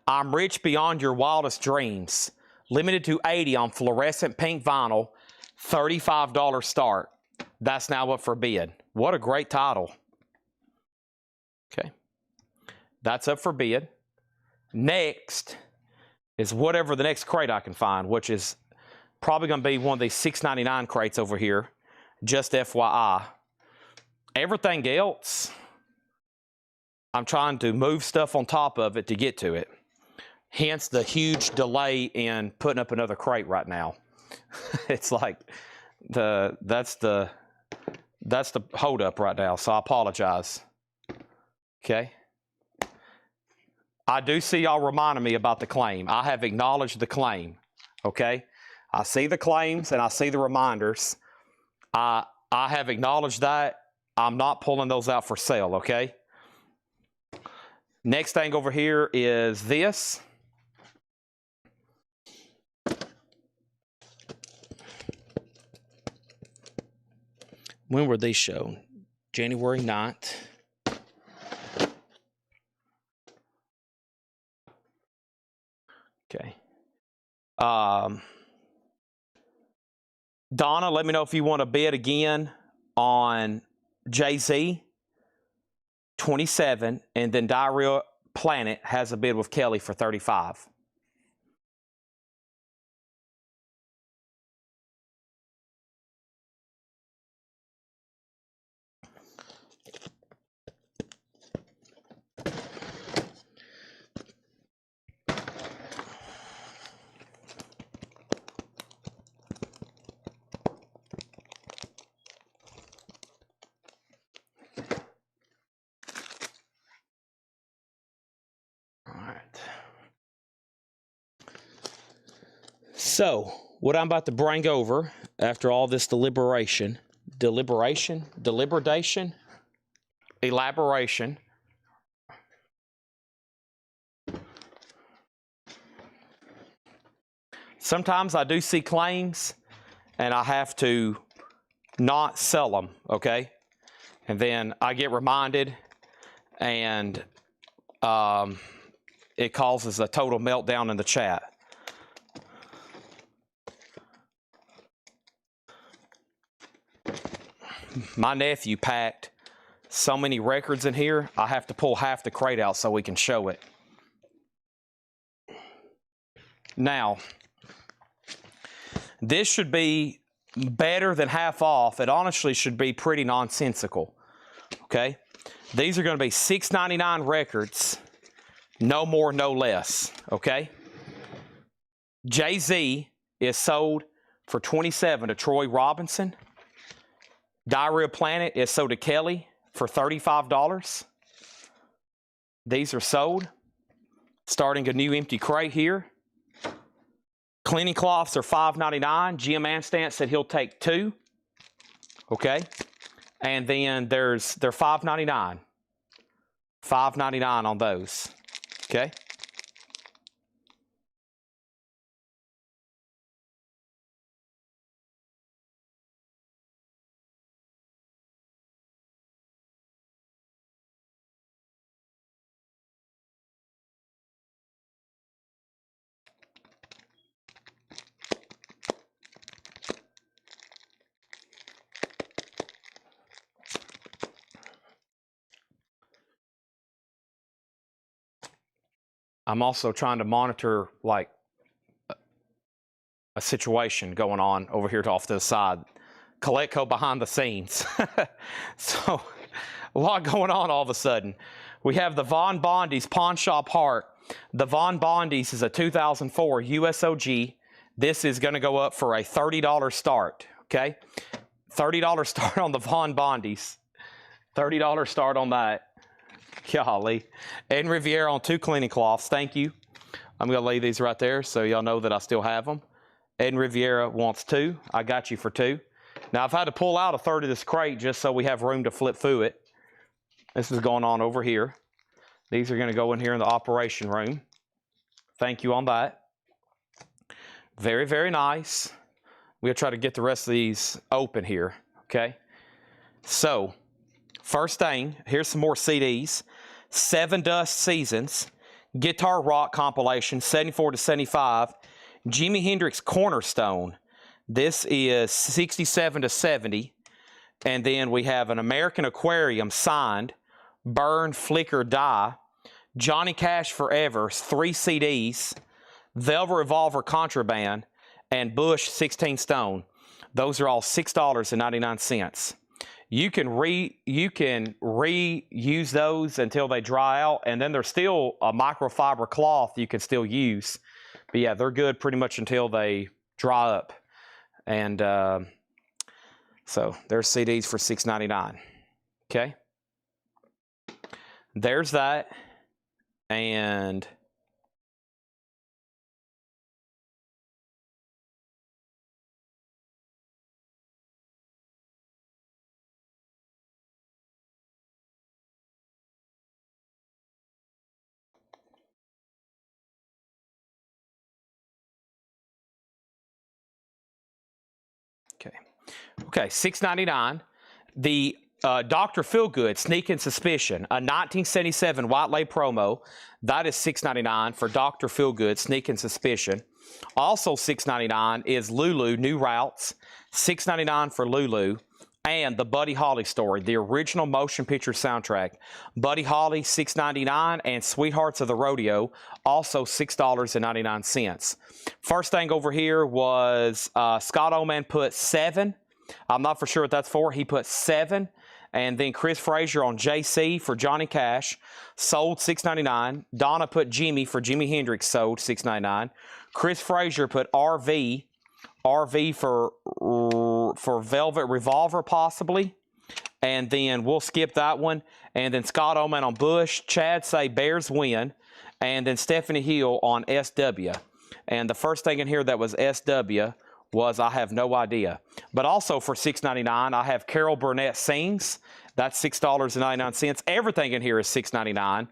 Speaker 1: I'm rich beyond your wildest dreams. Limited to 80 on fluorescent pink vinyl. $35 start. That's now up for bid. What a great title. Okay. That's up for bid. Next is whatever the next crate I can find, which is probably going to be one of these $6.99 crates over here. Just FYI. Everything else, I'm trying to move stuff on top of it to get to it. Hence the huge delay in putting up another crate right now. It's like that's the hold up right now, so I apologize. Okay. I do see y'all reminding me about the claim. I have acknowledged the claim. Okay. I see the claims and I see the reminders. I have acknowledged that. I'm not pulling those out for sale, okay? Next thing over here is this. When were these shown? January 9th. Okay. Donna, let me know if you want to bid again on Jay-Z, 27, and then Diarrhea Planet has a bid with Kelly for 35. So, what I'm about to bring over after all this elaboration, sometimes I do see claims and I have to not sell them, okay? And then I get reminded and it causes a total meltdown in the chat. My nephew packed so many records in here, I have to pull half the crate out so we can show it. Now, this should be better than half off. It honestly should be pretty nonsensical, okay? These are going to be $6.99 records, no more, no less, okay? Jay-Z is sold for $27 to Troy Robinson. Diarrhea Planet is sold to Kelly for $35. These are sold. Starting a new empty crate here. Cleaning cloths are $5.99. Jim Anstant said he'll take 2. Okay. And then they're $5.99. $5.99 on those. Okay. I'm also trying to monitor like a situation going on over here off to the side. Colecco behind the scenes. So a lot going on all of a sudden. We have the Von Bondi's Pawn Shop Heart. The Von Bondi's is a 2004 USOG. This is going to go up for a $30 start, okay? $30 start on the Von Bondi's. $30 start on that. Golly. Ed Riviera on 2 cleaning cloths. Thank you. I'm going to lay these right there so y'all know that I still have them. Ed Riviera wants 2. I got you for 2. Now, I've had to pull out a third of this crate just so we have room to flip through it. This is going on over here. These are going to go in here in the operation room. Thank you on that. Very, very nice. We'll try to get the rest of these open here, okay? So, first thing, here's some more CDs. 7 Dust Seasons, Guitar Rock Compilation, 74 to 75. Jimi Hendrix Cornerstone. This is 67 to 70. And then we have an American Aquarium signed, Burn, Flicker, Die. Johnny Cash Forever, 3 CDs. Velvet Revolver Contraband, and Bush 16 Stone. Those are all $6.99. You can reuse those until they dry out, and then there's still a microfiber cloth you can still use. But yeah, they're good pretty much until they dry up. And so there's CDs for $6.99. Okay. There's that. And okay, $6.99. The Dr. Feelgood Sneaking Suspicion, a 1977 White Lay promo. That is $6.99 for Dr. Feelgood Sneaking Suspicion. Also $6.99 is Lulu New Routes, $6.99 for Lulu. And the Buddy Holly story, the original motion picture soundtrack. Buddy Holly, $6.99, and Sweethearts of the Rodeo, also $6.99. First thing over here was Scott Oman put 7. I'm not for sure what that's for. He put 7. And then Chris Frazier on JC for Johnny Cash, sold $6.99. Donna put Jimmy for Jimi Hendrix, sold $6.99. Chris Frazier put RV for Velvet Revolver, possibly. And then we'll skip that one. And then Scott Oman on Bush. Chad say Bears win. And then Stephanie Hill on SW. And the first thing in here that was SW was I have no idea. But also for $6.99, I have Carol Burnett Sings. That's $6.99. Everything in here is $6.99.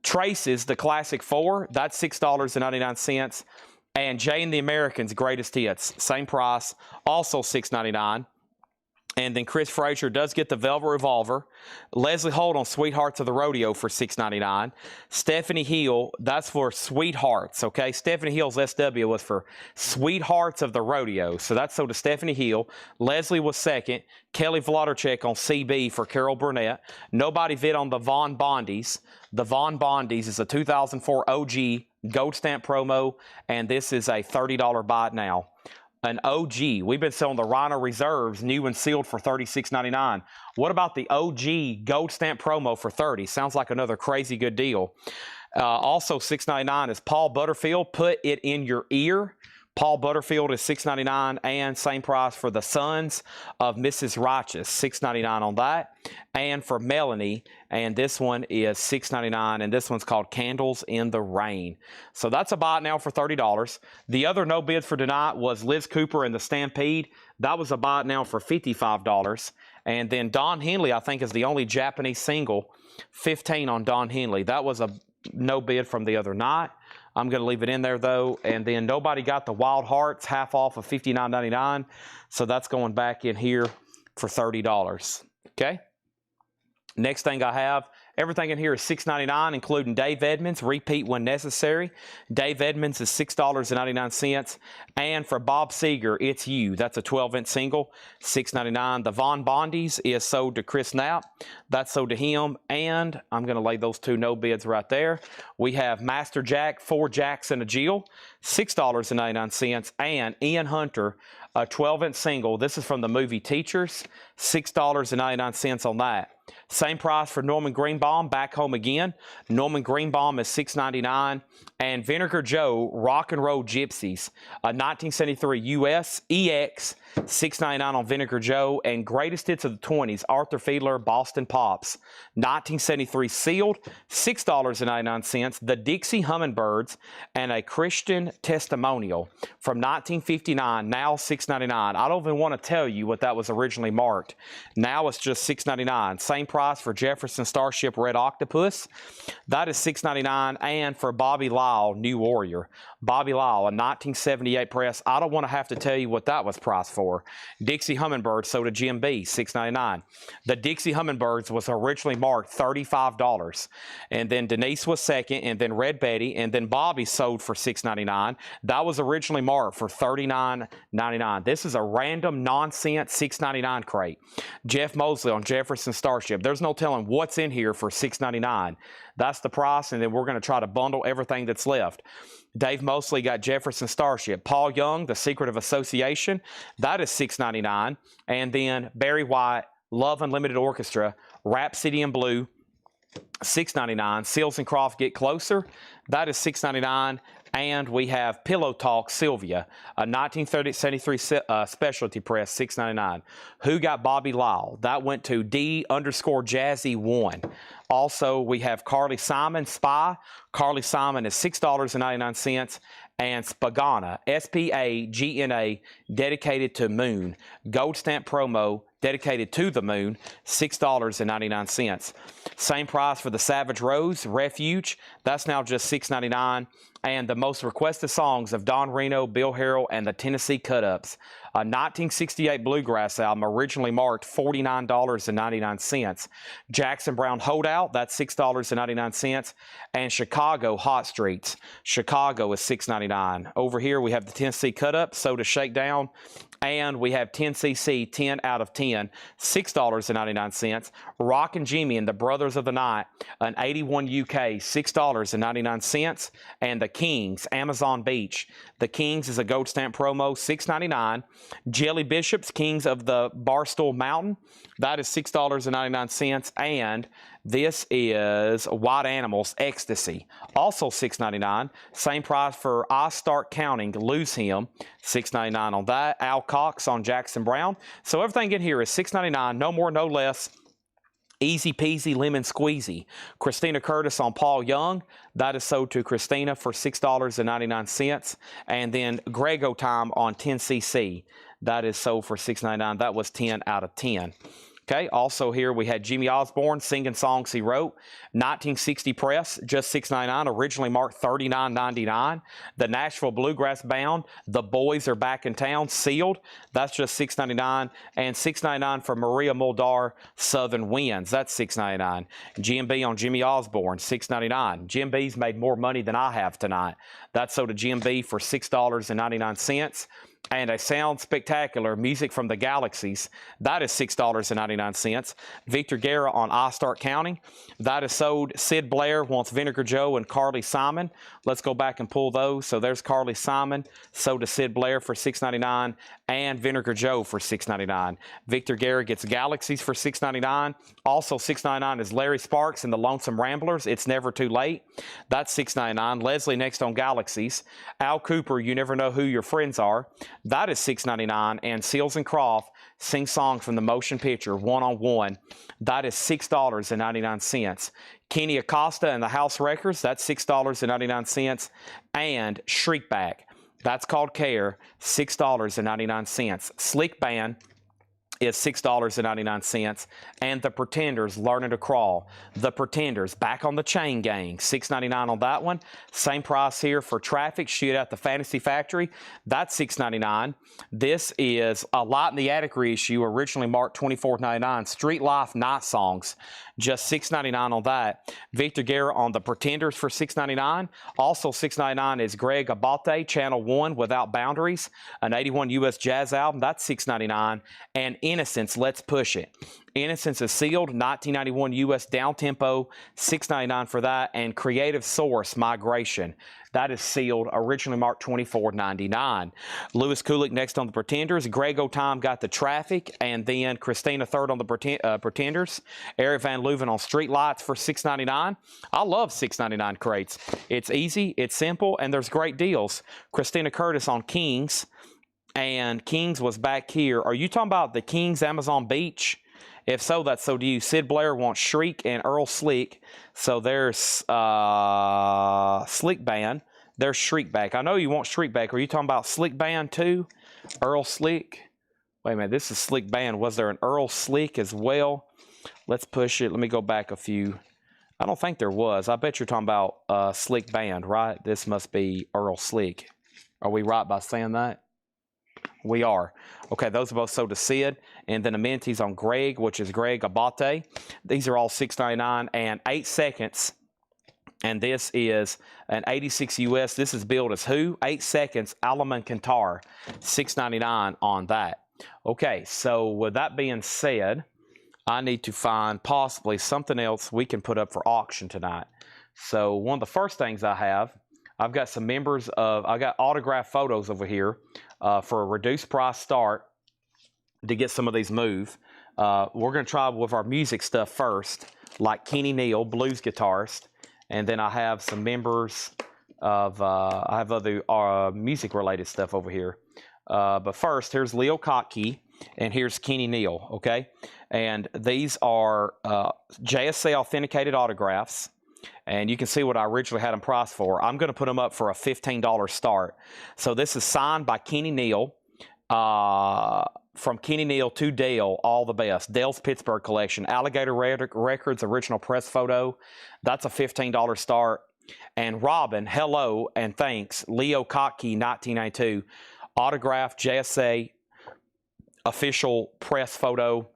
Speaker 1: Traces, the Classic 4, that's $6.99. And Jay and the Americans Greatest Hits, same price, also $6.99. And then Chris Frazier does get the Velvet Revolver. Leslie Holt on Sweethearts of the Rodeo for $6.99. Stephanie Hill, that's for Sweethearts, okay? Stephanie Hill's SW was for Sweethearts of the Rodeo. So that's sold to Stephanie Hill. Leslie was second. Kelly Vlodarchek on CB for Carol Burnett. Nobody bid on the Von Bondi's. The Von Bondi's is a 2004 OG gold stamp promo, and this is a $30 buy it now. An OG. We've been selling the Rhino Reserves, new and sealed for $36.99. What about the OG gold stamp promo for $30? Sounds like another crazy good deal. Also $6.99 is Paul Butterfield, Put It in Your Ear. Paul Butterfield is $6.99, and same price for the Sons of Mrs. Righteous, $6.99 on that. And for Melanie, and this one is $6.99, and this one's called Candles in the Rain. So that's a buy now for $30. The other no bid for tonight was Liz Cooper and the Stampede. That was a buy now for $55. And then Don Henley, I think, is the only Japanese single, 15 on Don Henley. That was a no bid from the other night. I'm going to leave it in there, though. And then nobody got the Wild Hearts, half off of $59.99. So that's going back in here for $30. Okay? Next thing I have, everything in here is $6.99, including Dave Edmunds, repeat when necessary. Dave Edmunds is $6.99. And for Bob Seger, It's You. That's a 12-inch single, $6.99. The Von Bondies is sold to Chris Knapp. That's sold to him. And I'm going to lay those two no bids right there. We have Master Jack, 4 jacks and a Jill, $6.99. And Ian Hunter, a 12-inch single. This is from the movie Teachers, $6.99 on that. Same price for Norman Greenbaum, Back Home Again. Norman Greenbaum is $6.99. And Vinegar Joe, Rock and Roll Gypsies, a 1973 US EX, $6.99 on Vinegar Joe. And Greatest Hits of the 20s, Arthur Fiedler, Boston Pops, 1973 sealed, $6.99. The Dixie Hummingbirds and a Christian Testimonial from 1959, now $6.99. I don't even want to tell you what that was originally marked. Now it's just $6.99. Same price for Jefferson Starship Red Octopus. That is $6.99. And for Bobby Lyle, New Warrior. Bobby Lyle, a 1978 press. I don't want to have to tell you what that was priced for. Dixie Hummingbird sold to Jim B, $6.99. The Dixie Hummingbirds was originally marked $35. And then Denise was second, and then Red Betty, and then Bobby sold for $6.99. That was originally marked for $39.99. This is a random nonsense $6.99 crate. Jeff Mosley on Jefferson Starship. There's no telling what's in here for $6.99. That's the price, and then we're going to try to bundle everything that's left. Dave Mosley got Jefferson Starship. Paul Young, The Secret of Association, that is $6.99. And then Barry White, Love Unlimited Orchestra, Rhapsody in Blue, $6.99. Seals and Croft, Get Closer, that is $6.99. And we have Pillow Talk Sylvia, a 1973 specialty press, $6.99. Who got Bobby Lyle? That went to D_Jazzy1. Also, we have Carly Simon, Spy. Carly Simon is $6.99. And Spagana, Spagna, dedicated to Moon. Gold stamp promo, dedicated to the Moon, $6.99. Same price for the Savage Rose, Refuge. That's now just $6.99. And the most requested songs of Don Reno, Bill Harrell, and the Tennessee Cut-Ups. A 1968 bluegrass album, originally marked $49.99. Jackson Browne Holdout, that's $6.99. And Chicago Hot Streets. Chicago is $6.99. Over here we have the Tennessee Cut-Ups, Soda Shakedown. And we have 10cc, 10 out of 10, $6.99. Rock and Jimmy and the Brothers of the Night, an 81 UK, $6.99. And the Kings, Amazon Beach. The Kings is a gold stamp promo, $6.99. Jelly Bishops, Kings of the Barstool Mountain, that is $6.99. And this is White Animals, Ecstasy, also $6.99. Same price for I Start Counting, Lose Him, $6.99 on that. Al Cox on Jackson Browne. So everything in here is $6.99, no more, no less. Easy peasy lemon squeezy. Christina Curtis on Paul Young. That is sold to Christina for $6.99. And then Grego Time on 10cc. That is sold for $6.99. That was 10 out of 10. Okay, also here we had Jimmy Osborne singing songs he wrote. 1960 press, just $6.99, originally marked $39.99. The Nashville Bluegrass Bound, The Boys Are Back in Town, sealed. That's just $6.99. And $6.99 for Maria Muldaur, Southern Winds. That's $6.99. GMB on Jimmy Osborne, $6.99. Jim B's made more money than I have tonight. That's sold to Jim B for $6.99. And a Sound Spectacular, Music from the Galaxies, that is $6.99. Victor Guerra on I Start Counting, that is sold. Sid Blair wants Vinegar Joe and Carly Simon. Let's go back and pull those. So there's Carly Simon, sold to Sid Blair for $6.99, and Vinegar Joe for $6.99. Victor Guerra gets Galaxies for $6.99. Also $6.99 is Larry Sparks and the Lonesome Ramblers, It's Never Too Late. That's $6.99. Leslie next on Galaxies. Al Cooper, You Never Know Who Your Friends Are. That is $6.99. And Seals and Croft, Sing Song from the Motion Picture, One on One. That is $6.99. Kenny Acosta and the House Records, that's $6.99. And Shriekback, that's called Care, $6.99. Slick Band, is $6.99. And The Pretenders, Learning to Crawl. The Pretenders, Back on the Chain Gang, $6.99 on that one. Same price here for Traffic, Shoot at the Fantasy Factory. That's $6.99. This is A Light in the Attic reissue, originally marked $24.99. Street Life Night Songs, just $6.99 on that. Victor Guerra on The Pretenders for $6.99. Also $6.99 is Greg Abate, Channel 1, Without Boundaries, an 81 U.S. jazz album. That's $6.99. And Innocence, Let's Push It. Innocence is sealed, 1991 U.S. down-tempo, $6.99 for that. And Creative Source, Migration. That is sealed, originally marked $24.99. Lewis Kulik next on The Pretenders. Greg O'Time got The Traffic, and then Christina third on The Pretenders. Eric Van Leuven on Street Lights for $6.99. I love $6.99 crates. It's easy, it's simple, and there's great deals. Christina Curtis on Kings, and Kings was back here. Are you talking about the Kings Amazon Beach? If so, that's so do you. Sid Blair wants Shriek and Earl Slick. So there's Slick Band. There's Shriek back. I know you want Shriek back. Are you talking about Slick Band too? Earl Slick. Wait a minute. This is Slick Band. Was there an Earl Slick as well? Let's push it. Let me go back a few. I don't think there was. I bet you're talking about Slick Band, right? This must be Earl Slick. Are we right by saying that? We are. Okay, those are both sold to Sid. And then amenities on Greg, which is Greg Abate. These are all $6.99 and 8 seconds. And this is an 86 US. This is billed as who? 8 seconds, Alaman Kantar, $6.99 on that. Okay, so with that being said, I need to find possibly something else we can put up for auction tonight. So one of the first things I've got some members of, I got autographed photos over here for a reduced price start to get some of these moved. We're going to try with our music stuff first, like Kenny Neal, blues guitarist. And then I have some members of, I have other music related stuff over here. But first, here's Leo Kottke and here's Kenny Neal, okay? And these are JSA authenticated autographs. And you can see what I originally had them priced for. I'm going to put them up for a $15 start. So this is signed by Kenny Neal. From Kenny Neal to Dale, all the best. Dale's Pittsburgh collection. Alligator Records, original press photo. That's a $15 start. And Robin, hello and thanks. Leo Kottke, 1992. Autograph, JSA, official press photo,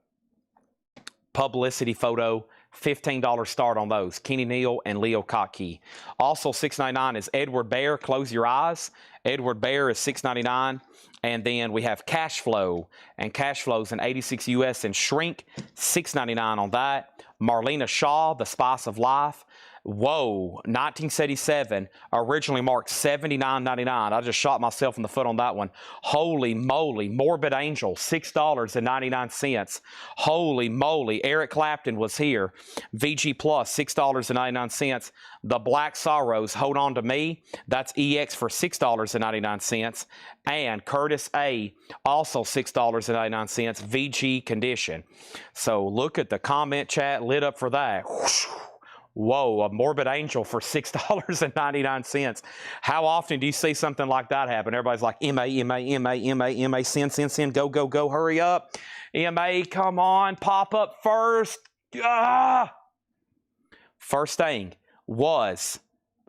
Speaker 1: publicity photo. $15 start on those. Kenny Neal and Leo Kottke. Also $6.99 is Edward Bear, Close Your Eyes. Edward Bear is $6.99. And then we have Cash Flow. And Cash Flow's an 86 US and Shrink, $6.99 on that. Marlena Shaw, The Spice of Life. Whoa, 1977, originally marked $79.99. I just shot myself in the foot on that one. Holy moly, Morbid Angel, $6.99. Holy moly, Eric Clapton was here. VG Plus, $6.99. The Black Sorrows, Hold On To Me, that's EX for $6.99. And Curtis A, also $6.99, VG Condition. So look at the comment chat lit up for that. Whoa, a Morbid Angel for $6.99. How often do you see something like that happen? Everybody's like, MA, send, go, go, go, hurry up. MA, come on, pop up first. Ah! First thing was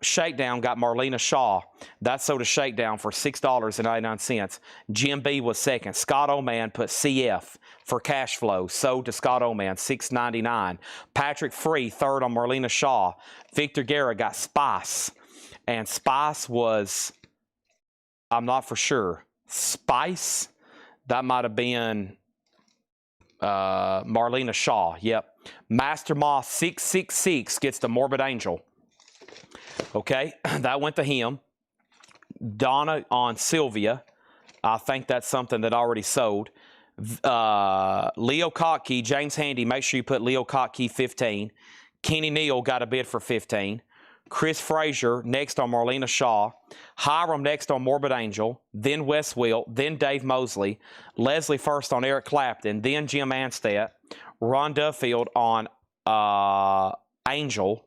Speaker 1: Shakedown got Marlena Shaw. That sold a Shakedown for $6.99. Jim B was second. Scott Oman put CF for Cash Flow. Sold to Scott Oman, $6.99. Patrick Free, third on Marlena Shaw. Victor Guerra got Spice. And Spice was, I'm not for sure, Spice? That might have been Marlena Shaw. Yep. Master Moss 666 gets the Morbid Angel. Okay, that went to him. Donna on Sylvia. I think that's something that already sold. Leo Kottke, James Handy, make sure you put Leo Kottke 15. Kenny Neal got a bid for 15. Chris Frazier next on Marlena Shaw. Hiram next on Morbid Angel. Then Wes Wilt. Then Dave Mosley. Leslie first on Eric Clapton. Then Jim Anstett. Ron Duffield on Angel.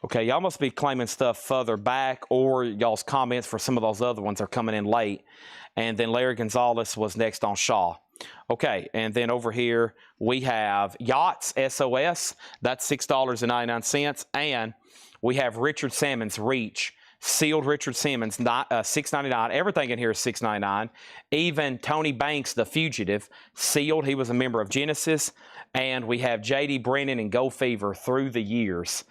Speaker 1: Okay, y'all must be claiming stuff further back, or y'all's comments for some of those other ones are coming in late. And then Larry Gonzalez was next on Shaw. Okay, and then over here we have Yachts SOS. That's $6.99. And we have Richard Simmons Reach. Sealed Richard Simmons, $6.99. Everything in here is $6.99. Even Tony Banks, The Fugitive, sealed. He was a member of Genesis. And we have J.D. Brennan and Go Fever Through the Years.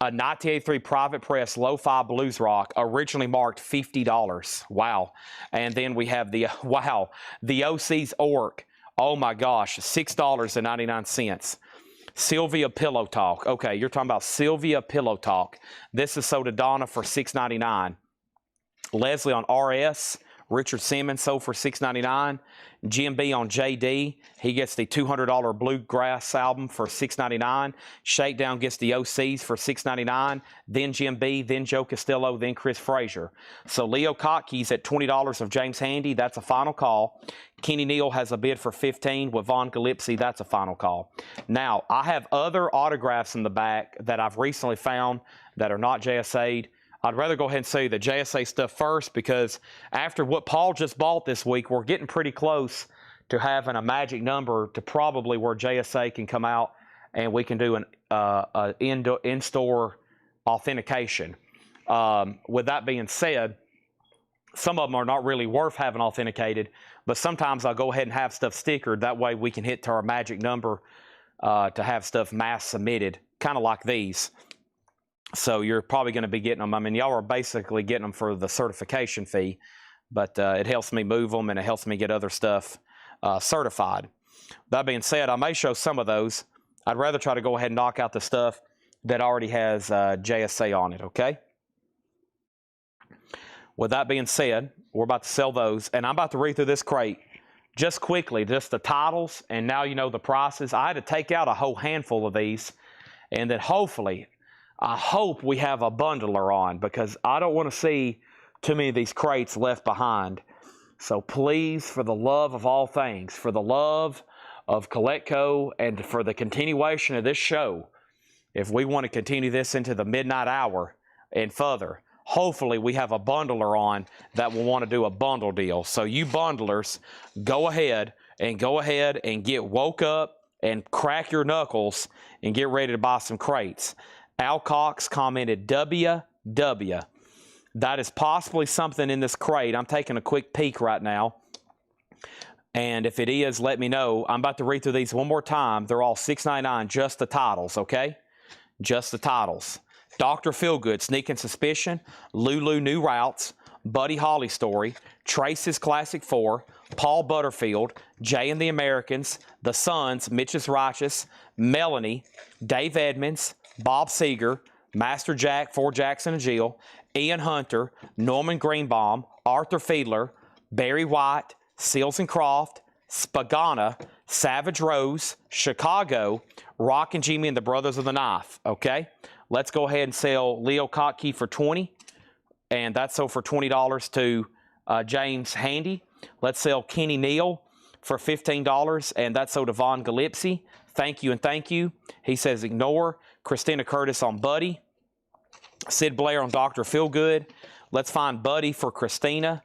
Speaker 1: A 1983 Private Press Lo-Fi Blues Rock, originally marked $50. Wow. And then we have the OC's Orc. Oh my gosh, $6.99. Sylvia Pillow Talk. Okay, you're talking about Sylvia Pillow Talk. This is sold to Donna for $6.99. Leslie on RS. Richard Simmons sold for $6.99. Jim B on JD. He gets the $200 Bluegrass album for $6.99. Shakedown gets the OCs for $6.99. Then Jim B, then Joe Costello, then Chris Frazier. So Leo Kotke's at $20 of James Handy. That's a final call. Kenny Neal has a bid for $15 with Vaughn Gillespie. That's a final call. Now, I have other autographs in the back that I've recently found that are not JSA'd. I'd rather go ahead and say the JSA stuff first because after what Paul just bought this week, we're getting pretty close to having a magic number to probably where JSA can come out and we can do an in-store authentication. With that being said, some of them are not really worth having authenticated, but sometimes I'll go ahead and have stuff stickered. That way we can hit to our magic number to have stuff mass submitted, kind of like these. So you're probably going to be getting them. I mean, y'all are basically getting them for the certification fee, but it helps me move them and it helps me get other stuff certified. That being said, I may show some of those. I'd rather try to go ahead and knock out the stuff that already has JSA on it, okay? With that being said, we're about to sell those, and I'm about to read through this crate just quickly, just the titles, and now you know the prices. I had to take out a whole handful of these, and then hopefully, I hope we have a bundler on because I don't want to see too many of these crates left behind. So please, for the love of all things, for the love of Collectco and for the continuation of this show, if we want to continue this into the midnight hour and further, hopefully we have a bundler on that will want to do a bundle deal. So you bundlers, go ahead and get woke up and crack your knuckles and get ready to buy some crates. Al Cox commented, WW. That is possibly something in this crate. I'm taking a quick peek right now. And if it is, let me know. I'm about to read through these one more time. They're all $6.99, just the titles, okay? Just the titles. Dr. Feelgood, Sneaking Suspicion, Lulu New Routes, Buddy Holly Story, Trace's Classic 4, Paul Butterfield, Jay and the Americans, The Sons, Mitch's Righteous, Melanie, Dave Edmonds, Bob Seeger, Master Jack, for Jackson and Jill, Ian Hunter, Norman Greenbaum, Arthur Fiedler, Barry White, Seals and Croft, Spagana, Savage Rose, Chicago, Rock and Jimmy and the Brothers of the Knife. Okay, let's go ahead and sell Leo Kotke for $20, and that's sold for $20 to James Handy. Let's sell Kenny Neal for $15, and that's sold to Vaughn Gillespie. Thank you and thank you. He says ignore. Christina Curtis on Buddy. Sid Blair on Dr. Feelgood. Let's find Buddy for Christina.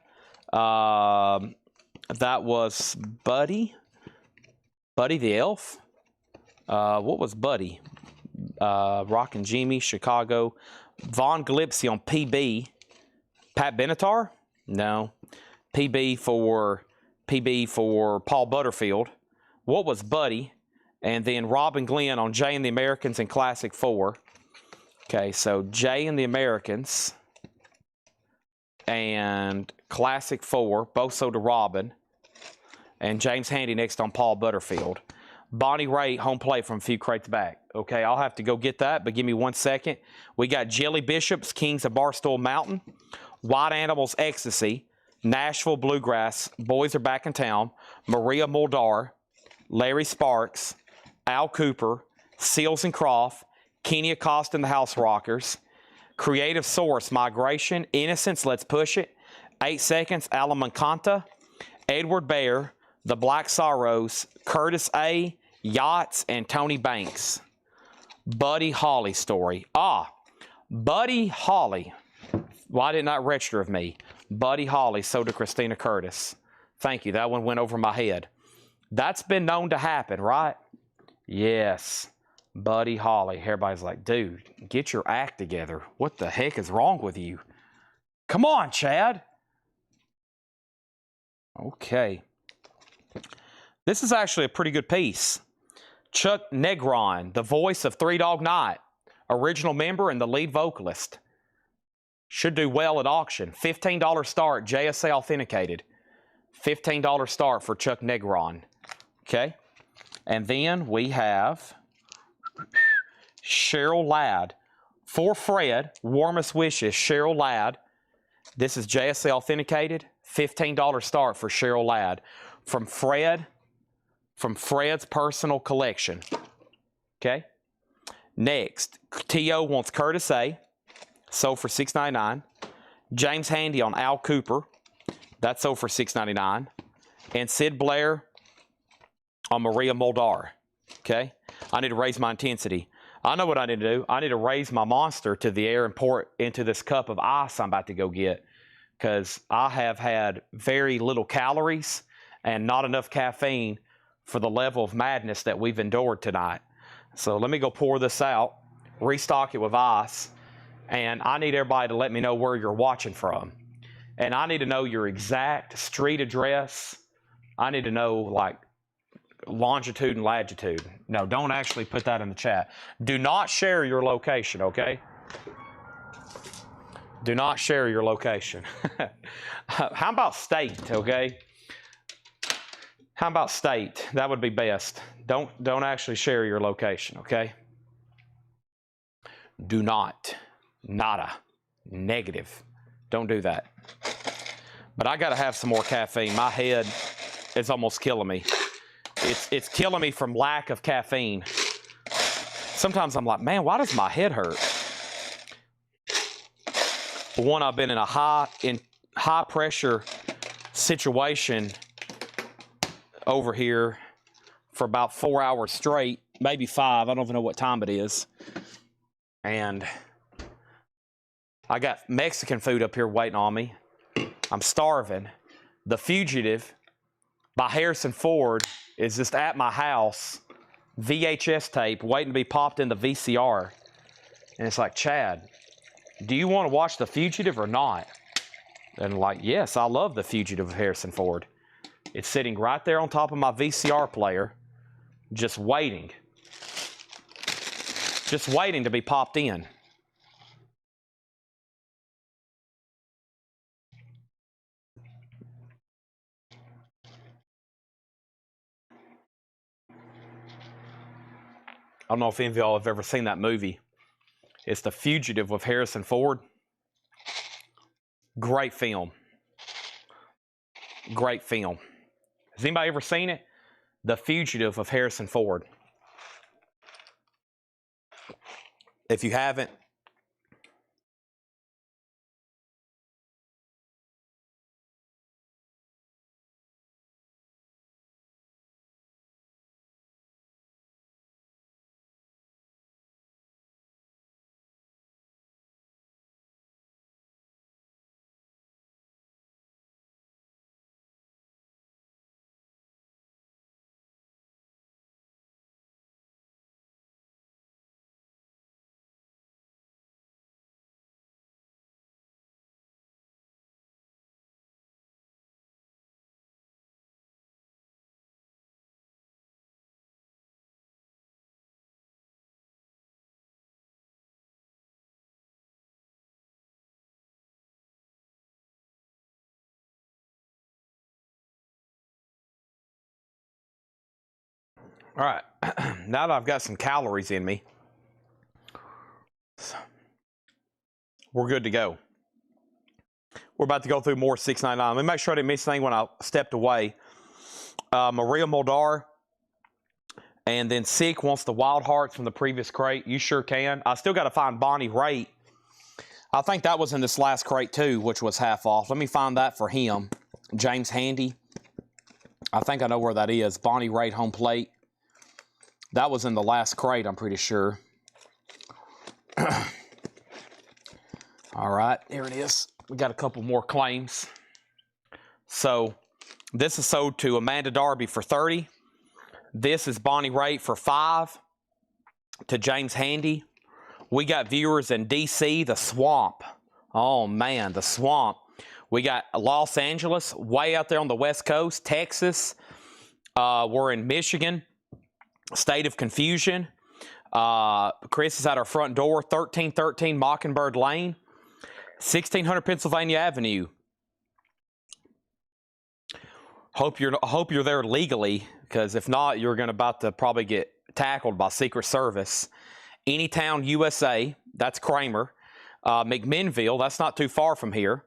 Speaker 1: That was Buddy. Buddy the Elf. What was Buddy? Rock and Jimmy, Chicago. Vaughn Gillespie on PB. Pat Benatar? No. PB for Paul Butterfield. What was Buddy? And then Robin Glenn on Jay and the Americans and Classic 4. Okay, so Jay and the Americans and Classic 4, both sold to Robin. And James Handy next on Paul Butterfield. Bonnie Ray, home plate from a few crates back. Okay, I'll have to go get that, but give me 1 second. We got Jelly Bishops, Kings of Barstool Mountain. White Animals, Ecstasy. Nashville Bluegrass, Boys Are Back in Town. Maria Muldar. Larry Sparks. Al Cooper, Seals and Croft, Kenny Acosta and the House Rockers, Creative Source, Migration, Innocence, Let's Push It, 8 Seconds, Alamancanta, Edward Bear, The Black Sorrows, Curtis A., Yachts, and Tony Banks. Buddy Holly Story. Buddy Holly. Why didn't that register of me? Buddy Holly sold to Christina Curtis. Thank you. That one went over my head. That's been known to happen, right? Yes. Buddy Holly. Everybody's like, dude, get your act together. What the heck is wrong with you? Come on, Chad. Okay. This is actually a pretty good piece. Chuck Negron, the voice of Three Dog Night, original member and the lead vocalist. Should do well at auction. $15 start, JSA authenticated. $15 start for Chuck Negron. Okay. And then we have Cheryl Ladd. For Fred, warmest wishes, Cheryl Ladd. This is JSA authenticated. $15 start for Cheryl Ladd. From Fred's personal collection. Okay. Next, T.O. wants Curtis A. Sold for $6.99. James Handy on Al Cooper. That's sold for $6.99. And Sid Blair on Maria Moldar. Okay. I need to raise my intensity. I know what I need to do. I need to raise my monster to the air and pour it into this cup of ice I'm about to go get. Because I have had very little calories and not enough caffeine for the level of madness that we've endured tonight. So let me go pour this out, restock it with ice, and I need everybody to let me know where you're watching from. And I need to know your exact street address. I need to know, like, longitude and latitude. No, don't actually put that in the chat. Do not share your location, okay? Do not share your location. How about state, okay? How about state? That would be best. Don't actually share your location, okay? Do not. Nada. Negative. Don't do that. But I got to have some more caffeine. My head is almost killing me. It's killing me from lack of caffeine. Sometimes I'm like, man, why does my head hurt? For one, I've been in a high pressure situation over here for about 4 hours straight, maybe 5. I don't even know what time it is. And I got Mexican food up here waiting on me. I'm starving. The Fugitive by Harrison Ford is just at my house, VHS tape, waiting to be popped in the VCR. And it's like, Chad, do you want to watch The Fugitive or not? And like, yes, I love The Fugitive of Harrison Ford. It's sitting right there on top of my VCR player, just waiting. Just waiting to be popped in. I don't know if any of y'all have ever seen that movie. It's The Fugitive with Harrison Ford. Great film. Great film. Has anybody ever seen it? The Fugitive of Harrison Ford. If you haven't, all right, now that I've got some calories in me, we're good to go. We're about to go through more $6.99. Let me make sure I didn't miss anything when I stepped away. Maria Moldar, and then Sick wants the Wild Hearts from the previous crate. You sure can. I still got to find Bonnie Raitt. I think that was in this last crate too, which was half off. Let me find that for him. James Handy. I think I know where that is. Bonnie Raitt home plate. That was in the last crate, I'm pretty sure. All right, here it is. We got a couple more claims. So this is sold to Amanda Darby for $30. This is Bonnie Raitt for 5 to James Handy. We got viewers in D.C., the Swamp. Oh, man, the Swamp. We got Los Angeles, way out there on the West Coast. Texas. We're in Michigan. State of Confusion. Chris is at our front door. 1313 Mockingbird Lane. 1600 Pennsylvania Avenue. Hope you're there legally, because if not, you're about to probably get tackled by Secret Service. Anytown, USA, that's Kramer. McMinnville, that's not too far from here.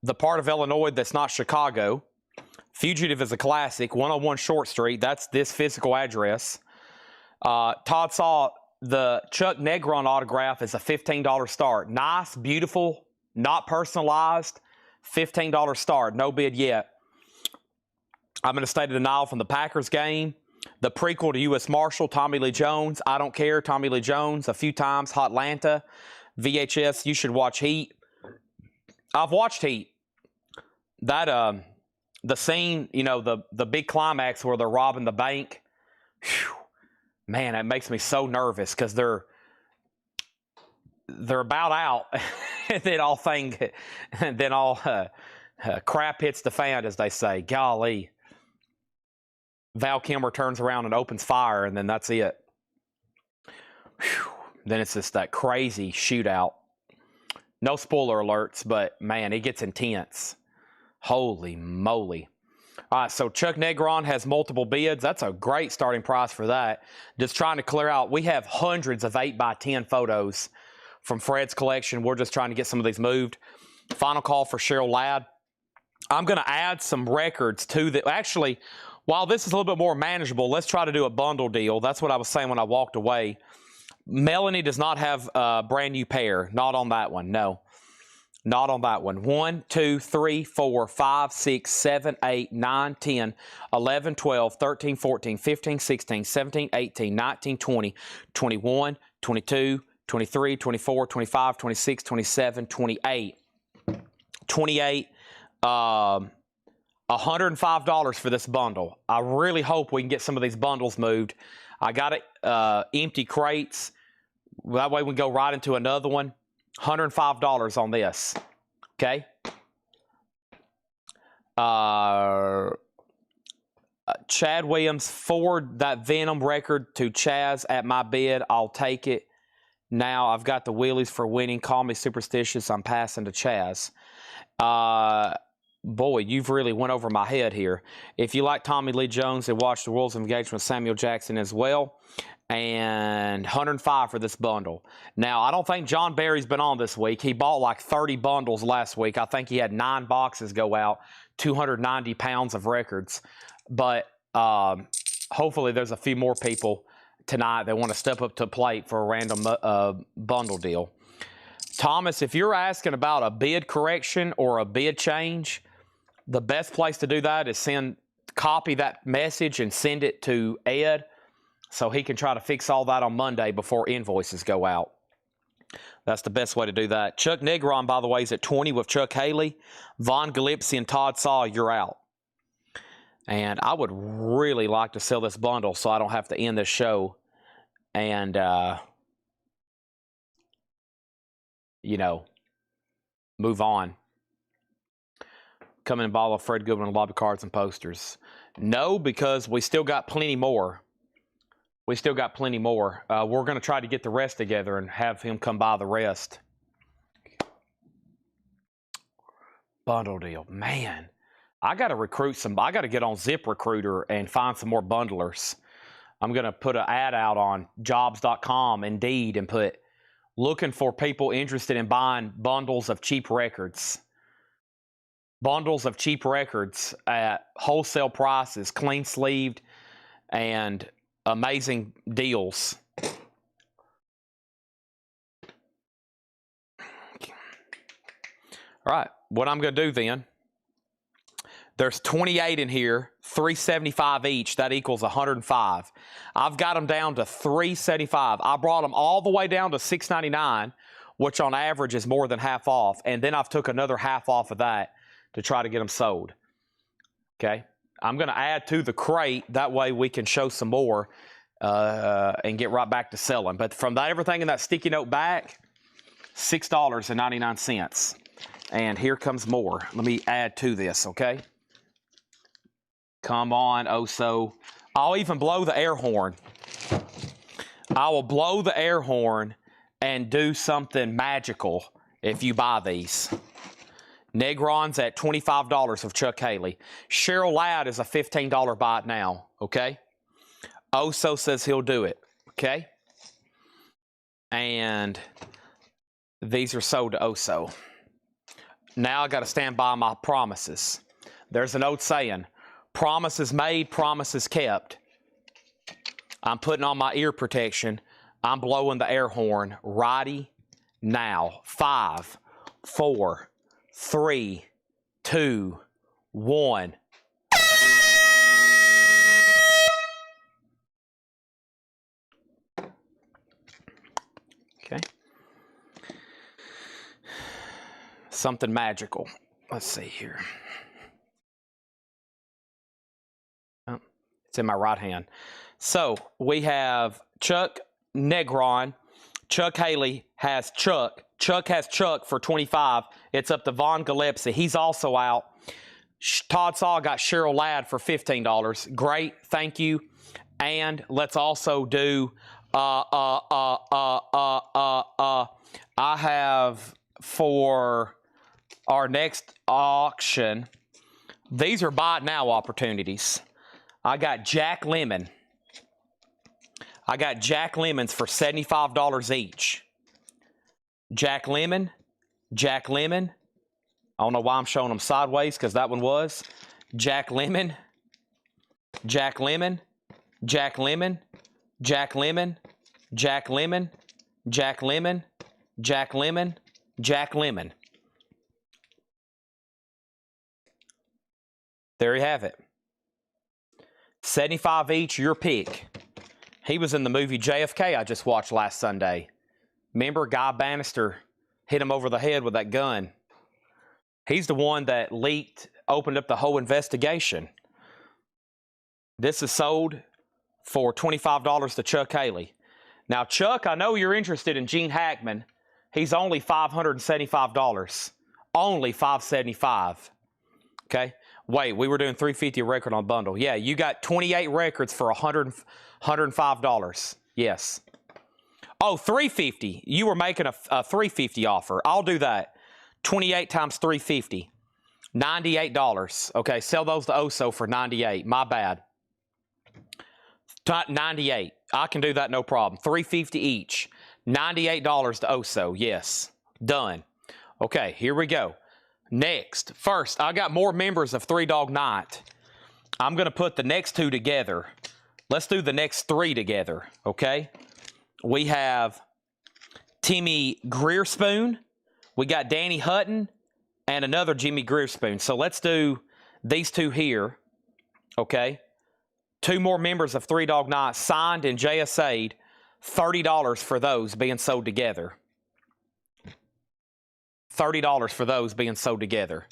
Speaker 1: The part of Illinois that's not Chicago. Fugitive is a classic. 101 Short Street, that's this physical address. Todd saw the Chuck Negron autograph is a $15 start. Nice, beautiful, not personalized, $15 start. No bid yet. I'm in a state of denial from the Packers game. The prequel to U.S. Marshal, Tommy Lee Jones. I don't care, Tommy Lee Jones, a few times. Hotlanta, VHS, you should watch Heat. I've watched Heat. That, the scene, you know, the big climax where they're robbing the bank. Whew, man, it makes me so nervous because they're about out. And then all crap hits the fan, as they say. Golly. Val Kilmer turns around and opens fire, and then that's it. Whew. Then it's just that crazy shootout. No spoiler alerts, but, man, it gets intense. Holy moly. All right, so Chuck Negron has multiple bids. That's a great starting price for that. Just trying to clear out. We have hundreds of 8x10 photos from Fred's collection. We're just trying to get some of these moved. Final call for Cheryl Ladd. I'm going to add some records to the... Actually, while this is a little bit more manageable, let's try to do a bundle deal. That's what I was saying when I walked away. Melanie does not have a brand new pair. Not on that one. No. Not on that one. 1, 2, 3, 4, 5, 6, 7, 8, 9, 10, 11, 12, 13, 14, 15, 16, 17, 18, 19, 20, 21, 22, 23, 24, 25, 26, 27, 28. 28. $105 for this bundle. I really hope we can get some of these bundles moved. I got it, empty crates. That way we can go right into another one. $105 on this. Okay. Chad Williams, forward that Venom record to Chaz at my bid. I'll take it. Now I've got the wheelies for winning. Call me superstitious. I'm passing to Chaz. Boy, you've really went over my head here. If you like Tommy Lee Jones, then watch The Rules of Engagement with Samuel Jackson as well. And 105 for this bundle. Now, I don't think John Barry's been on this week. He bought like 30 bundles last week. I think he had 9 boxes go out, 290 pounds of records. But hopefully there's a few more people tonight that want to step up to the plate for a random bundle deal. Thomas, if you're asking about a bid correction or a bid change, the best place to do that is copy that message and send it to Ed so he can try to fix all that on Monday before invoices go out. That's the best way to do that. Chuck Negron, by the way, is at 20 with Chuck Haley. Von Gillespie and Todd Saw, you're out. And I would really like to sell this bundle so I don't have to end this show and, you know, move on. Come in and ball of Fred Goodwin, lobby cards and posters. No, because we still got plenty more. We still got plenty more. We're going to try to get the rest together and have him come by the rest. Bundle deal. Man, I got to recruit some. I got to get on ZipRecruiter and find some more bundlers. I'm going to put an ad out on jobs.com, Indeed, and put looking for people interested in buying bundles of cheap records. Bundles of cheap records at wholesale prices, clean sleeved, and amazing deals. All right, what I'm going to do then, there's 28 in here, $375 each. That equals 105. I've got them down to $375. I brought them all the way down to $699, which on average is more than half off. And then I've took another half off of that to try to get them sold. Okay. I'm gonna add to the crate. That way we can show some more and get right back to selling. But from that, everything in that sticky note bag, $6.99. And here comes more. Let me add to this, okay? Come on, Oso. I'll even blow the air horn. I will blow the air horn and do something magical if you buy these. Negron's at $25 of Chuck Haley. Cheryl Ladd is a $15 buy it now, okay? Oso says he'll do it, okay? And these are sold to Oso. Now I got to stand by my promises. There's an old saying, promises made, promises kept. I'm putting on my ear protection. I'm blowing the air horn righty now. 5, 4, 3, 2, 1. Okay. Something magical. Let's see here. Oh, it's in my right hand. So we have Chuck Negron. Chuck Haley has Chuck. Chuck has Chuck for $25. It's up to Von Gillespie. He's also out. Todd Saw got Cheryl Ladd for $15. Great, thank you. And let's also do I have for our next auction, these are buy it now opportunities. I got Jack Lemon. I got Jack Lemons for $75 each. Jack Lemon, Jack Lemon. I don't know why I'm showing them sideways because that one was. Jack Lemon, Jack Lemon, Jack Lemon, Jack Lemon, Jack Lemon, Jack Lemon, Jack Lemon, Jack Lemon. There you have it. 75 each, your pick. He was in the movie JFK I just watched last Sunday. Remember, Guy Bannister hit him over the head with that gun. He's the one that leaked, opened up the whole investigation. This is sold for $25 to Chuck Haley. Now, Chuck, I know you're interested in Gene Hackman. He's only $575. Only $575. Okay? Wait, we were doing $350 a record on bundle. Yeah, you got 28 records for $105. Yes. Oh, $350. You were making a $350 offer. I'll do that. 28 times $350. $98. Okay, sell those to Oso for $98. My bad. $98. I can do that, no problem. $350 each. $98 to Oso. Yes. Done. Okay, here we go. Next. First, I got more members of Three Dog Night. I'm going to put the next two together. Let's do the next three together, okay? We have Timmy Greerspoon. We got Danny Hutton and another Jimmy Greerspoon. So let's do these two here, okay? Two more members of Three Dog Night signed and JSA'd. $30 for those being sold together. $30 for those being sold together.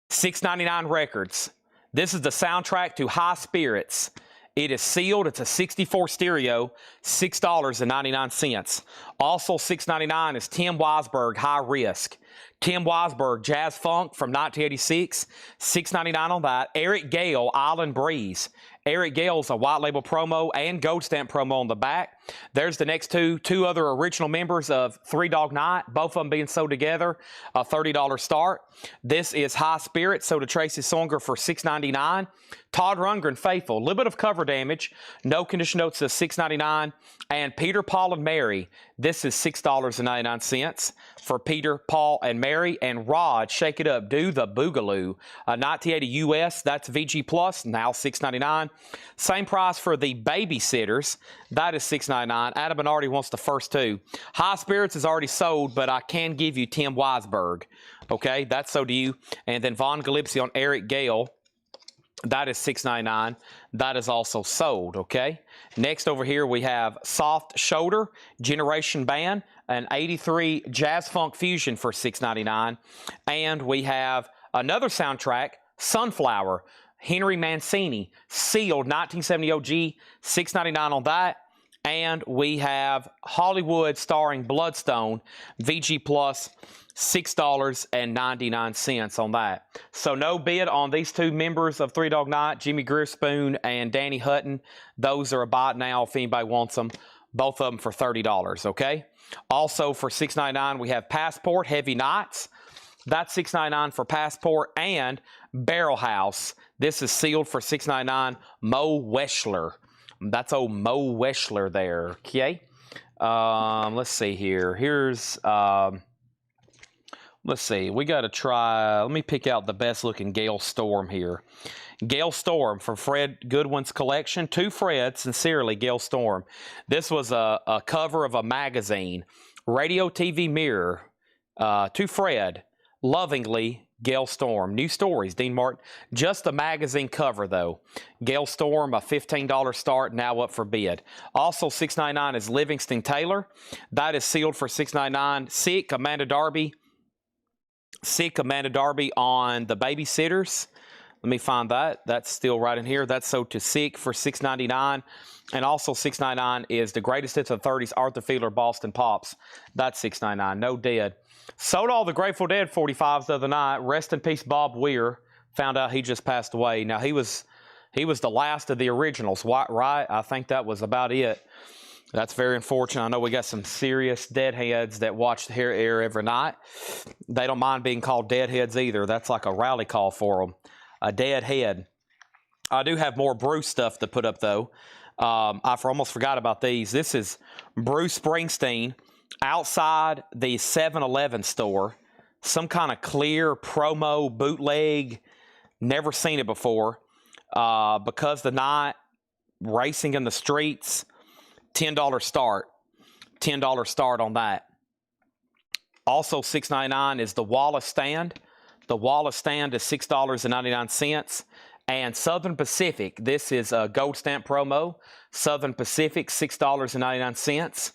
Speaker 1: $6.99 records. This is the soundtrack to High Spirits. It is sealed. It's a 64 stereo, $6.99. Also $6.99 is Tim Weisberg, High Risk. Tim Weisberg, Jazz Funk from 1986, $6.99 on that. Eric Gale, Island Breeze. Eric Gale's a white label promo and gold stamp promo on the back. There's the next two other original members of Three Dog Night, both of them being sold together, a $30 start. This is High Spirit, sold to Tracy Songer for $6.99. Todd Rundgren, Faithful, a little bit of cover damage, no condition notes is $6.99. And Peter, Paul, and Mary, this is $6.99 for Peter, Paul, and Mary. And Rod, Shake It Up, Do the Boogaloo, 1980 US, that's VG Plus, now $6.99. Same price for the Babysitters, that is $6.99. Adam Bernardi wants the first two. High Spirits is already sold, but I can give you Tim Weisberg. Okay, that's sold to you. And then Von Gillespie on Eric Gale. That is $6.99. That is also sold, okay? Next over here we have Soft Shoulder, Generation Band, an 83 Jazz Funk Fusion for $6.99. And we have Another soundtrack, Sunflower, Henry Mancini, sealed 1970 OG, $6.99 on that. And we have Hollywood starring Bloodstone, VG Plus, $6.99 on that. So no bid on these two members of Three Dog Night, Jimmy Greerspoon and Danny Hutton. Those are a buy now if anybody wants them. Both of them for $30, okay? Also for $6.99, we have Passport, Heavy Nights. That's $6.99 for Passport, and Barrel House. This is sealed for $6.99, Mo Weschler. That's old Mo Weschler there, okay? Let's see here. Here's, let's see. We got to try, let me pick out the best looking Gale Storm here. Gale Storm from Fred Goodwin's collection. To Fred, sincerely, Gale Storm. This was a cover of a magazine. Radio TV Mirror. To Fred, lovingly, Gale Storm. New Stories, Dean Martin. Just a magazine cover, though. Gale Storm, a $15 start, now up for bid. Also, $6.99 is Livingston Taylor. That is sealed for $6.99. Sick, Amanda Darby. Sick, Amanda Darby on The Babysitters. Let me find that. That's still right in here. That's sold to Sick for $6.99. And also $6.99 is The Greatest Hits of the 30s, Arthur Fiedler, Boston Pops. That's $6.99. No dead. Sold all the Grateful Dead 45s the other night. Rest in peace, Bob Weir. Found out he just passed away. Now, he was the last of the originals, right? I think that was about it. That's very unfortunate. I know we got some serious deadheads that watch the Hair Air every night. They don't mind being called deadheads either. That's like a rally call for them. A deadhead. I do have more Bruce stuff to put up, though. I almost forgot about these. This is Bruce Springsteen outside the 7-Eleven store. Some kind of clear promo bootleg. Never seen it before. Because the night, racing in the streets, $10 start. $10 start on that. Also, $6.99 is the Wallace Stand. The Wallace Stand is $6.99. And Southern Pacific, this is a gold stamp promo. Southern Pacific, $6.99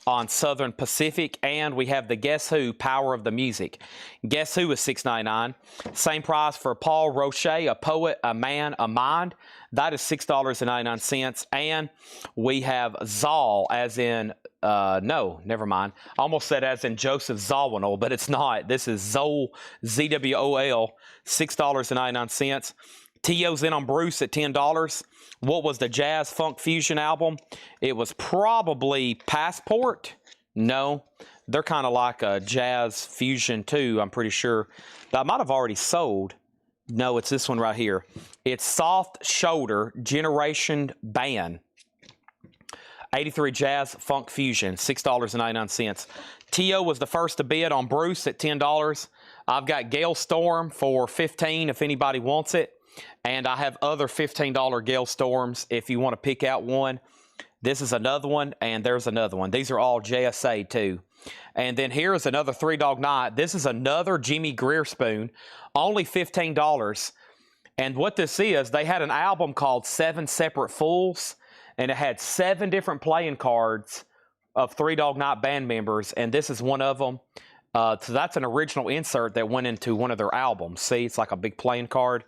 Speaker 1: on Southern Pacific. And we have the Guess Who, Power of the Music. Guess Who is $6.99. Same price for Paul Roche, A Poet, A Man, A Mind. That is $6.99. And we have Zoll, as in, no, never mind. I almost said as in Joseph Zawinul, but it's not. This is Zoll, Z-W-O-L, $6.99. T.O.'s in on Bruce at $10. What was the Jazz Funk Fusion album? It was probably Passport. No, they're kind of like a Jazz Fusion too, I'm pretty sure. That I might have already sold. No, it's this one right here. It's Soft Shoulder Generation Band. 83 Jazz Funk Fusion, $6.99. T.O. was the first to bid on Bruce at $10. I've got Gale Storm for $15 if anybody wants it. And I have other $15 Gale Storms if you want to pick out one. This is another one, and there's another one. These are all JSA too. And then here is another Three Dog Night. This is another Jimmy Greerspoon, only $15. And what this is, they had an album called Seven Separate Fools, and it had 7 different playing cards of Three Dog Night band members, and this is one of them. So that's an original insert that went into one of their albums. See, it's like a big playing card.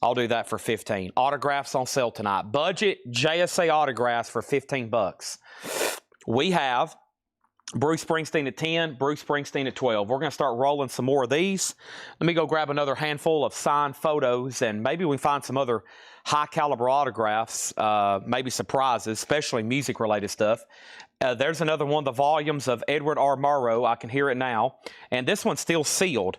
Speaker 1: I'll do that for $15. Autographs on sale tonight. Budget JSA autographs for $15. We have Bruce Springsteen at 10, Bruce Springsteen at 12. We're going to start rolling some more of these. Let me go grab another handful of signed photos, and maybe we find some other high-caliber autographs, maybe surprises, especially music-related stuff. There's another one, the volumes of Edward R. Murrow. I can hear it now. And this one's still sealed.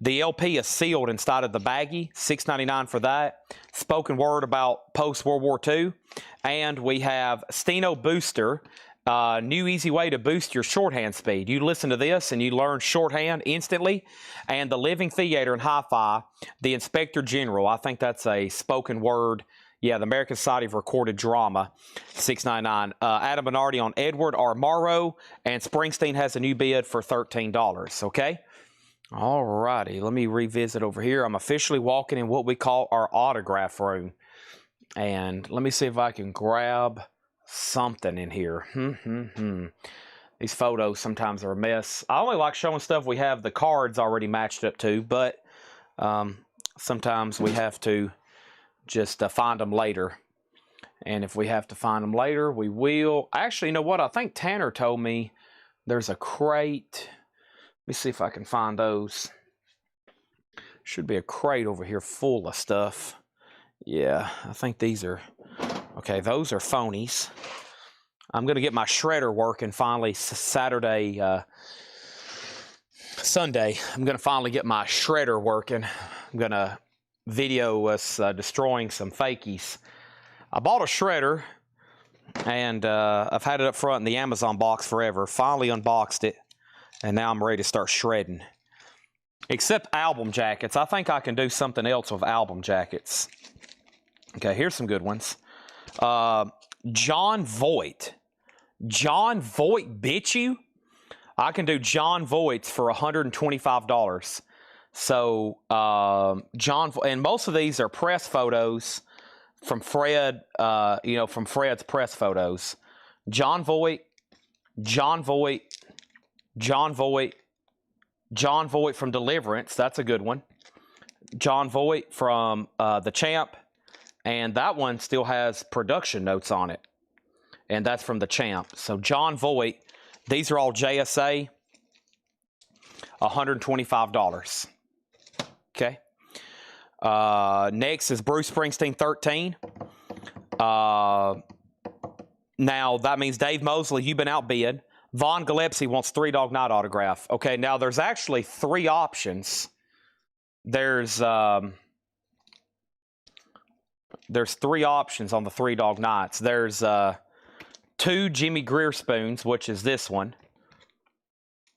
Speaker 1: The LP is sealed inside of the baggie, $6.99 for that. Spoken word about post-World War II. And we have Steno Booster, new easy way to boost your shorthand speed. You listen to this and you learn shorthand instantly. And the Living Theater and Hi-Fi, the Inspector General. I think that's a spoken word. Yeah, the American Society of Recorded Drama, $6.99. Adam Bernardi on Edward R. Morrow. And Springsteen has a new bid for $13, okay? All righty, let me revisit over here. I'm officially walking in what we call our autograph room. And let me see if I can grab something in here. These photos sometimes are a mess. I only like showing stuff we have the cards already matched up to, but Sometimes we have to just find them later. And if we have to find them later, we will. Actually, you know what? I think Tanner told me there's a crate. Let me see if I can find those. Should be a crate over here full of stuff. Yeah, I think these are... Okay, those are phonies. I'm going to get my shredder working finally Sunday. I'm going to finally get my shredder working. I'm going to video us destroying some fakies. I bought a shredder, and I've had it up front in the Amazon box forever. Finally unboxed it, and now I'm ready to start shredding. Except album jackets. I think I can do something else with album jackets. Okay, here's some good ones. John Voight. John Voight bit you? I can do John Voight's for $125. So, and most of these are press photos from Fred, from Fred's press photos. John Voight, John Voight, John Voight, John Voight from Deliverance. That's a good one. John Voight from The Champ. And that one still has production notes on it. And that's from The Champ. So John Voight, these are all JSA, $125. Okay. Next is Bruce Springsteen 13. Now, that means Dave Mosley, you've been outbid. Vaughn Gillespie wants Three Dog Night autograph. Okay, now there's actually 3 options. There's 3 options on the Three Dog Nights. There's 2 Jimmy Greer spoons, which is this one.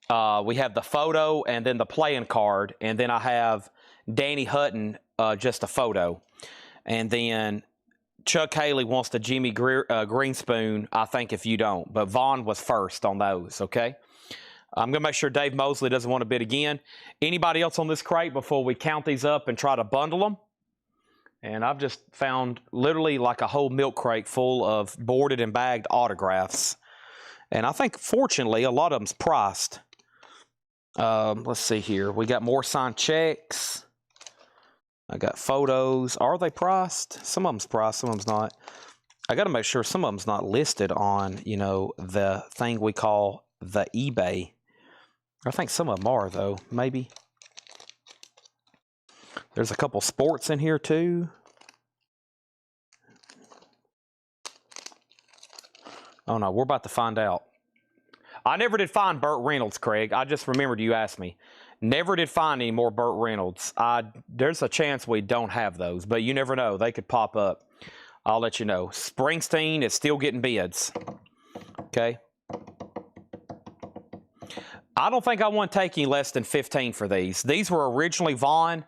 Speaker 1: We have the photo and then the playing card. And then I have Danny Hutton, just a photo. And then Chuck Haley wants the Jimmy Greer, green spoon, I think, if you don't. But Vaughn was first on those, okay? I'm going to make sure Dave Mosley doesn't want to bid again. Anybody else on this crate before we count these up and try to bundle them? And I've just found literally like a whole milk crate full of boarded and bagged autographs. And I think, fortunately, a lot of them's priced. Let's see here. We got more signed checks. I got photos. Are they priced? Some of them's priced, some of them's not. I got to make sure some of them's not listed on, the thing we call the eBay. I think some of them are, though. Maybe. There's a couple sports in here, too. Oh, no, we're about to find out. I never did find Burt Reynolds, Craig. I just remembered you asked me. Never did find any more Burt Reynolds. There's a chance we don't have those, but you never know. They could pop up. I'll let you know. Springsteen is still getting bids. Okay. I don't think I want to take any less than $15 for these. These were originally Vaughn,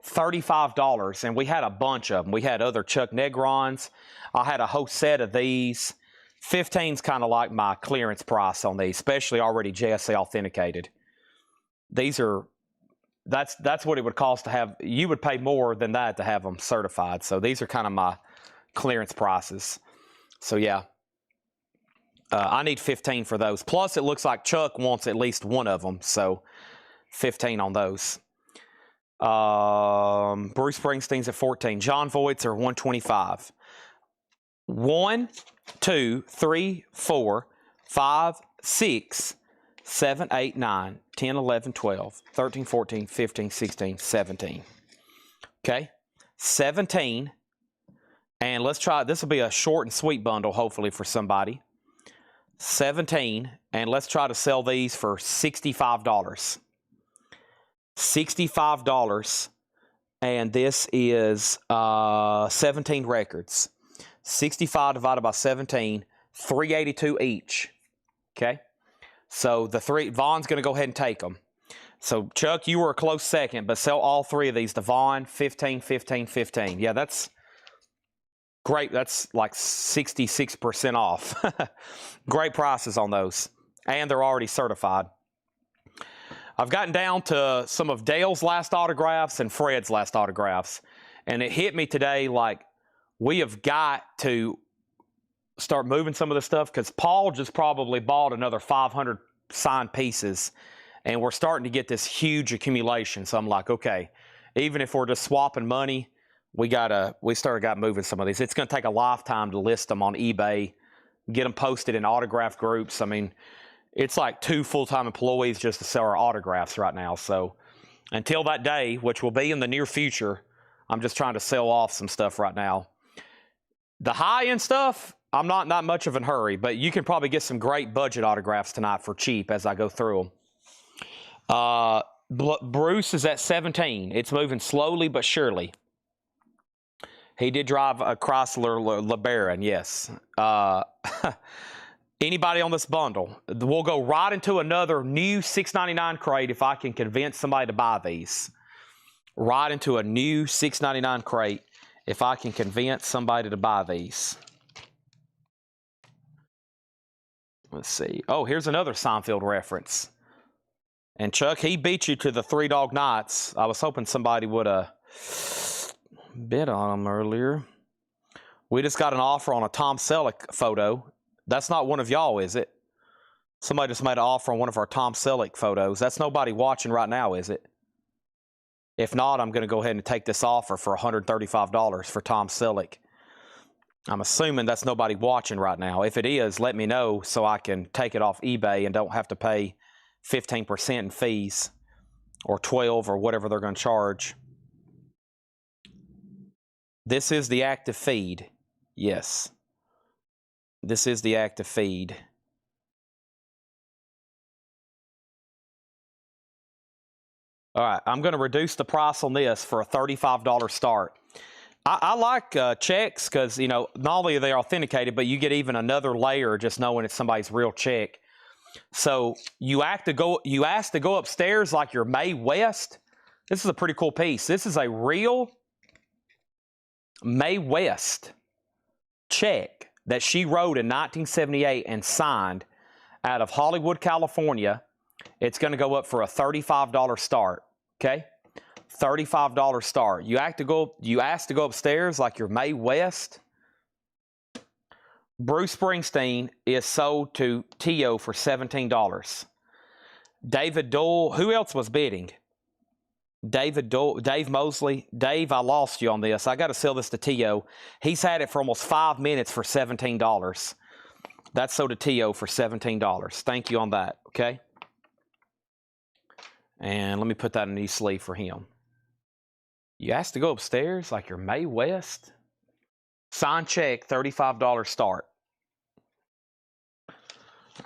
Speaker 1: $35, and we had a bunch of them. We had other Chuck Negrons. I had a whole set of these. $15's kind of like my clearance price on these, especially already JSA authenticated. These are, that's what it would cost to have. You would pay more than that to have them certified. So these are kind of my clearance prices. So yeah, I need $15 for those. Plus, it looks like Chuck wants at least one of them. So $15 on those. Bruce Springsteen's at $14. John Voight's are $125. 1, 2, 3, 4, 5, 6, 7, 8, 9, 10, 11, 12, 13, 14, 15, 16, 17. Okay, 17. And let's try, this will be a short and sweet bundle, hopefully, for somebody. 17. And let's try to sell these for $65. $65. And this is 17 records. 65 divided by 17, $382 each. Okay? So the 3, Vaughn's going to go ahead and take them. So, Chuck, you were a close second, but sell all 3 of these to Vaughn, 15, 15, 15. Yeah, that's great. That's like 66% off. Great prices on those. And they're already certified. I've gotten down to some of Dale's last autographs and Fred's last autographs. And it hit me today like, we have got to start moving some of the stuff because Paul just probably bought another 500 signed pieces, and we're starting to get this huge accumulation. So I'm like, okay, even if we're just swapping money, we got moving some of these. It's going to take a lifetime to list them on eBay, get them posted in autograph groups. I mean, it's like 2 full-time employees just to sell our autographs right now. So until that day, which will be in the near future, I'm just trying to sell off some stuff right now. The high-end stuff, I'm not much of a hurry, but you can probably get some great budget autographs tonight for cheap as I go through them. Bruce is at 17. It's moving slowly but surely. He did drive a Chrysler LeBaron, yes. Anybody on this bundle? We'll go right into another new $6.99 crate if I can convince somebody to buy these. Right into a new $6.99 crate if I can convince somebody to buy these. Let's see. Oh, here's another Seinfeld reference. And Chuck, he beat you to the Three Dog Nights. I was hoping somebody would have bid on them earlier. We just got an offer on a Tom Selleck photo. That's not one of y'all, is it? Somebody just made an offer on one of our Tom Selleck photos. That's nobody watching right now, is it? If not, I'm going to go ahead and take this offer for $135 for Tom Selleck. I'm assuming that's nobody watching right now. If it is, let me know so I can take it off eBay and don't have to pay 15% in fees or 12 or whatever they're going to charge. This is the active feed. Yes. This is the active feed. All right, I'm going to reduce the price on this for a $35 start. I like checks because, you know, not only are they authenticated, but you get even another layer just knowing it's somebody's real check. So you ask to go upstairs like you're Mae West. This is a pretty cool piece. This is a real Mae West check that she wrote in 1978 and signed out of Hollywood, California. It's going to go up for a $35 start, okay? $35 start. You ask to go upstairs like you're Mae West. Bruce Springsteen is sold to T.O. for $17. David Dole, who else was bidding? David Dole, Dave Mosley. Dave, I lost you on this. I got to sell this to T.O. He's had it for almost 5 minutes for $17. That's sold to T.O. for $17. Thank you on that, okay? And let me put that in the sleeve for him. You asked to go upstairs like you're Mae West? Sign check, $35 start.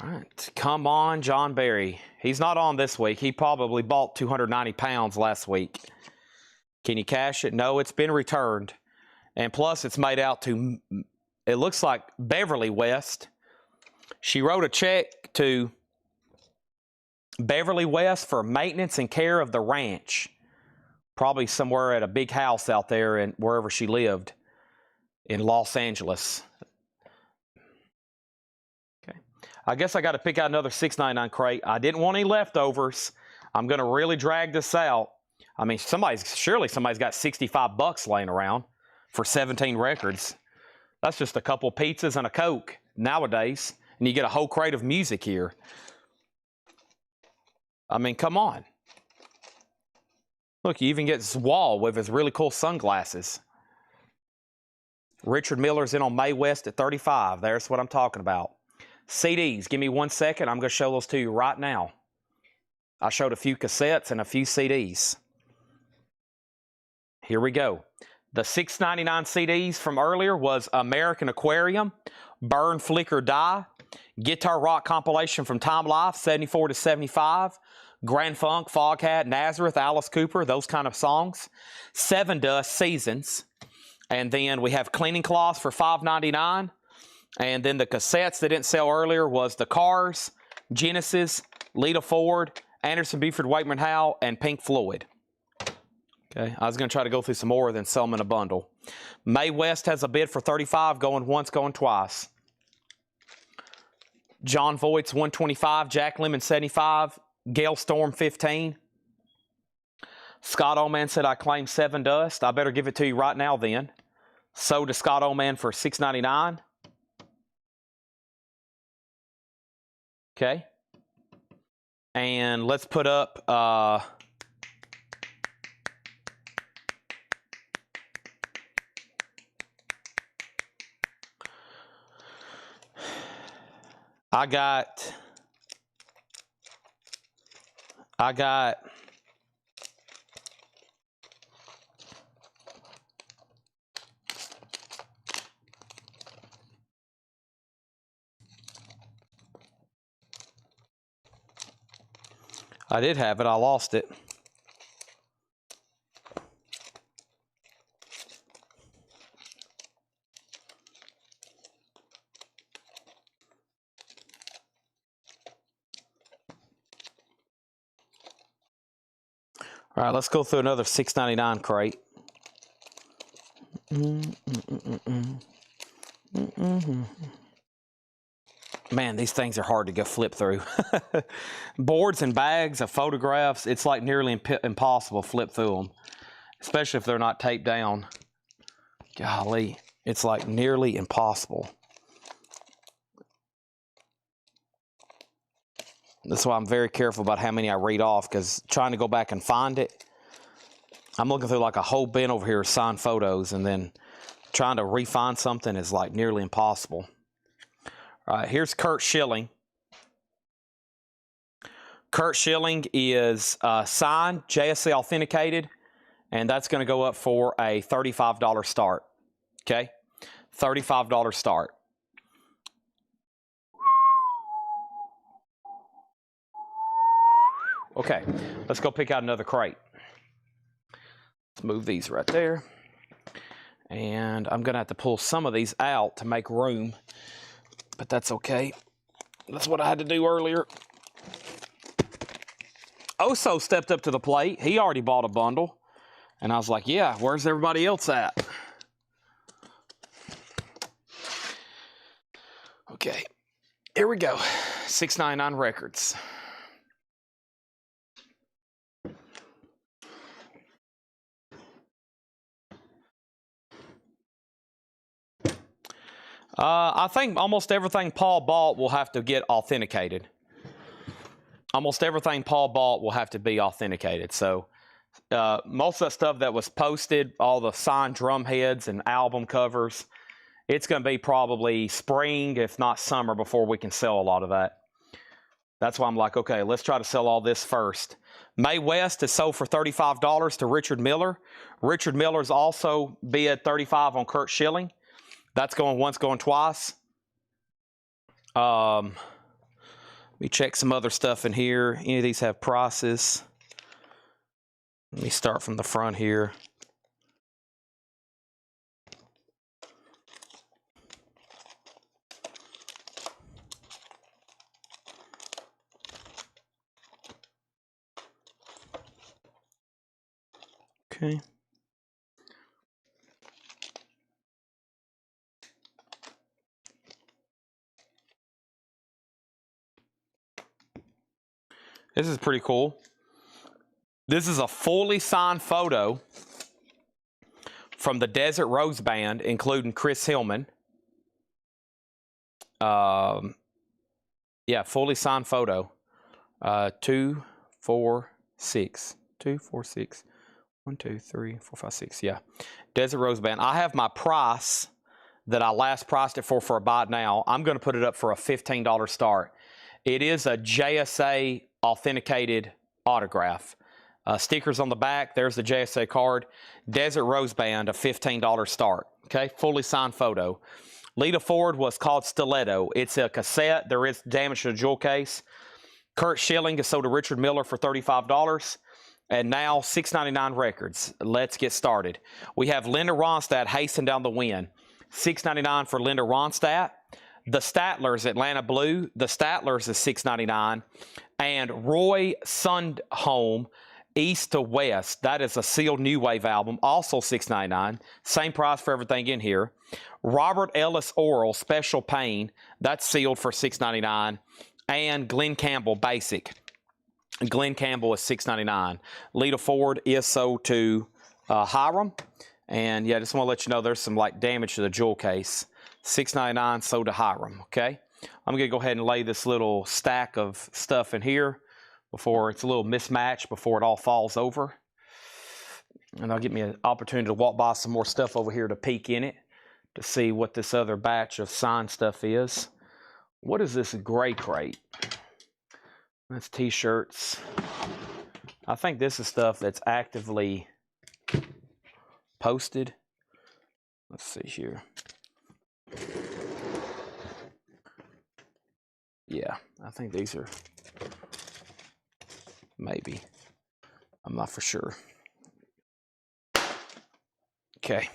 Speaker 1: All right, come on, John Barry. He's not on this week. He probably bought 290 pounds last week. Can you cash it? No, it's been returned. And plus, it's made out to, it looks like Beverly West. She wrote a check to Beverly West for maintenance and care of the ranch. Probably somewhere at a big house out there and wherever she lived in Los Angeles. Okay. I guess I got to pick out another $6.99 crate. I didn't want any leftovers. I'm going to really drag this out. I mean, surely somebody's got $65 laying around for 17 records. That's just a couple pizzas and a Coke nowadays. And you get a whole crate of music here. I mean, come on. Look, you even get Zwall with his really cool sunglasses. Richard Miller's in on Mae West at 35. There's what I'm talking about. CDs, give me 1 second. I'm going to show those to you right now. I showed a few cassettes and a few CDs. Here we go. The $6.99 CDs from earlier was American Aquarium, Burn, Flicker, Die, Guitar Rock Compilation from Time Life, 74 to 75, Grand Funk, Foghat, Nazareth, Alice Cooper, those kind of songs. Seven Dust, Seasons. And then we have Cleaning Cloths for $5.99. And then the cassettes that didn't sell earlier was The Cars, Genesis, Lita Ford, Anderson, Buford, Wakeman Howe, and Pink Floyd. Okay, I was going to try to go through some more than sell them in a bundle. Mae West has a bid for $35, going once, going twice. John Voight's $125, Jack Lemmon $75, Gale Storm $15. Scott Oman said, I claim 7 Dust. I better give it to you right now then. Sold to Scott Oman for $6.99. Okay. And let's put up I got I did have it. I lost it. All right, let's go through another $6.99 crate. Man, these things are hard to go flip through. Boards and bags of photographs, it's like nearly impossible to flip through them, especially if they're not taped down. Golly, it's like nearly impossible. That's why I'm very careful about how many I read off, because trying to go back and find it, I'm looking through like a whole bin over here of signed photos, and then trying to re-find something is like nearly impossible. All right, here's Kurt Schilling. Kurt Schilling is signed, JSA authenticated, and that's going to go up for a $35 start. Okay, $35 start. Okay, let's go pick out another crate. Let's move these right there. And I'm going to have to pull some of these out to make room, but that's okay. That's what I had to do earlier. Oso stepped up to the plate. He already bought a bundle. And I was like, yeah, where's everybody else at? Okay, here we go. 699 Records. I think almost everything Paul bought will have to get authenticated. Almost everything Paul bought will have to be authenticated. So most of the stuff that was posted, all the signed drum heads and album covers, it's going to be probably spring, if not summer, before we can sell a lot of that. That's why I'm like, okay, let's try to sell all this first. Mae West is sold for $35 to Richard Miller. Richard Miller's also bid $35 on Kurt Schilling. That's going once, going twice. Let me check some other stuff in here. Any of these have prices? Let me start from the front here. Okay. This is pretty cool. This is a fully signed photo from the Desert Rose Band, including Chris Hillman. Yeah, fully signed photo. 2, 4, 6. 2, 4, 6. 1, 2, 3, 4, 5, 6. Yeah. Desert Rose Band. I have my price that I last priced it for a buy it now. I'm going to put it up for a $15 start. It is a JSA authenticated autograph. Stickers on the back. There's the JSA card. Desert Rose Band, a $15 start. Okay, fully signed photo. Lita Ford was called Stiletto. It's a cassette. There is damage to the jewel case. Kurt Schilling is sold to Richard Miller for $35. And now $6.99 Records. Let's get started. We have Linda Ronstadt, Hasten Down the Wind. $6.99 for Linda Ronstadt. The Statlers, Atlanta Blue. The Statlers is $6.99. And Roy Sundholm, East to West. That is a sealed new wave album, also $6.99. Same price for everything in here. Robert Ellis Oral, Special Pain. That's sealed for $6.99. And Glenn Campbell, Basic. Glenn Campbell is $6.99. Lita Ford is sold to Hiram. And yeah, just want to let you know there's some like damage to the jewel case. $6.99 sold to Hiram. Okay, I'm going to go ahead and lay this little stack of stuff in here before it's a little mismatched before it all falls over. And that'll give me an opportunity to walk by some more stuff over here to peek in it to see what this other batch of signed stuff is. What is this gray crate? That's t-shirts. I think this is stuff that's actively posted. Let's see here. Yeah, I think these are, maybe. I'm not for sure. Okay.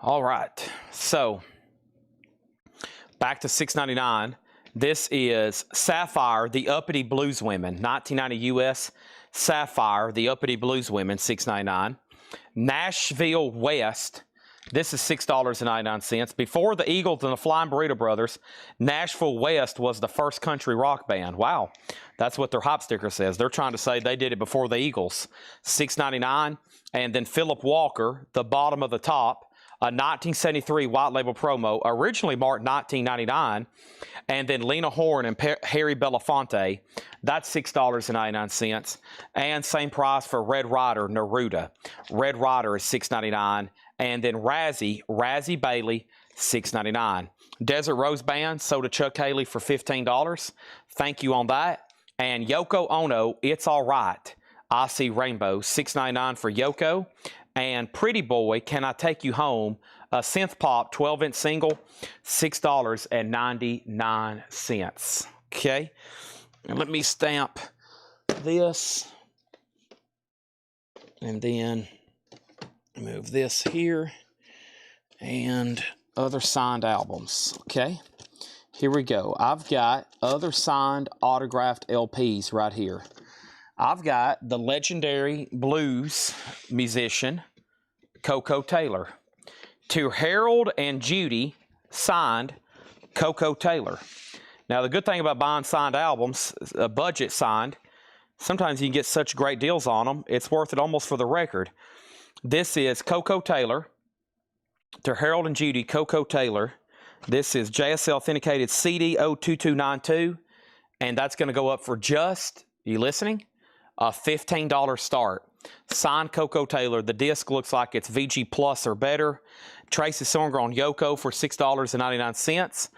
Speaker 1: All right. So, back to $6.99. This is Sapphire, the Uppity Blues Women, 1990 US. Sapphire, the Uppity Blues Women, $6.99. Nashville West, this is $6.99. Before the Eagles and the Flying Burrito Brothers, Nashville West was the first country rock band. Wow, that's what their hop sticker says. They're trying to say they did it before the Eagles. $6.99. And then Philip Walker, the bottom of the top, a 1973 white label promo, originally marked 1999. And then Lena Horne and Harry Belafonte, that's $6.99. And same price for Red Ryder, Neruda. Red Ryder is $6.99. And then Razzie Bailey, $6.99. Desert Rose Band sold to Chuck Haley for $15. Thank you on that. And Yoko Ono, It's All Right. I See Rainbow, $6.99 for Yoko. And Pretty Boy, Can I Take You Home, a synth pop 12-inch single, $6.99. Okay, and let me stamp this, and then move this here, and other signed albums. Okay, here we go. I've got other signed autographed LPs right here. I've got the legendary blues musician Coco Taylor. To Harold and Judy, signed Coco Taylor. Now, the good thing about buying signed albums, a budget signed, sometimes you can get such great deals on them, it's worth it almost for the record. This is Coco Taylor. To Harold and Judy, Coco Taylor. This is JSL authenticated CD 02292, and that's going to go up for just, you listening? A $15 start. Signed Coco Taylor. The disc looks like it's VG Plus or better. Tracy Songer on Yoko for $6.99.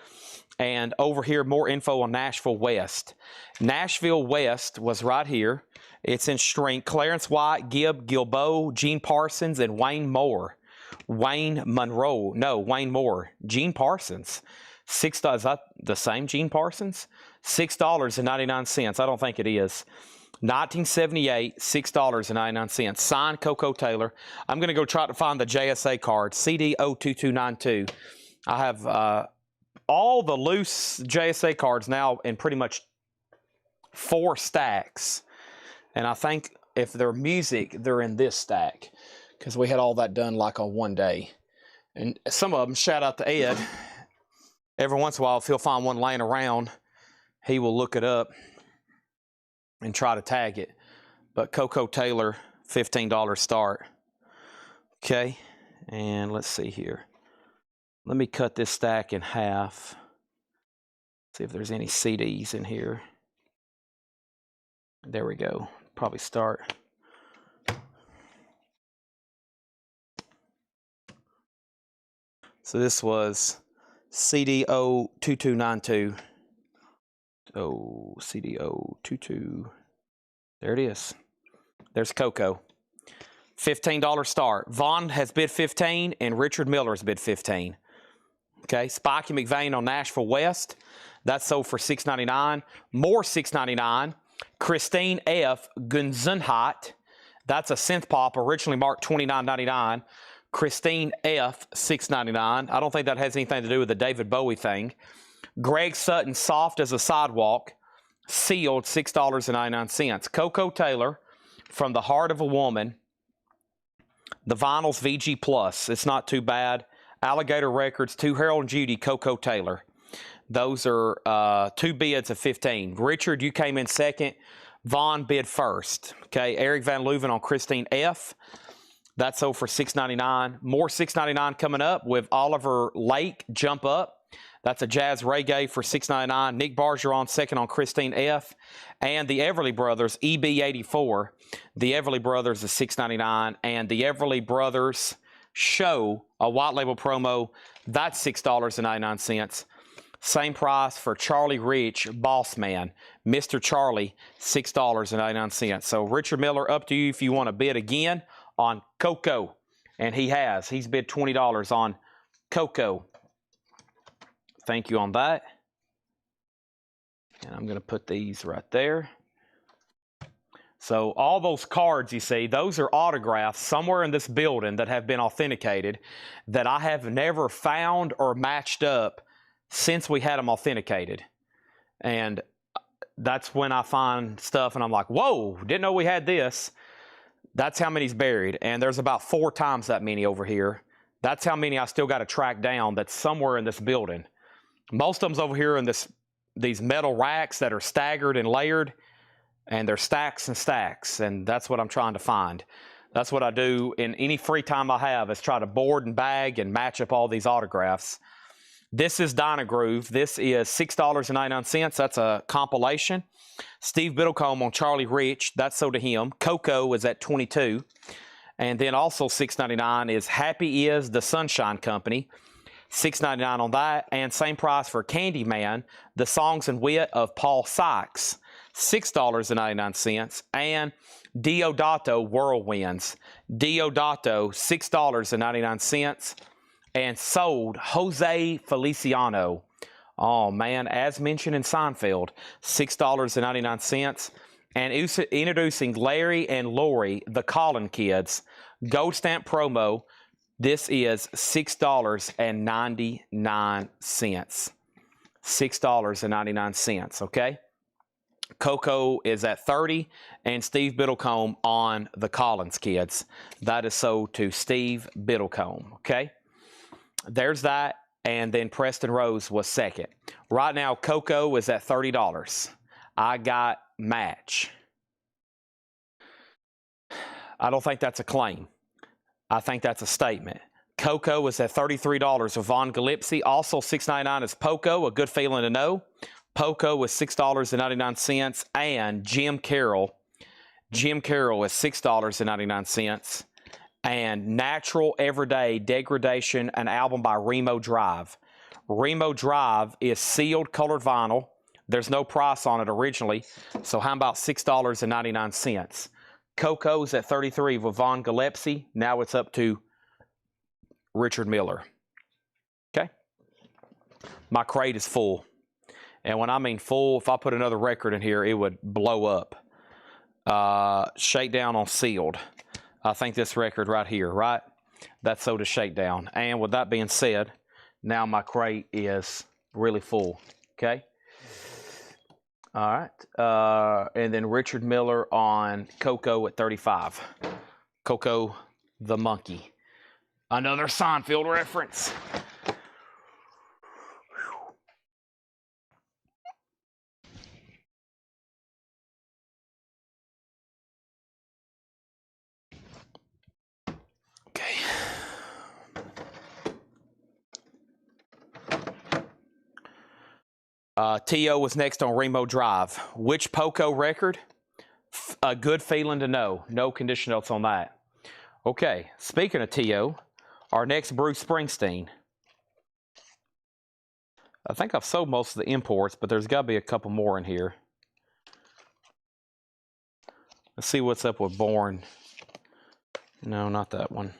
Speaker 1: And over here, more info on Nashville West. Nashville West was right here. It's in strength. Clarence White, Gibb, Gilboa, Gene Parsons, and Wayne Moore. Wayne Moore. Gene Parsons. Is that the same Gene Parsons? $6.99. I don't think it is. 1978, $6.99. Signed Coco Taylor. I'm going to go try to find the JSA card, CD 02292. I have all the loose JSA cards now in pretty much 4 stacks. And I think if they're music, they're in this stack, because we had all that done like on one day. And some of them, shout out to Ed. Every once in a while, if he'll find one laying around, he will look it up and try to tag it. But Coco Taylor, $15 start. Okay, and let's see here. Let me cut this stack in half. See if there's any CDs in here. There we go. Probably start. So this was CD 02292. Oh, CD 022. There it is. There's Coco. $15 start. Vaughn has bid 15 and Richard Miller has bid 15. Okay, Spikey McVeigh on Nashville West. That's sold for $6.99. More $6.99. Christine F. Gunzenhat. That's a synth pop, originally marked $29.99. Christine F. $6.99. I don't think that has anything to do with the David Bowie thing. Greg Sutton, Soft as a Sidewalk, sealed, $6.99. Coco Taylor, From the Heart of a Woman. The vinyl's VG Plus. It's not too bad. Alligator Records, To Harold and Judy, Coco Taylor. Those are 2 bids of 15. Richard, you came in second. Vaughn bid first. Okay, Eric Van Leuven on Christine F. That's sold for $6.99. More $6.99 coming up with Oliver Lake, Jump Up. That's a jazz reggae for $6.99. Nick Bargeron second on Christine F. And the Everly Brothers, EB84. The Everly Brothers is $6.99. And the Everly Brothers Show, a white label promo, that's $6.99. Same price for Charlie Rich, Boss Man, Mr. Charlie, $6.99. So Richard Miller, up to you if you want to bid again on Coco. And he has. He's bid $20 on Coco. Thank you on that. And I'm going to put these right there. So all those cards you see, those are autographs somewhere in this building that have been authenticated that I have never found or matched up since we had them authenticated. And that's when I find stuff and I'm like, whoa, didn't know we had this. That's how many's buried. And there's about 4 times that many over here. That's how many I still got to track down that's somewhere in this building. Most of them's over here in these metal racks that are staggered and layered. And they're stacks and stacks, and that's what I'm trying to find. That's what I do in any free time I have, is try to board and bag and match up all these autographs. This is Dynagroove. This is $6.99. That's a compilation. Steve Biddlecombe on Charlie Rich. That's sold to him. Coco is at $22. And then also $6.99 is Happy Is the Sunshine Company. $6.99 on that. And same price for Candyman, The Songs and Wit of Paul Sykes. $6.99, and Diodato Whirlwinds. Diodato, $6.99, and sold Jose Feliciano. Oh, man, as mentioned in Seinfeld, $6.99. And introducing Larry and Lori, the Collin Kids, gold stamp promo. This is $6.99. $6.99, okay? Coco is at $30, and Steve Biddlecombe on the Collins Kids. That is sold to Steve Biddlecombe, okay? There's that, and then Preston Rose was second. Right now, Coco is at $30. I got match. I don't think that's a claim. I think that's a statement. Coco is at $33 with Von Gillespie. Also $6.99 is Poco, a good feeling to know. Poco is $6.99, and Jim Carroll. Jim Carroll is $6.99, and Natural Everyday Degradation, an album by Remo Drive. Remo Drive is sealed colored vinyl. There's no price on it originally, so how about $6.99? Coco's at $33 with Von Gillespie. Now it's up to Richard Miller. Okay? My crate is full. And when I mean full, if I put another record in here, it would blow up. Shakedown on Sealed. I think this record right here, right? That's sold to Shakedown. And with that being said, now my crate is really full. Okay? All right. And then Richard Miller on Coco at $35. Coco the Monkey. Another Seinfeld reference. T.O. was next on Remo Drive. Which Poco record? A good feeling to know. No condition notes on that. Okay, speaking of T.O., our next Bruce Springsteen. I think I've sold most of the imports, but there's got to be a couple more in here. Let's see what's up with Born. No, not that one.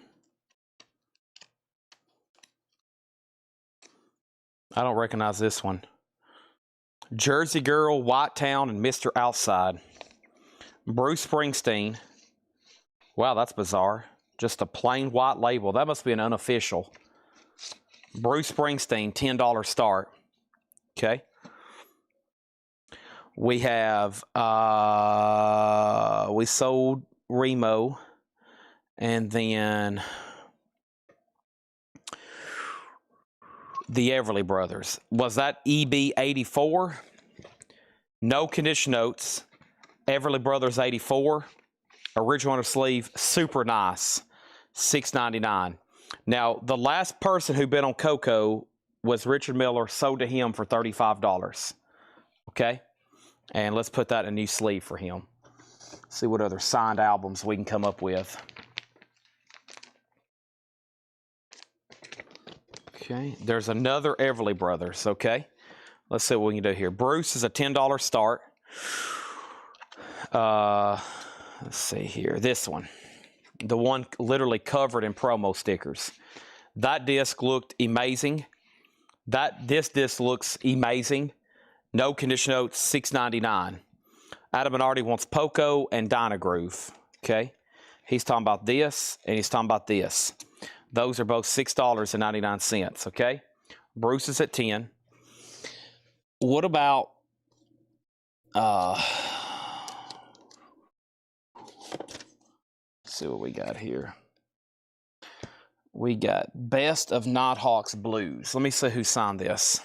Speaker 1: I don't recognize this one. Jersey Girl, White Town, and Mr. Outside. Bruce Springsteen. Wow, that's bizarre. Just a plain white label. That must be an unofficial. Bruce Springsteen, $10 start. Okay. We have, we sold Remo, and then the Everly Brothers. Was that EB84? No condition notes. Everly Brothers 84. Original sleeve, super nice. $6.99. Now, the last person who bid on Coco was Richard Miller, sold to him for $35. Okay? And let's put that in a new sleeve for him. See what other signed albums we can come up with. Okay, there's another Everly Brothers, okay? Let's see what we can do here. Bruce is a $10 start. Let's see here. This one. The one literally covered in promo stickers. That disc looked amazing. This disc looks amazing. No condition notes, $6.99. Adam Bernardi wants Poco and Dynagroove. Okay. He's talking about this, and he's talking about this. Those are both $6.99. Okay. Bruce is at 10. What about let's see what we got here. We got Best of Nighthawks Blues. Let me see who signed this.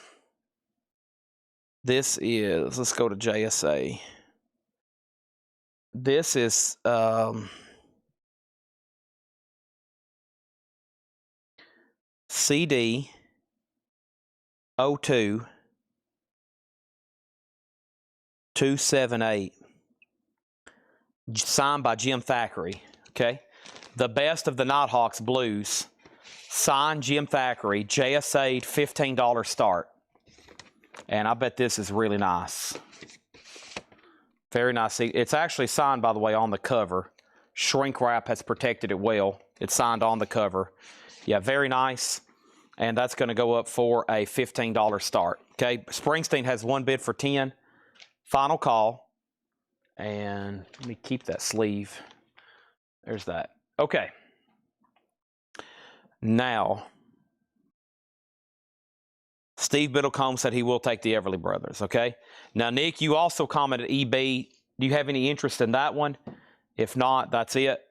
Speaker 1: This is, let's go to JSA. This is CD 02 278, signed by Jim Thackeray. Okay, the Best of the Nighthawks Blues, signed Jim Thackeray, JSA $15 start. And I bet this is really nice. Very nice. It's actually signed, by the way, on the cover. Shrink wrap has protected it well. It's signed on the cover. Yeah, very nice. And that's going to go up for a $15 start. Okay, Springsteen has one bid for 10. Final call. And let me keep that sleeve. There's that. Okay. Now, Steve Biddlecombe said he will take the Everly Brothers, okay? Now, Nick, you also commented EB. Do you have any interest in that one? If not, that's it.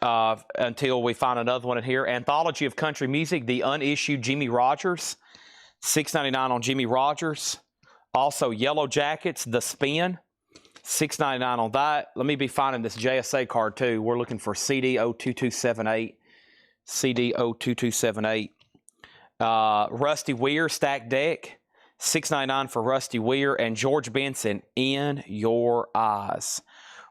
Speaker 1: Until we find another one in here. Anthology of Country Music, the unissued Jimmy Rogers. $6.99 on Jimmy Rogers. Also, Yellow Jackets, The Spin. $6.99 on that. Let me be finding this JSA card, too. We're looking for CD 02278. CD 02278. Rusty Weir, Stack Deck, $6.99 for Rusty Weir, and George Benson, In Your Eyes.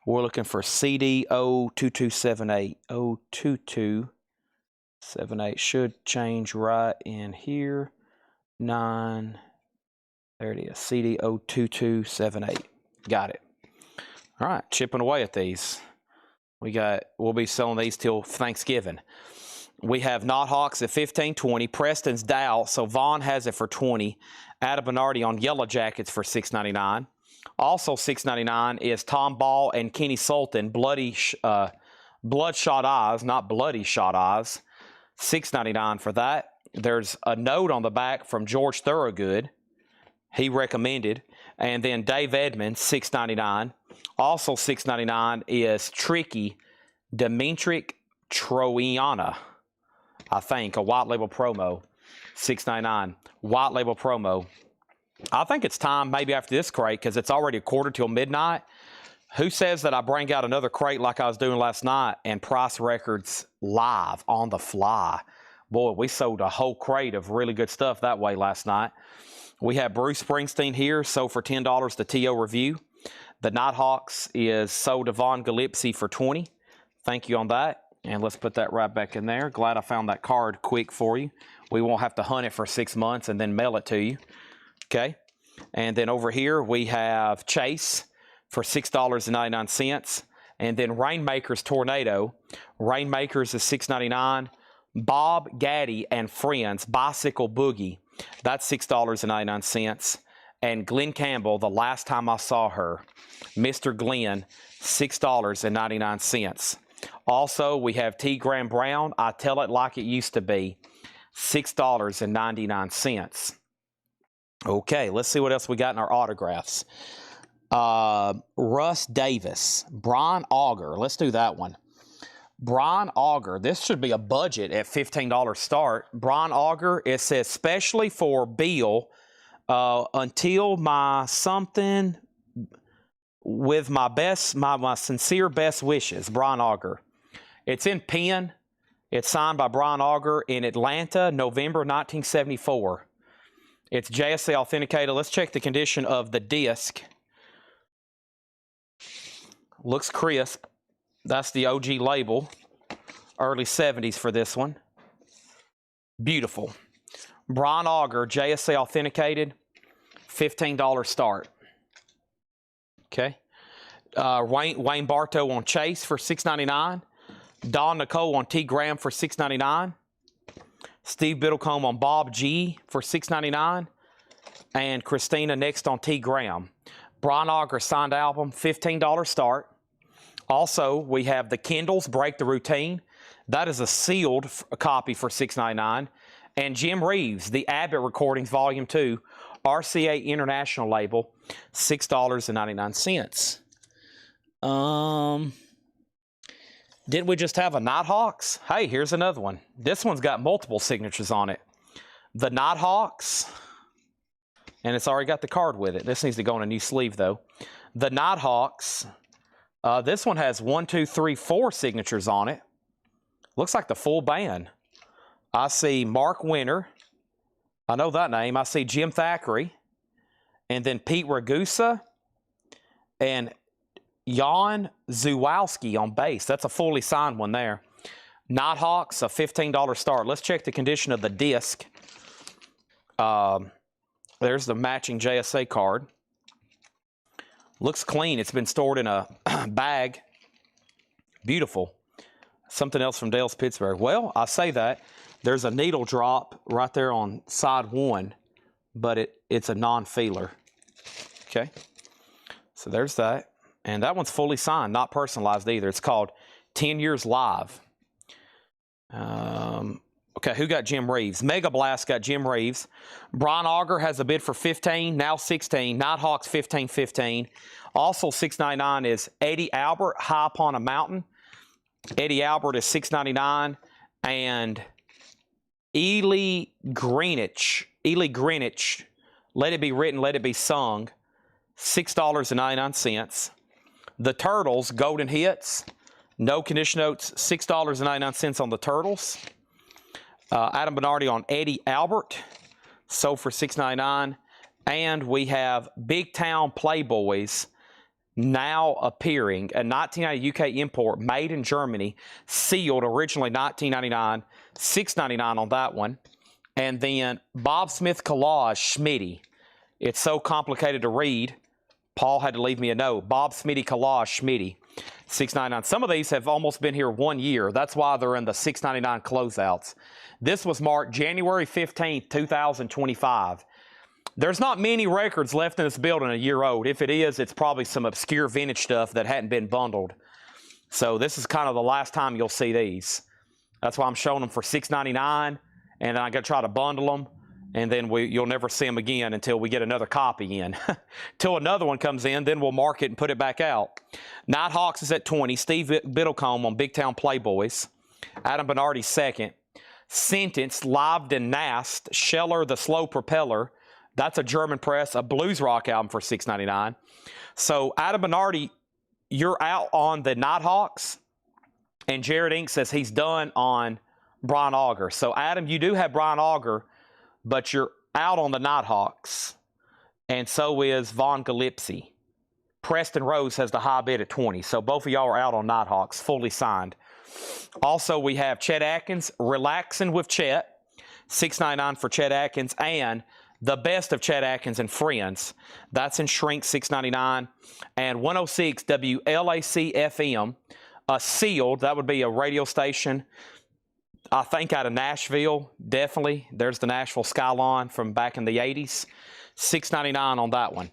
Speaker 1: We're looking for CD 02278. 02278 should change right in here. 9. There it is. CD 02278. Got it. All right, chipping away at these. We'll be selling these till Thanksgiving. We have Nighthawks at $15.20. Preston's Dow, so Vaughn has it for $20. Adam Bernardi on Yellow Jackets for $6.99. Also $6.99 is Tom Ball and Kenny Sultan, Bloodshot Eyes, not Bloody Shot Eyes. $6.99 for that. There's a note on the back from George Thorogood. He recommended. And then Dave Edmonds, $6.99. Also $6.99 is Tricky Demetric Troiana. I think, a white label promo, $6.99. White label promo. I think it's time maybe after this crate, because it's already a quarter till midnight. Who says that I bring out another crate like I was doing last night and price records live on the fly? Boy, we sold a whole crate of really good stuff that way last night. We have Bruce Springsteen here, sold for $10, the TO review. The Nighthawks is sold to Vaughn Galipsy for $20. Thank you on that. And let's put that right back in there. Glad I found that card quick for you. We won't have to hunt it for 6 months and then mail it to you. Okay. And then over here we have Chase for $6.99. And then Rainmaker's Tornado. Rainmaker's is $6.99. Bob Gaddy and Friends Bicycle Boogie. That's $6.99. And Glenn Campbell, the last time I saw her, Mr. Glenn, $6.99. Also, we have T. Graham Brown, I Tell It Like It Used to Be, $6.99. Okay, let's see what else we got in our autographs. Russ Davis, Brian Auger. Let's do that one. Brian Auger. This should be a budget at $15 start. Brian Auger, it says, especially for Bill, until my something with my best, my sincere best wishes, Brian Auger. It's in pen. It's signed by Brian Auger in Atlanta, November 1974. It's JSA authenticated. Let's check the condition of the disc. Looks crisp. That's the OG label. Early 70s for this one. Beautiful. Brian Auger, JSA authenticated. $15 start. Okay. Wayne Bartow on Chase for $6.99. Dawn Nicole on T. Graham for $6.99. Steve Biddlecombe on Bob G for $6.99. And Christina next on T. Graham. Brian Auger signed album, $15 start. Also, we have the Kindles, Break the Routine. That is a sealed copy for $6.99. And Jim Reeves, the Abbott Recordings, Volume 2, RCA International label, $6.99. Didn't we just have a Nighthawks? Hey, here's another one. This one's got multiple signatures on it. The Nighthawks, and it's already got the card with it. This needs to go on a new sleeve, though. The Nighthawks. This one has 1, 2, 3, 4 signatures on it. Looks like the full band. I see Mark Winter. I know that name. I see Jim Thackeray. And then Pete Ragusa. And Jan Zuwowski on bass. That's a fully signed one there. Nighthawks, a $15 start. Let's check the condition of the disc. There's the matching JSA card. Looks clean. It's been stored in a bag. Beautiful. Something else from Dale's Pittsburgh. Well, I say that. There's a needle drop right there on side 1, but it's a non-feeler. Okay. So there's that. And that one's fully signed, not personalized either. It's called 10 Years Live. Okay, who got Jim Reeves? Mega Blast got Jim Reeves. Brian Auger has a bid for 15, now 16. Nighthawks 15. Also $6.99 is Eddie Albert, High Upon a Mountain. Eddie Albert is $6.99. And Ely Greenwich, Let It Be Written, Let It Be Sung, $6.99. The Turtles, Golden Hits, no condition notes, $6.99 on the Turtles. Adam Bernardi on Eddie Albert, sold for $6.99. And we have Big Town Playboys now appearing, a 1990 UK import, made in Germany, sealed, originally $19.99, $6.99 on that one. And then Bob Smith Collage Schmitty. It's so complicated to read, Paul had to leave me a note. Bob Smitty Collage Schmitty, $6.99. Some of these have almost been here 1 year. That's why they're in the $6.99 closeouts. This was marked January 15th, 2025. There's not many records left in this building a year old. If it is, it's probably some obscure vintage stuff that hadn't been bundled. So this is kind of the last time you'll see these. That's why I'm showing them for $6.99, and I'm going to try to bundle them, and then you'll never see them again until we get another copy in. Till another one comes in, then we'll mark it and put it back out. Nighthawks is at 20. Steve Biddlecombe on Big Town Playboys. Adam Bernardi second. Sentenced, Lived and Nast, Scheller the Slow Propeller. That's a German press, a blues rock album for $6.99. So Adam Bernardi, you're out on the Nighthawks, and Jared Inc. says he's done on Brian Auger. So Adam, you do have Brian Auger, but you're out on the Nighthawks, and so is Von Gillespie. Preston Rose has the high bid at 20, so both of y'all are out on Nighthawks, fully signed. Also, we have Chet Atkins, Relaxing with Chet, $6.99 for Chet Atkins, and The Best of Chet Atkins and Friends. That's in shrink, $6.99. And 106 WLAC FM, sealed. That would be a radio station, I think, out of Nashville. Definitely. There's the Nashville Skyline from back in the 80s. $6.99 on that one.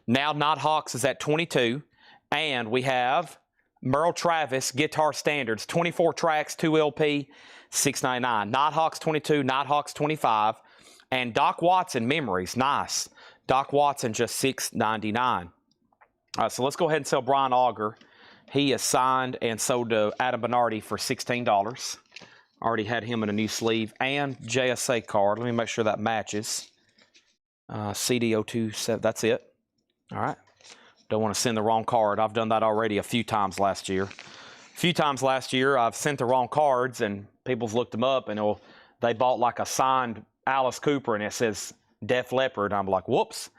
Speaker 1: Now Nighthawks is at 22. And we have Merle Travis, Guitar Standards, 24 tracks, 2 LP, $6.99. Nighthawks 22, Nighthawks 25. And Doc Watson, Memories, nice. Doc Watson, just $6.99. All right, so let's go ahead and sell Brian Auger. He is signed and sold to Adam Bernardi for $16. Already had him in a new sleeve. And JSA card. Let me make sure that matches. CD027, that's it. All right. Don't want to send the wrong card. I've done that already a few times last year. A few times last year, I've sent the wrong cards, and people's looked them up, and they bought like a signed Alice Cooper, and it says Def Leppard. I'm like, whoops.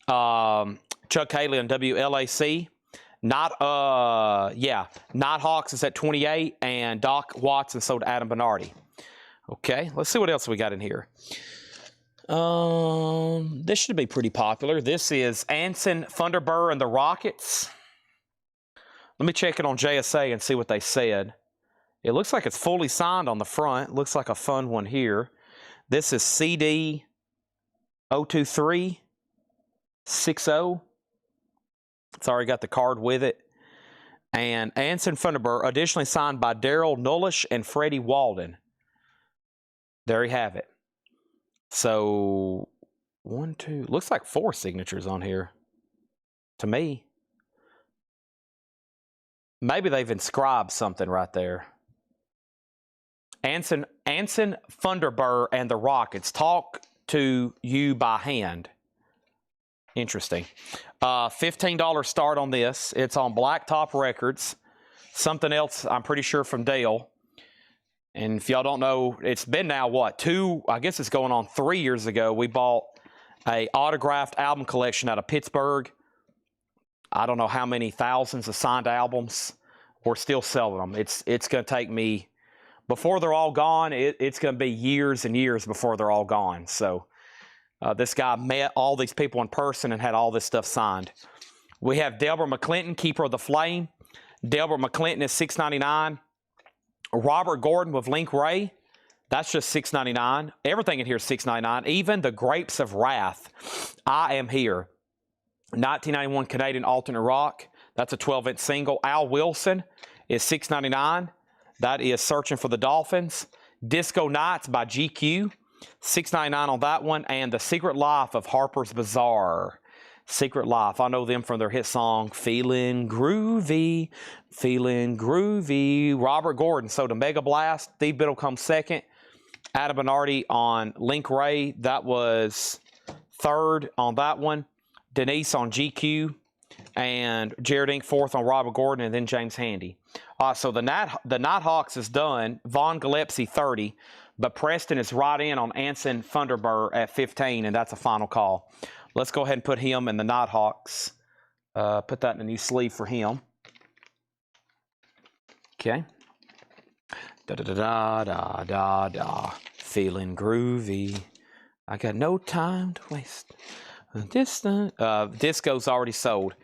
Speaker 1: Chuck Haley on WLAC. Nighthawks is at 28, and Doc Watson sold to Adam Bernardi. Okay, let's see what else we got in here. This should be pretty popular. This is Anson Thunderbird and the Rockets. Let me check it on JSA and see what they said. It looks like it's fully signed on the front. Looks like a fun one here. This is CD 02360. It's already got the card with it. And Anson Thunderbird, additionally signed by Daryl Nullish and Freddie Walden. There you have it. So, 1, 2, looks like 4 signatures on here. To me. Maybe they've inscribed something right there. Anson Thunderbird and the Rockets. Talk to you by hand. Interesting. $15 start on this. It's on Blacktop Records. Something else, I'm pretty sure, from Dale. And if y'all don't know, it's been now, what, I guess it's going on 3 years ago. We bought a autographed album collection out of Pittsburgh. I don't know how many thousands of signed albums. We're still selling them. It's going to take me, before they're all gone, it's going to be years and years before they're all gone. So this guy met all these people in person and had all this stuff signed. We have Delbert McClinton, Keeper of the Flame. Delbert McClinton is $6.99. Robert Gordon with Link Ray, that's just $6.99. Everything in here is $6.99. Even the Grapes of Wrath, I Am Here. 1991 Canadian alternate rock. That's a 12-inch single. Al Wilson is $6.99. That is Searching for the Dolphins. Disco Nights by GQ, $6.99 on that one. And The Secret Life of Harper's Bazaar. Secret Life. I know them from their hit song, Feeling Groovy, Feeling Groovy. Robert Gordon. So the Mega Blast, Steve Biddle comes second. Adam Bernardi on Link Ray. That was third on that one. Denise on GQ. And Jared Inc. fourth on Robert Gordon. And then James Handy. So the Nighthawks is done. Von Gillespie 30. But Preston is right in on Anson Thunderbird at 15. And that's a final call. Let's go ahead and put him in the Nighthawks. Put that in a new sleeve for him. Okay. Da-da-da-da-da-da-da. Feeling groovy. I got no time to waste. Disco's already sold.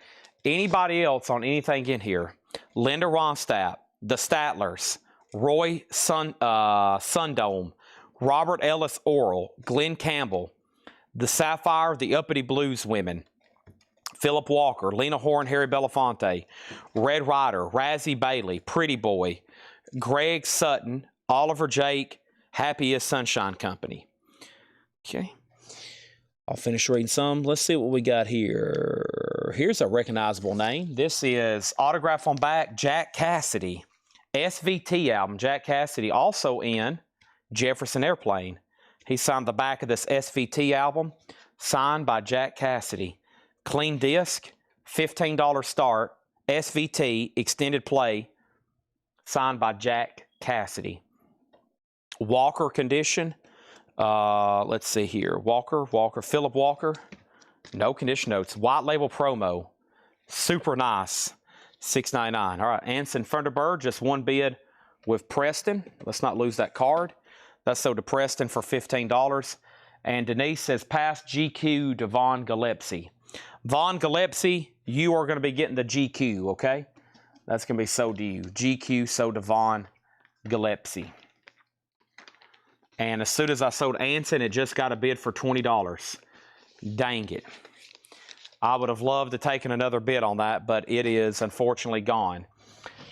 Speaker 1: Anybody else on anything in here? Linda Ronstadt, The Statlers, Roy Sundome, Robert Ellis Oral, Glenn Campbell, The Sapphire, The Uppity Blues Women, Philip Walker, Lena Horne, Harry Belafonte, Red Ryder, Razzie Bailey, Pretty Boy, Greg Sutton, Oliver Jake, Happy as Sunshine Company. Okay. I'll finish reading some. Let's see what we got here. Here's a recognizable name. This is autograph on back, Jack Cassidy. SVT album, Jack Cassidy, also in Jefferson Airplane. He signed the back of this SVT album, signed by Jack Cassidy. Clean disc, $15 start, SVT, extended play, signed by Jack Cassidy. Walker condition, let's see here. Walker, Philip Walker, no condition notes. White label promo, super nice, $6.99. All right, Anson Thunderbird, just one bid with Preston. Let's not lose that card. That's sold to Preston for $15. And Denise says, pass GQ to Von Gillespie. Von Gillespie, you are going to be getting the GQ, okay? That's going to be sold to you. GQ sold to Von Gillespie. And as soon as I sold Anson, it just got a bid for $20. Dang it. I would have loved to taken another bid on that, but it is unfortunately gone.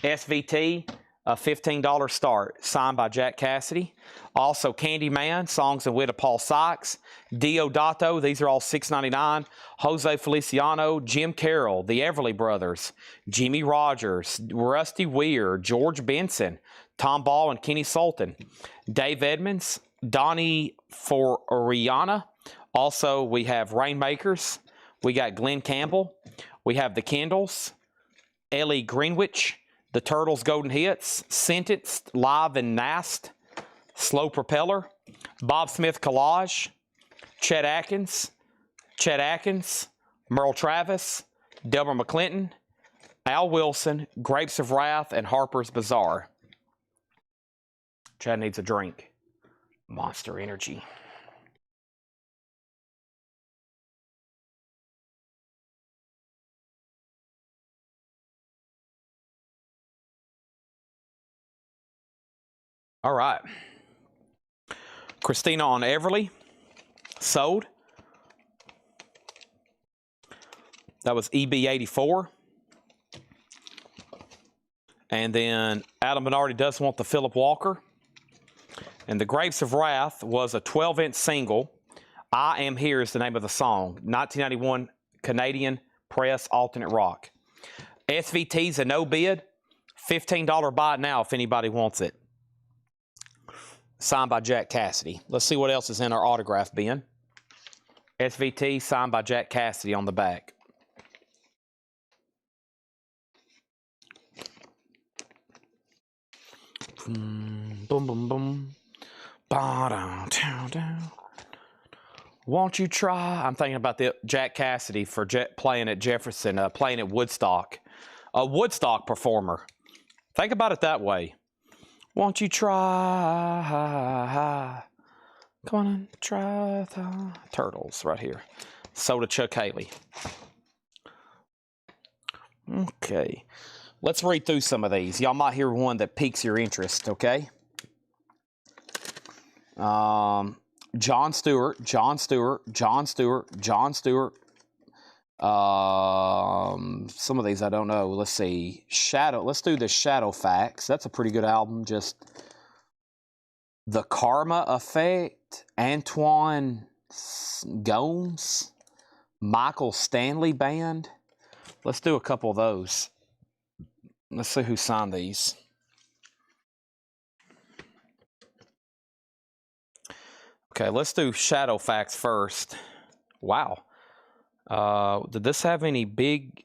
Speaker 1: SVT, a $15 start, signed by Jack Cassidy. Also, Candyman, Songs and Wit of Paul Sykes. Diodato, these are all $6.99. Jose Feliciano, Jim Carroll, the Everly Brothers, Jimmy Rogers, Rusty Weir, George Benson, Tom Ball and Kenny Sultan, Dave Edmonds, Donnie Foriana. Also, we have Rainmakers. We got Glenn Campbell. We have the Kendalls, Ellie Greenwich, the Turtles Golden Hits, Sentenced, Live and Nast, Slow Propeller, Bob Smith Collage, Chet Atkins, Merle Travis, Delbert McClinton, Al Wilson, Grapes of Wrath, and Harper's Bazaar. Chad needs a drink. Monster Energy. All right. Christina on Everly. Sold. That was EB84. And then Adam Bernardi does want the Philip Walker. And the Grapes of Wrath was a 12-inch single. I Am Here is the name of the song. 1991 Canadian Press Alternate Rock. SVT's a no bid. $15 buy it now if anybody wants it. Signed by Jack Cassidy. Let's see what else is in our autograph bin. SVT signed by Jack Cassidy on the back. Boom, boom, boom. Won't you try? I'm thinking about the Jack Cassidy for playing at Jefferson, playing at Woodstock. A Woodstock performer. Think about it that way. Won't you try? Come on and try the Turtles right here. So to Chuck Haley. Okay. Let's read through some of these. Y'all might hear one that piques your interest, okay? John Stewart. Some of these I don't know. Let's see. Let's do the Shadow Facts. That's a pretty good album. Just The Karma Effect. Antoine Gomes. Michael Stanley Band. Let's do a couple of those. Let's see who signed these. Okay, let's do Shadow Facts first. Wow. Did this have any big,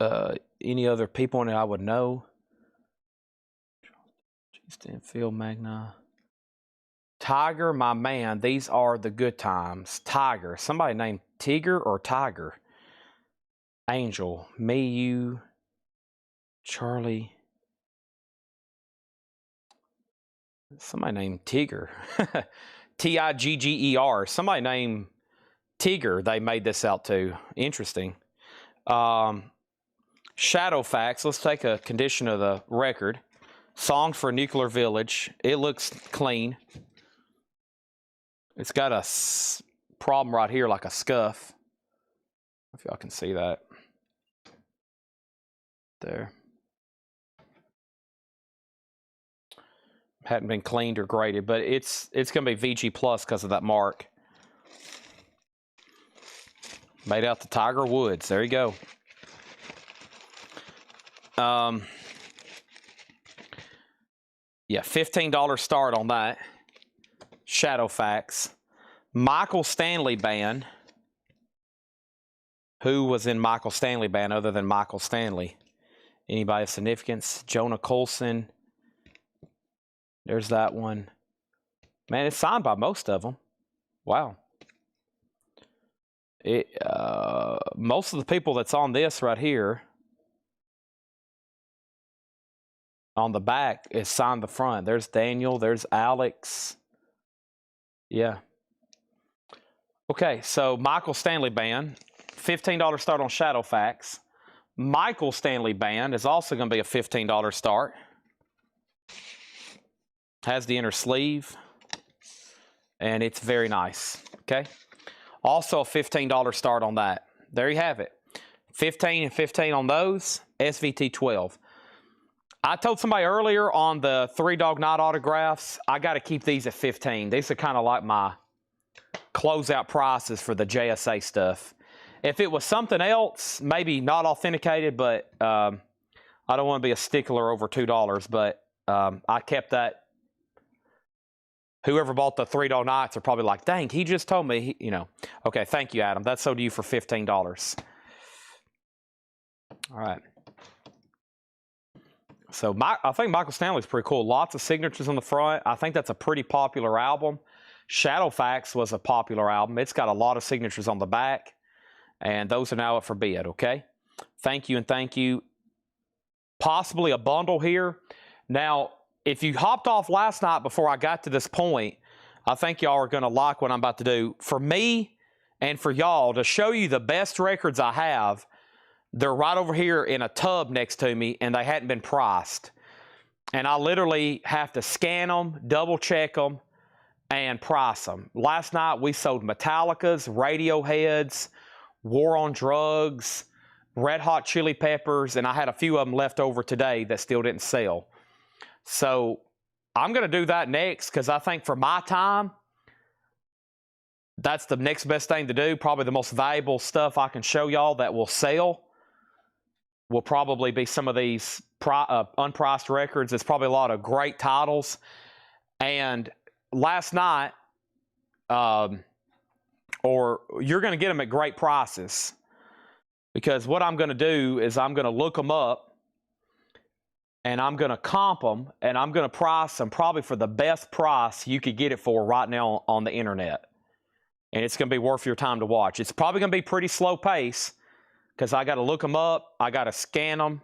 Speaker 1: any other people in it I would know? Stanfield, Magna. Tiger, my man. These are the good times. Tiger. Somebody named Tigger or Tiger. Angel. Me, you. Charlie. Somebody named Tigger. Tigger. Somebody named Tigger they made this out to. Interesting. Shadow Facts. Let's take a condition of the record. Song for Nuclear Village. It looks clean. It's got a problem right here like a scuff. If y'all can see that. There. Hadn't been cleaned or graded, but it's going to be VG Plus because of that mark. Made out to Tiger Woods. There you go. Yeah, $15 start on that. Shadow Facts. Michael Stanley Band. Who was in Michael Stanley Band other than Michael Stanley? Anybody of significance? Jonah Colson. There's that one. Man, it's signed by most of them. Wow. Most of the people that's on this right here on the back is signed the front. There's Daniel. There's Alex. Yeah. Okay, so Michael Stanley Band. $15 start on Shadow Facts. Michael Stanley Band is also going to be a $15 start. Has the inner sleeve. And it's very nice. Okay. Also a $15 start on that. There you have it. 15 and 15 on those. SVT 12. I told somebody earlier on the Three Dog Night autographs, I got to keep these at 15. These are kind of like my closeout prices for the JSA stuff. If it was something else, maybe not authenticated, but I don't want to be a stickler over $2, but I kept that. Whoever bought the Three Dog Nights are probably like, dang, he just told me, you know. Okay, thank you, Adam. That's sold to you for $15. All right. So I think Michael Stanley's pretty cool. Lots of signatures on the front. I think that's a pretty popular album. Shadow Facts was a popular album. It's got a lot of signatures on the back. And those are now up for bid, okay? Thank you and thank you. Possibly a bundle here. Now, if you hopped off last night before I got to this point, I think y'all are going to like what I'm about to do. For me and for y'all, to show you the best records I have, they're right over here in a tub next to me, and they hadn't been priced. And I literally have to scan them, double check them, and price them. Last night we sold Metallicas, Radioheads, War on Drugs, Red Hot Chili Peppers, and I had a few of them left over today that still didn't sell. So I'm going to do that next because I think for my time, that's the next best thing to do. Probably the most valuable stuff I can show y'all that will sell will probably be some of these unpriced records. It's probably a lot of great titles. And last night, or you're going to get them at great prices, because what I'm going to do is I'm going to look them up and I'm going to comp them and I'm going to price them probably for the best price you could get it for right now on the internet. And it's going to be worth your time to watch. It's probably going to be pretty slow pace because I got to look them up, I got to scan them,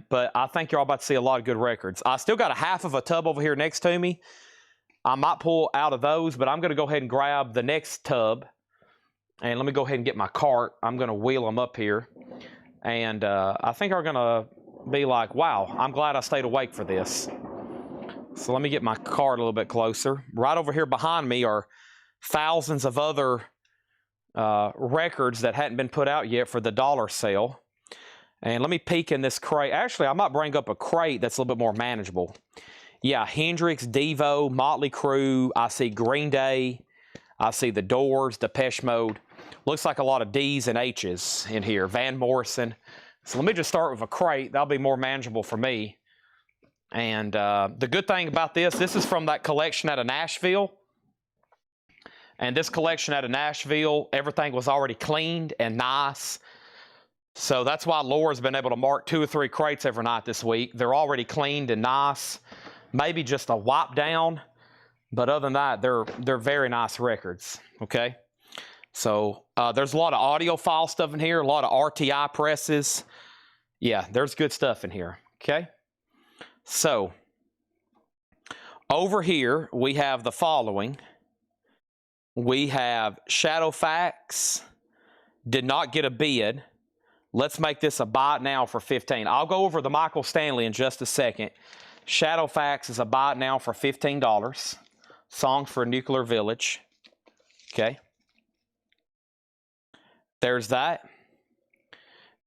Speaker 1: but I think you're all about to see a lot of good records. I still got a half of a tub over here next to me. I might pull out of those, but I'm going to go ahead and grab the next tub. And let me go ahead and get my cart. I'm going to wheel them up here. And I think I'm going to be like, wow, I'm glad I stayed awake for this. So let me get my cart a little bit closer. Right over here behind me are thousands of other records that hadn't been put out yet for the dollar sale. And let me peek in this crate. Actually, I might bring up a crate that's a little bit more manageable. Yeah, Hendrix, Devo, Motley Crue. I see Green Day. I see the Doors, Depeche Mode. Looks like a lot of D's and H's in here. Van Morrison. So let me just start with a crate. That'll be more manageable for me. And the good thing about this is from that collection out of Nashville. And this collection out of Nashville, everything was already cleaned and nice. So that's why Laura's been able to mark 2 or 3 crates every night this week. They're already cleaned and nice. Maybe just a wipe down. But other than that, they're very nice records, okay? So there's a lot of audiophile stuff in here, a lot of RTI presses. Yeah, there's good stuff in here, okay? So over here, we have the following. We have Shadowfax, did not get a bid. Let's make this a buy it now for $15. I'll go over the Michael Stanley in just a second. Shadowfax is a buy it now for $15. Song for a Nuclear Village. Okay. There's that.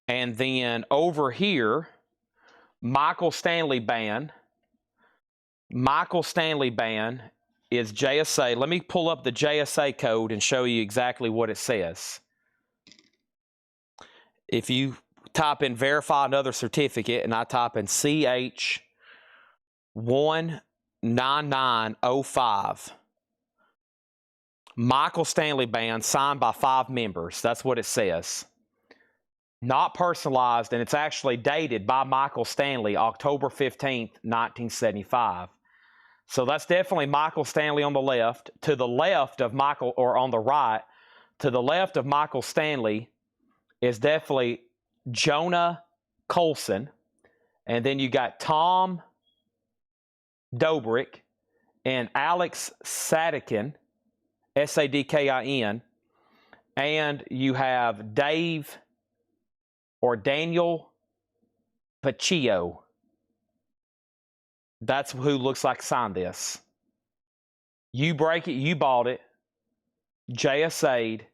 Speaker 1: And then over here, Michael Stanley Band. Michael Stanley Band is JSA. Let me pull up the JSA code and show you exactly what it says. If you type in verify another certificate and I type in CH19905, Michael Stanley Band signed by 5 members. That's what it says. Not personalized, and it's actually dated by Michael Stanley, October 15th, 1975. So that's definitely Michael Stanley on the left. To the left of Michael, or on the right, to the left of Michael Stanley is definitely Jonah Colson. And then you got Tom Dobrik and Alex Sadkin, S-A-D-K-I-N. And you have Dave or Daniel Paccio. That's who looks like signed this. You break it, you bought it. JSA'd.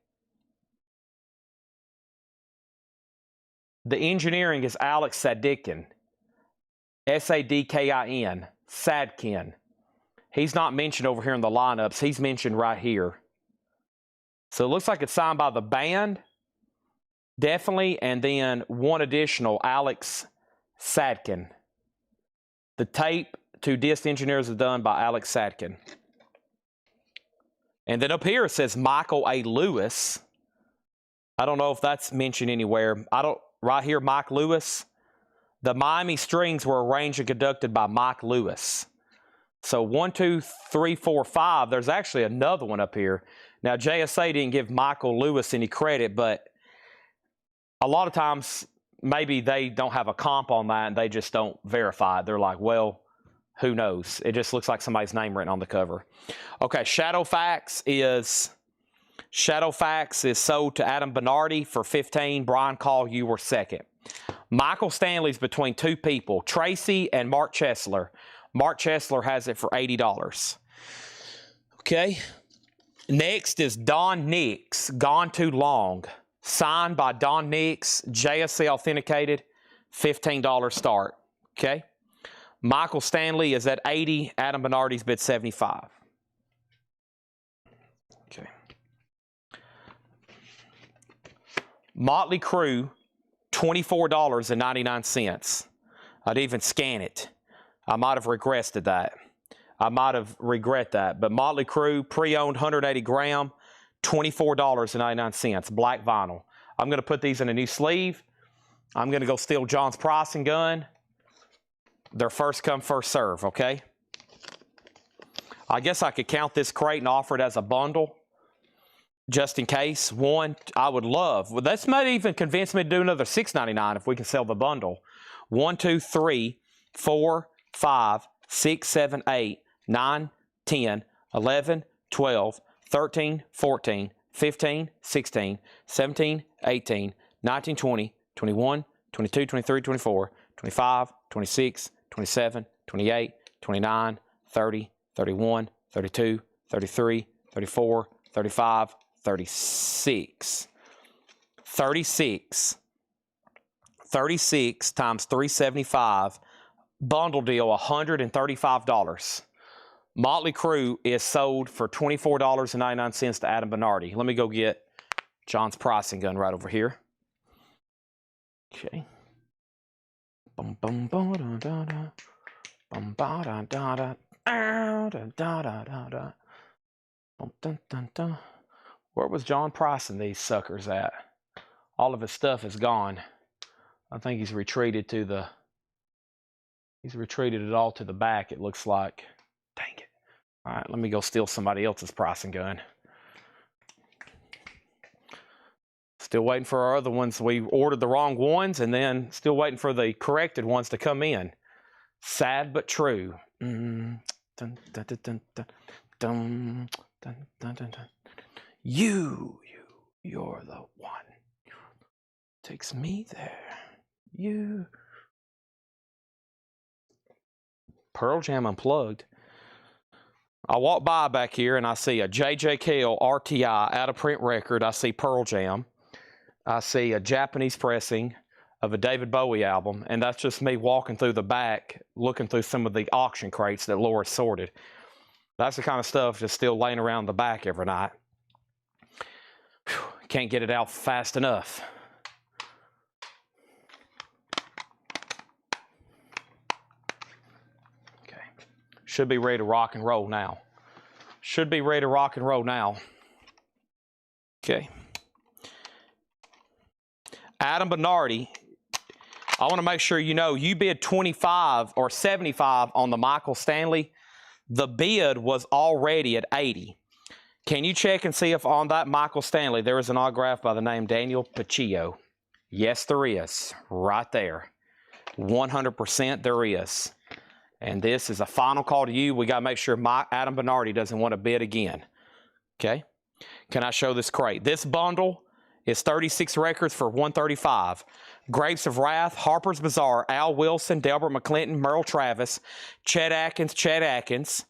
Speaker 1: The engineering is Alex Sadkin. S-A-D-K-I-N. Sadkin. He's not mentioned over here in the lineups. He's mentioned right here. So it looks like it's signed by the band. Definitely. And then one additional, Alex Sadkin. The tape to disc engineers is done by Alex Sadkin. And then up here it says Michael A. Lewis. I don't know if that's mentioned anywhere. Right here, Mike Lewis. The Miami Strings were arranged and conducted by Mike Lewis. So 1, 2, 3, 4, 5. There's actually another one up here. Now, JSA didn't give Michael Lewis any credit, but a lot of times maybe they don't have a comp on that and they just don't verify it. They're like, well, who knows? It just looks like somebody's name written on the cover. Okay, Shadowfax is sold to Adam Bernardi for $15. Brian Call, you were second. Michael Stanley's between two people, Tracy and Mark Chesler. Mark Chesler has it for $80. Okay. Next is Don Nix, Gone Too Long. Signed by Don Nix, JSC authenticated, $15 start. Okay. Michael Stanley is at 80. Adam Bernardi's bid 75. Okay. Motley Crue, $24.99. I'd even scan it. I might have regretted that. But Motley Crue, pre-owned 180 gram, $24.99, black vinyl. I'm going to put these in a new sleeve. I'm going to go steal John's pricing gun. They're first come, first serve, okay? I guess I could count this crate and offer it as a bundle, just in case. One, I would love. Well, this might even convince me to do another $6.99 if we can sell the bundle. 1, 2, 3, 4, 5, 6, 7, 8, 9, 10, 11, 12, 13, 14, 15, 16, 17, 18, 19, 20, 21, 22, 23, 24, 25, 26, 27, 28, 29, 30, 31, 32, 33, 34, 35, 36. 36. 36 times 375, bundle deal, $135. Motley Crue is sold for $24.99 to Adam Bernardi. Let me go get John's pricing gun right over here. Okay. Bum bum bum da da da. Bum ba da da da. Da da da da da. Bum dun dun dun. Where was John pricing these suckers at? All of his stuff is gone. I think he's retreated to the. He's retreated it all to the back, it looks like. Dang it. All right, let me go steal somebody else's pricing gun. Still waiting for our other ones. We ordered the wrong ones, and then still waiting for the corrected ones to come in. Sad but true. Dun, dun, dun, dun, dun, dun, dun, dun, dun. You're the one. Takes me there. You. Pearl Jam Unplugged. I walk by back here and I see a J.J. Cale RTI out of print record. I see Pearl Jam. I see a Japanese pressing of a David Bowie album, and that's just me walking through the back, looking through some of the auction crates that Laura sorted. That's the kind of stuff that's still laying around the back every night. Whew, can't get it out fast enough. Okay, should be ready to rock and roll now. Should be ready to rock and roll now. Okay. Adam Bernardi, I want to make sure you know you bid 25 or 75 on the Michael Stanley. The bid was already at 80. Can you check and see if on that Michael Stanley there is an autograph by the name Daniel Paccio? Yes, there is. Right there. 100% there is. And this is a final call to you. We got to make sure Adam Bernardi doesn't want to bid again. Okay? Can I show this crate? This bundle is 36 records for $135. Grapes of Wrath, Harper's Bazaar, Al Wilson, Delbert McClinton, Merle Travis, Chet Atkins,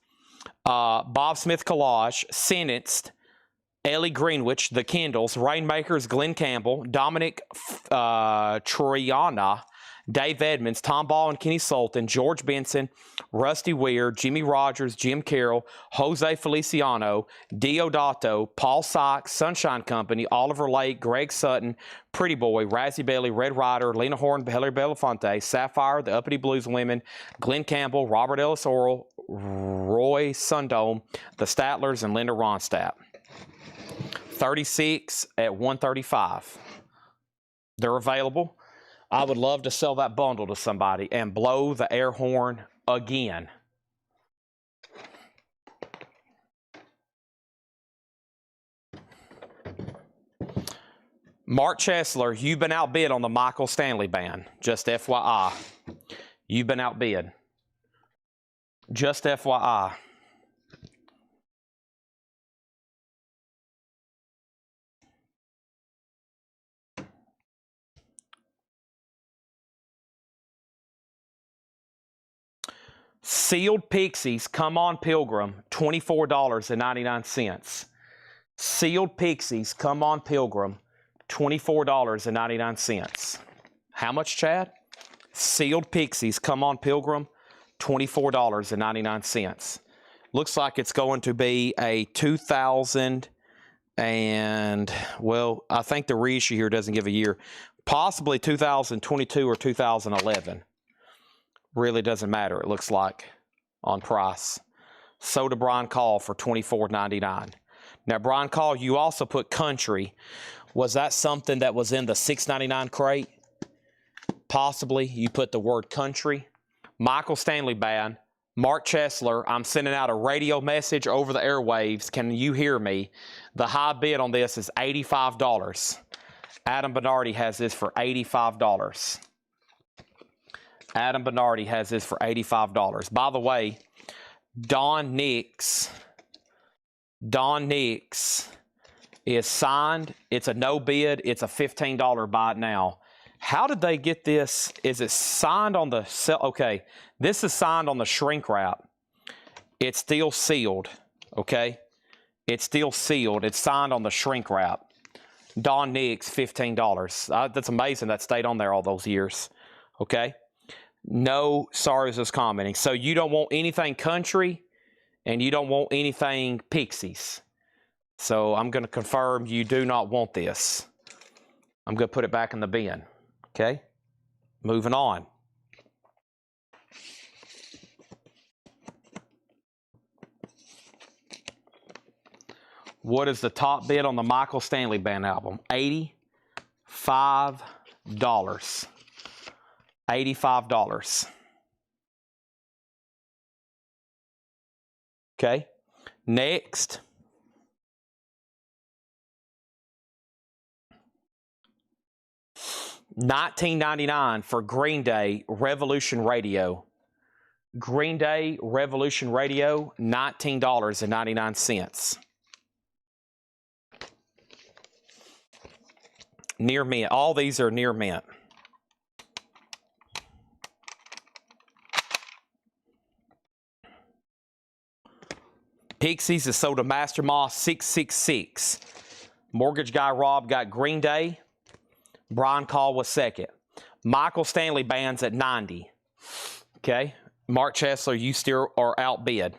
Speaker 1: Bob Smith Collage, Sentenced, Ellie Greenwich, The Kindles, Rainmakers, Glenn Campbell, Dominic Triana, Dave Edmonds, Tom Ball and Kenny Sultan, George Benson, Rusty Weir, Jimmy Rogers, Jim Carroll, Jose Feliciano, Diodato, Paul Sykes, Sunshine Company, Oliver Lake, Greg Sutton, Pretty Boy, Razzie Bailey, Red Rider, Lena Horne, Hilary Belafonte, Sapphire, The Uppity Blues Women, Glenn Campbell, Robert Ellis Oral, Roy Sundome, The Statlers, and Linda Ronstadt. 36 at $135. They're available. I would love to sell that bundle to somebody and blow the air horn again. Mark Chesler, you've been outbid on the Michael Stanley band. Just FYI. You've been outbid. Just FYI. Sealed Pixies, Come On Pilgrim, $24.99. Sealed Pixies, Come On Pilgrim, $24.99. How much, Chad? Sealed Pixies, Come On Pilgrim, $24.99. Looks like it's going to be a 2000 and, well, I think the reissue here doesn't give a year. Possibly 2022 or 2011. Really doesn't matter, it looks like, on price. Sold to Brian Call for $24.99. Now, Brian Call, you also put country. Was that something that was in the $6.99 crate? Possibly. You put the word country. Michael Stanley Band. Mark Chesler, I'm sending out a radio message over the airwaves. Can you hear me? The high bid on this is $85. Adam Bernardi has this for $85. Adam Bernardi has this for $85. By the way, Don Nix is signed. It's a no bid. It's a $15 buy now. How did they get this? Is it signed on the cell? Okay, this is signed on the shrink wrap. It's still sealed, okay? It's still sealed. It's signed on the shrink wrap. Don Nix, $15. That's amazing that stayed on there all those years, okay? No Sorrows is commenting. So you don't want anything country and you don't want anything Pixies. So I'm going to confirm you do not want this. I'm going to put it back in the bin. Okay? Moving on. What is the top bid on the Michael Stanley Band album? $85. $85. Okay. Next. $19.99 for Green Day Revolution Radio. Green Day Revolution Radio, $19.99. Near mint. All these are near mint. Pixies is sold to Master Moss 666. Mortgage Guy Rob got Green Day. Brian Call was second. Michael Stanley Band's at 90. Okay. Mark Chesler, you still are outbid.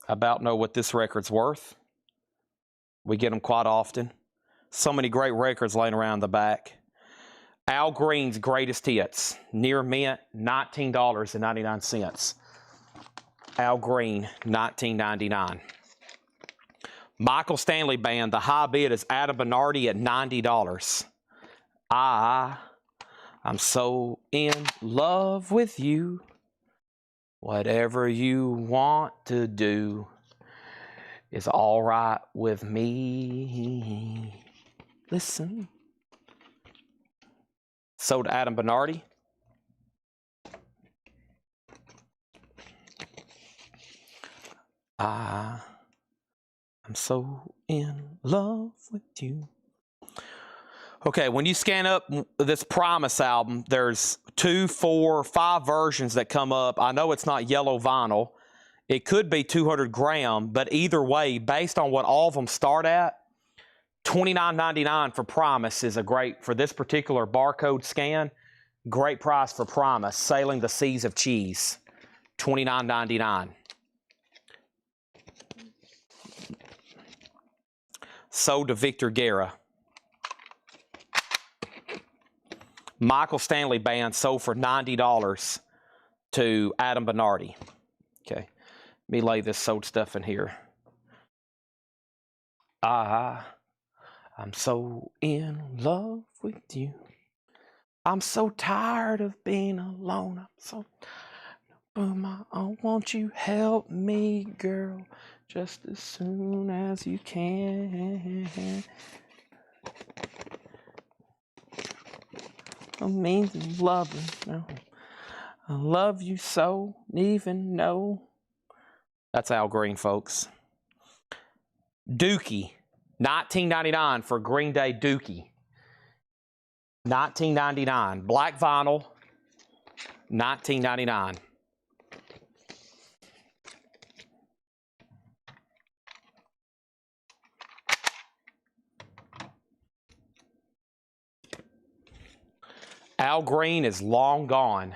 Speaker 1: I about know what this record's worth. We get them quite often. So many great records laying around the back. Al Green's Greatest Hits. Near mint, $19.99. Al Green, $19.99. Michael Stanley Band, the high bid is Adam Bernardi at $90. I'm so in love with you. Whatever you want to do is all right with me. Listen. Sold to Adam Bernardi. I'm so in love with you. Okay, when you scan up this Promise album, there's 2, 4, 5 versions that come up. I know it's not yellow vinyl. It could be 200 gram, but either way, based on what all of them start at, $29.99 for Promise is a great, for this particular barcode scan, great price for Promise. Sailing the Seas of Cheese, $29.99. Sold to Victor Guerra. Michael Stanley Band sold for $90 to Adam Bernardi. Okay, let me lay this sold stuff in here. I'm so in love with you. I'm so tired of being alone. I'm so won't you help me, girl, just as soon as you can. Amazing loving. I love you so, even know. That's Al Green, folks. Dookie, $19.99 for Green Day Dookie. $19.99. Black vinyl, $19.99. Al Green is long gone.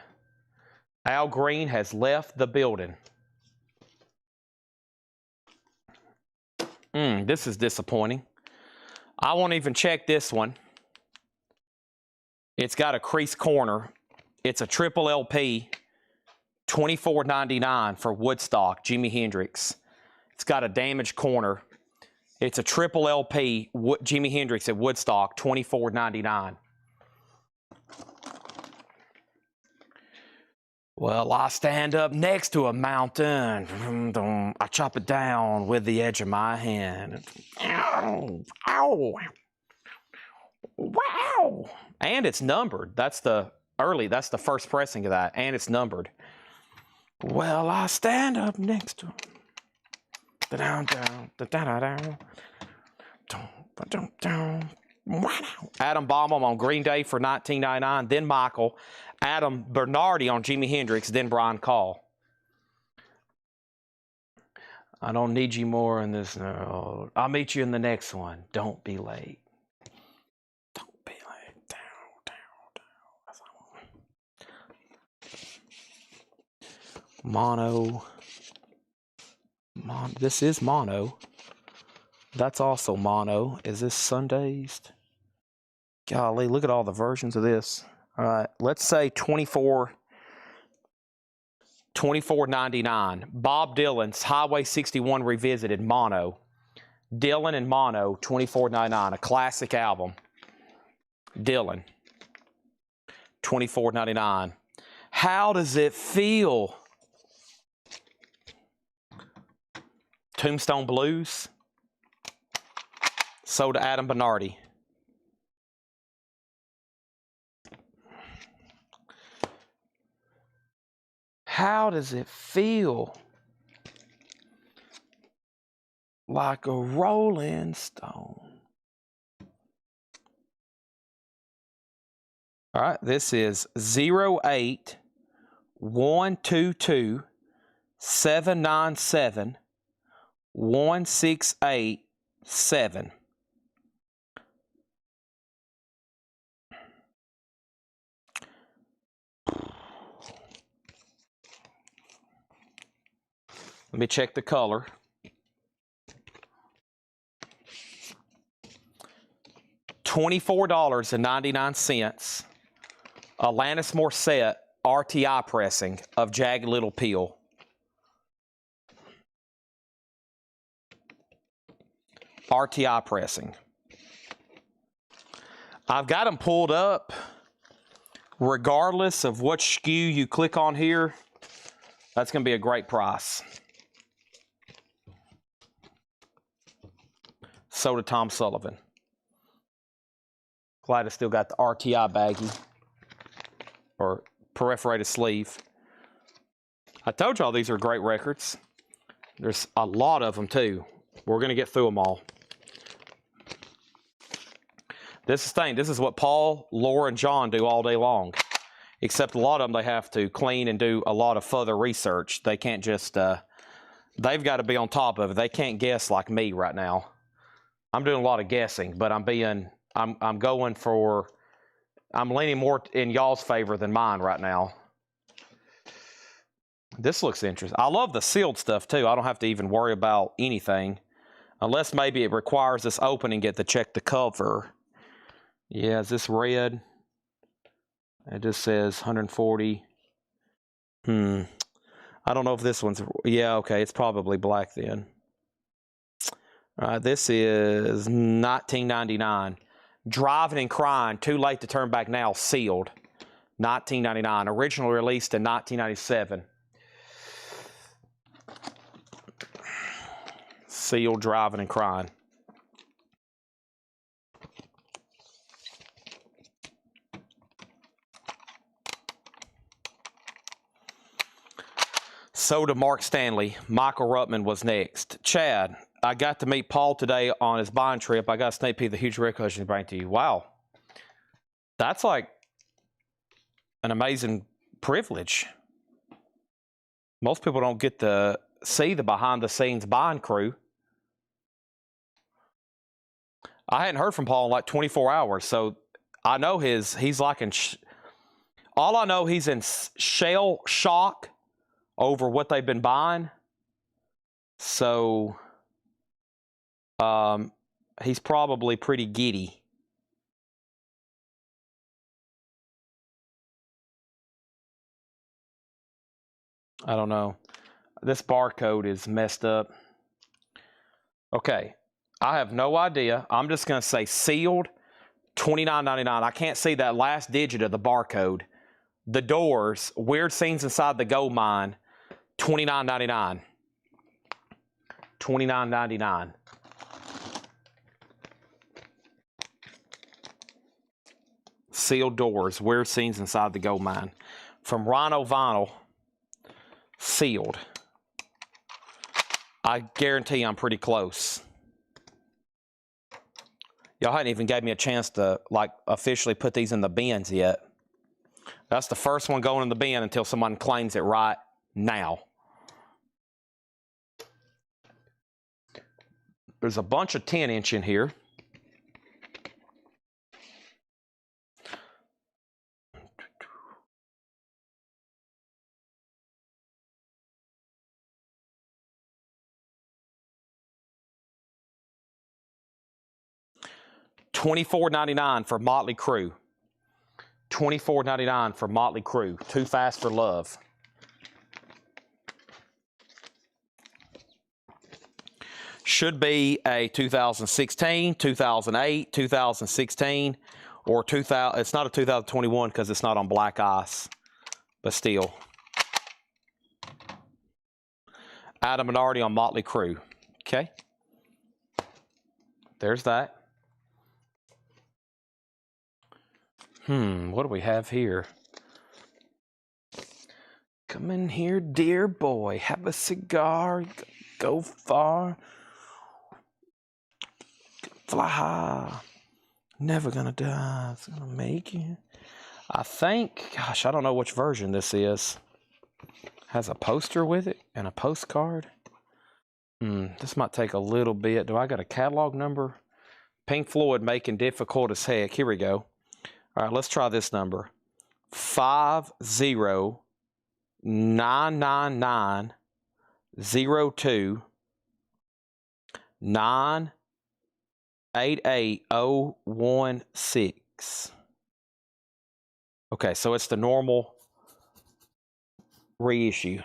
Speaker 1: Al Green has left the building. This is disappointing. I won't even check this one. It's got a creased corner. It's a triple LP, $24.99 for Woodstock, Jimi Hendrix. It's got a damaged corner. It's a triple LP, Jimi Hendrix at Woodstock, $24.99. Well, I stand up next to a mountain. I chop it down with the edge of my hand. Ow, ow, wow. And it's numbered. That's the first pressing of that. And it's numbered. Well, I stand up next to him. Adam Baumel on Green Day for $19.99. Then Michael. Adam Bernardi on Jimi Hendrix. Then Brian Call. I don't need you more in this. No. I'll meet you in the next one. Don't be late. Don't be late. Down. Mono. This is mono. That's also mono. Is this Sundazed? Golly, look at all the versions of this. All right, let's say $24.99. Bob Dylan's Highway 61 Revisited mono. Dylan and mono, $24.99. A classic album. Dylan, $24.99. How does it feel? Tombstone Blues. Sold to Adam Bernardi. How does it feel? Like a Rolling Stone. All right, this is 08122797168. Let me check the color. $24.99. Alanis Morissette RTI pressing of Jagged Little Pill. RTI pressing. I've got them pulled up. Regardless of what SKU you click on here, that's going to be a great price. So did Tom Sullivan. Glad it's still got the RTI baggie or perforated sleeve. I told y'all these are great records. There's a lot of them too. We're going to get through them all. This is what Paul, Laura, and John do all day long. Except a lot of them they have to clean and do a lot of further research. They can't just, they've got to be on top of it. They can't guess like me right now. I'm doing a lot of guessing, but I'm leaning more in y'all's favor than mine right now. This looks interesting. I love the sealed stuff too. I don't have to even worry about anything. Unless maybe it requires us opening it to check the cover. Yeah, is this red? It just says 140. I don't know if this one's... Yeah, okay, it's probably black then. This is $19.99. Driving and Crying, Too Late to Turn Back Now, sealed. $19.99. Originally released in 1997. Sealed, Driving and Crying. So to Mark Stanley. Michael Ruttman was next. Chad, I got to meet Paul today on his buying trip. I got a sneak peek of the huge record collection to bring to you. Wow. That's like an amazing privilege. Most people don't get to see the behind-the-scenes buying crew. I hadn't heard from Paul in like 24 hours, so I know he's like in... all I know, he's in shell shock over what they've been buying. So, he's probably pretty giddy. I don't know. This barcode is messed up. Okay. I have no idea. I'm just going to say sealed, $29.99. I can't see that last digit of the barcode. The doors, weird scenes inside the gold mine, $29.99. $29.99. Sealed doors, weird scenes inside the gold mine. From Rhino Vinyl, sealed. I guarantee I'm pretty close. Y'all hadn't even gave me a chance to like officially put these in the bins yet. That's the first one going in the bin until someone claims it right now. There's a bunch of 10-inch in here. $24.99 for Motley Crue. $24.99 for Motley Crue. Too Fast for Love. Should be a 2016, 2008, 2016, or 2000. It's not a 2021 because it's not on black ice, but still. Adam and Artie on Motley Crue. Okay. There's that. What do we have here? Come in here, dear boy. Have a cigar. Go far. Fly high. Never gonna die. It's gonna make you. I think, gosh, I don't know which version this is. Has a poster with it and a postcard. This might take a little bit. Do I got a catalog number? Pink Floyd making difficult as heck. Here we go. All right, let's try this number. 5099902988016. Okay, so it's the normal reissue.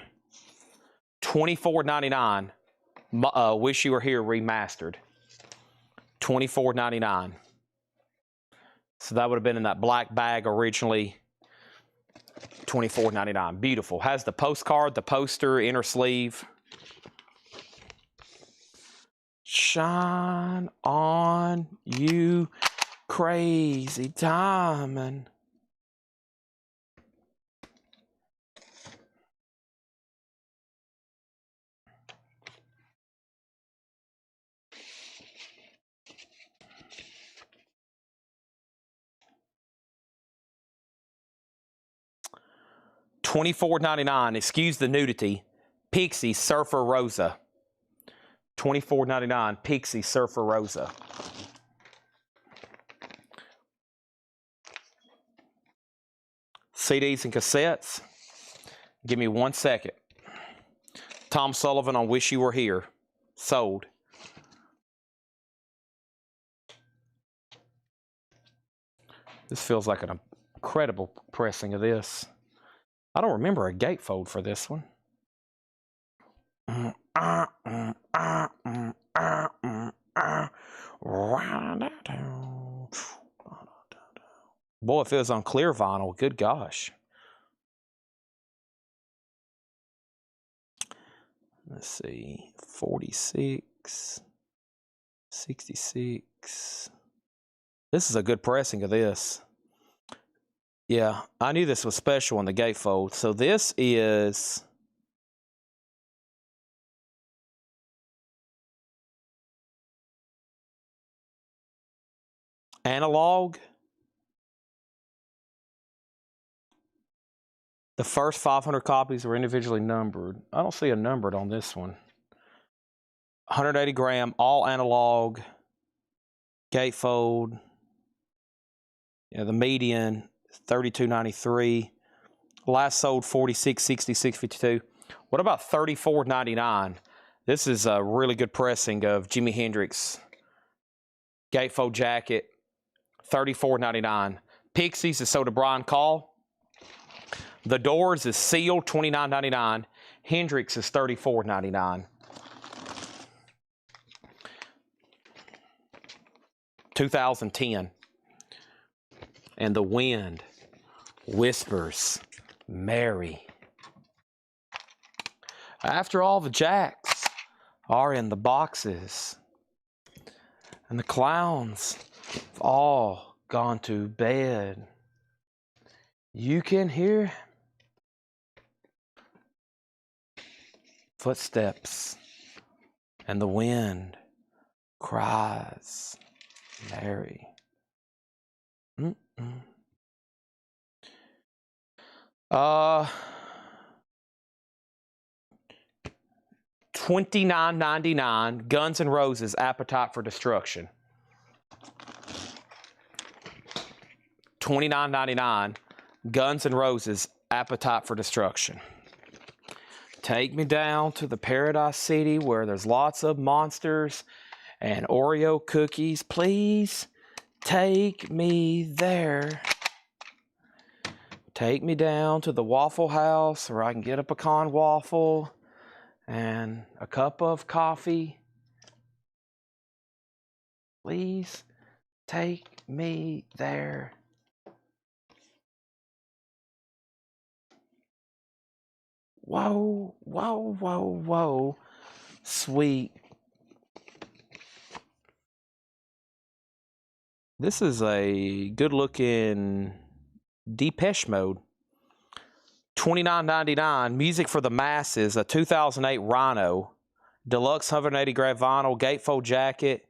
Speaker 1: $24.99. Wish You Were Here remastered. $24.99. So that would have been in that black bag originally. $24.99. Beautiful. Has the postcard, the poster, inner sleeve. Shine on, you crazy diamond. $24.99. Excuse the nudity. Pixie Surfer Rosa. $24.99. Pixie Surfer Rosa. CDs and cassettes. Give me 1 second. Tom Sullivan on Wish You Were Here. Sold. This feels like an incredible pressing of this. I don't remember a gatefold for this one. Boy, if it was on clear vinyl, good gosh. Let's see, 46, 66. This is a good pressing of this. Yeah, I knew this was special on the gatefold. So this is analog. The first 500 copies were individually numbered. I don't see a numbered on this one. 180 gram, all analog, gatefold. Yeah, the median, $32.93. Last sold $46.66.52. What about $34.99? This is a really good pressing of Jimi Hendrix gatefold jacket, $34.99. Pixies is sold to Brian Call. The Doors is sealed, $29.99. Hendrix is $34.99. 2010. And the wind whispers, Mary. After all the jacks are in the boxes, and the clowns have all gone to bed, you can hear footsteps, and the wind cries, Mary. $29.99, Guns N' Roses, Appetite for Destruction. $29.99, Guns N' Roses, Appetite for Destruction. Take me down to the Paradise City where there's lots of monsters and Oreo cookies. Please take me there. Take me down to the Waffle House where I can get a pecan waffle and a cup of coffee. Please take me there. Whoa, whoa, whoa, whoa, sweet. This is a good-looking Depeche Mode. $29.99, Music for the Masses, a 2008 Rhino, deluxe 180 gram vinyl, gatefold jacket,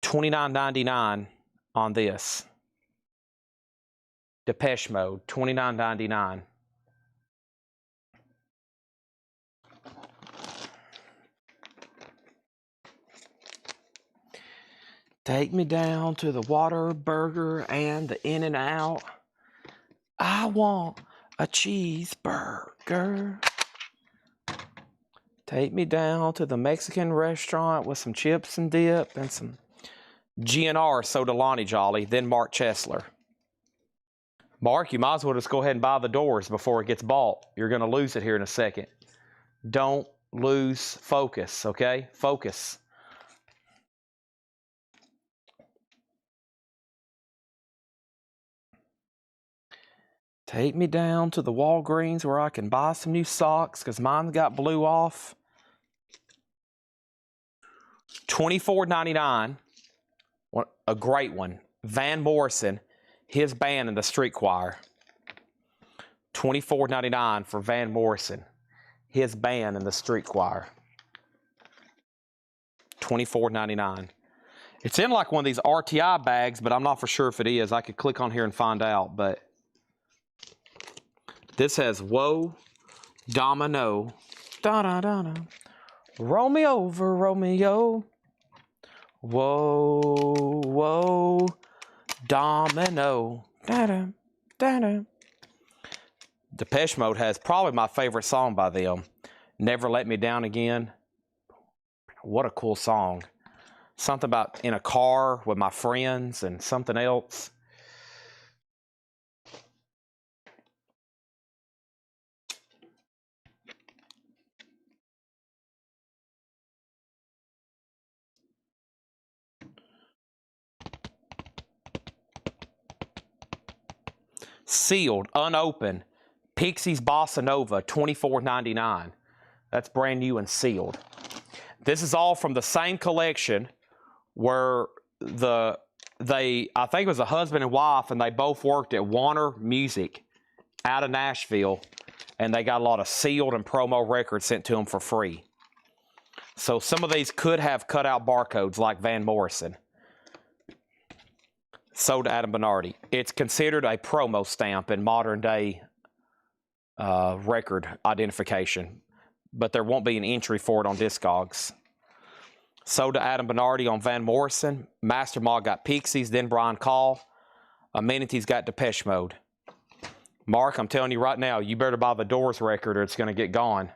Speaker 1: $29.99 on this. Depeche Mode, $29.99. Take me down to the Whataburger and the In-N-Out. I want a cheeseburger. Take me down to the Mexican restaurant with some chips and dip and some GNR soda Lonnie Jolly, then Mark Chesler. Mark, you might as well just go ahead and buy the Doors before it gets bought. You're going to lose it here in a second. Don't lose focus, okay? Focus. Take me down to the Walgreens where I can buy some new socks because mine got blew off. $24.99. A great one. Van Morrison, his band in the street choir. $24.99 for Van Morrison, his band in the street choir. $24.99. It's in like one of these RTI bags, but I'm not for sure if it is. I could click on here and find out, but this has Whoa, Domino, da-da-da-da, roll me over, Romeo. Whoa, whoa, Domino, da-da, da-da. Depeche Mode has probably my favorite song by them, Never Let Me Down Again. What a cool song. Something about in a car with my friends and something else. Sealed, unopened, Pixies Bossa Nova, $24.99. That's brand new and sealed. This is all from the same collection where I think it was a husband and wife, and they both worked at Warner Music out of Nashville, and they got a lot of sealed and promo records sent to them for free. So some of these could have cutout barcodes like Van Morrison. Sold to Adam Bernardi. It's considered a promo stamp in modern day record identification, but there won't be an entry for it on Discogs. Sold to Adam Bernardi on Van Morrison. Master Mod got Pixies, then Brian Call. Amenities got Depeche Mode. Mark, I'm telling you right now, you better buy the Doors record or it's going to get gone.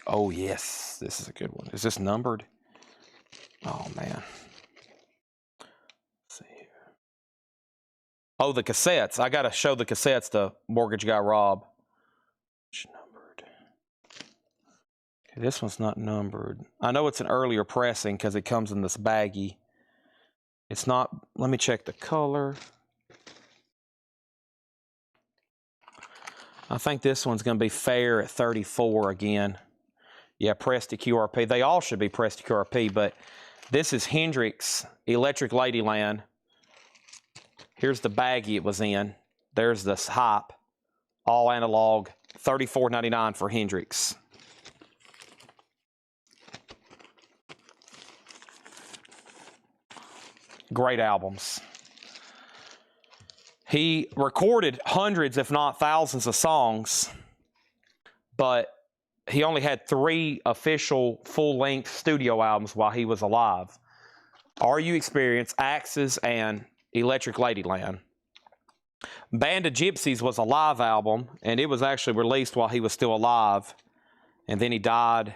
Speaker 1: Oh, yes. This is a good one. Is this numbered? Oh, man. Let's see here. Oh, the cassettes. I got to show the cassettes to Mortgage Guy Rob. Which numbered? Okay, this one's not numbered. I know it's an earlier pressing because it comes in this baggie. It's not. Let me check the color. I think this one's going to be fair at 34 again. Yeah, pressed to QRP. They all should be pressed to QRP, but this is Hendrix Electric Ladyland. Here's the baggie it was in. There's this hype. All analog. $34.99 for Hendrix. Great albums. He recorded hundreds, if not thousands, of songs, but he only had 3 official full-length studio albums while he was alive. Are You Experience, Axes, and Electric Ladyland. Band of Gypsies was a live album, and it was actually released while he was still alive, and then he died,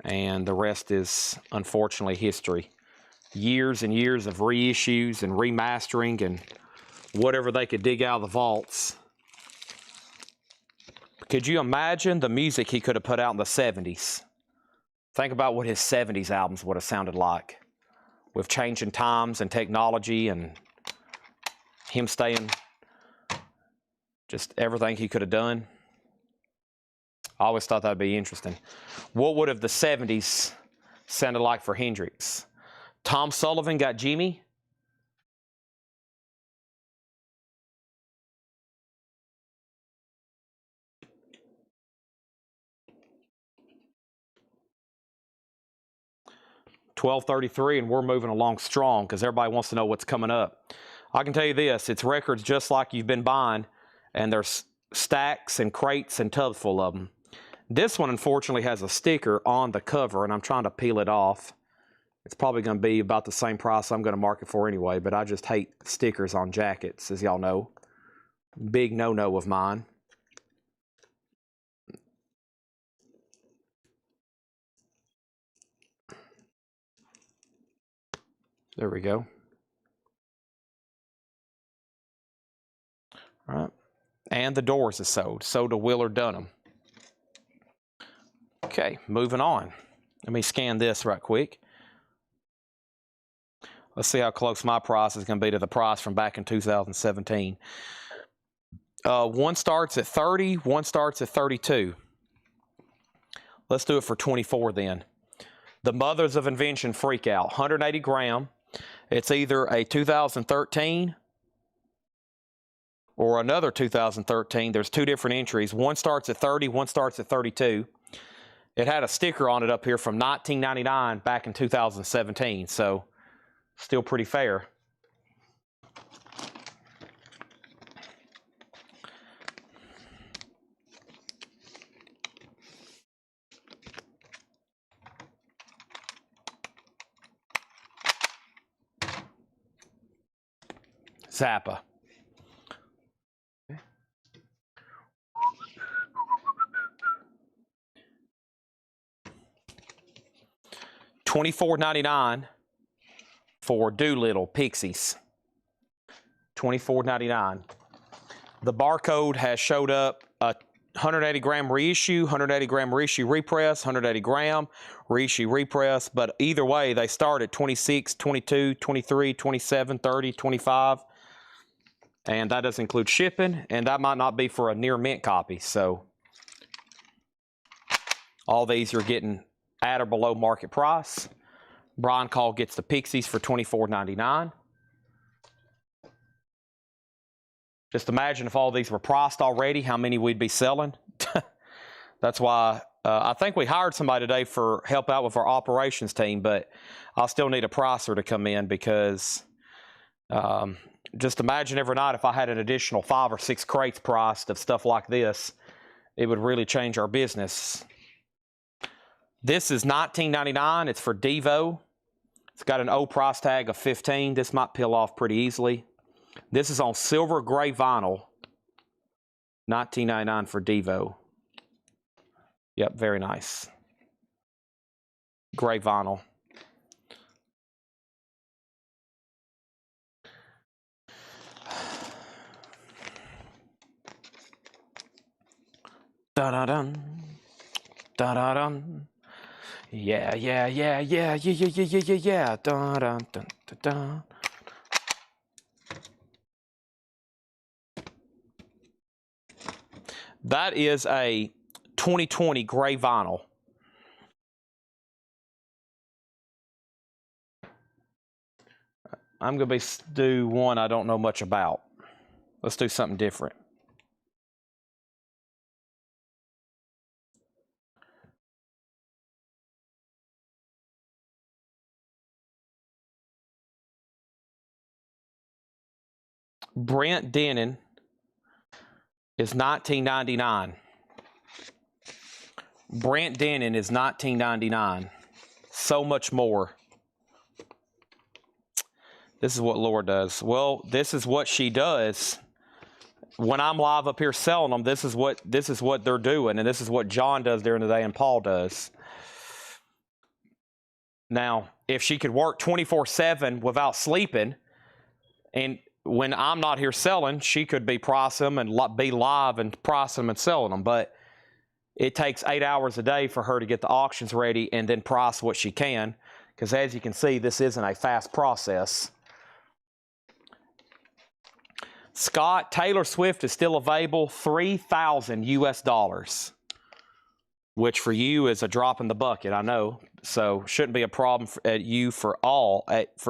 Speaker 1: and the rest is, unfortunately, history. Years and years of reissues and remastering and whatever they could dig out of the vaults. Could you imagine the music he could have put out in the 70s? Think about what his 70s albums would have sounded like, with changing times and technology and him staying, just everything he could have done. I always thought that would be interesting. What would have the 70s sounded like for Hendrix? Tom Sullivan got Jimmy. $12.33, and we're moving along strong because everybody wants to know what's coming up. I can tell you this, it's records just like you've been buying, and there's stacks and crates and tubs full of them. This one, unfortunately, has a sticker on the cover, and I'm trying to peel it off. It's probably going to be about the same price I'm going to mark it for anyway, but I just hate stickers on jackets, as y'all know. Big no-no of mine. There we go. All right. And the Doors is sold. Sold to Willard Dunham. Okay, moving on. Let me scan this right quick. Let's see how close my price is going to be to the price from back in 2017. One starts at 30, one starts at 32. Let's do it for 24 then. The Mothers of Invention Freakout, 180 gram. It's either a 2013 or another 2013. There's 2 different entries. One starts at 30, one starts at 32. It had a sticker on it up here from 1999 back in 2017, so still pretty fair. Zappa. $24.99 for Doolittle Pixies. $24.99. The barcode has showed up a 180 gram reissue, 180 gram reissue repress, 180 gram reissue repress, but either way they start at 26, 22, 23, 27, 30, 25. And that doesn't include shipping, and that might not be for a near mint copy. So all these are getting at or below market price. Brian Call gets the Pixies for $24.99. Just imagine if all these were priced already, how many we'd be selling. That's why I think we hired somebody today for help out with our operations team, but I'll still need a pricer to come in because just imagine every night if I had an additional 5 or 6 crates priced of stuff like this, it would really change our business. This is $19.99. It's for Devo. It's got an O price tag of $15. This might peel off pretty easily. This is on silver gray vinyl. $19.99 for Devo. Yep, very nice. Gray vinyl. Da-da-dun. Da-da-dun. Yeah. Dun-dun-dun-dun-dun. That is a 2020 gray vinyl. I'm going to do one I don't know much about. Let's do something different. Brent Dennen is $19.99. Brent Dennen is $19.99. So much more. This is what Laura does. Well, this is what she does. When I'm live up here selling them, this is what they're doing, and this is what John does during the day and Paul does. Now, if she could work 24/7 without sleeping, and when I'm not here selling, she could be pricing them and be live and pricing them and selling them. But it takes 8 hours a day for her to get the auctions ready and then price what she can. Because as you can see, this isn't a fast process. Scott, Taylor Swift is still available, $3,000 US, which for you is a drop in the bucket, I know. So shouldn't be a problem for you for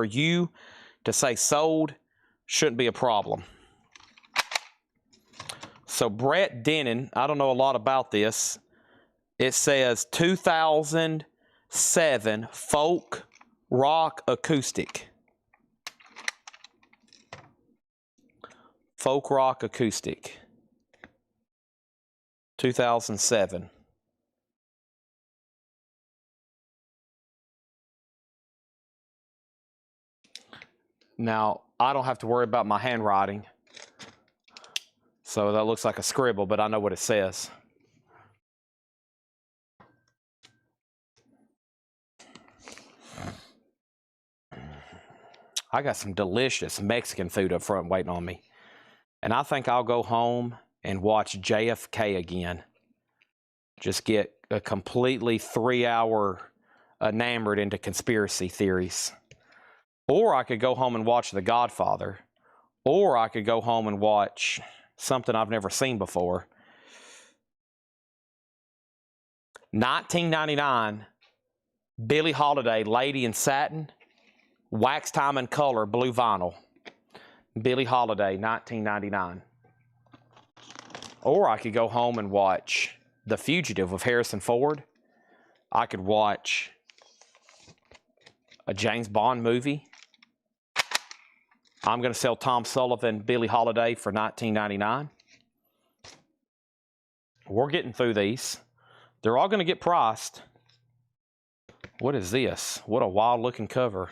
Speaker 1: you to say sold, shouldn't be a problem. So Brett Dennen, I don't know a lot about this. It says 2007 folk rock acoustic. Folk rock acoustic. 2007. Now, I don't have to worry about my handwriting. So that looks like a scribble, but I know what it says. I got some delicious Mexican food up front waiting on me. And I think I'll go home and watch JFK again. Just get a completely 3-hour enamored into conspiracy theories. Or I could go home and watch The Godfather. Or I could go home and watch something I've never seen before. $19.99, Billie Holiday, Lady in Satin, Wax Time and Color, blue vinyl. Billie Holiday, $19.99. Or I could go home and watch The Fugitive with Harrison Ford. I could watch a James Bond movie. I'm going to sell Tom Sullivan, Billie Holiday for $19.99. We're getting through these. They're all going to get priced. What is this? What a wild looking cover.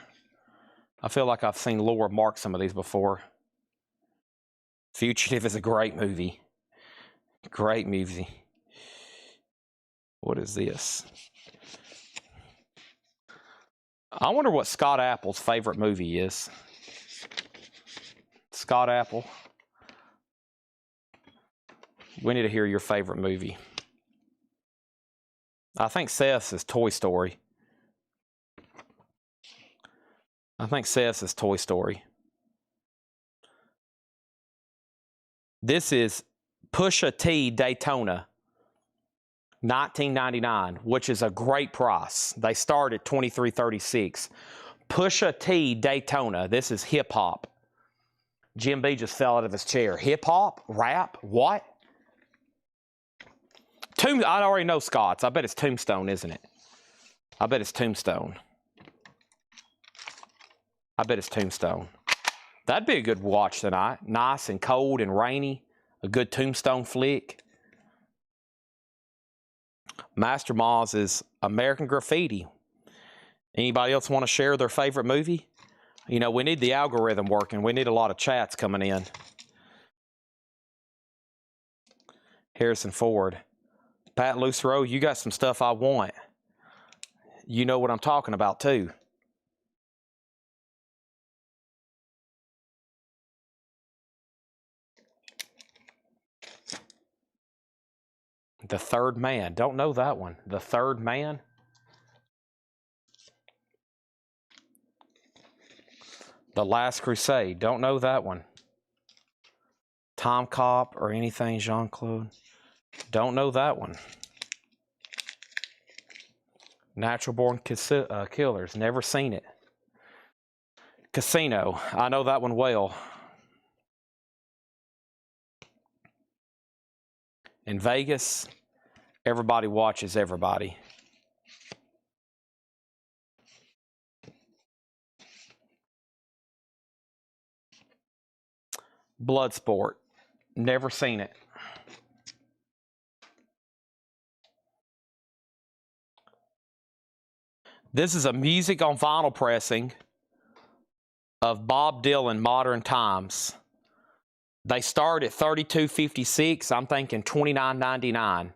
Speaker 1: I feel like I've seen Laura mark some of these before. Fugitive is a great movie. Great movie. What is this? I wonder what Scott Apple's favorite movie is. Scott Apple. We need to hear your favorite movie. I think Seth's is Toy Story. I think Seth's is Toy Story. This is Pusha T Daytona, $19.99, which is a great price. They start at $23.36. Pusha T Daytona. This is hip hop. Jim B just fell out of his chair. Hip hop? Rap? What? I already know Scott's. I bet it's Tombstone, isn't it? I bet it's Tombstone. That'd be a good watch tonight. Nice and cold and rainy. A good Tombstone flick. Master Moz is American Graffiti. Anybody else want to share their favorite movie? You know, we need the algorithm working. We need a lot of chats coming in. Harrison Ford. Pat Lucero, you got some stuff I want. You know what I'm talking about, too. The Third Man. Don't know that one. The Third Man. The Last Crusade. Don't know that one. Tom Cop or anything Jean-Claude. Don't know that one. Natural Born Killers. Never seen it. Casino. I know that one well. In Vegas, everybody watches everybody. Bloodsport. Never seen it. This is a music on vinyl pressing of Bob Dylan, Modern Times. They start at $32.56. I'm thinking $29.99.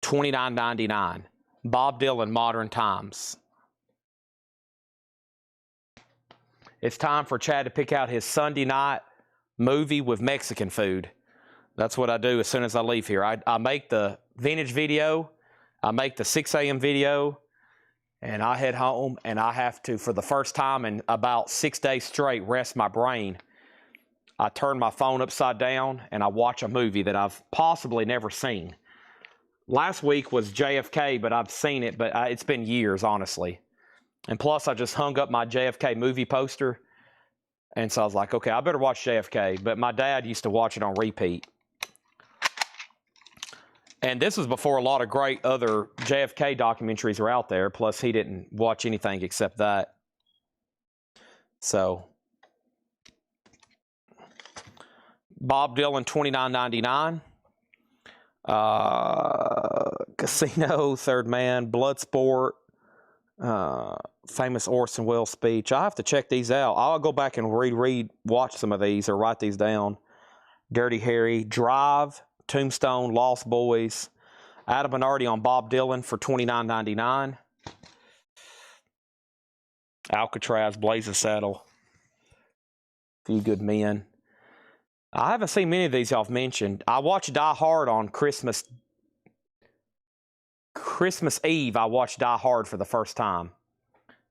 Speaker 1: $29.99. Bob Dylan, Modern Times. It's time for Chad to pick out his Sunday night movie with Mexican food. That's what I do as soon as I leave here. I make the vintage video, I make the 6 a.m. video, and I head home, and I have to, for the first time in about 6 days straight, rest my brain. I turn my phone upside down, and I watch a movie that I've possibly never seen. Last week was JFK, but I've seen it, but it's been years, honestly. And plus, I just hung up my JFK movie poster, and so I was like, okay, I better watch JFK. But my dad used to watch it on repeat. And this was before a lot of great other JFK documentaries were out there. Plus, he didn't watch anything except that. So, Bob Dylan, $29.99. Casino, Third Man, Bloodsport, famous Orson Welles speech. I have to check these out. I'll go back and watch some of these or write these down. Dirty Harry, Drive, Tombstone, Lost Boys, Adam Bernardi on Bob Dylan for $29.99. Alcatraz, Blazing Saddle, Few Good Men. I haven't seen many of these y'all have mentioned. I watched Die Hard on Christmas Eve. I watched Die Hard for the first time.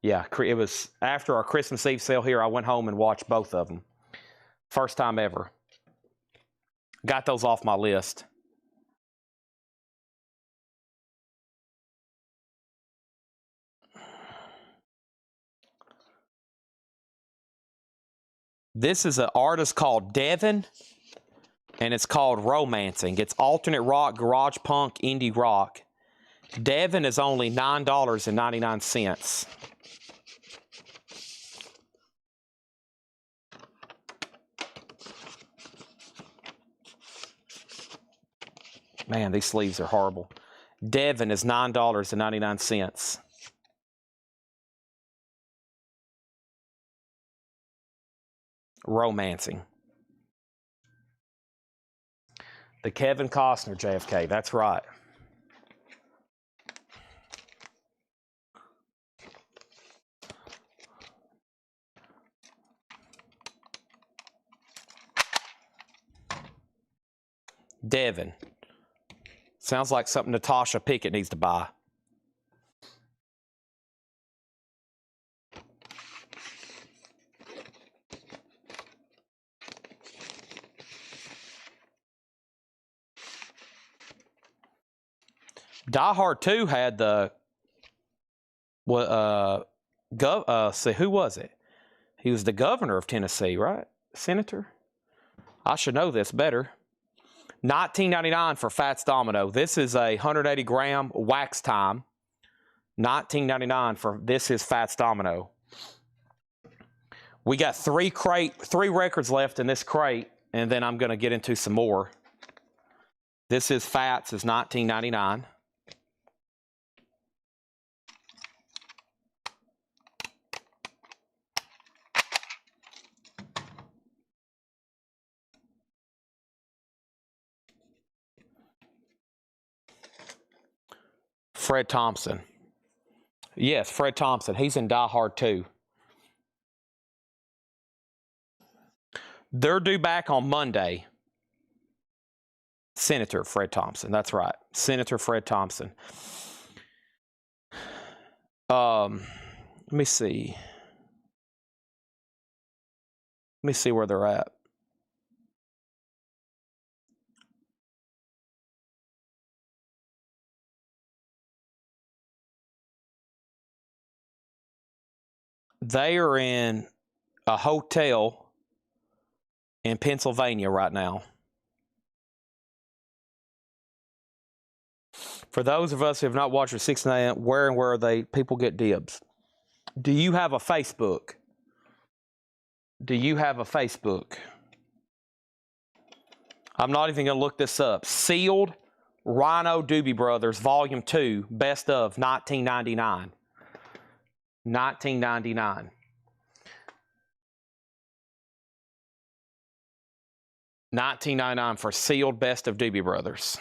Speaker 1: Yeah, it was after our Christmas Eve sale here. I went home and watched both of them. First time ever. Got those off my list. This is an artist called Devin, and it's called Romancing. It's alternate rock, garage punk, indie rock. Devin is only $9.99. Man, these sleeves are horrible. Devin is $9.99. Romancing. The Kevin Costner JFK, that's right. Devin. Sounds like something Natasha Pickett needs to buy. Die Hard 2 had the see, who was it? He was the governor of Tennessee, right? Senator? I should know this better. $19.99 for Fats Domino. This is a 180-gram wax time. $19.99 for This Is Fats Domino. We got three records left in this crate, and then I'm going to get into some more. This Is Fats is $19.99. Fred Thompson. Yes, Fred Thompson. He's in Die Hard 2. They're due back on Monday. Senator Fred Thompson. That's right. Senator Fred Thompson. Let me see. Let me see where they're at. They are in a hotel in Pennsylvania right now. For those of us who have not watched the 6 a.m., where are they? People get dibs. Do you have a Facebook? Do you have a Facebook? I'm not even going to look this up. Sealed Rhino Doobie Brothers Volume 2, Best of, $19.99. $19.99. $19.99 for sealed Best of Doobie Brothers.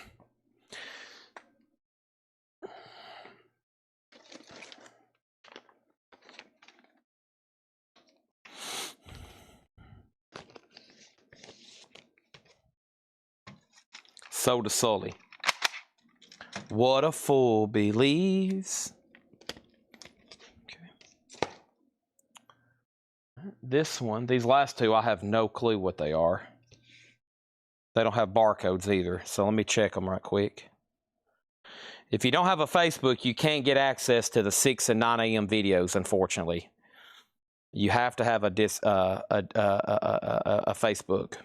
Speaker 1: So does Sully. What a fool believes. Okay. This one, these last two, I have no clue what they are. They don't have barcodes either, so let me check them right quick. If you don't have a Facebook, you can't get access to the 6 and 9 a.m. videos, unfortunately. You have to have a Facebook.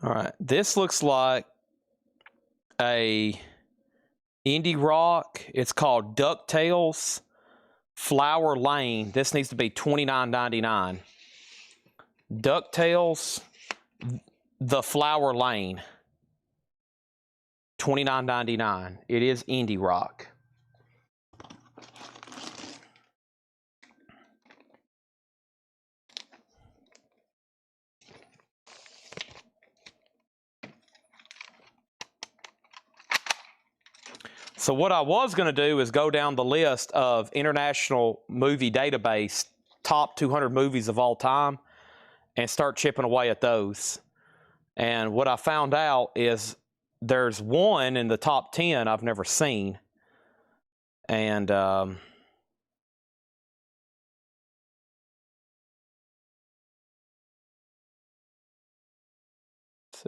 Speaker 1: All right, this looks like a indie rock. It's called DuckTales Flower Lane. This needs to be $29.99. DuckTales The Flower Lane. $29.99. It is indie rock. So what I was going to do is go down the list of International Movie Database top 200 movies of all time and start chipping away at those. And what I found out is there's one in the top 10 I've never seen. And let's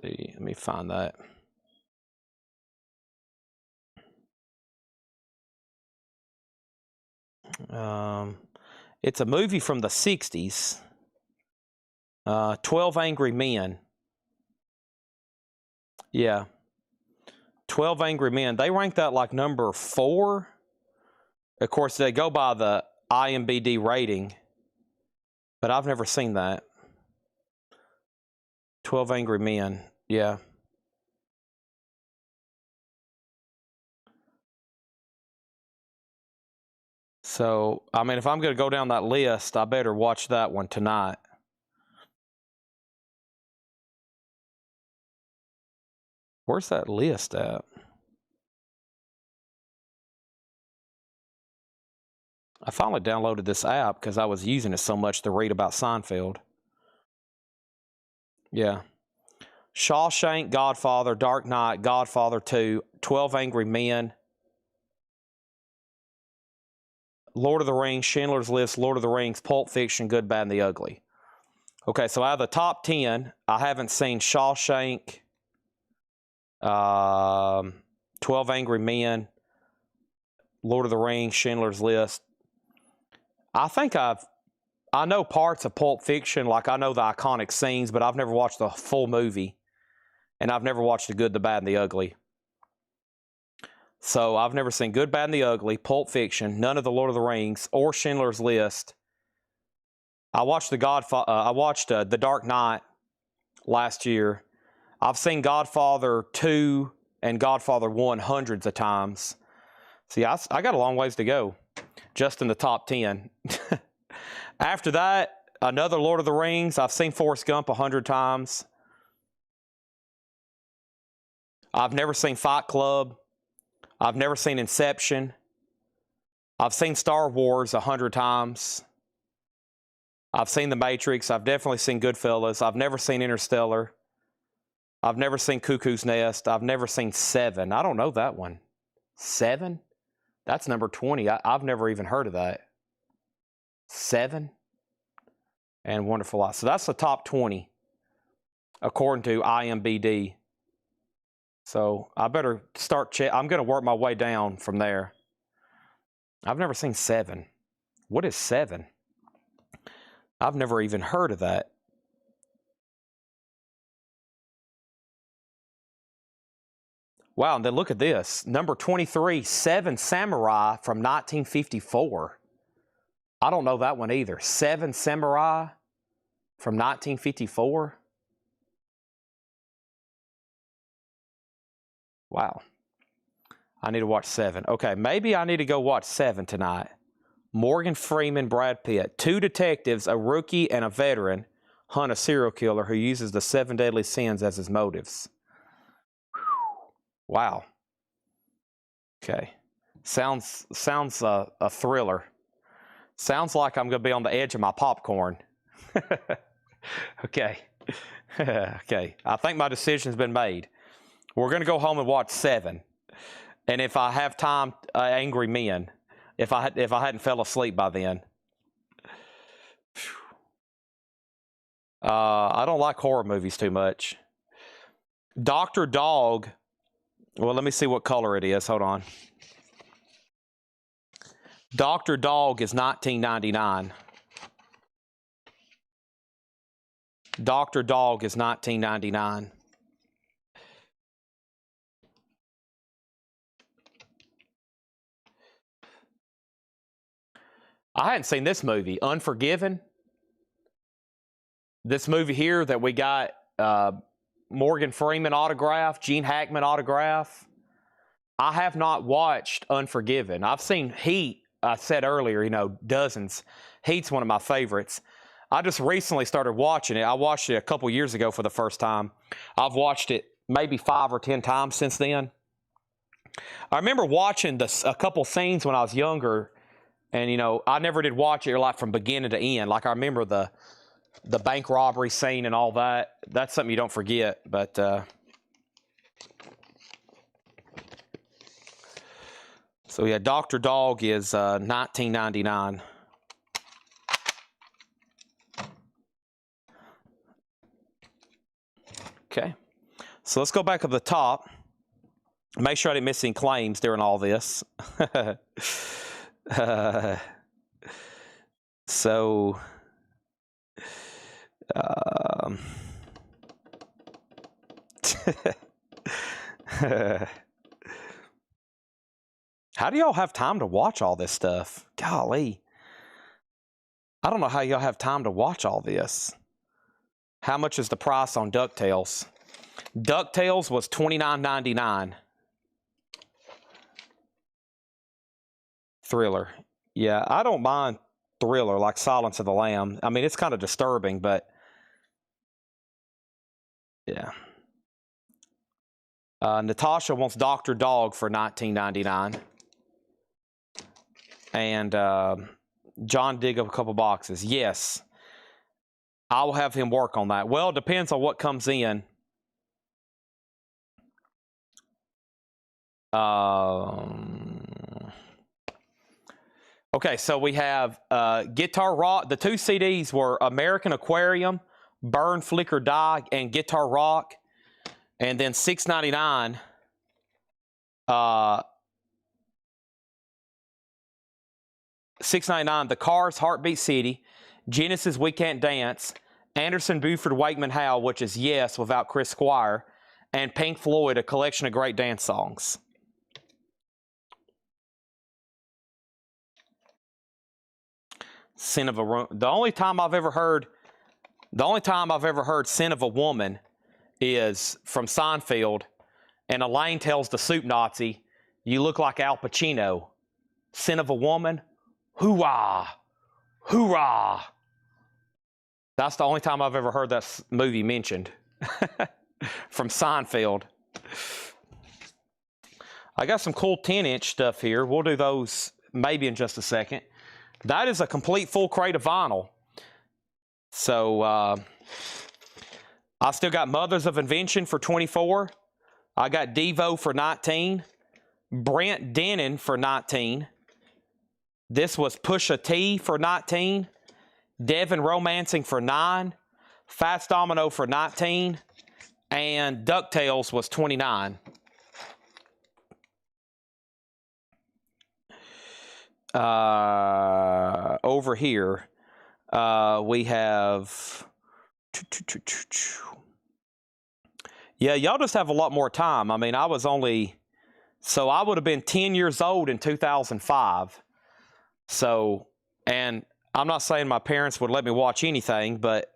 Speaker 1: see, let me find that. It's a movie from the 60s. 12 Angry Men. Yeah. 12 Angry Men. They ranked that like number 4. Of course, they go by the IMDb rating, but I've never seen that. 12 Angry Men. Yeah. So, I mean, if I'm going to go down that list, I better watch that one tonight. Where's that list at? I finally downloaded this app because I was using it so much to read about Seinfeld. Yeah. Shawshank, Godfather, Dark Knight, Godfather 2, 12 Angry Men. Lord of the Rings, Schindler's List, Lord of the Rings, Pulp Fiction, Good, Bad, and the Ugly. Okay, so out of the top 10, I haven't seen Shawshank, 12 Angry Men, Lord of the Rings, Schindler's List. I know parts of Pulp Fiction, like I know the iconic scenes, but I've never watched the full movie. And I've never watched The Good, the Bad, and the Ugly. So I've never seen Good, Bad, and the Ugly, Pulp Fiction, none of the Lord of the Rings, or Schindler's List. I watched The Dark Knight last year. I've seen Godfather 2 and Godfather 1 hundreds of times. See, I got a long ways to go, just in the top 10. After that, another Lord of the Rings. I've seen Forrest Gump 100 times. I've never seen Fight Club. I've never seen Inception. I've seen Star Wars 100 times. I've seen The Matrix. I've definitely seen Goodfellas. I've never seen Interstellar. I've never seen Cuckoo's Nest. I've never seen Seven. I don't know that one. Seven? That's number 20. I've never even heard of that. Seven? And Wonderful Life. So that's the top 20, according to IMDb. So I better start I'm going to work my way down from there. I've never seen Seven. What is Seven? I've never even heard of that. Wow, and then look at this. Number 23, Seven Samurai from 1954. I don't know that one either. Seven Samurai from 1954. Wow. I need to watch Seven. Okay, maybe I need to go watch Seven tonight. Morgan Freeman, Brad Pitt. Two detectives, a rookie and a veteran, hunt a serial killer who uses the 7 deadly sins as his motives. Wow. Okay. Sounds a thriller. Sounds like I'm going to be on the edge of my popcorn. Okay. Okay. I think my decision's been made. We're going to go home and watch Seven. And if I have time, Angry Men. If I hadn't fell asleep by then. I don't like horror movies too much. Dr. Dog. Well, let me see what color it is. Hold on. Dr. Dog is $19.99. Dr. Dog is $19.99. I hadn't seen this movie, Unforgiven. This movie here that we got Morgan Freeman autograph, Gene Hackman autograph. I have not watched Unforgiven. I've seen Heat. I said earlier, you know, dozens. Heat's one of my favorites. I just recently started watching it. I watched it a couple years ago for the first time. I've watched it maybe 5 or 10 times since then. I remember watching a couple scenes when I was younger, and, you know, I never did watch it like from beginning to end. Like I remember the bank robbery scene and all that. That's something you don't forget. But so yeah, Dr. Dog is $19.99. Okay, so let's go back up the top. Make sure I didn't miss any claims during all this. So, how do y'all have time to watch all this stuff? Golly. I don't know how y'all have time to watch all this. How much is the price on DuckTales? DuckTales was $29.99. Thriller. Yeah, I don't mind thriller like Silence of the Lamb. I mean, it's kind of disturbing, but yeah. Natasha wants Dr. Dog for $19.99. And John dig up a couple boxes. Yes. I will have him work on that. Well, it depends on what comes in. Okay, so we have Guitar Rock. The 2 CDs were American Aquarium, Burn, Flicker, Die, and Guitar Rock. And then $6.99. $6.99. The Cars, Heartbeat City, Genesis, We Can't Dance, Anderson, Buford, Wakeman, Howe, which is Yes without Chris Squire, and Pink Floyd, A Collection of Great Dance Songs. Sin of a Woman. The only time I've ever heard Sin of a Woman is from Seinfeld, and Elaine tells the soup Nazi, "You look like Al Pacino." Sin of a Woman, hoorah, hoorah. That's the only time I've ever heard that movie mentioned. From Seinfeld. I got some cool 10-inch stuff here. We'll do those maybe in just a second. That is a complete full crate of vinyl. So I still got Mothers of Invention for $24. I got Devo for $19. Brent Dennen for $19. This was Pusha T for $19. Devin Romancing for $9. Fast Domino for $19. And DuckTales was $29. Over here, we have... Yeah, y'all just have a lot more time. I mean, I was only... So I would have been 10 years old in 2005. So, and I'm not saying my parents would let me watch anything, but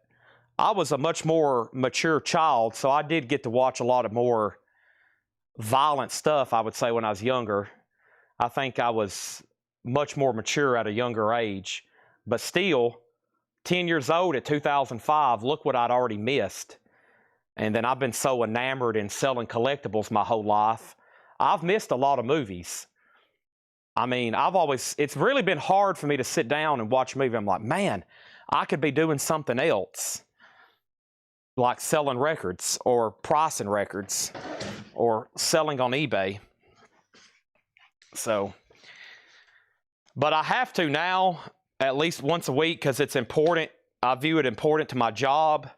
Speaker 1: I was a much more mature child, so I did get to watch a lot of more violent stuff, I would say, when I was younger. I think I was much more mature at a younger age. But still, 10 years old at 2005, look what I'd already missed. And then I've been so enamored in selling collectibles my whole life. I've missed a lot of movies. I mean, it's really been hard for me to sit down and watch a movie. I'm like, man, I could be doing something else. Like selling records or pricing records or selling on eBay. So, but I have to now at least once a week because it's important. I view it important to my job,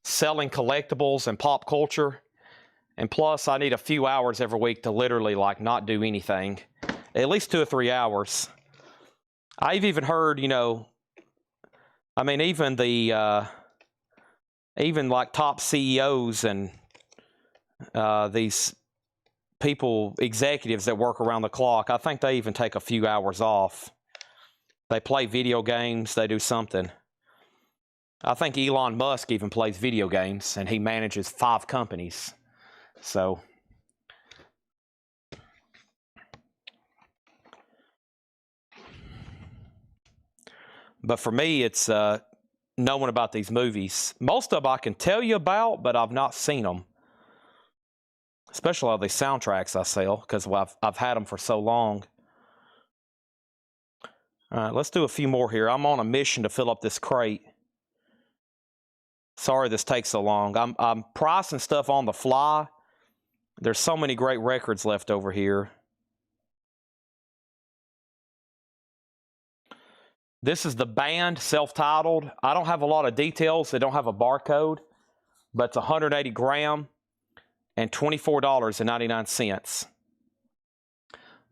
Speaker 1: selling collectibles and pop culture. And plus, I need a few hours every week to literally like not do anything. At least 2 or 3 hours. I've even heard, you know, I mean, even the... even like top CEOs and these people, executives that work around the clock, I think they even take a few hours off. They play video games, they do something. I think Elon Musk even plays video games, and he manages 5 companies. So, but for me, it's knowing about these movies. Most of them I can tell you about, but I've not seen them. Especially all these soundtracks I sell, because I've had them for so long. All right, let's do a few more here. I'm on a mission to fill up this crate. Sorry this takes so long. I'm pricing stuff on the fly. There's so many great records left over here. This is the band, self-titled. I don't have a lot of details. They don't have a barcode, but it's 180 gram and $24.99.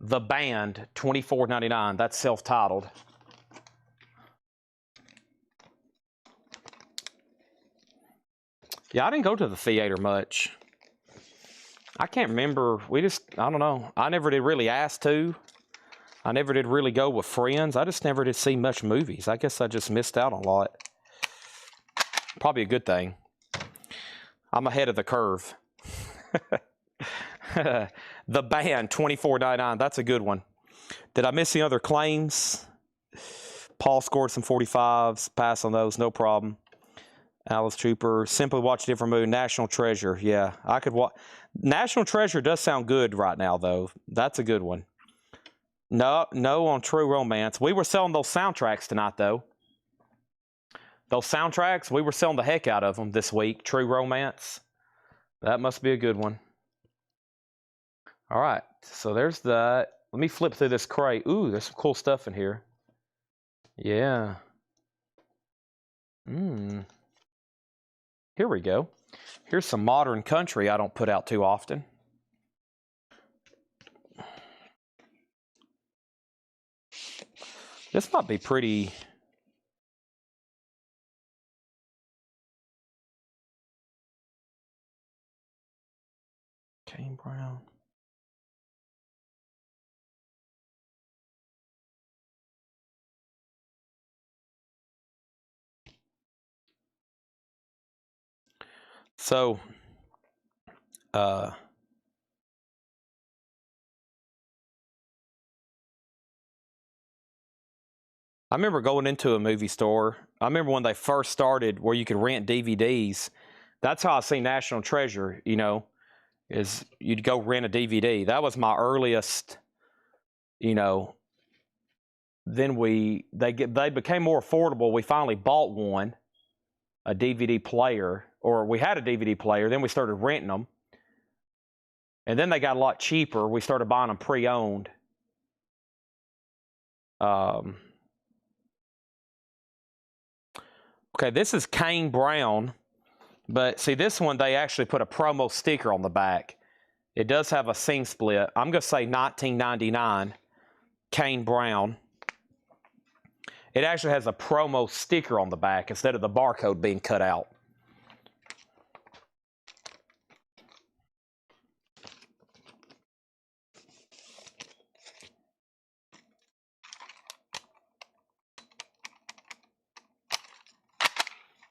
Speaker 1: The band, $24.99. That's self-titled. Yeah, I didn't go to the theater much. I can't remember. I don't know. I never did really ask to. I never did really go with friends. I just never did see much movies. I guess I just missed out on a lot. Probably a good thing. I'm ahead of the curve. The band, $24.99. That's a good one. Did I miss any other claims? Paul scored some 45s. Pass on those, no problem. Alice Trooper. Simply watch a different movie. National Treasure. Yeah, I could watch. National Treasure does sound good right now, though. That's a good one. No on True Romance. We were selling those soundtracks tonight, though. Those soundtracks, we were selling the heck out of them this week. True Romance. That must be a good one. All right, so there's that. Let me flip through this crate. Ooh, there's some cool stuff in here. Yeah. Here we go. Here's some modern country I don't put out too often. This might be pretty. Kane Brown. So, I remember going into a movie store. I remember when they first started where you could rent DVDs. That's how I seen National Treasure, you know, is you'd go rent a DVD. That was my earliest, you know. Then they became more affordable. We finally bought one, a DVD player, or we had a DVD player. Then we started renting them. And then they got a lot cheaper. We started buying them pre-owned. Okay, this is Kane Brown. But see, this one, they actually put a promo sticker on the back. It does have a seam split. I'm going to say 1999, Kane Brown. It actually has a promo sticker on the back instead of the barcode being cut out.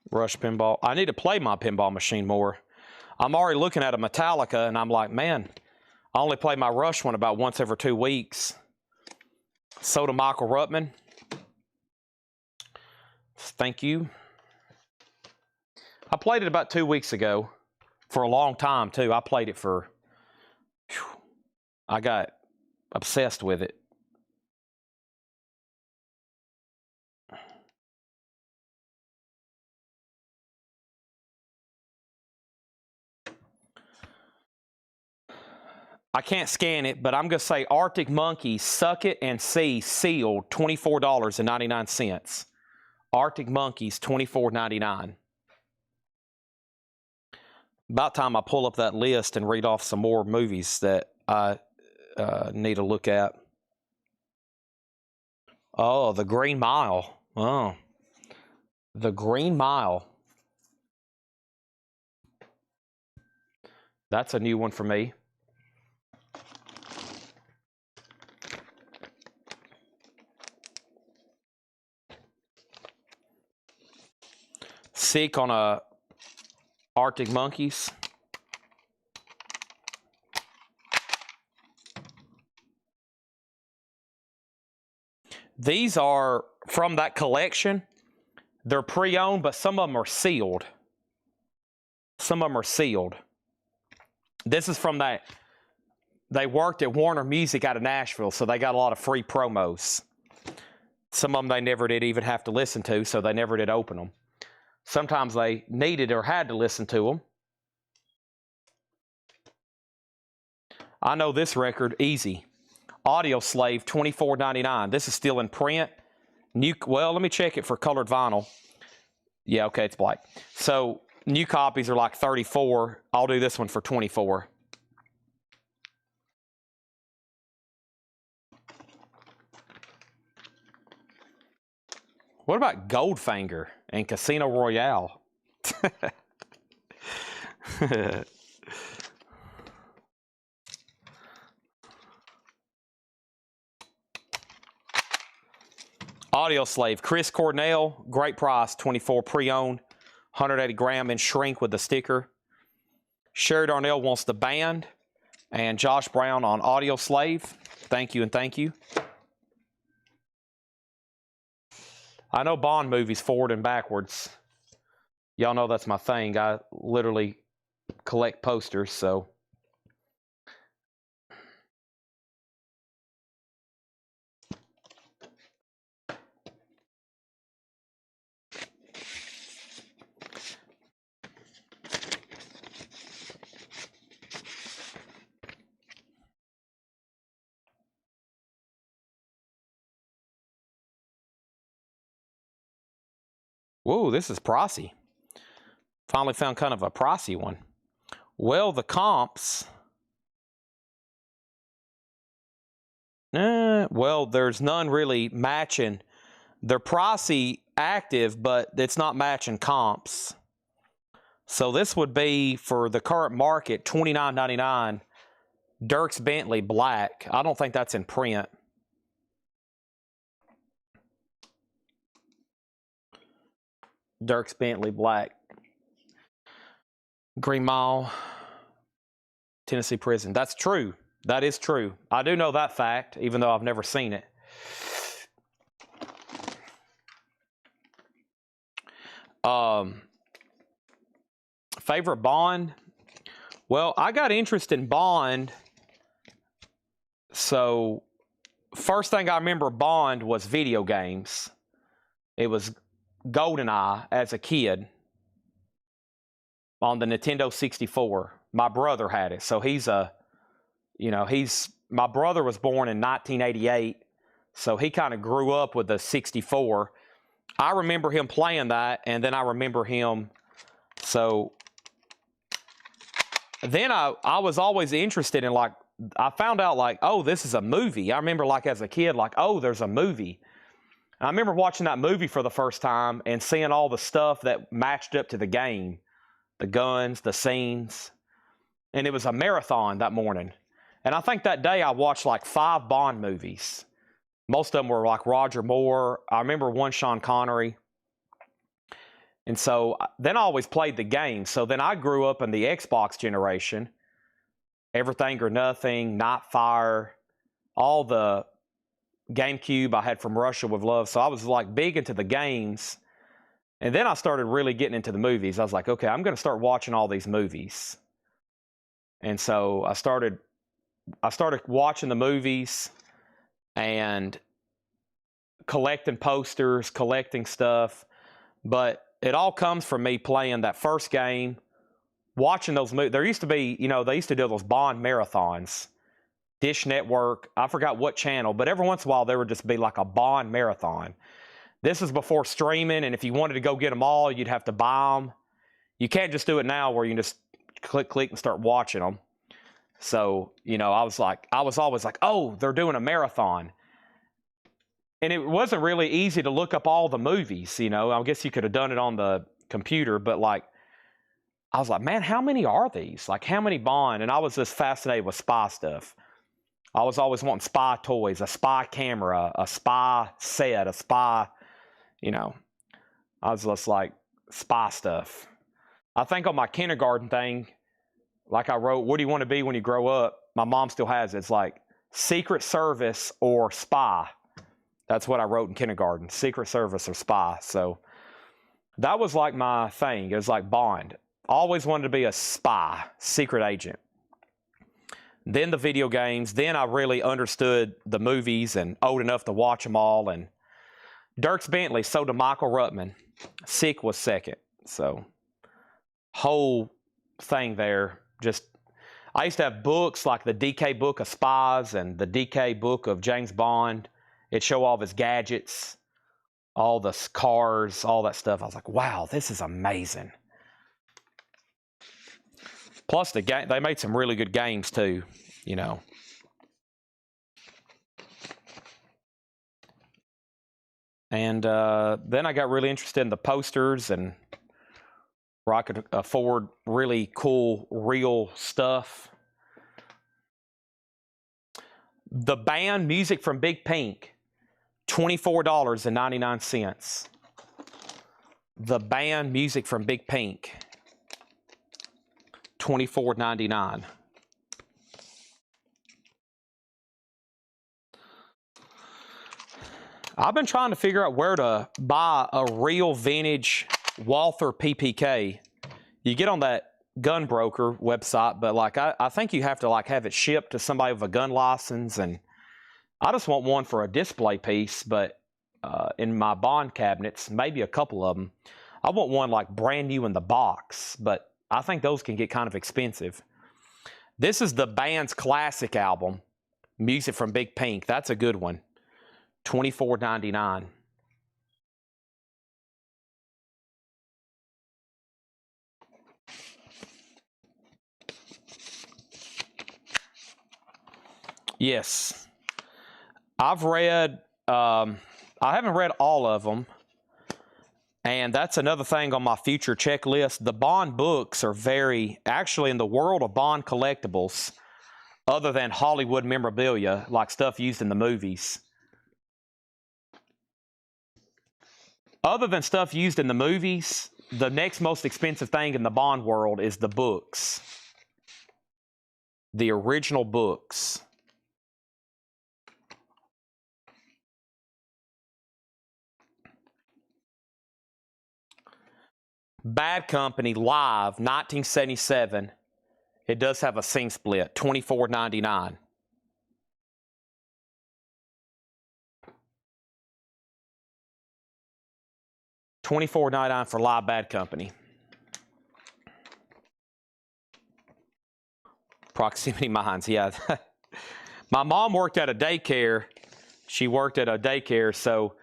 Speaker 1: Rush pinball. I need to play my pinball machine more. I'm already looking at a Metallica, and I'm like, man, I only play my Rush one about once every 2 weeks. So to Michael Ruttman. Thank you. I played it about 2 weeks ago for a long time, too. I played it for... I got obsessed with it. I can't scan it, but I'm going to say Arctic Monkeys, Suck It and See, sealed, $24.99. Arctic Monkeys, $24.99. About time I pull up that list and read off some more movies that I need to look at. Oh, The Green Mile. Oh, The Green Mile. That's a new one for me. Sick on a Arctic Monkeys. These are from that collection. They're pre-owned, but some of them are sealed. Some of them are sealed. This is from that. They worked at Warner Music out of Nashville, so they got a lot of free promos. Some of them they never did even have to listen to, so they never did open them. Sometimes they needed or had to listen to them. I know this record easy. Audio Slave, $24.99. This is still in print. Well, let me check it for colored vinyl. Yeah, okay, it's black. So new copies are like $34. I'll do this one for $24. What about Goldfinger and Casino Royale? Audio Slave, Chris Cornell, great price, $24 pre-owned, 180 gram in shrink with the sticker. Sherry Darnell wants the band, and Josh Brown on Audio Slave. Thank you and thank you. I know Bond movies forward and backwards. Y'all know that's my thing. I literally collect posters, so... Whoa, this is pricey. Finally found kind of a pricey one. Well, the comps. Well, there's none really matching. They're pricey active, but it's not matching comps. So this would be, for the current market, $29.99. Dierks Bentley black. I don't think that's in print. Dierks Bentley black. Green Mile, Tennessee Prison. That's true. That is true. I do know that fact, even though I've never seen it. Favorite Bond? Well, I got interest in Bond. So, first thing I remember Bond was video games. It was GoldenEye as a kid on the Nintendo 64. My brother had it. So my brother was born in 1988. So he kind of grew up with the 64. I remember him playing that, and then I remember him. So then I was always interested in, like, I found out, like, oh, this is a movie. I remember, like, as a kid, like, oh, there's a movie. And I remember watching that movie for the first time and seeing all the stuff that matched up to the game. The guns, the scenes. And it was a marathon that morning. And I think that day I watched like 5 Bond movies. Most of them were like Roger Moore. I remember one Sean Connery. And so then I always played the game. So then I grew up in the Xbox generation. Everything or Nothing, Nightfire, all the GameCube I had from Russia with Love. So I was like big into the games. And then I started really getting into the movies. I was like, okay, I'm going to start watching all these movies. And so I started watching the movies and collecting posters, collecting stuff. But it all comes from me playing that first game, watching those movies. There used to be, they used to do those Bond marathons. Dish Network, I forgot what channel, but every once in a while there would just be like a Bond marathon. This is before streaming, and if you wanted to go get them all, you'd have to buy them. You can't just do it now where you can just click and start watching them. So, I was always like, oh, they're doing a marathon. And it wasn't really easy to look up all the movies, I guess you could have done it on the computer, but like, I was like, man, how many are these? Like, how many Bond? And I was just fascinated with spy stuff. I was always wanting spy toys, a spy camera, a spy set, a spy, I was just like, spy stuff. I think on my kindergarten thing, like I wrote, what do you want to be when you grow up? My mom still has it. It's like Secret Service or spy. That's what I wrote in kindergarten, Secret Service or spy. So that was like my thing. It was like Bond. Always wanted to be a spy, secret agent. Then the video games. Then I really understood the movies and old enough to watch them all. And Dierks Bentley, so did Michael Ruttman. Sick was second. So whole thing there. I used to have books like the DK book of spies and the DK book of James Bond. It'd show all of his gadgets, all the cars, all that stuff. I was like, wow, this is amazing. Plus, they made some really good games too, And then I got really interested in the posters and where I could afford really cool, real stuff. The band Music from Big Pink, $24.99. The band Music from Big Pink, $24.99. I've been trying to figure out where to buy a real vintage Walther PPK. You get on that gun broker website, but like I think you have to like have it shipped to somebody with a gun license, and I just want one for a display piece, but in my Bond cabinets, maybe a couple of them. I want one like brand new in the box, but I think those can get kind of expensive. This is the band's classic album, Music from Big Pink. That's a good one. $24.99. Yes. I've read, I haven't read all of them. And that's another thing on my future checklist. The Bond books are actually in the world of Bond collectibles, other than Hollywood memorabilia, like stuff used in the movies. Other than stuff used in the movies, the next most expensive thing in the Bond world is the books. The original books. Bad Company Live, 1977. It does have a scene split, $24.99. $24.99 for Live Bad Company. Proximity Mines, yeah. My mom worked at a daycare. She worked at a daycare, so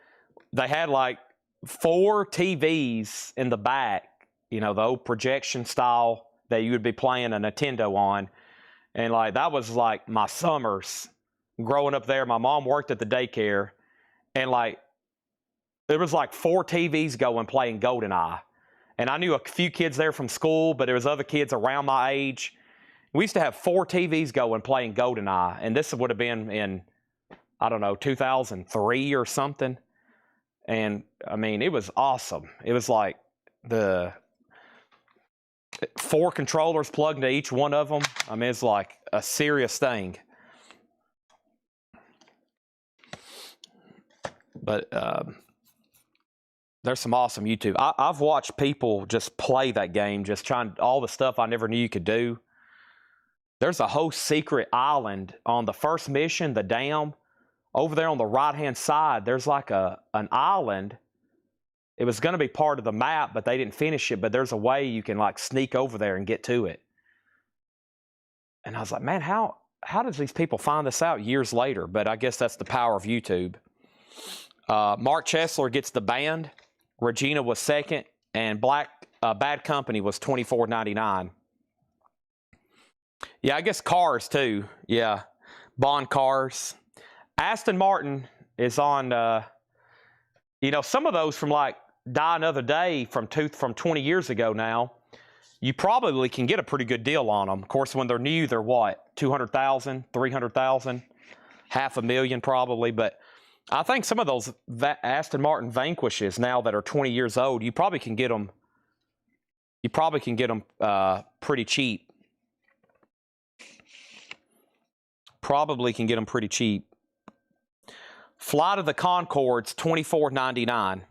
Speaker 1: they had like 4 TVs in the back, you know, the old projection style that you would be playing a Nintendo on. And like that was like my summers growing up there. My mom worked at the daycare, and like there was like 4 TVs going playing GoldenEye. And I knew a few kids there from school, but there was other kids around my age. We used to have 4 TVs going playing GoldenEye, and this would have been in, I don't know, 2003 or something. And I mean, it was awesome. It was like the 4 controllers plugged into each one of them. I mean, it's like a serious thing. But there's some awesome YouTube. I've watched people just play that game, just trying all the stuff I never knew you could do. There's a whole secret island on the first mission, the dam. Over there on the right-hand side, there's like an island. It was going to be part of the map, but they didn't finish it. But there's a way you can like sneak over there and get to it. And I was like, man, how does these people find this out years later? But I guess that's the power of YouTube. Mark Chesler gets the band. Regina was second, and Bad Company was $24.99. Yeah, I guess cars too. Yeah, Bond cars. Aston Martin is on. You know, some of those from like Die Another Day from 20 years ago now. You probably can get a pretty good deal on them. Of course, when they're new, they're what, 200,000, 300,000, $500,000 probably. But I think some of those Aston Martin Vanquishes now that are 20 years old, you probably can get them. You probably can get them pretty cheap. Probably can get them pretty cheap. Flight of the Conchords, $24.99.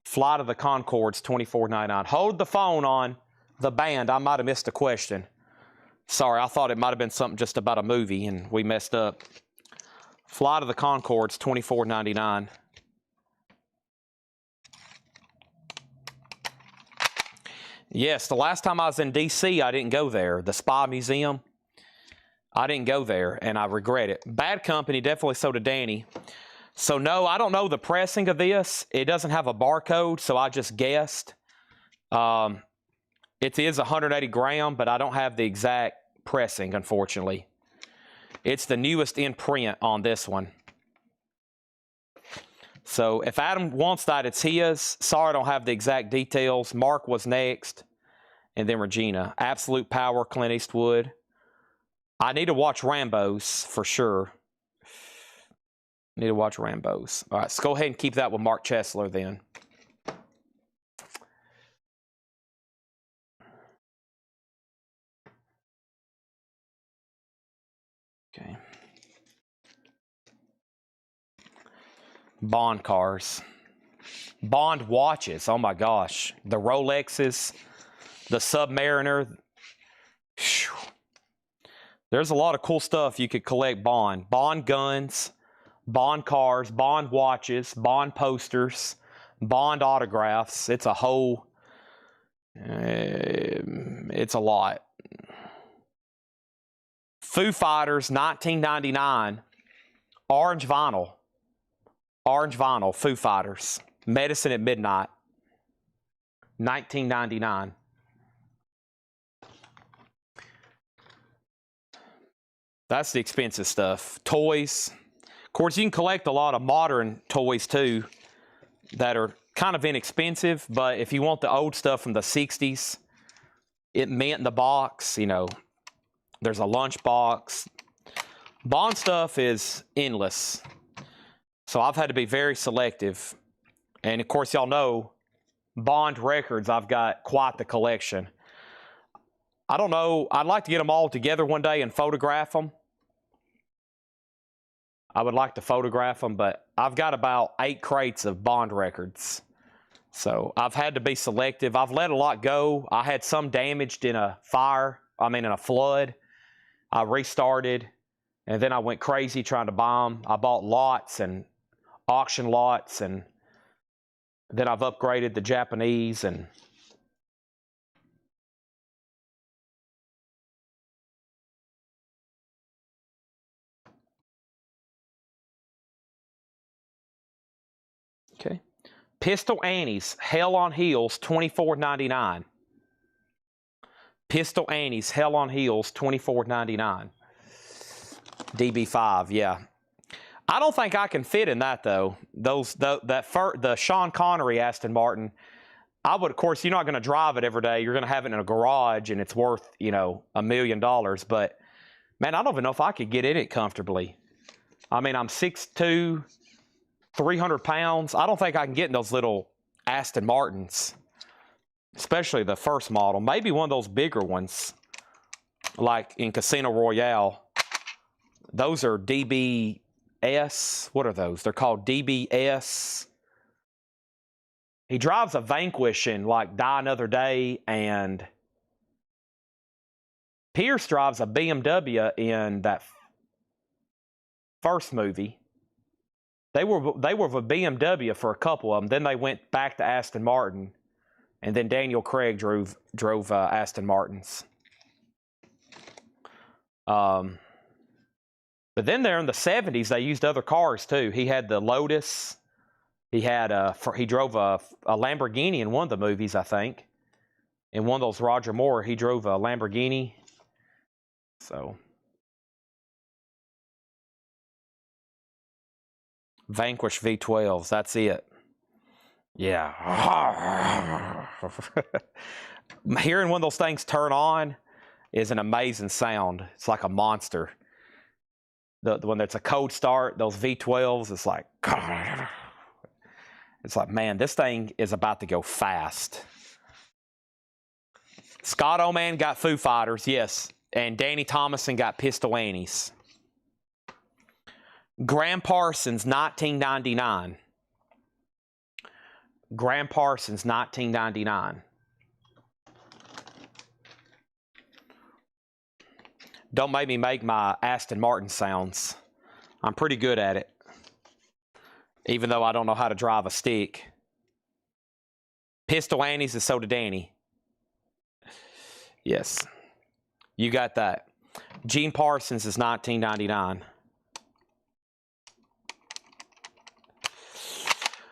Speaker 1: Flight of the Conchords, $24.99. Hold the phone on the band. I might have missed a question. Sorry, I thought it might have been something just about a movie, and we messed up. Flight of the Conchords, $24.99. Yes, the last time I was in D.C., I didn't go there. The Spy Museum. I didn't go there, and I regret it. Bad Company, definitely so did Danny. So, no, I don't know the pressing of this. It doesn't have a barcode, so I just guessed. It is 180 gram, but I don't have the exact pressing, unfortunately. It's the newest in print on this one. So, if Adam wants that, it's his. Sorry I don't have the exact details. Mark was next, and then Regina. Absolute Power, Clint Eastwood. I need to watch Rambo's for sure. Need to watch Rambo's. All right, so go ahead and keep that with Mark Chesler then. Okay. Bond cars. Bond watches. Oh my gosh. The Rolexes, the Submariner. Whew. There's a lot of cool stuff you could collect Bond. Bond guns, Bond cars, Bond watches, Bond posters, Bond autographs. It's a whole, it's a lot. Foo Fighters, 1999. Orange vinyl. Orange vinyl, Foo Fighters. Medicine at Midnight. 1999. That's the expensive stuff. Toys. Of course, you can collect a lot of modern toys too that are kind of inexpensive, but if you want the old stuff from the 60s, it meant in the box, you know, there's a lunch box. Bond stuff is endless. So I've had to be very selective. And of course, y'all know, Bond records, I've got quite the collection. I don't know, I'd like to get them all together one day and photograph them. I would like to photograph them, but I've got about 8 crates of Bond records. So I've had to be selective. I've let a lot go. I had some damaged in a in a flood. I restarted, and then I went crazy trying to buy them. I bought lots and auction lots, and then I've upgraded the Japanese and okay. Pistol Annie's Hell on Heels, $24.99. Pistol Annie's Hell on Heels, $24.99. DB5, yeah. I don't think I can fit in that though. The Sean Connery Aston Martin. I would, of course, you're not going to drive it every day. You're going to have it in a garage, and it's worth, you know, $1 million. But man, I don't even know if I could get in it comfortably. I mean, I'm 6'2", 300 pounds. I don't think I can get in those little Aston Martins, especially the first model. Maybe one of those bigger ones, like in Casino Royale. Those are DBS. What are those? They're called DBS. He drives a Vanquish in like Die Another Day, and Pierce drives a BMW in that first movie. They were with a BMW for a couple of them. Then they went back to Aston Martin, and then Daniel Craig drove Aston Martins. But then there in the 70s, they used other cars too. He had the Lotus. He drove a Lamborghini in one of the movies, I think. In one of those Roger Moore, he drove a Lamborghini. So Vanquish V12s, that's it. Yeah. Hearing one of those things turn on is an amazing sound. It's like a monster. When it's a cold start, those V12s, it's like, man, this thing is about to go fast. Scott Oman got Foo Fighters, yes. And Danny Thomason got Pistol Annie's. Graham Parsons, 1999. Graham Parsons, 1999. Don't make me make my Aston Martin sounds. I'm pretty good at it, even though I don't know how to drive a stick. Pistol Annie's is so did Danny. Yes, you got that. Gene Parsons is 1999.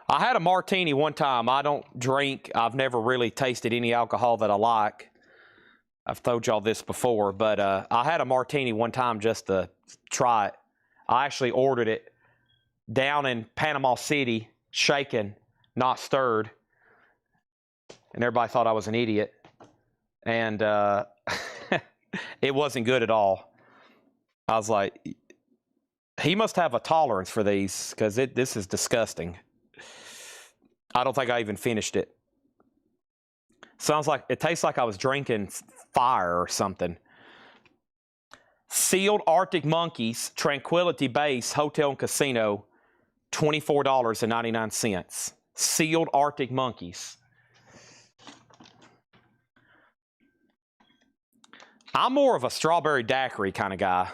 Speaker 1: I had a martini one time. I don't drink. I've never really tasted any alcohol that I like. I've told y'all this before, but I had a martini one time just to try it. I actually ordered it down in Panama City, shaken, not stirred. And everybody thought I was an idiot. And it wasn't good at all. I was like, he must have a tolerance for these, because this is disgusting. I don't think I even finished it. It tastes like I was drinking fire or something. Sealed Arctic Monkeys, Tranquility Base Hotel and Casino, $24.99. Sealed Arctic Monkeys. I'm more of a strawberry daiquiri kind of guy.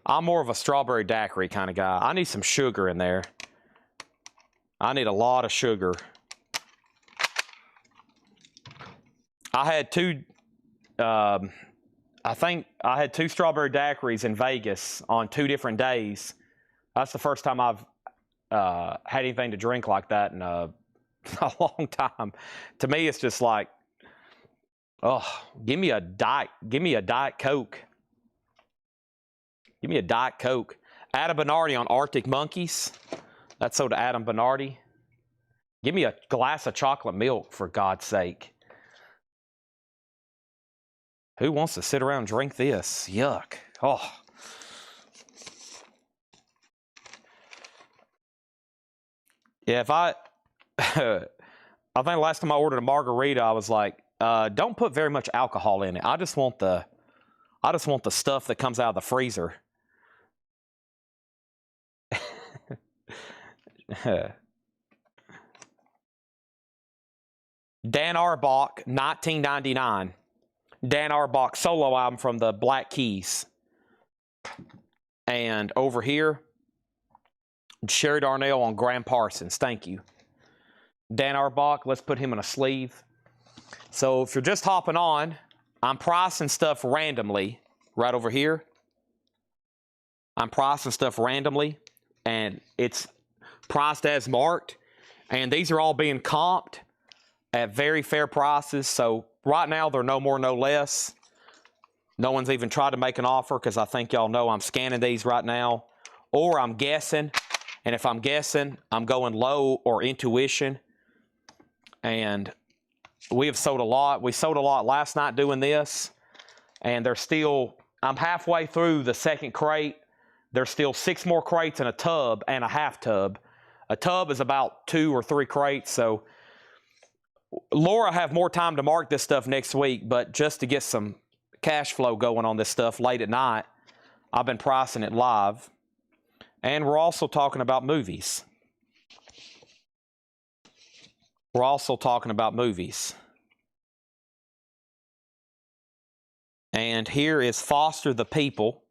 Speaker 1: I need some sugar in there. I need a lot of sugar. I had two strawberry daiquiris in Vegas on 2 different days. That's the first time I've had anything to drink like that in a long time. To me, it's just like Oh, give me a Diet Coke. Give me a Diet Coke. Adam Bernardi on Arctic Monkeys. That's soda Adam Bernardi. Give me a glass of chocolate milk, for God's sake. Who wants to sit around and drink this? Yuck. Oh. Yeah, if I think last time I ordered a margarita, I was like, don't put very much alcohol in it. I just want the stuff that comes out of the freezer. Dan Auerbach, 1999. Dan Auerbach solo album from the Black Keys. And over here, Sherry Darnell on Graham Parsons. Thank you. Dan Auerbach, let's put him in a sleeve. So if you're just hopping on, I'm pricing stuff randomly right over here. I'm pricing stuff randomly, and it's priced as marked. And these are all being comped at very fair prices. So right now, they're no more, no less. No one's even tried to make an offer because I think y'all know I'm scanning these right now. Or I'm guessing. And if I'm guessing, I'm going low or intuition. And we have sold a lot. We sold a lot last night doing this. And there's still, I'm halfway through the second crate. There's still 6 more crates in a tub and a half tub. A tub is about 2 or 3 crates. So Laura have more time to mark this stuff next week. But just to get some cash flow going on this stuff late at night, I've been pricing it live. And we're also talking about movies. We're also talking about movies. And here is Foster the People.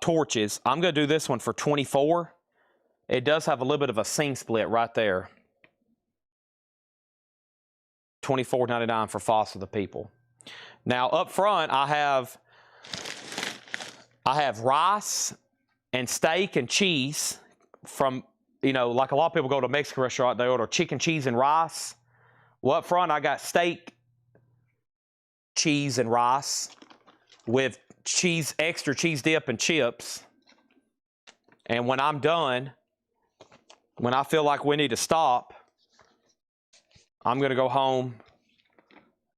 Speaker 1: Torches. I'm going to do this one for $24. It does have a little bit of a scene split right there. $24.99 for Foster the People. Now up front, I have rice and steak and cheese from, you know, like a lot of people go to a Mexican restaurant, they order chicken, cheese, and rice. Well, up front, I got steak, cheese, and rice with cheese, extra cheese dip and chips. And when I'm done, when I feel like we need to stop, I'm going to go home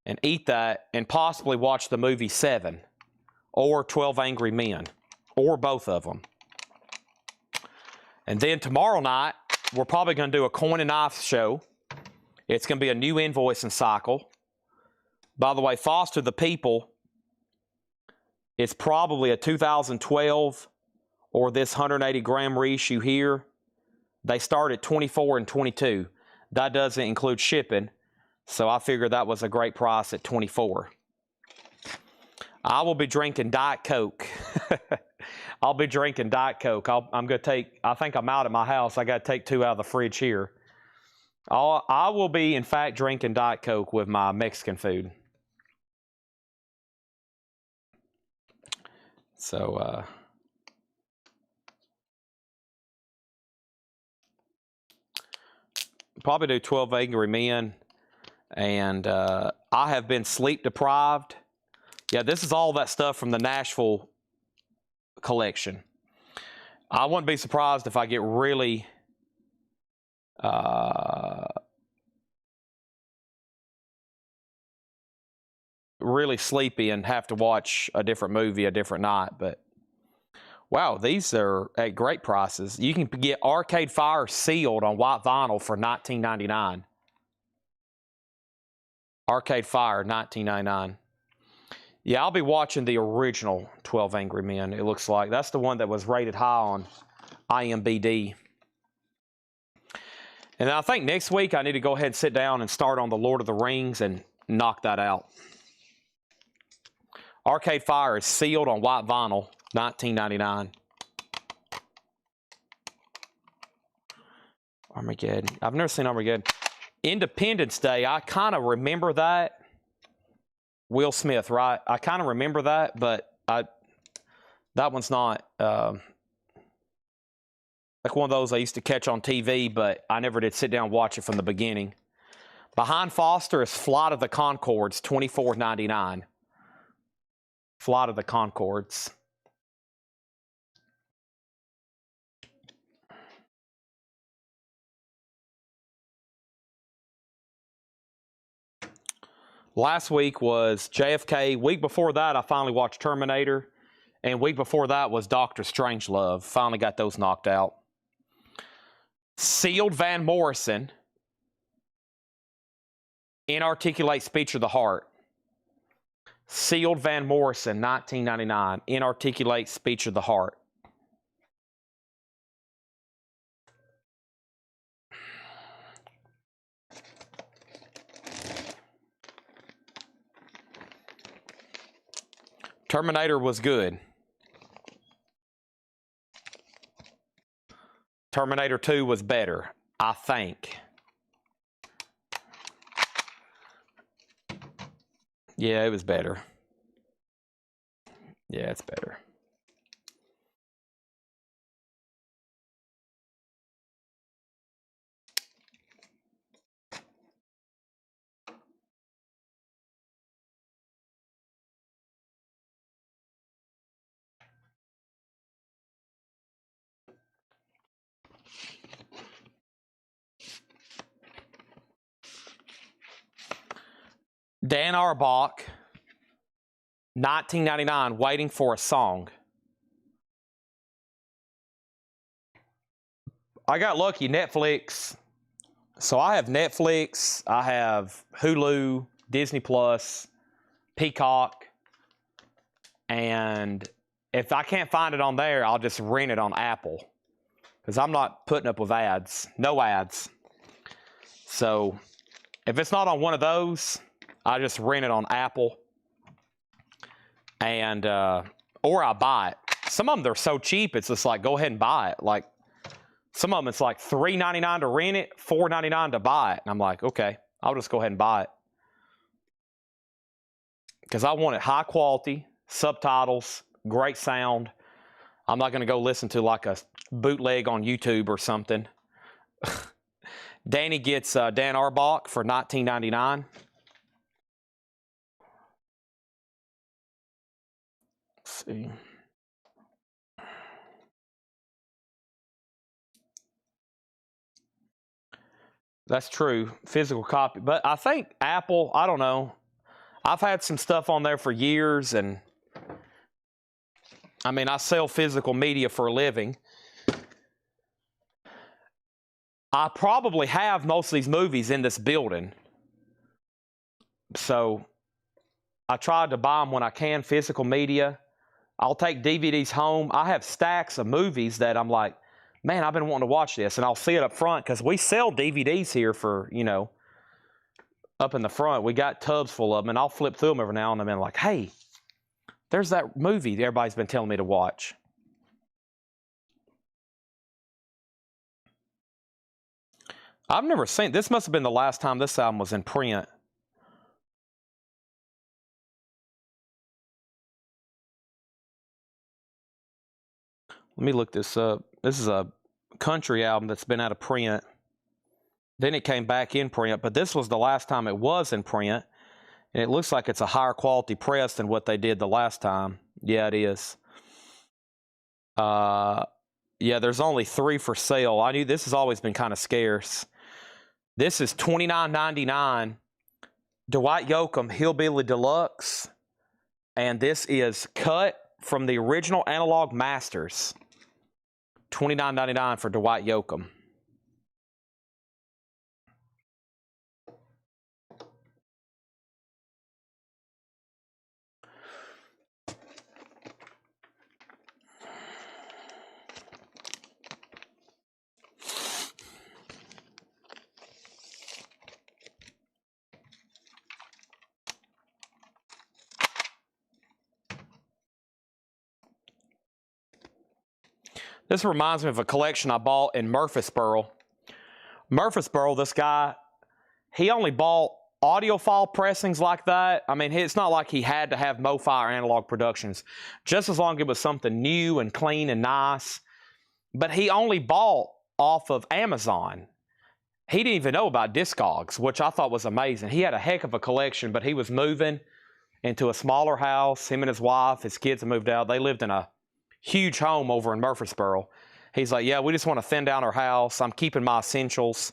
Speaker 1: and eat that and possibly watch the movie 7 or 12 Angry Men or both of them. And then tomorrow night, we're probably going to do a coin and knife show. It's going to be a new invoicing cycle. By the way, Foster the People is probably a 2012 or this 180-gram reissue here. They start at $24 and $22. That doesn't include shipping, so I figured that was a great price at $24. I will be drinking Diet Coke. I'll be drinking Diet Coke. I'm going to take, I think I'm out at my house. I got to take 2 out of the fridge here. I will be, in fact, drinking Diet Coke with my Mexican food. So, probably do 12 Angry Men. And I have been sleep deprived. Yeah, this is all that stuff from the Nashville collection. I wouldn't be surprised if I get really really sleepy and have to watch a different movie a different night. But wow, these are at great prices. You can get Arcade Fire sealed on white vinyl for $19.99. Arcade Fire, $19.99. Yeah, I'll be watching the original 12 Angry Men, it looks like. That's the one that was rated high on IMDb. And I think next week I need to go ahead and sit down and start on the Lord of the Rings and knock that out. Arcade Fire is sealed on white vinyl, $19.99. Armageddon. I've never seen Armageddon. Independence Day, I kind of remember that. Will Smith, right? I kind of remember that, but that one's not like one of those I used to catch on TV, but I never did sit down and watch it from the beginning. Behind Foster is Flight of the Conchords, $24.99. Flight of the Conchords. Last week was JFK. Week before that, I finally watched Terminator. And week before that was Doctor Strangelove. Finally got those knocked out. Sealed Van Morrison. Inarticulate Speech of the Heart. Sealed Van Morrison, $19.99. Inarticulate Speech of the Heart. Terminator was good. Terminator 2 was better, I think. Yeah, it was better. Yeah, it's better. Dan Arbach, $19.99, Waiting for a Song. I got lucky, Netflix. So I have Netflix, I have Hulu, Disney Plus, Peacock, and if I can't find it on there, I'll just rent it on Apple because I'm not putting up with ads. No ads. So if it's not on one of those, I just rent it on Apple, and or I buy it. Some of them, they're so cheap, it's just like, go ahead and buy it. Like, some of them, it's like $3.99 to rent it, $4.99 to buy it. And I'm like, okay, I'll just go ahead and buy it. Because I want it high quality, subtitles, great sound. I'm not going to go listen to like a bootleg on YouTube or something. Danny gets Dan Arbach for $19.99. Let's see. That's true, physical copy. But I think Apple, I don't know. I've had some stuff on there for years, and I mean, I sell physical media for a living. I probably have most of these movies in this building. So I tried to buy them when I can, physical media. I'll take DVDs home. I have stacks of movies that I'm like, man, I've been wanting to watch this. And I'll see it up front because we sell DVDs here for, you know, up in the front. We got tubs full of them, and I'll flip through them every now and then and like, hey, there's that movie that everybody's been telling me to watch. I've never seen, this must have been the last time this album was in print. Let me look this up. This is a country album that's been out of print. Then it came back in print, but this was the last time it was in print. And it looks like it's a higher quality press than what they did the last time. Yeah, it is. Yeah, there's only 3 for sale. I knew this has always been kind of scarce. This is $29.99. Dwight Yoakam Hillbilly Deluxe. And this is cut from the original Analog Masters. $29.99 for Dwight Yoakam. This reminds me of a collection I bought in Murfreesboro. Murfreesboro, this guy, he only bought audiophile pressings like that. I mean, it's not like he had to have MoFi or Analog Productions. Just as long as it was something new and clean and nice. But he only bought off of Amazon. he didn't even know about Discogs, which I thought was amazing. He had a heck of a collection, but he was moving into a smaller house. Him and his wife, his kids had moved out. They lived in a huge home over in Murfreesboro. He's like, yeah, we just want to thin down our house. I'm keeping my essentials.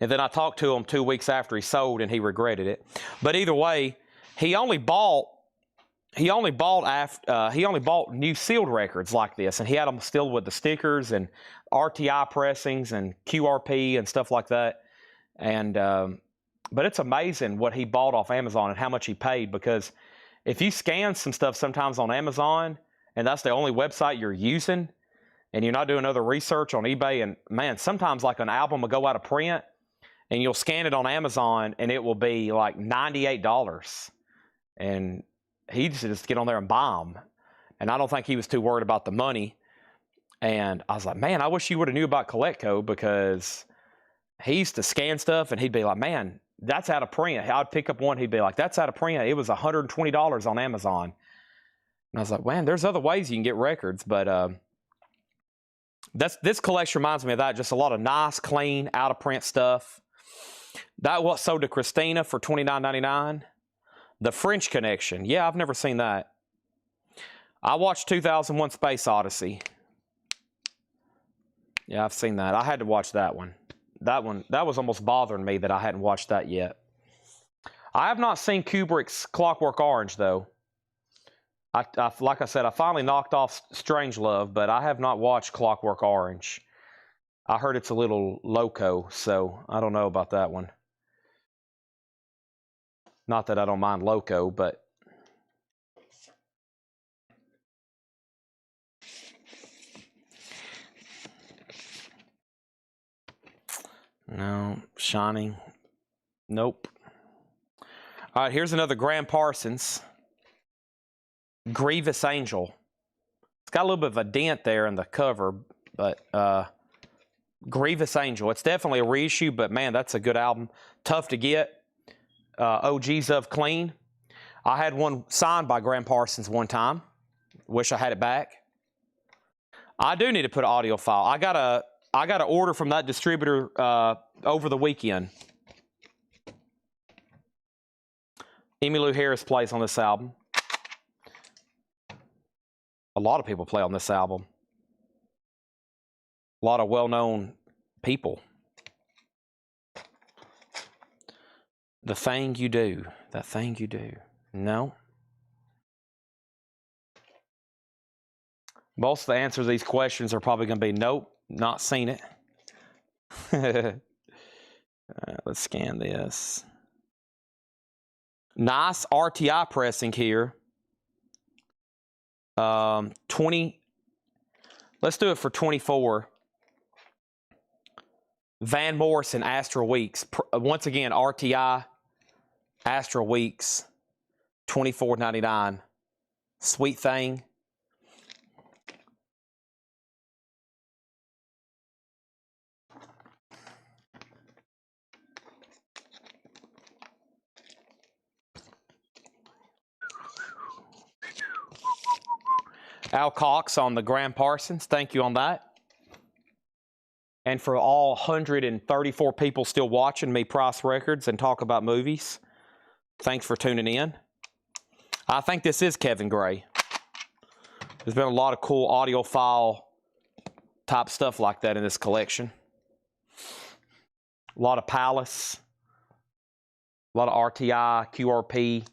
Speaker 1: And then I talked to him 2 weeks after he sold, and he regretted it. But either way, he only bought new sealed records like this, and he had them still with the stickers and RTI pressings and QRP and stuff like that. And but it's amazing what he bought off Amazon and how much he paid, because if you scan some stuff sometimes on Amazon and that's the only website you're using and you're not doing other research on eBay, and man, sometimes like an album will go out of print and you'll scan it on Amazon and it will be like $98. And he just get on there and buy them. And I don't think he was too worried about the money. And I was like, man, I wish you would have knew about Collecto, because he used to scan stuff and he'd be like, man, that's out of print. I'd pick up one, he'd be like, that's out of print. It was $120 on Amazon. And I was like, man, there's other ways you can get records. But this collection reminds me of that. Just a lot of nice, clean, out of print stuff. That was sold to Christina for $29.99. The French Connection. Yeah, I've never seen that. I watched 2001 Space Odyssey. Yeah, I've seen that. I had to watch that one. That was almost bothering me that I hadn't watched that yet. I have not seen Kubrick's Clockwork Orange, though. Like I said, I finally knocked off Strangelove, but I have not watched Clockwork Orange. I heard it's a little loco, so I don't know about that one. Not that I don't mind loco, but no. Shining. Nope. All right, here's another Graham Parsons. Grievous Angel. It's got a little bit of a dent there in the cover, but Grievous Angel. It's definitely a reissue, but man, that's a good album. Tough to get. OGs of Clean. I had one signed by Graham Parsons one time. Wish I had it back. I do need to put an audio file. I got an order from that distributor over the weekend. Emmylou Harris plays on this album. A lot of people play on this album. A lot of well-known people. The Thing You Do. That Thing You Do. No. Most of the answers to these questions are probably going to be nope, not seen it. All right, let's scan this. Nice RTI pressing here. 20. Let's do it for 24. Van Morrison, Astra Weeks. Once again, RTI, Astra Weeks, $24.99. Sweet Thing. Al Cox on the Graham Parsons. Thank you on that. And for all 134 people still watching me price records and talk about movies, thanks for tuning in. I think this is Kevin Gray. There's been a lot of cool audiophile type stuff like that in this collection. A lot of Palace, a lot of RTI, QRP.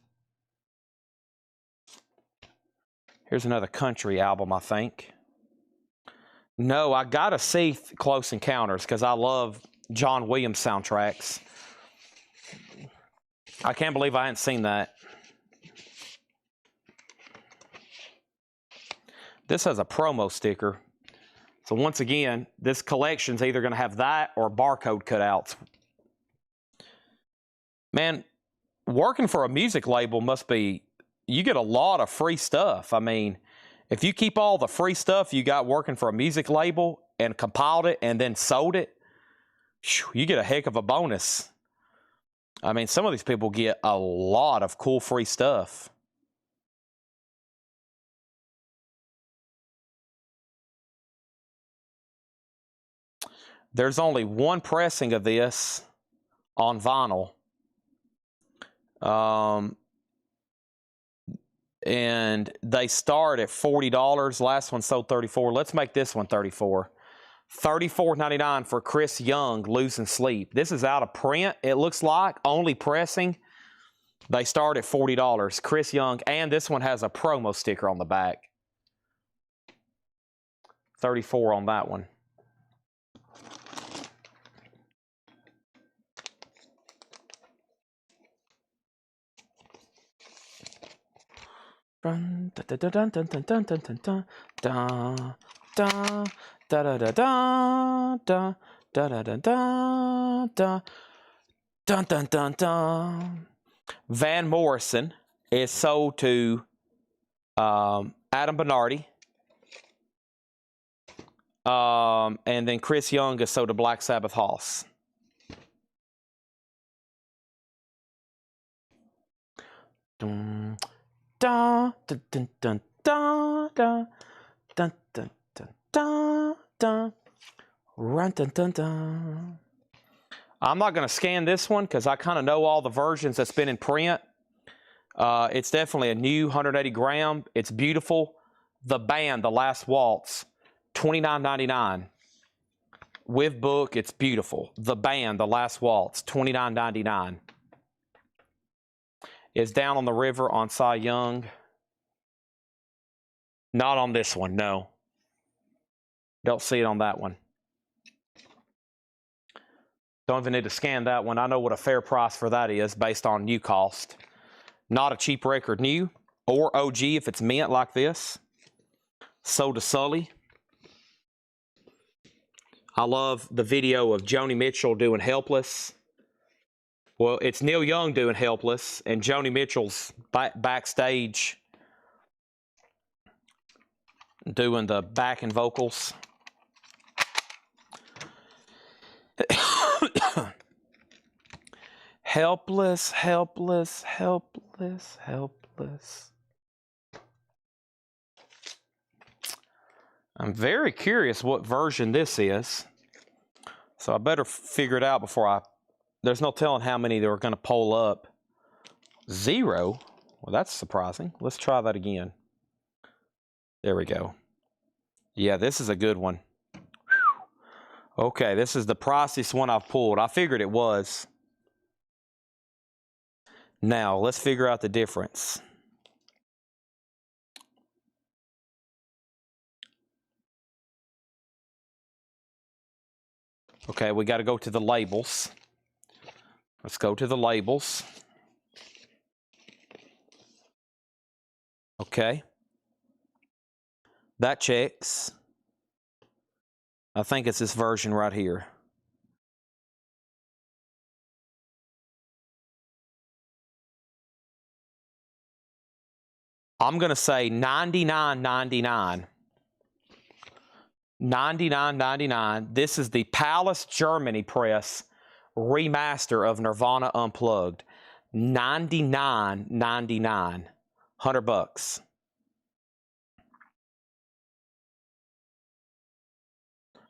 Speaker 1: Here's another country album, I think. No, I gotta see Close Encounters because I love John Williams soundtracks. I can't believe I hadn't seen that. This has a promo sticker. So once again, this collection's either going to have that or barcode cutouts. Man, working for a music label must be, you get a lot of free stuff. I mean, if you keep all the free stuff you got working for a music label and compiled it and then sold it, you get a heck of a bonus. I mean, some of these people get a lot of cool free stuff. There's only one pressing of this on vinyl. And they start at $40. Last one sold $34. Let's make this one $34. $34.99 for Chris Young, Losing Sleep. This is out of print, it looks like, only pressing. They start at $40. Chris Young, and this one has a promo sticker on the back. $34 on that one. Dun dun dun dun dun dun dun dun dun dun dun da da da da da da da da da dun dun dun dun. Van Morrison is sold to Adam Bernardi. And then Chris Young is sold to Black Sabbath Hoss. Dun, dun, dun, dun, dun, dun, dun, dun, dun, dun, dun, dun, dun, dun, dun. I'm not going to scan this one because I kind of know all the versions that's been in print. It's definitely a new 180 gram. It's beautiful. The band, The Last Waltz, $29.99. With book, it's beautiful. The band, The Last Waltz, $29.99. Is Down on the River on Cy Young. Not on this one, no. Don't see it on that one. Don't even need to scan that one. I know what a fair price for that is based on new cost. Not a cheap record new, or OG if it's mint like this. Sold to Sully. I love the video of Joni Mitchell doing Helpless. Well, it's Neil Young doing Helpless, and Joni Mitchell's backstage doing the backing vocals. Helpless, helpless, helpless, helpless. I'm very curious what version this is. So I better figure it out before there's no telling how many they were going to poll up. 0? Well, that's surprising. Let's try that again. There we go. Yeah, this is a good one. Whew. Okay, this is the priciest one I've pulled. I figured it was. Now, let's figure out the difference. Okay, we got to go to the labels. Let's go to the labels. Okay. That checks. I think it's this version right here. I'm going to say $99.99. $99.99. This is the Palace Germany press remaster of Nirvana Unplugged. $99.99. $100.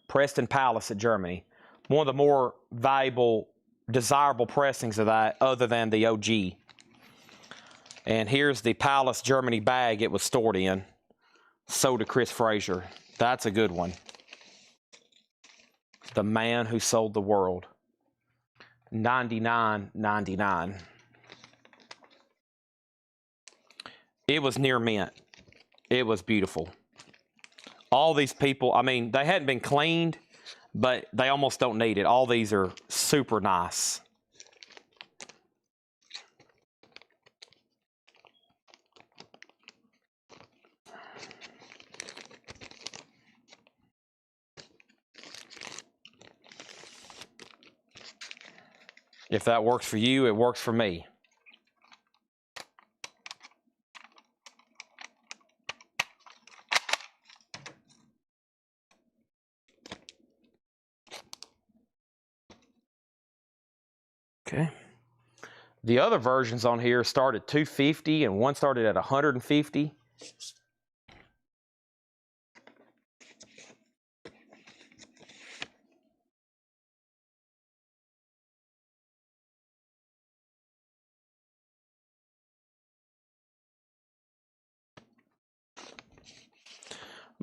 Speaker 1: Preston Palace at Germany. One of the more valuable, desirable pressings of that other than the OG. And here's the Palace Germany bag it was stored in. Sold to Chris Frazier. That's a good one. The Man Who Sold the World. $99.99. It was near mint. It was beautiful. All these people, I mean, they hadn't been cleaned, but they almost don't need it. All these are super nice. If that works for you, it works for me. Okay. The other versions on here start at $250 and one started at $150.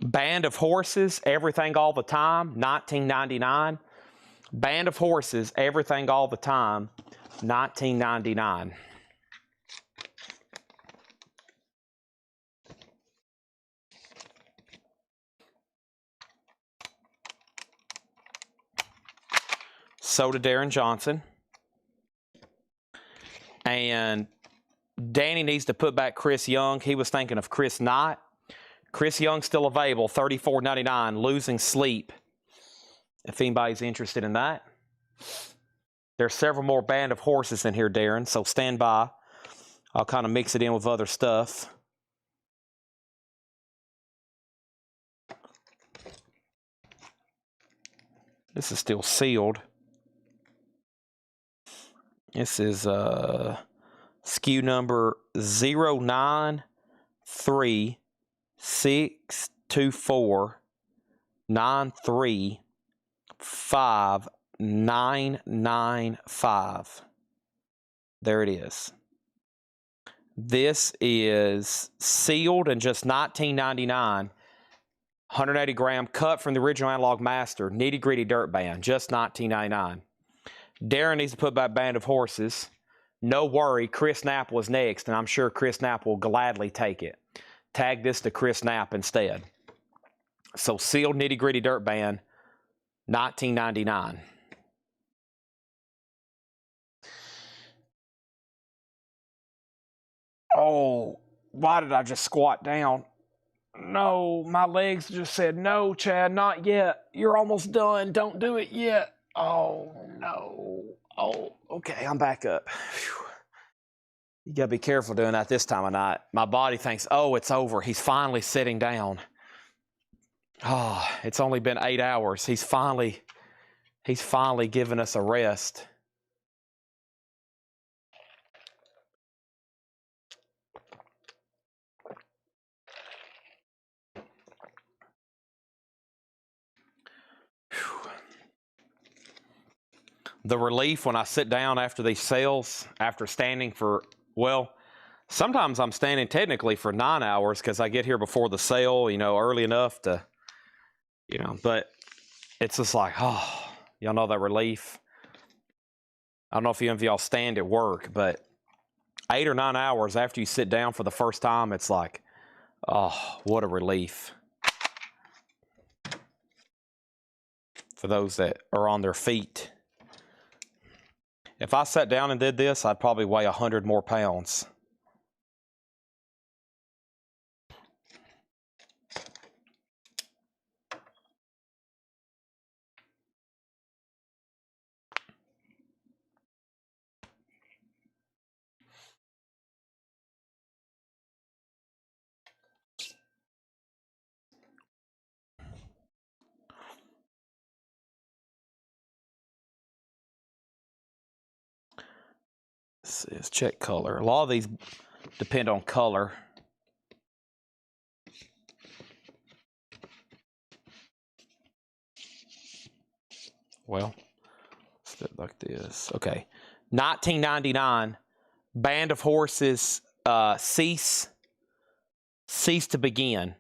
Speaker 1: Band of Horses, Everything All the Time, $19.99. Band of Horses, Everything All the Time, $19.99. So did Darren Johnson. And Danny needs to put back Chris Young. He was thinking of Chris Knight. Chris Young still available, $34.99, Losing Sleep, if anybody's interested in that. There's several more Band of Horses in here, Darren, so stand by. I'll kind of mix it in with other stuff. This is still sealed. This is SKU number 09362493595. There it is. This is sealed and just $19.99. 180 gram cut from the original Analog Master, Nitty Gritty Dirt Band, just $19.99. Darren needs to put back Band of Horses. No worry, Chris Knapp was next, and I'm sure Chris Knapp will gladly take it. Tag this to Chris Knapp instead. So sealed Nitty Gritty Dirt Band, $19.99. Oh, why did I just squat down? No, my legs just said, no, Chad, not yet. You're almost done. Don't do it yet. Oh, no. Oh, okay, I'm back up. Whew. You got to be careful doing that this time of night. My body thinks, oh, it's over. He's finally sitting down. Oh, it's only been 8 hours. He's finally given us a rest. The relief when I sit down after these sales, after standing for, well, sometimes I'm standing technically for 9 hours because I get here before the sale, early enough to, but it's just like, oh, y'all know that relief. I don't know if any of y'all stand at work, but 8 or 9 hours after you sit down for the first time, it's like, oh, what a relief. For those that are on their feet. If I sat down and did this, I'd probably weigh 100 more pounds. Let's check color. A lot of these depend on color. Well, let's do it like this. Okay. $19.99. Band of Horses, Cease to Begin.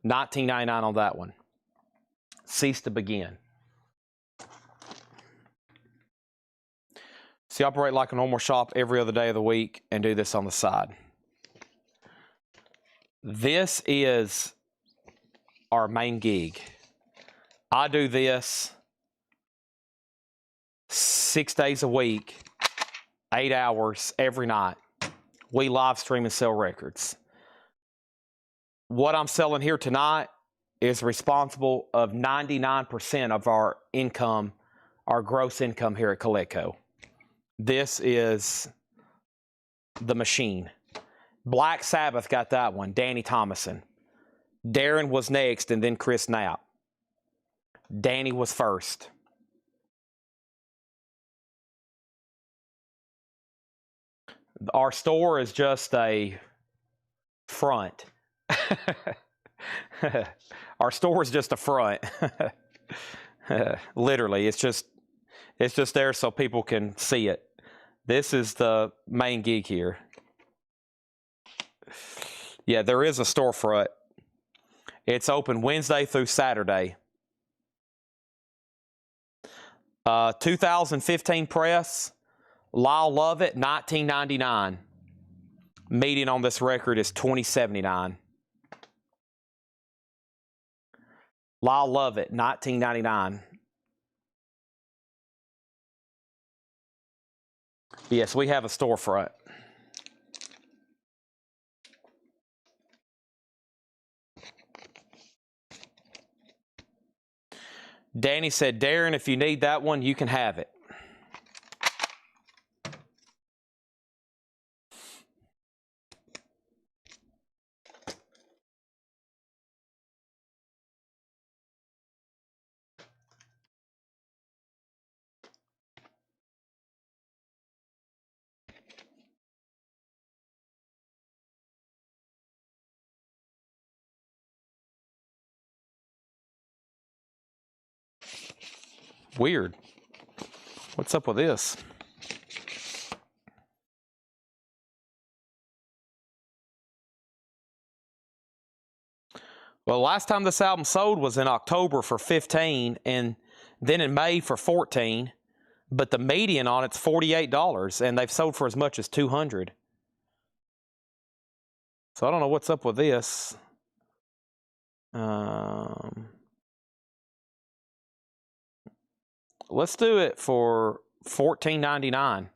Speaker 1: $19.99 on that one. Cease to Begin. So you operate like a normal shop every other day of the week and do this on the side. This is our main gig. I do this 6 days a week, 8 hours every night. We live stream and sell records. What I'm selling here tonight is responsible of 99% of our income, our gross income here at Collecco. This is the machine. Black Sabbath got that one, Danny Thomason. Darren was next, and then Chris Knapp. Danny was first. Our store is just a front. Our store is just a front. Literally, it's just there so people can see it. This is the main gig here. Yeah, there is a storefront. It's open Wednesday through Saturday. 2015 press, Lyle Lovett, $19.99. Median on this record is $20.79. Lyle Lovett, $19.99. Yes, we have a storefront. Danny said, Darren, if you need that one, you can have it. Weird. What's up with this? Well, last time this album sold was in October for $15 and then in May for $14, but the median on it's $48 and they've sold for as much as $200. So I don't know what's up with this. Let's do it for $14.99.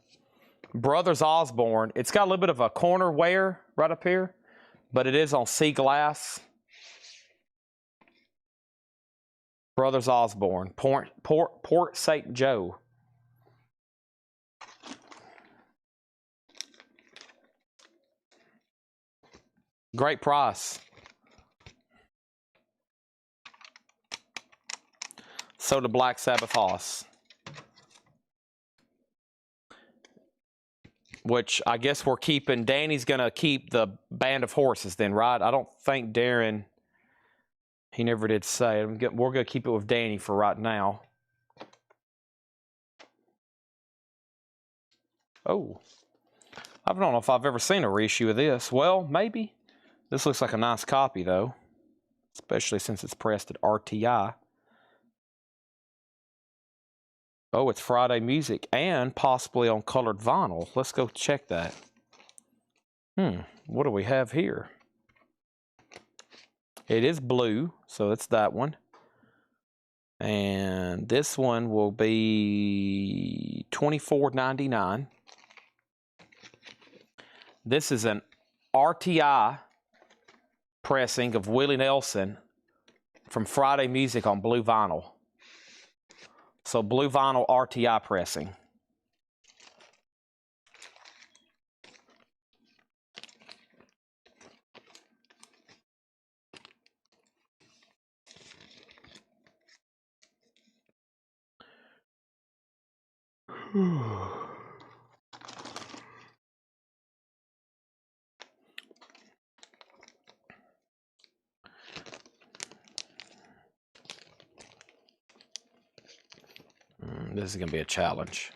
Speaker 1: Brothers Osborne. It's got a little bit of a corner wear right up here, but it is on sea glass. Brothers Osborne, Port St. Joe. Great price. So the Black Sabbath Hoss. Which I guess we're keeping. Danny's going to keep the Band of Horses then, right? I don't think Darren, he never did say. We're going to keep it with Danny for right now. Oh, I don't know if I've ever seen a reissue of this. Well, maybe. This looks like a nice copy, though, especially since it's pressed at RTI. Oh, it's Friday Music and possibly on colored vinyl. Let's go check that. What do we have here? It is blue, so it's that one. And this one will be $24.99. This is an RTI pressing of Willie Nelson from Friday Music on blue vinyl. So blue vinyl RTI pressing. This is going to be a challenge.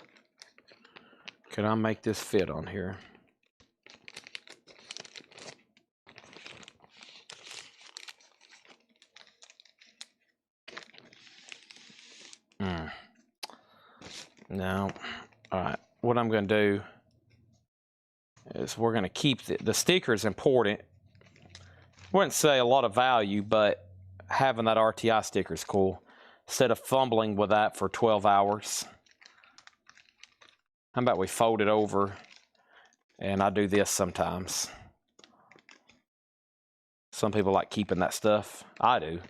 Speaker 1: Can I make this fit on here? No. All right. What I'm going to do is we're going to keep the sticker is important. Wouldn't say a lot of value, but having that RTI sticker is cool. Instead of fumbling with that for 12 hours. How about we fold it over and I do this sometimes. Some people like keeping that stuff. I do.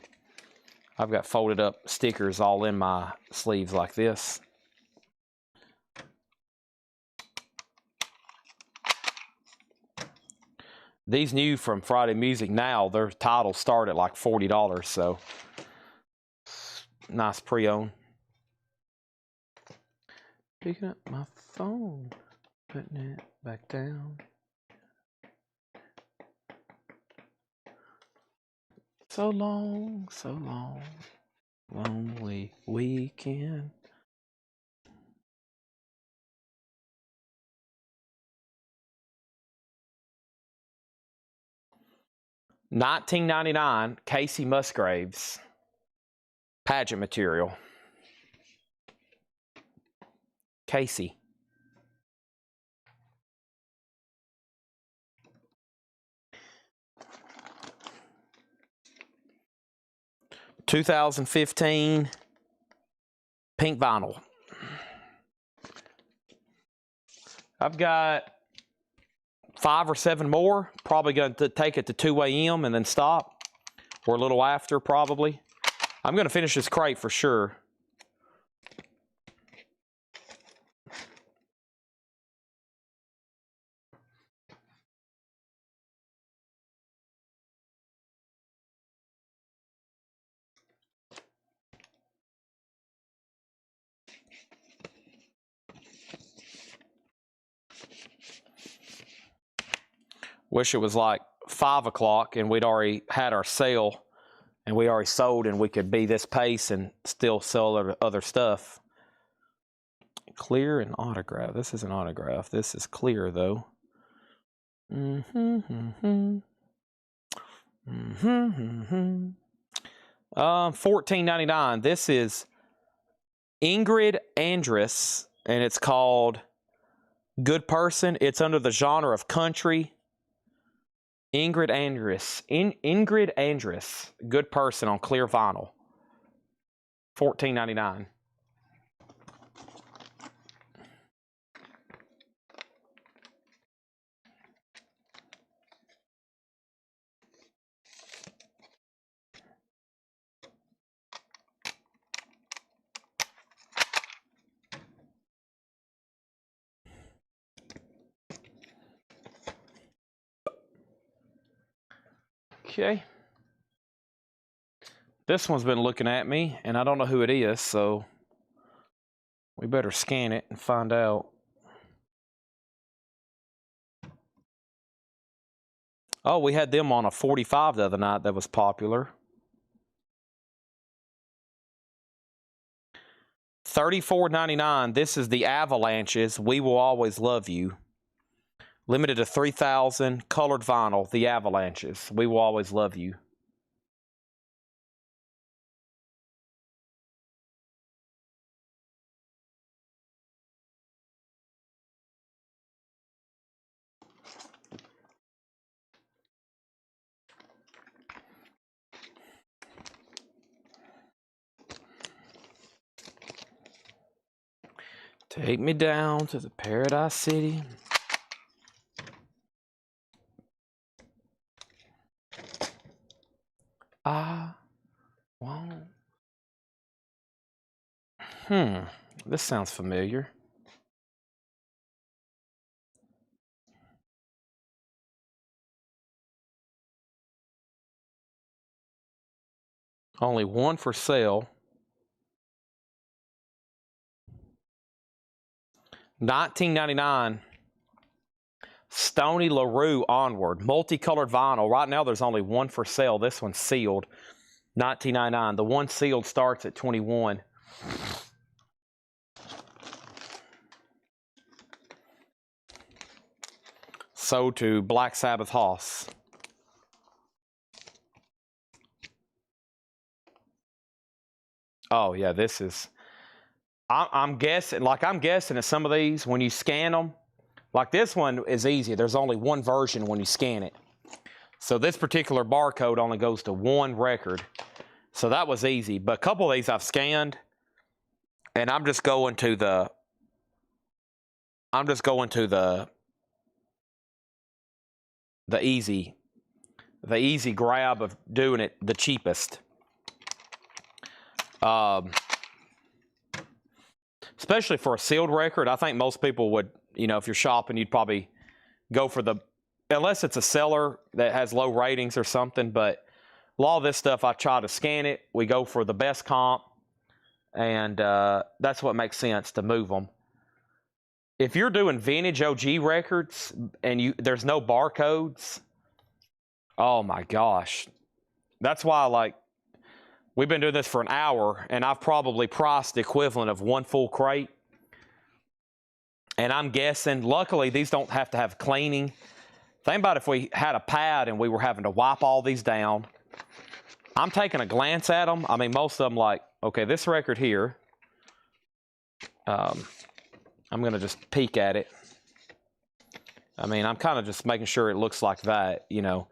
Speaker 1: I've got folded up stickers all in my sleeves like this. These new from Friday Music now, their titles start at like $40, so nice pre-owned. Picking up my phone, putting it back down. So long, lonely weekend. 1999 Casey Musgraves pageant material. Casey. (2015) pink vinyl. I've got 5 or 7 more. Probably going to take it to 2 a.m. and then stop, or a little after probably. I'm going to finish this crate for sure. Wish it was like 5 o'clock and we'd already had our sale and we already sold and we could be this pace and still sell other stuff. Clear and autograph. This is an autograph. This is clear though. $14.99. This is Ingrid Andress and it's called Good Person. It's under the genre of country. Ingrid Andress, Good Person on clear vinyl. $14.99. Okay. This one's been looking at me, and I don't know who it is, so we better scan it and find out. Oh, we had them on a 45 the other night that was popular. $34.99. This is the Avalanches. We Will Always Love You. Limited to 3,000. Colored vinyl. The Avalanches. We Will Always Love You. Take me down to the Paradise City. I won't. This sounds familiar. Only one for sale. $19.99. Stoney LaRue Onward. Multicolored vinyl. Right now there's only one for sale. This one's sealed. $19.99. The one sealed starts at $21. Sold to Black Sabbath Hoss. Oh yeah, this is. I'm guessing at some of these when you scan them, like this one is easy. There's only one version when you scan it. So this particular barcode only goes to one record. So that was easy. But a couple of these I've scanned, and I'm just going to the easy grab of doing it the cheapest. Especially for a sealed record, I think most people would, if you're shopping, you'd probably go for unless it's a seller that has low ratings or something. But a lot of this stuff, I try to scan it. We go for the best comp, and that's what makes sense to move them. If you're doing vintage OG records and there's no barcodes, oh my gosh, that's why we've been doing this for an hour, and I've probably priced the equivalent of one full crate. And I'm guessing, luckily, these don't have to have cleaning. Think about if we had a pad and we were having to wipe all these down. I'm taking a glance at them. I mean, most of them like, okay, this record here, I'm going to just peek at it. I mean, I'm kind of just making sure it looks like that, you know.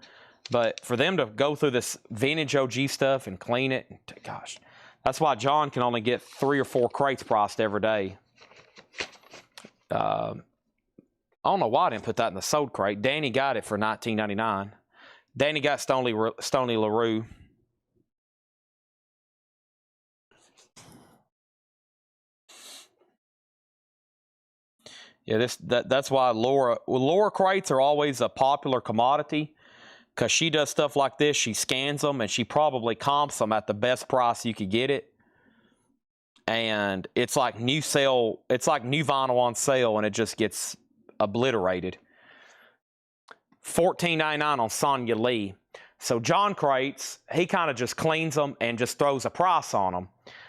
Speaker 1: But for them to go through this vintage OG stuff and clean it, gosh, that's why John can only get 3 or 4 crates priced every day. I don't know why I didn't put that in the sold crate. Danny got it for $19.99. Danny got Stony LaRue. Yeah, that's why Laura crates are always a popular commodity, because she does stuff like this. She scans them and she probably comps them at the best price you could get it. And it's like new vinyl on sale, and it just gets obliterated. $14.99 on Sonya Lee. So John crates, he kind of just cleans them and just throws a price on them.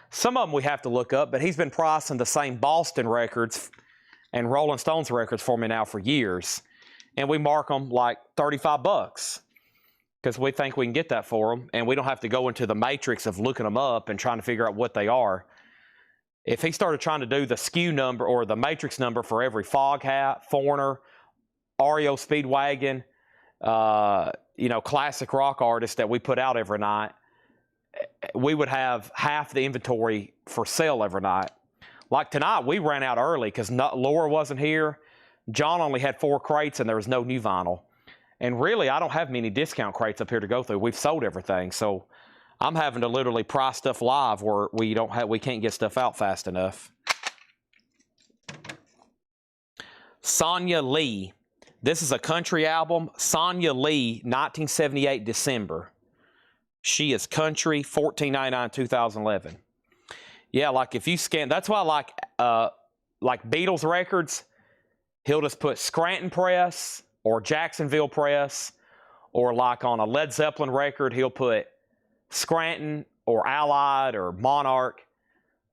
Speaker 1: Some of them we have to look up, but he's been pricing the same Boston records and Rolling Stones records for me now for years. And we mark them like 35 bucks because we think we can get that for them, and we don't have to go into the matrix of looking them up and trying to figure out what they are. If he started trying to do the SKU number or the matrix number for every Fog Hat, Foreigner, REO Speedwagon, you know, classic rock artist that we put out every night, we would have half the inventory for sale every night. Like tonight, we ran out early because Laura wasn't here. John only had 4 crates and there was no new vinyl. And really, I don't have many discount crates up here to go through. We've sold everything. So I'm having to literally price stuff live where we can't get stuff out fast enough. Sonya Lee. This is a country album. Sonya Lee, 1978 December. She is country, $14.99, 2011. Yeah, like if you scan, that's why like Beatles records, he'll just put Scranton Press or Jacksonville Press, or like on a Led Zeppelin record, he'll put Scranton or Allied or Monarch.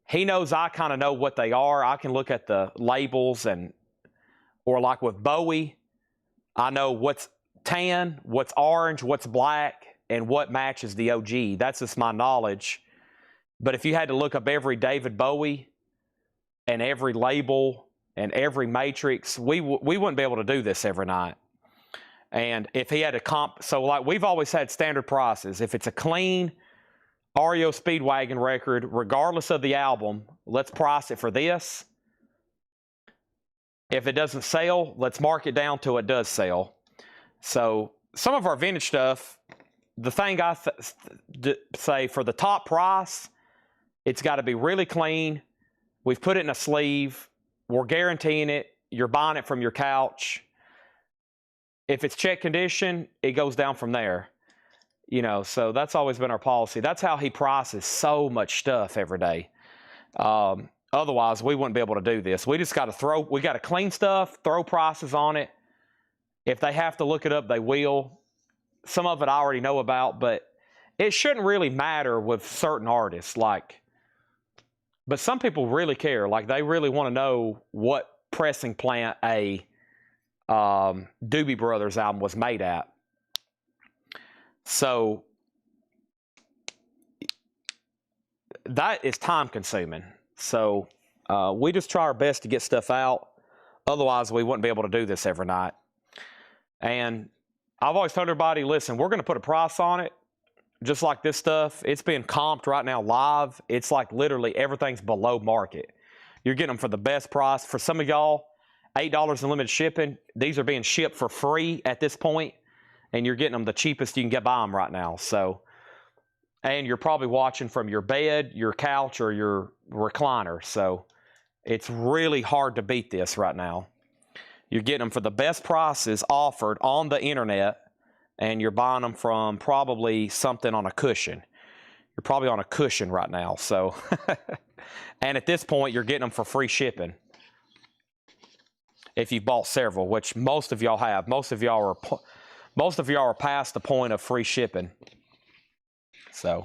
Speaker 1: He knows I kind of know what they are. I can look at the labels, or like with Bowie, I know what's tan, what's orange, what's black, and what matches the OG. That's just my knowledge. But if you had to look up every David Bowie and every label and every matrix, we wouldn't be able to do this every night. And if he had a comp, so like we've always had standard prices. If it's a clean REO Speedwagon record, regardless of the album, let's price it for this. If it doesn't sell, let's mark it down till it does sell. So some of our vintage stuff, the thing I say for the top price, it's got to be really clean. We've put it in a sleeve. We're guaranteeing it. You're buying it from your couch. If it's check condition, it goes down from there. You know, so that's always been our policy. That's how he prices so much stuff every day. Otherwise, we wouldn't be able to do this. We just got to we got to clean stuff, throw prices on it. If they have to look it up, they will. Some of it I already know about, but it shouldn't really matter with certain artists. But some people really care. Like, they really want to know what pressing plant a Doobie Brothers album was made at. So that is time consuming. So we just try our best to get stuff out. Otherwise, we wouldn't be able to do this every night. And I've always told everybody, listen, we're going to put a price on it. Just like this stuff, it's being comped right now live. It's like literally everything's below market. You're getting them for the best price. For some of y'all, $8 in limited shipping. These are being shipped for free at this point, and you're getting them the cheapest you can get by them right now. So, and you're probably watching from your bed, your couch, or your recliner. So it's really hard to beat this right now. You're getting them for the best prices offered on the internet, and you're buying them from probably something on a cushion. You're probably on a cushion right now. So, and at this point, you're getting them for free shipping. If you've bought several, which most of y'all have. Most of y'all are past the point of free shipping. So,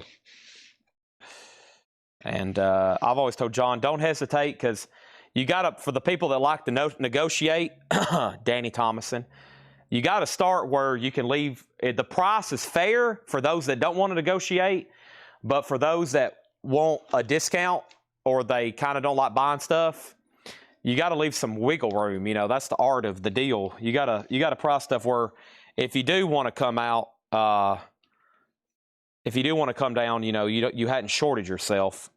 Speaker 1: and I've always told John, don't hesitate, because you got to, for the people that like to negotiate, Danny Thomason, You got to start where you can leave. The price is fair for those that don't want to negotiate, but for those that want a discount or they kind of don't like buying stuff, you got to leave some wiggle room. You know, that's the art of the deal. You gotta price stuff where if you do want to come out, if you do want to come down, you know, you hadn't shorted yourself.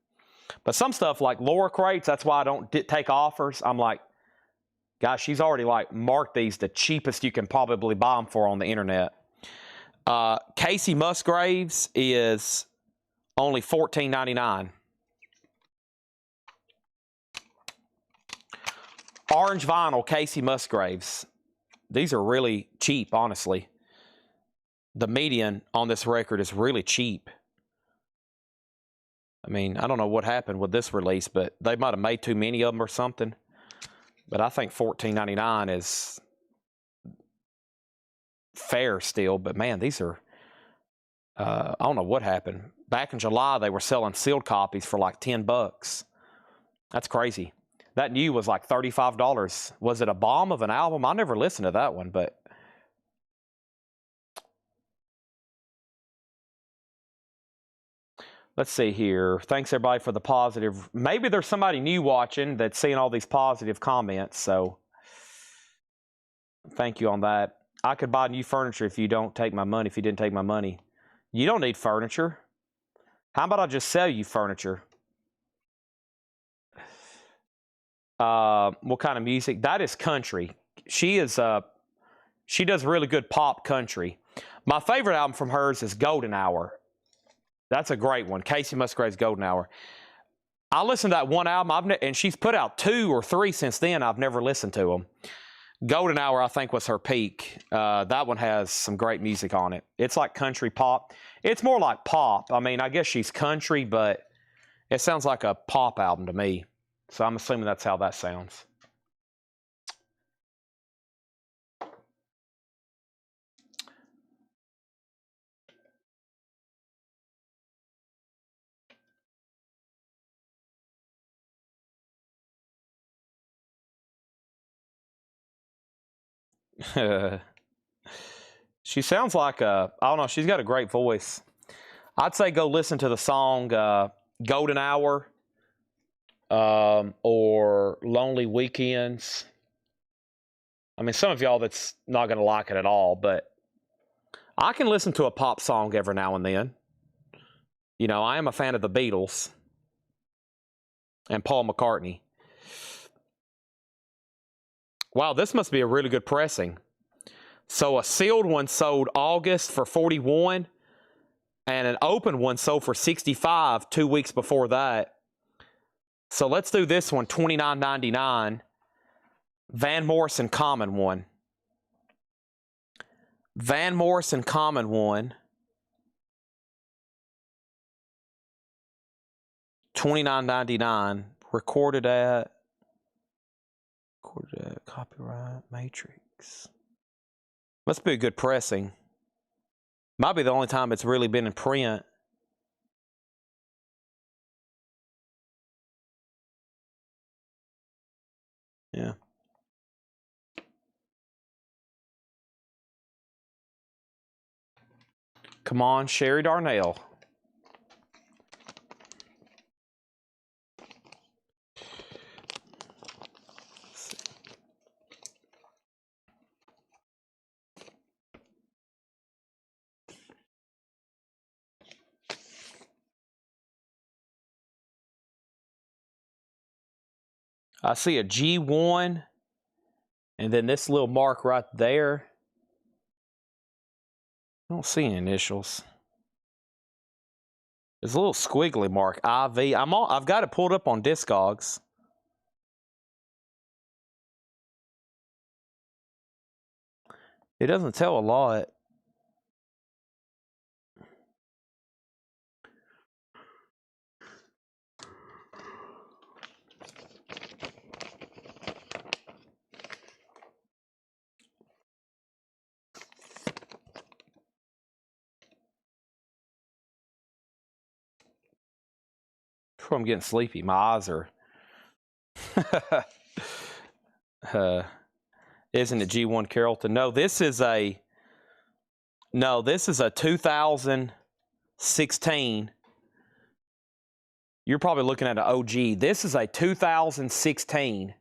Speaker 1: But some stuff like lower crates, that's why I don't take offers. I'm like, gosh, she's already like marked these the cheapest you can probably buy them for on the internet. Casey Musgraves is only $14.99. Orange vinyl Casey Musgraves. These are really cheap, honestly. The median on this record is really cheap. I mean, I don't know what happened with this release, but they might have made too many of them or something. But I think $14.99 is fair still. But man, these are, I don't know what happened. Back in July, they were selling sealed copies for like $10. That's crazy. That new was like $35. Was it a bomb of an album? I never listened to that one, but let's see here. Thanks everybody for the positive. Maybe there's somebody new watching that's seeing all these positive comments, so thank you on that. I could buy new furniture if you don't take my money, if you didn't take my money. You don't need furniture. How about I just sell you furniture? What kind of music? That is country. She does really good pop country. My favorite album from hers is Golden Hour. That's a great one. Casey Musgrave's Golden Hour. I listened to that one album, and she's put out 2 or 3 since then. I've never listened to them. Golden Hour, I think, was her peak. That one has some great music on it. It's like country pop. It's more like pop. I mean, I guess she's country, but it sounds like a pop album to me. So I'm assuming that's how that sounds. She sounds like I don't know, she's got a great voice. I'd say go listen to the song Golden Hour or Lonely Weekends. I mean, some of y'all that's not going to like it at all, but I can listen to a pop song every now and then. You know, I am a fan of the Beatles and Paul McCartney. Wow, this must be a really good pressing. So a sealed one sold August for $41, and an open one sold for $65 2 weeks before that. So let's do this one, $29.99. Van Morrison Common one. Van Morrison Common one. $29.99. Recorded at copyright Matrix. Must be a good pressing. Might be the only time it's really been in print. Yeah. Come on, Sherry Darnell. I see a G1 and then this little mark right there. I don't see any initials. There's a little squiggly mark, IV. I've got it pulled up on Discogs. It doesn't tell a lot. I'm getting sleepy. My eyes are. Isn't it G1 Carrollton? No, this is a 2016. You're probably looking at an OG. This is a 2016.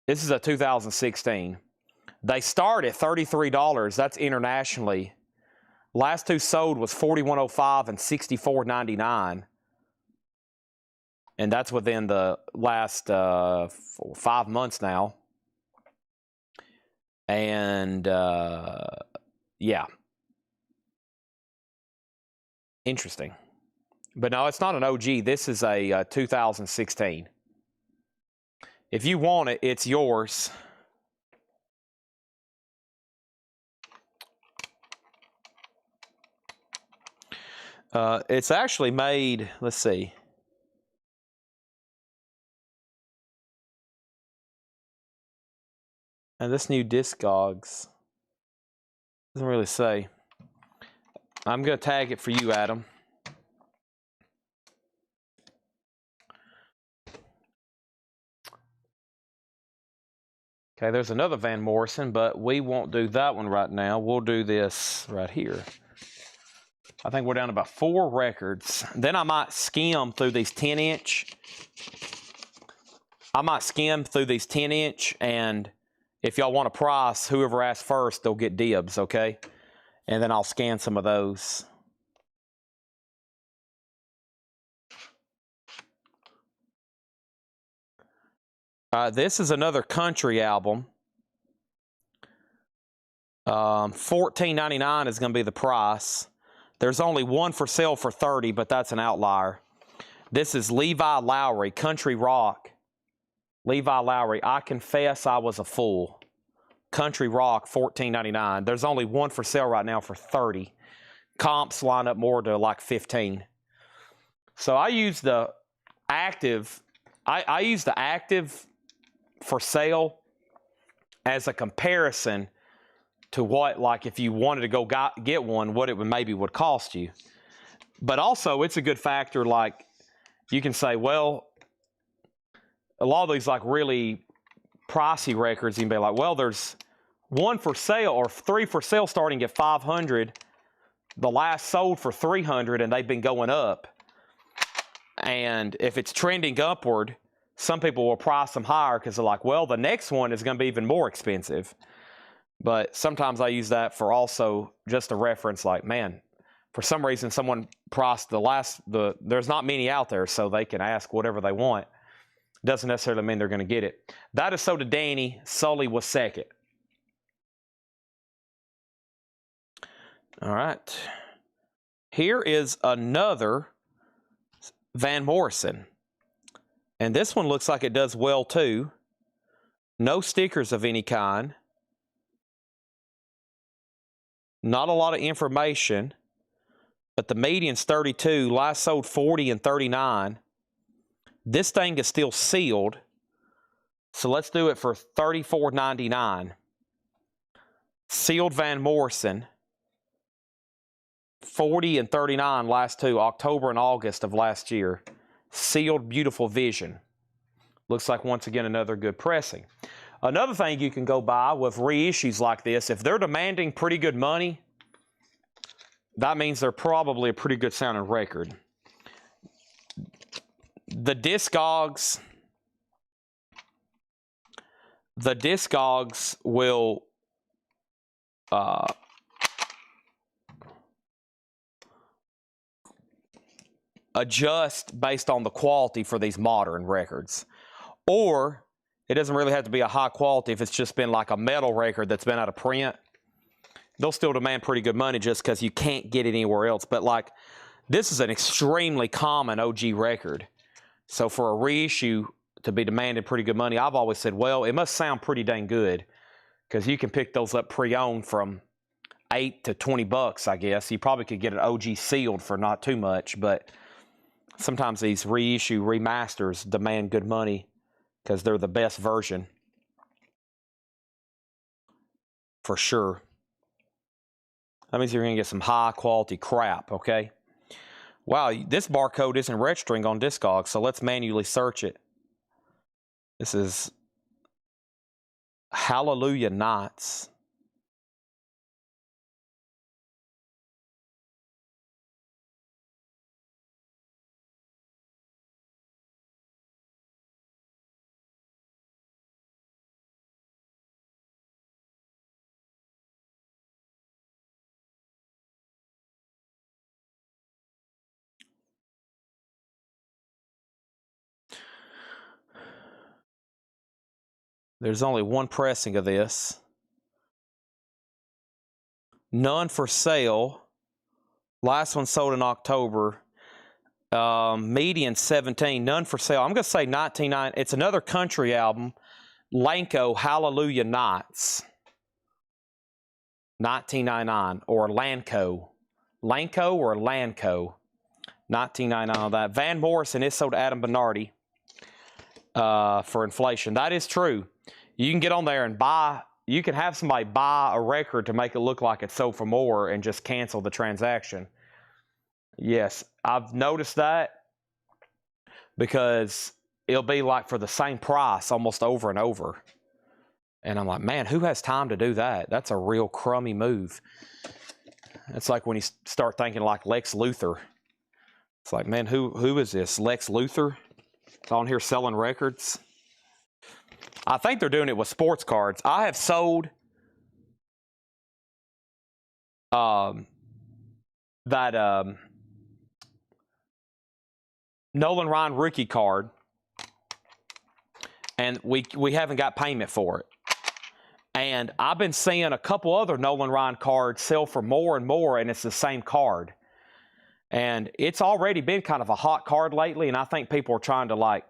Speaker 1: This is a 2016. They start at $33. That's internationally. Last two sold was $41.05 and $64.99. And that's within the last 5 months now. And yeah. Interesting. But no, it's not an OG. This is a 2016. If you want it, it's yours. It's actually made, let's see. And this new Discogs doesn't really say. I'm going to tag it for you, Adam. Okay, there's another Van Morrison, but we won't do that one right now. We'll do this right here. I think we're down to about 4 records. Then I might skim through these 10-inch. I might skim through these 10-inch, and if y'all want a price, whoever asks first, they'll get dibs, okay? And then I'll scan some of those. This is another country album. $14.99 is going to be the price. There's only one for sale for $30, but that's an outlier. This is Levi Lowry, Country Rock. Levi Lowry, I confess I was a fool. Country Rock, $14.99. There's only one for sale right now for $30. Comps line up more to like $15. So I use the active. I use the active for sale as a comparison to what, like, if you wanted to go get one, what it would cost you. But also, it's a good factor. Like, you can say, well, a lot of these like really pricey records, you can be like, well, there's one for sale or 3 for sale starting at $500. The last sold for $300, and they've been going up. And if it's trending upward, some people will price them higher because they're like, well, the next one is going to be even more expensive. But sometimes I use that for also just a reference, like, man, for some reason someone priced there's not many out there, so they can ask whatever they want. Doesn't necessarily mean they're going to get it. That is so to Danny. Sully was second. All right. Here is another Van Morrison. And this one looks like it does well too. No stickers of any kind. Not a lot of information. But the median's 32. Last sold 40 and 39. This thing is still sealed. So let's do it for $34.99. Sealed Van Morrison. 40 and 39 last two, October and August of last year. Sealed, beautiful vision. Looks like, once again, another good pressing. Another thing you can go by with reissues like this, if they're demanding pretty good money, that means they're probably a pretty good sounding record. The Discogs will adjust based on the quality for these modern records. Or it doesn't really have to be a high quality if it's just been like a metal record that's been out of print. They'll still demand pretty good money just because you can't get it anywhere else. But like, this is an extremely common OG record. So for a reissue to be demanding pretty good money, I've always said, well, it must sound pretty dang good, because you can pick those up pre-owned from $8 to $20, I guess. You probably could get an OG sealed for not too much, but sometimes these reissue remasters demand good money because they're the best version. For sure. That means you're going to get some high quality crap, okay? Wow, this barcode isn't registering on Discogs, so let's manually search it. This is Hallelujah Nights. There's only one pressing of this. None for sale. Last one sold in October. Median 17. None for sale. I'm going to say 1990. It's another country album. Lanco Hallelujah Nights. 1999. Or Lanco. Lanco or Lanco. 1999 on that. Van Morrison is sold to Adam Bernardi for inflation. That is true. You can get on there and buy. You can have somebody buy a record to make it look like it's sold for more and just cancel the transaction. Yes, I've noticed that because it'll be like for the same price almost over and over. And I'm like, man, who has time to do that? That's a real crummy move. It's like when you start thinking like Lex Luthor. It's like, man, who is this? Lex Luthor? On here selling records? I think they're doing it with sports cards. I have sold that Nolan Ryan rookie card, and we haven't got payment for it. And I've been seeing a couple other Nolan Ryan cards sell for more and more, and it's the same card. And it's already been kind of a hot card lately, and I think people are trying to like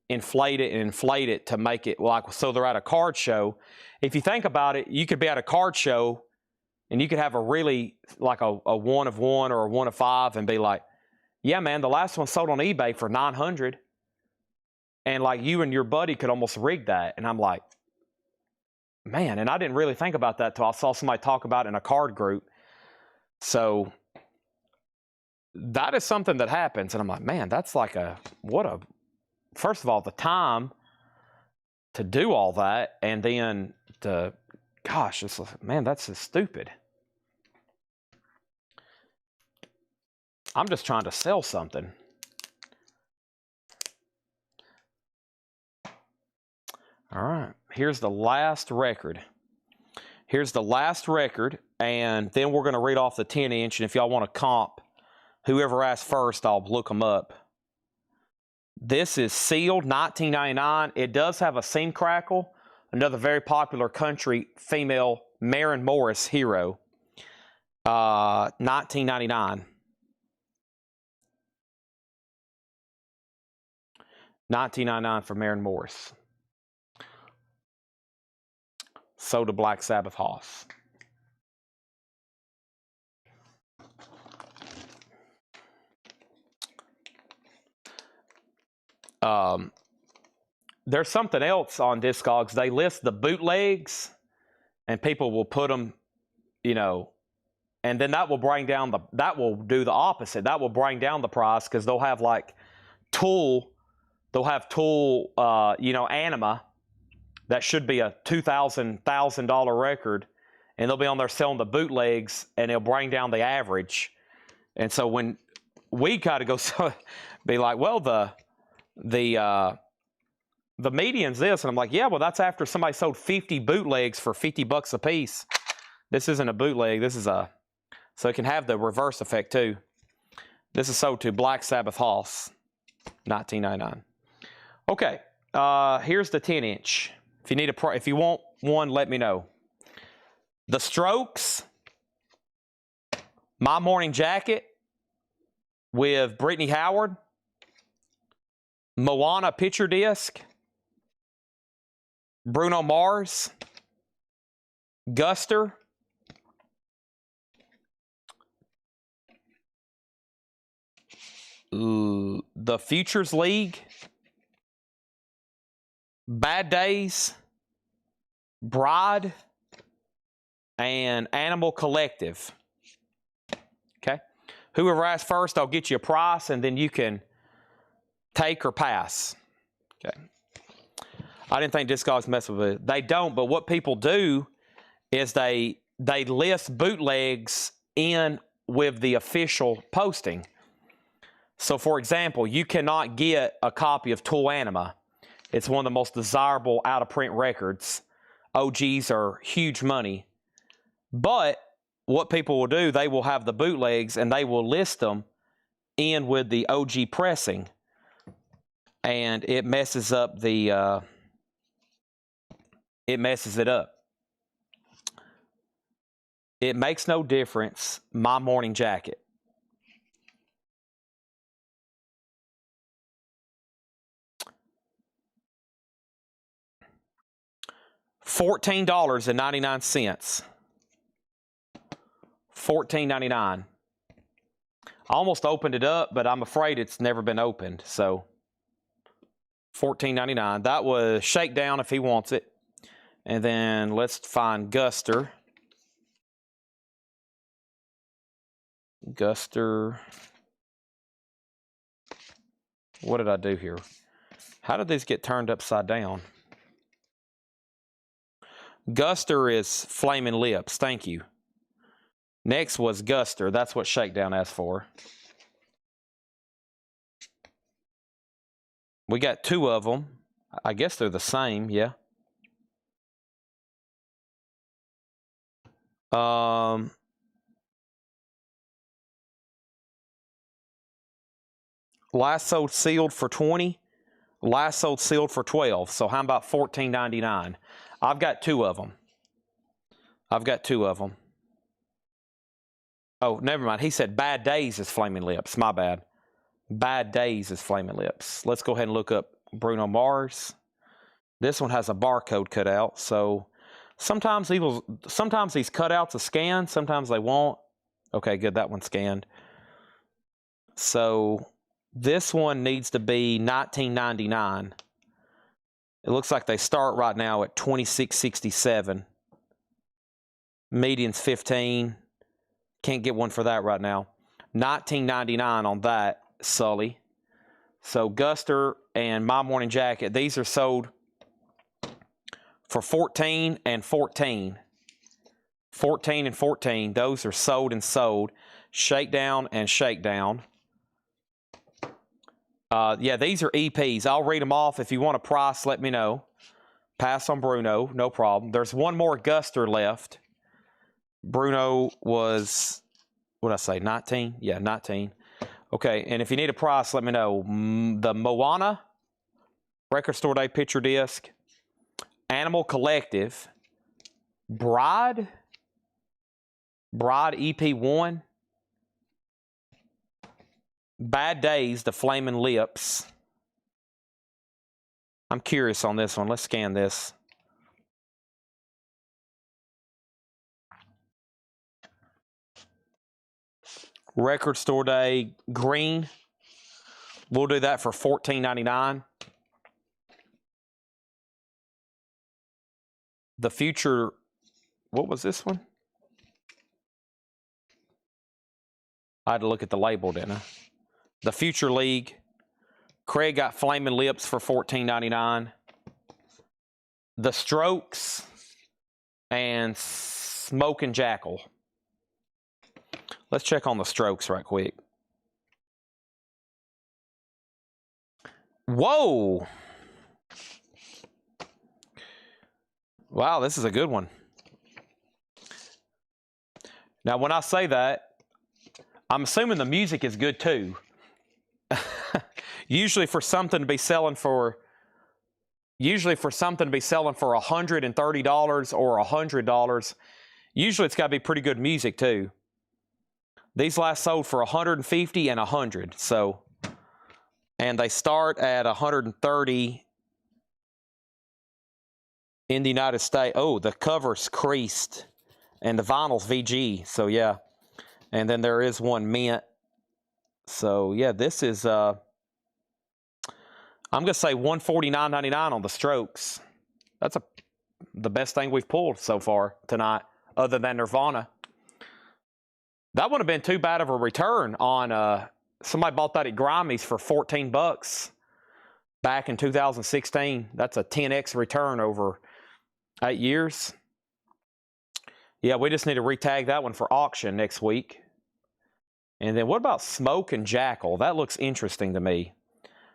Speaker 1: inflate it to make it like, so they're at a card show. If you think about it, you could be at a card show and you could have a really like a 1 of 1 or a 1 of 5 and be like, yeah, man, the last one sold on eBay for $900. And like you and your buddy could almost rig that. And I'm like, man, and I didn't really think about that till I saw somebody talk about it in a card group. So that is something that happens. And I'm like, man, that's like first of all, the time to do all that, and then gosh, man, that's just stupid. I'm just trying to sell something. All right, here's the last record. Here's the last record, and then we're going to read off the 10-inch, and if y'all want to comp, whoever asks first, I'll look them up. This is sealed, 1999. It does have a seam crackle. Another very popular country female, Maren Morris hero. 1999. 1999 for Maren Morris. Sold to Black Sabbath Hoss. There's something else on Discogs. They list the bootlegs, and people will put them, and then that will bring down that will do the opposite. That will bring down the price because they'll have like Tool, Anima, that should be a $2,000 record, and they'll be on there selling the bootlegs, and it'll bring down the average. And so when we got to go be like, well, the median's this, and I'm like, yeah, well, that's after somebody sold 50 bootlegs for $50 a piece. This isn't a bootleg. This is so it can have the reverse effect too. This is sold to Black Sabbath Hoss, 1999. Okay, here's the 10-inch. If you want one, let me know. The Strokes, My Morning Jacket with Brittany Howard, Moana picture disc, Bruno Mars, Guster, The Futures League, Bad Days, Bride, and Animal Collective. Okay. Whoever asks first, I'll get you a price, and then you can take or pass. Okay. I didn't think Discogs mess with it. They don't, but what people do is they list bootlegs in with the official posting. So, for example, you cannot get a copy of Tool Anima. It's one of the most desirable out-of-print records. OGs are huge money. But what people will do, they will have the bootlegs and they will list them in with the OG pressing. And it messes up the... it messes it up. It makes no difference. My Morning Jacket. $14.99. $14.99. I almost opened it up, but I'm afraid it's never been opened. So $14.99. That was Shakedown if he wants it. And then let's find Guster. Guster. What did I do here? How did these get turned upside down? Guster is Flaming Lips. Thank you. Next was Guster. That's what Shakedown asked for. We got two of them. I guess they're the same, yeah. Last sold sealed for $20. Last sold sealed for $12. So how about $14.99? I've got two of them. Oh, never mind. He said Bad Days is Flaming Lips. My bad. Bad Days is Flaming Lips. Let's go ahead and look up Bruno Mars. This one has a barcode cut out. So sometimes these cutouts are scanned. Sometimes they won't. Okay, good. That one's scanned. So this one needs to be $19.99. It looks like they start right now at $26.67. Median's $15. Can't get one for that right now. $19.99 on that, Sully. So Guster and My Morning Jacket, these are sold for $14 and $14. $14 and $14. Those are sold and sold. Shakedown and Shakedown. Yeah, these are EPs. I'll read them off. If you want a price, let me know. Pass on Bruno, no problem. There's one more Guster left. Bruno was, what did I say, 19? Yeah, 19. Okay, and if you need a price, let me know. The Moana Record Store Day picture disc, Animal Collective, Bride EP1, Bad Days, the Flaming Lips. I'm curious on this one. Let's scan this. Record Store Day green. We'll do that for $14.99. The Future, what was this one? I had to look at the label, didn't I? The Future League. Craig got Flaming Lips for $14.99. The Strokes and Smoking Jackal. Let's check on the Strokes right quick. Whoa! Wow, this is a good one. Now, when I say that, I'm assuming the music is good too. Usually for something to be selling for $130 or $100, usually it's got to be pretty good music too. These last sold for $150 and $100. So, and they start at $130 in the United States. Oh, the cover's creased and the vinyl's VG. So yeah, and then there is one mint. So yeah, this is I'm gonna say $149.99 on the Strokes. That's the best thing we've pulled so far tonight, other than Nirvana. That wouldn't have been too bad of a return on, somebody bought that at Grimey's for 14 bucks back in 2016. That's a 10x return over 8 years. Yeah, we just need to retag that one for auction next week. And then what about Smoke and Jackal? That looks interesting to me.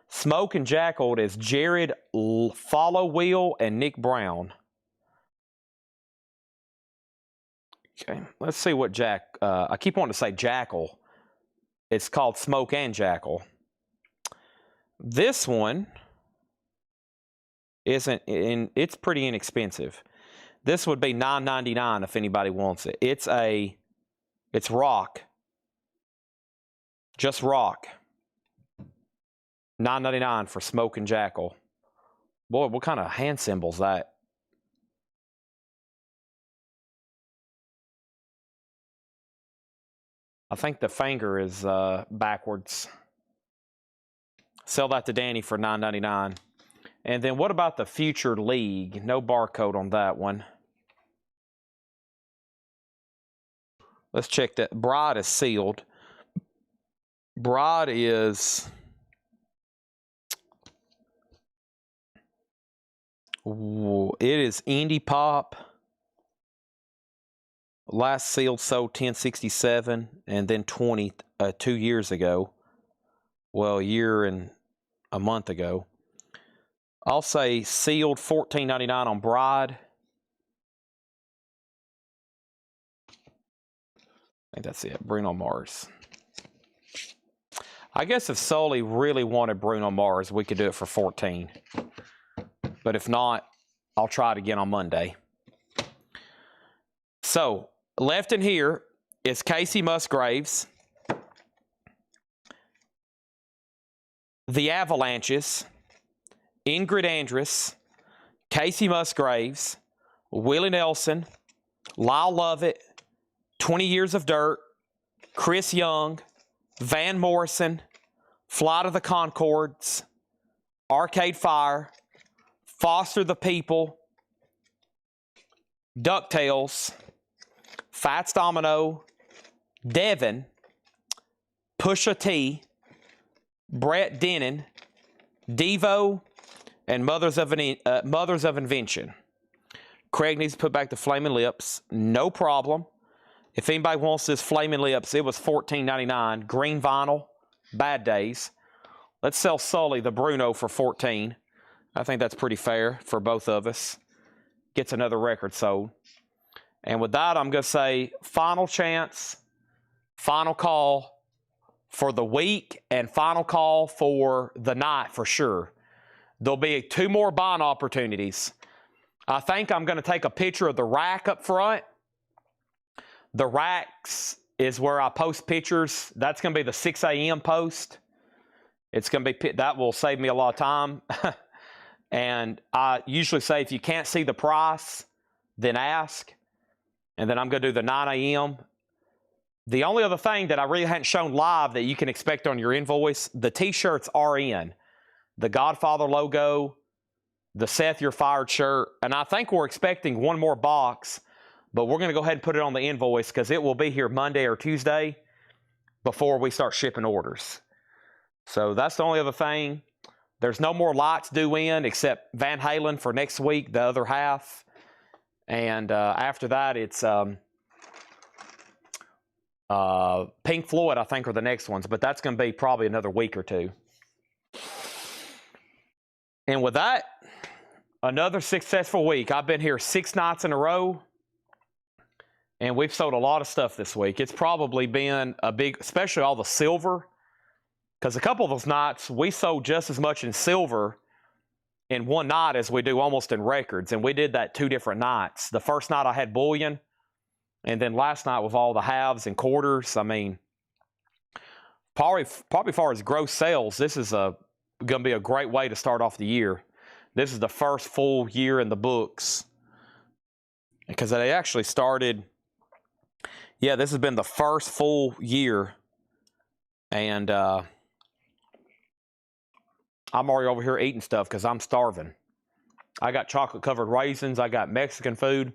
Speaker 1: Smoke and Jackal is Jared Follow Wheel and Nick Brown. Okay, let's see what I keep wanting to say Jackal. It's called Smoke and Jackal. This one isn't, it's pretty inexpensive. This would be $9.99 if anybody wants it. It's rock. Just rock. $9.99 for Smoke and Jackal. Boy, what kind of hand symbol's that? I think the finger is backwards. Sell that to Danny for $9.99. And then what about the Future League? No barcode on that one. Let's check that. Bride is sealed. Bride is... it is Indie Pop. Last sealed sold 1067 and then 2 years ago. Well, a year and a month ago. I'll say sealed $14.99 on Bride. I think that's it. Bruno Mars. I guess if Sully really wanted Bruno Mars, we could do it for $14. But if not, I'll try it again on Monday. So, left in here is Casey Musgraves, the Avalanches, Ingrid Andress, Casey Musgraves, Willie Nelson, Lyle Lovett, 20 Years of Dirt, Chris Young, Van Morrison, Flight of the Conchords, Arcade Fire, Foster the People, DuckTales, Fats Domino, Devin, Pusha T, Brett Denon, Devo, and Mothers of Invention. Craig needs to put back the Flaming Lips. No problem. If anybody wants this Flaming Lips, it was $14.99. Green vinyl, Bad Days. Let's sell Sully the Bruno for $14. I think that's pretty fair for both of us. Gets another record sold. And with that, I'm going to say final chance, final call for the week, and final call for the night for sure. There'll be 2 more buying opportunities. I think I'm going to take a picture of the rack up front. The racks is where I post pictures. That's going to be the 6 a.m. post. It's going to be, that will save me a lot of time. And I usually say if you can't see the price, then ask. And then I'm going to do the 9 a.m. The only other thing that I really hadn't shown live that you can expect on your invoice, the t-shirts are in. The Godfather logo, the Seth You're Fired shirt. And I think we're expecting 1 more box, but we're going to go ahead and put it on the invoice because it will be here Monday or Tuesday before we start shipping orders. So that's the only other thing. There's no more lights due in except Van Halen for next week, the other half. And after that, it's Pink Floyd, I think, are the next ones. But that's going to be probably another week or 2. And with that, another successful week. I've been here 6 nights in a row. And we've sold a lot of stuff this week. It's probably been a big, especially all the silver. Because a couple of those nights, we sold just as much in silver in one night as we do almost in records. And we did that 2 different nights. The first night I had bullion. And then last night with all the halves and quarters. I mean, probably as far as gross sales, this is going to be a great way to start off the year. This is the first full year in the books. Because they actually started, yeah, this has been the first full year. And I'm already over here eating stuff because I'm starving. I got chocolate-covered raisins. I got Mexican food.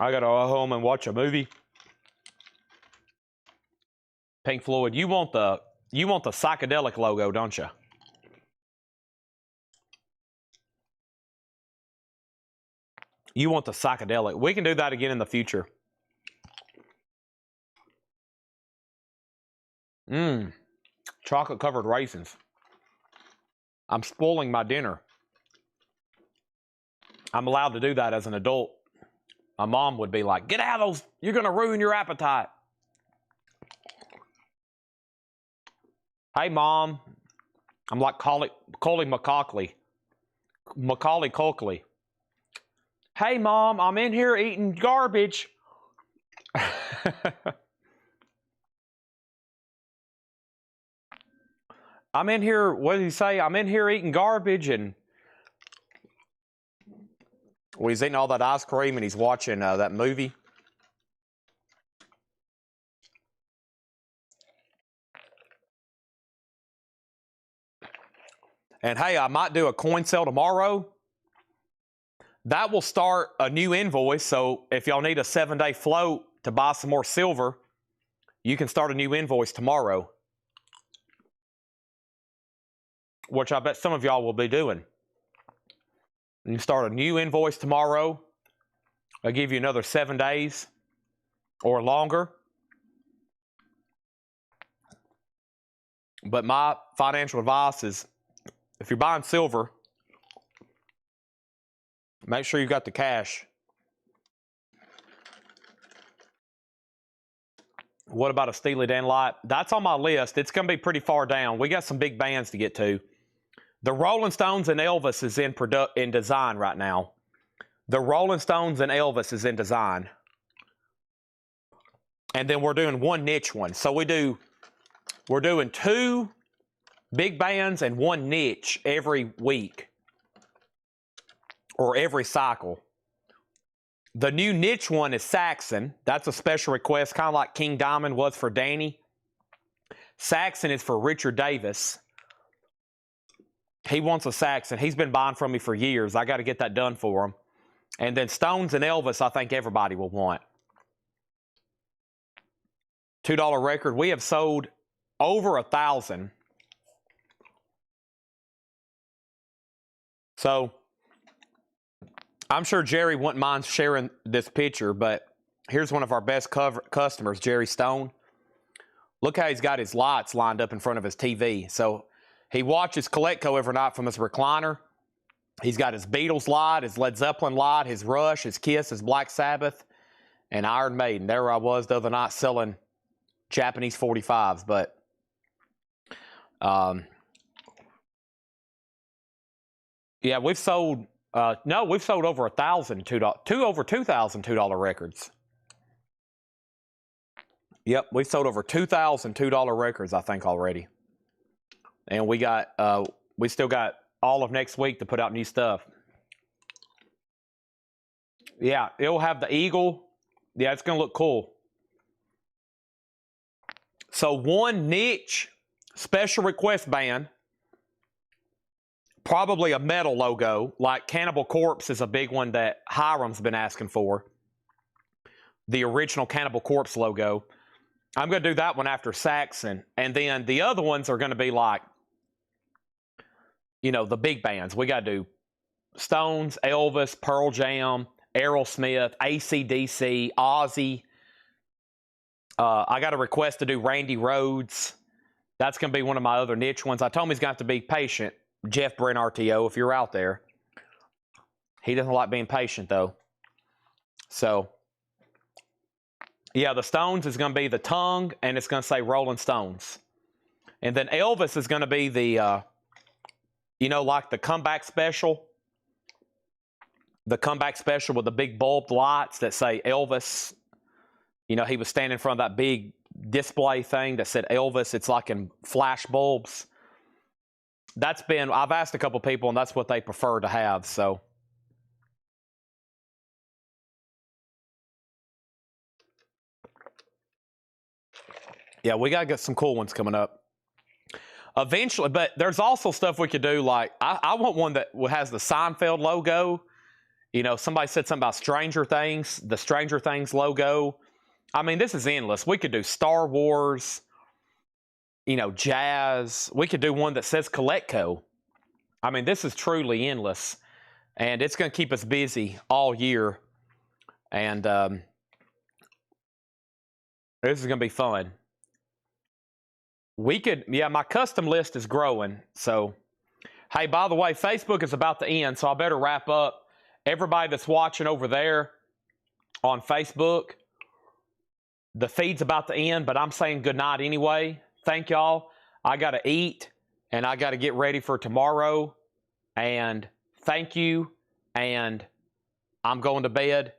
Speaker 1: I got to go home and watch a movie. Pink Floyd. You want the psychedelic logo, don't you? You want the psychedelic. We can do that again in the future. Chocolate covered raisins. I'm spoiling my dinner. I'm allowed to do that as an adult. My mom would be like, get out of those, you're going to ruin your appetite. Hey, Mom. I'm like Macaulay Culkin. Hey, Mom, I'm in here eating garbage. I'm in here, what did he say? I'm in here eating garbage, and well, he's eating all that ice cream and he's watching that movie. And hey, I might do a coin sale tomorrow. That will start a new invoice, so if y'all need a 7-day float to buy some more silver, you can start a new invoice tomorrow, which I bet some of y'all will be doing. You start a new invoice tomorrow. I'll give you another 7 days or longer. But my financial advice is, if you're buying silver, make sure you got the cash. What about a Steely Dan light? That's on my list. It's going to be pretty far down. We got some big bands to get to. The Rolling Stones and Elvis is in design right now. The Rolling Stones and Elvis is in design. And then we're doing one niche one. So we're doing 2 big bands and 1 niche every week. Or every cycle. The new niche one is Saxon. That's a special request, kind of like King Diamond was for Danny. Saxon is for Richard Davis. He wants a Saxon. He's been buying from me for years. I got to get that done for him. And then Stones and Elvis, I think everybody will want. $2 record. We have sold over 1,000. So, I'm sure Jerry wouldn't mind sharing this picture, but here's one of our best customers, Jerry Stone. Look how he's got his lights lined up in front of his TV. So, he watches Colecco every night from his recliner. He's got his Beatles light, his Led Zeppelin light, his Rush, his Kiss, his Black Sabbath, and Iron Maiden. There I was the other night selling Japanese 45s, but yeah, we've sold we've sold over 1,000 over 2,000 $2 records. Yep, we've sold over 2,000 $2 records, I think, already. And we still got all of next week to put out new stuff. Yeah, it'll have the eagle. Yeah, it's going to look cool. So one niche special request band, probably a metal logo, like Cannibal Corpse is a big one that Hiram's been asking for. The original Cannibal Corpse logo. I'm going to do that one after Saxon. And then the other ones are going to be like, you know, the big bands. We got to do Stones, Elvis, Pearl Jam, Aerosmith, AC/DC, Ozzy. I got a request to do Randy Rhoads. That's going to be one of my other niche ones. I told him he's going to have to be patient. Jeff Brent RTO, if you're out there. He doesn't like being patient, though. So, yeah, the Stones is going to be the tongue, and it's going to say Rolling Stones. And then Elvis is going to be the, you know, like the comeback special. The comeback special with the big bulbed lights that say Elvis. You know, he was standing in front of that big display thing that said Elvis. It's like in flash bulbs. I've asked a couple people, and that's what they prefer to have, so. Yeah, we got to get some cool ones coming up. Eventually, but there's also stuff we could do, like, I want one that has the Seinfeld logo. You know, somebody said something about Stranger Things, the Stranger Things logo. I mean, this is endless. We could do Star Wars. you know, jazz. We could do one that says Collecco. I mean, this is truly endless, and it's going to keep us busy all year. And this is going to be fun. We could, yeah, my custom list is growing. So, hey, by the way, Facebook is about to end, so I better wrap up. Everybody that's watching over there on Facebook, the feed's about to end, but I'm saying good night anyway. Thank y'all. I got to eat, and I got to get ready for tomorrow. And thank you. And I'm going to bed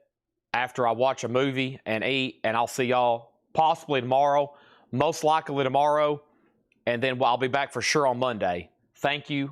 Speaker 1: after I watch a movie and eat, and I'll see y'all possibly tomorrow, most likely tomorrow, and then I'll be back for sure on Monday. Thank you.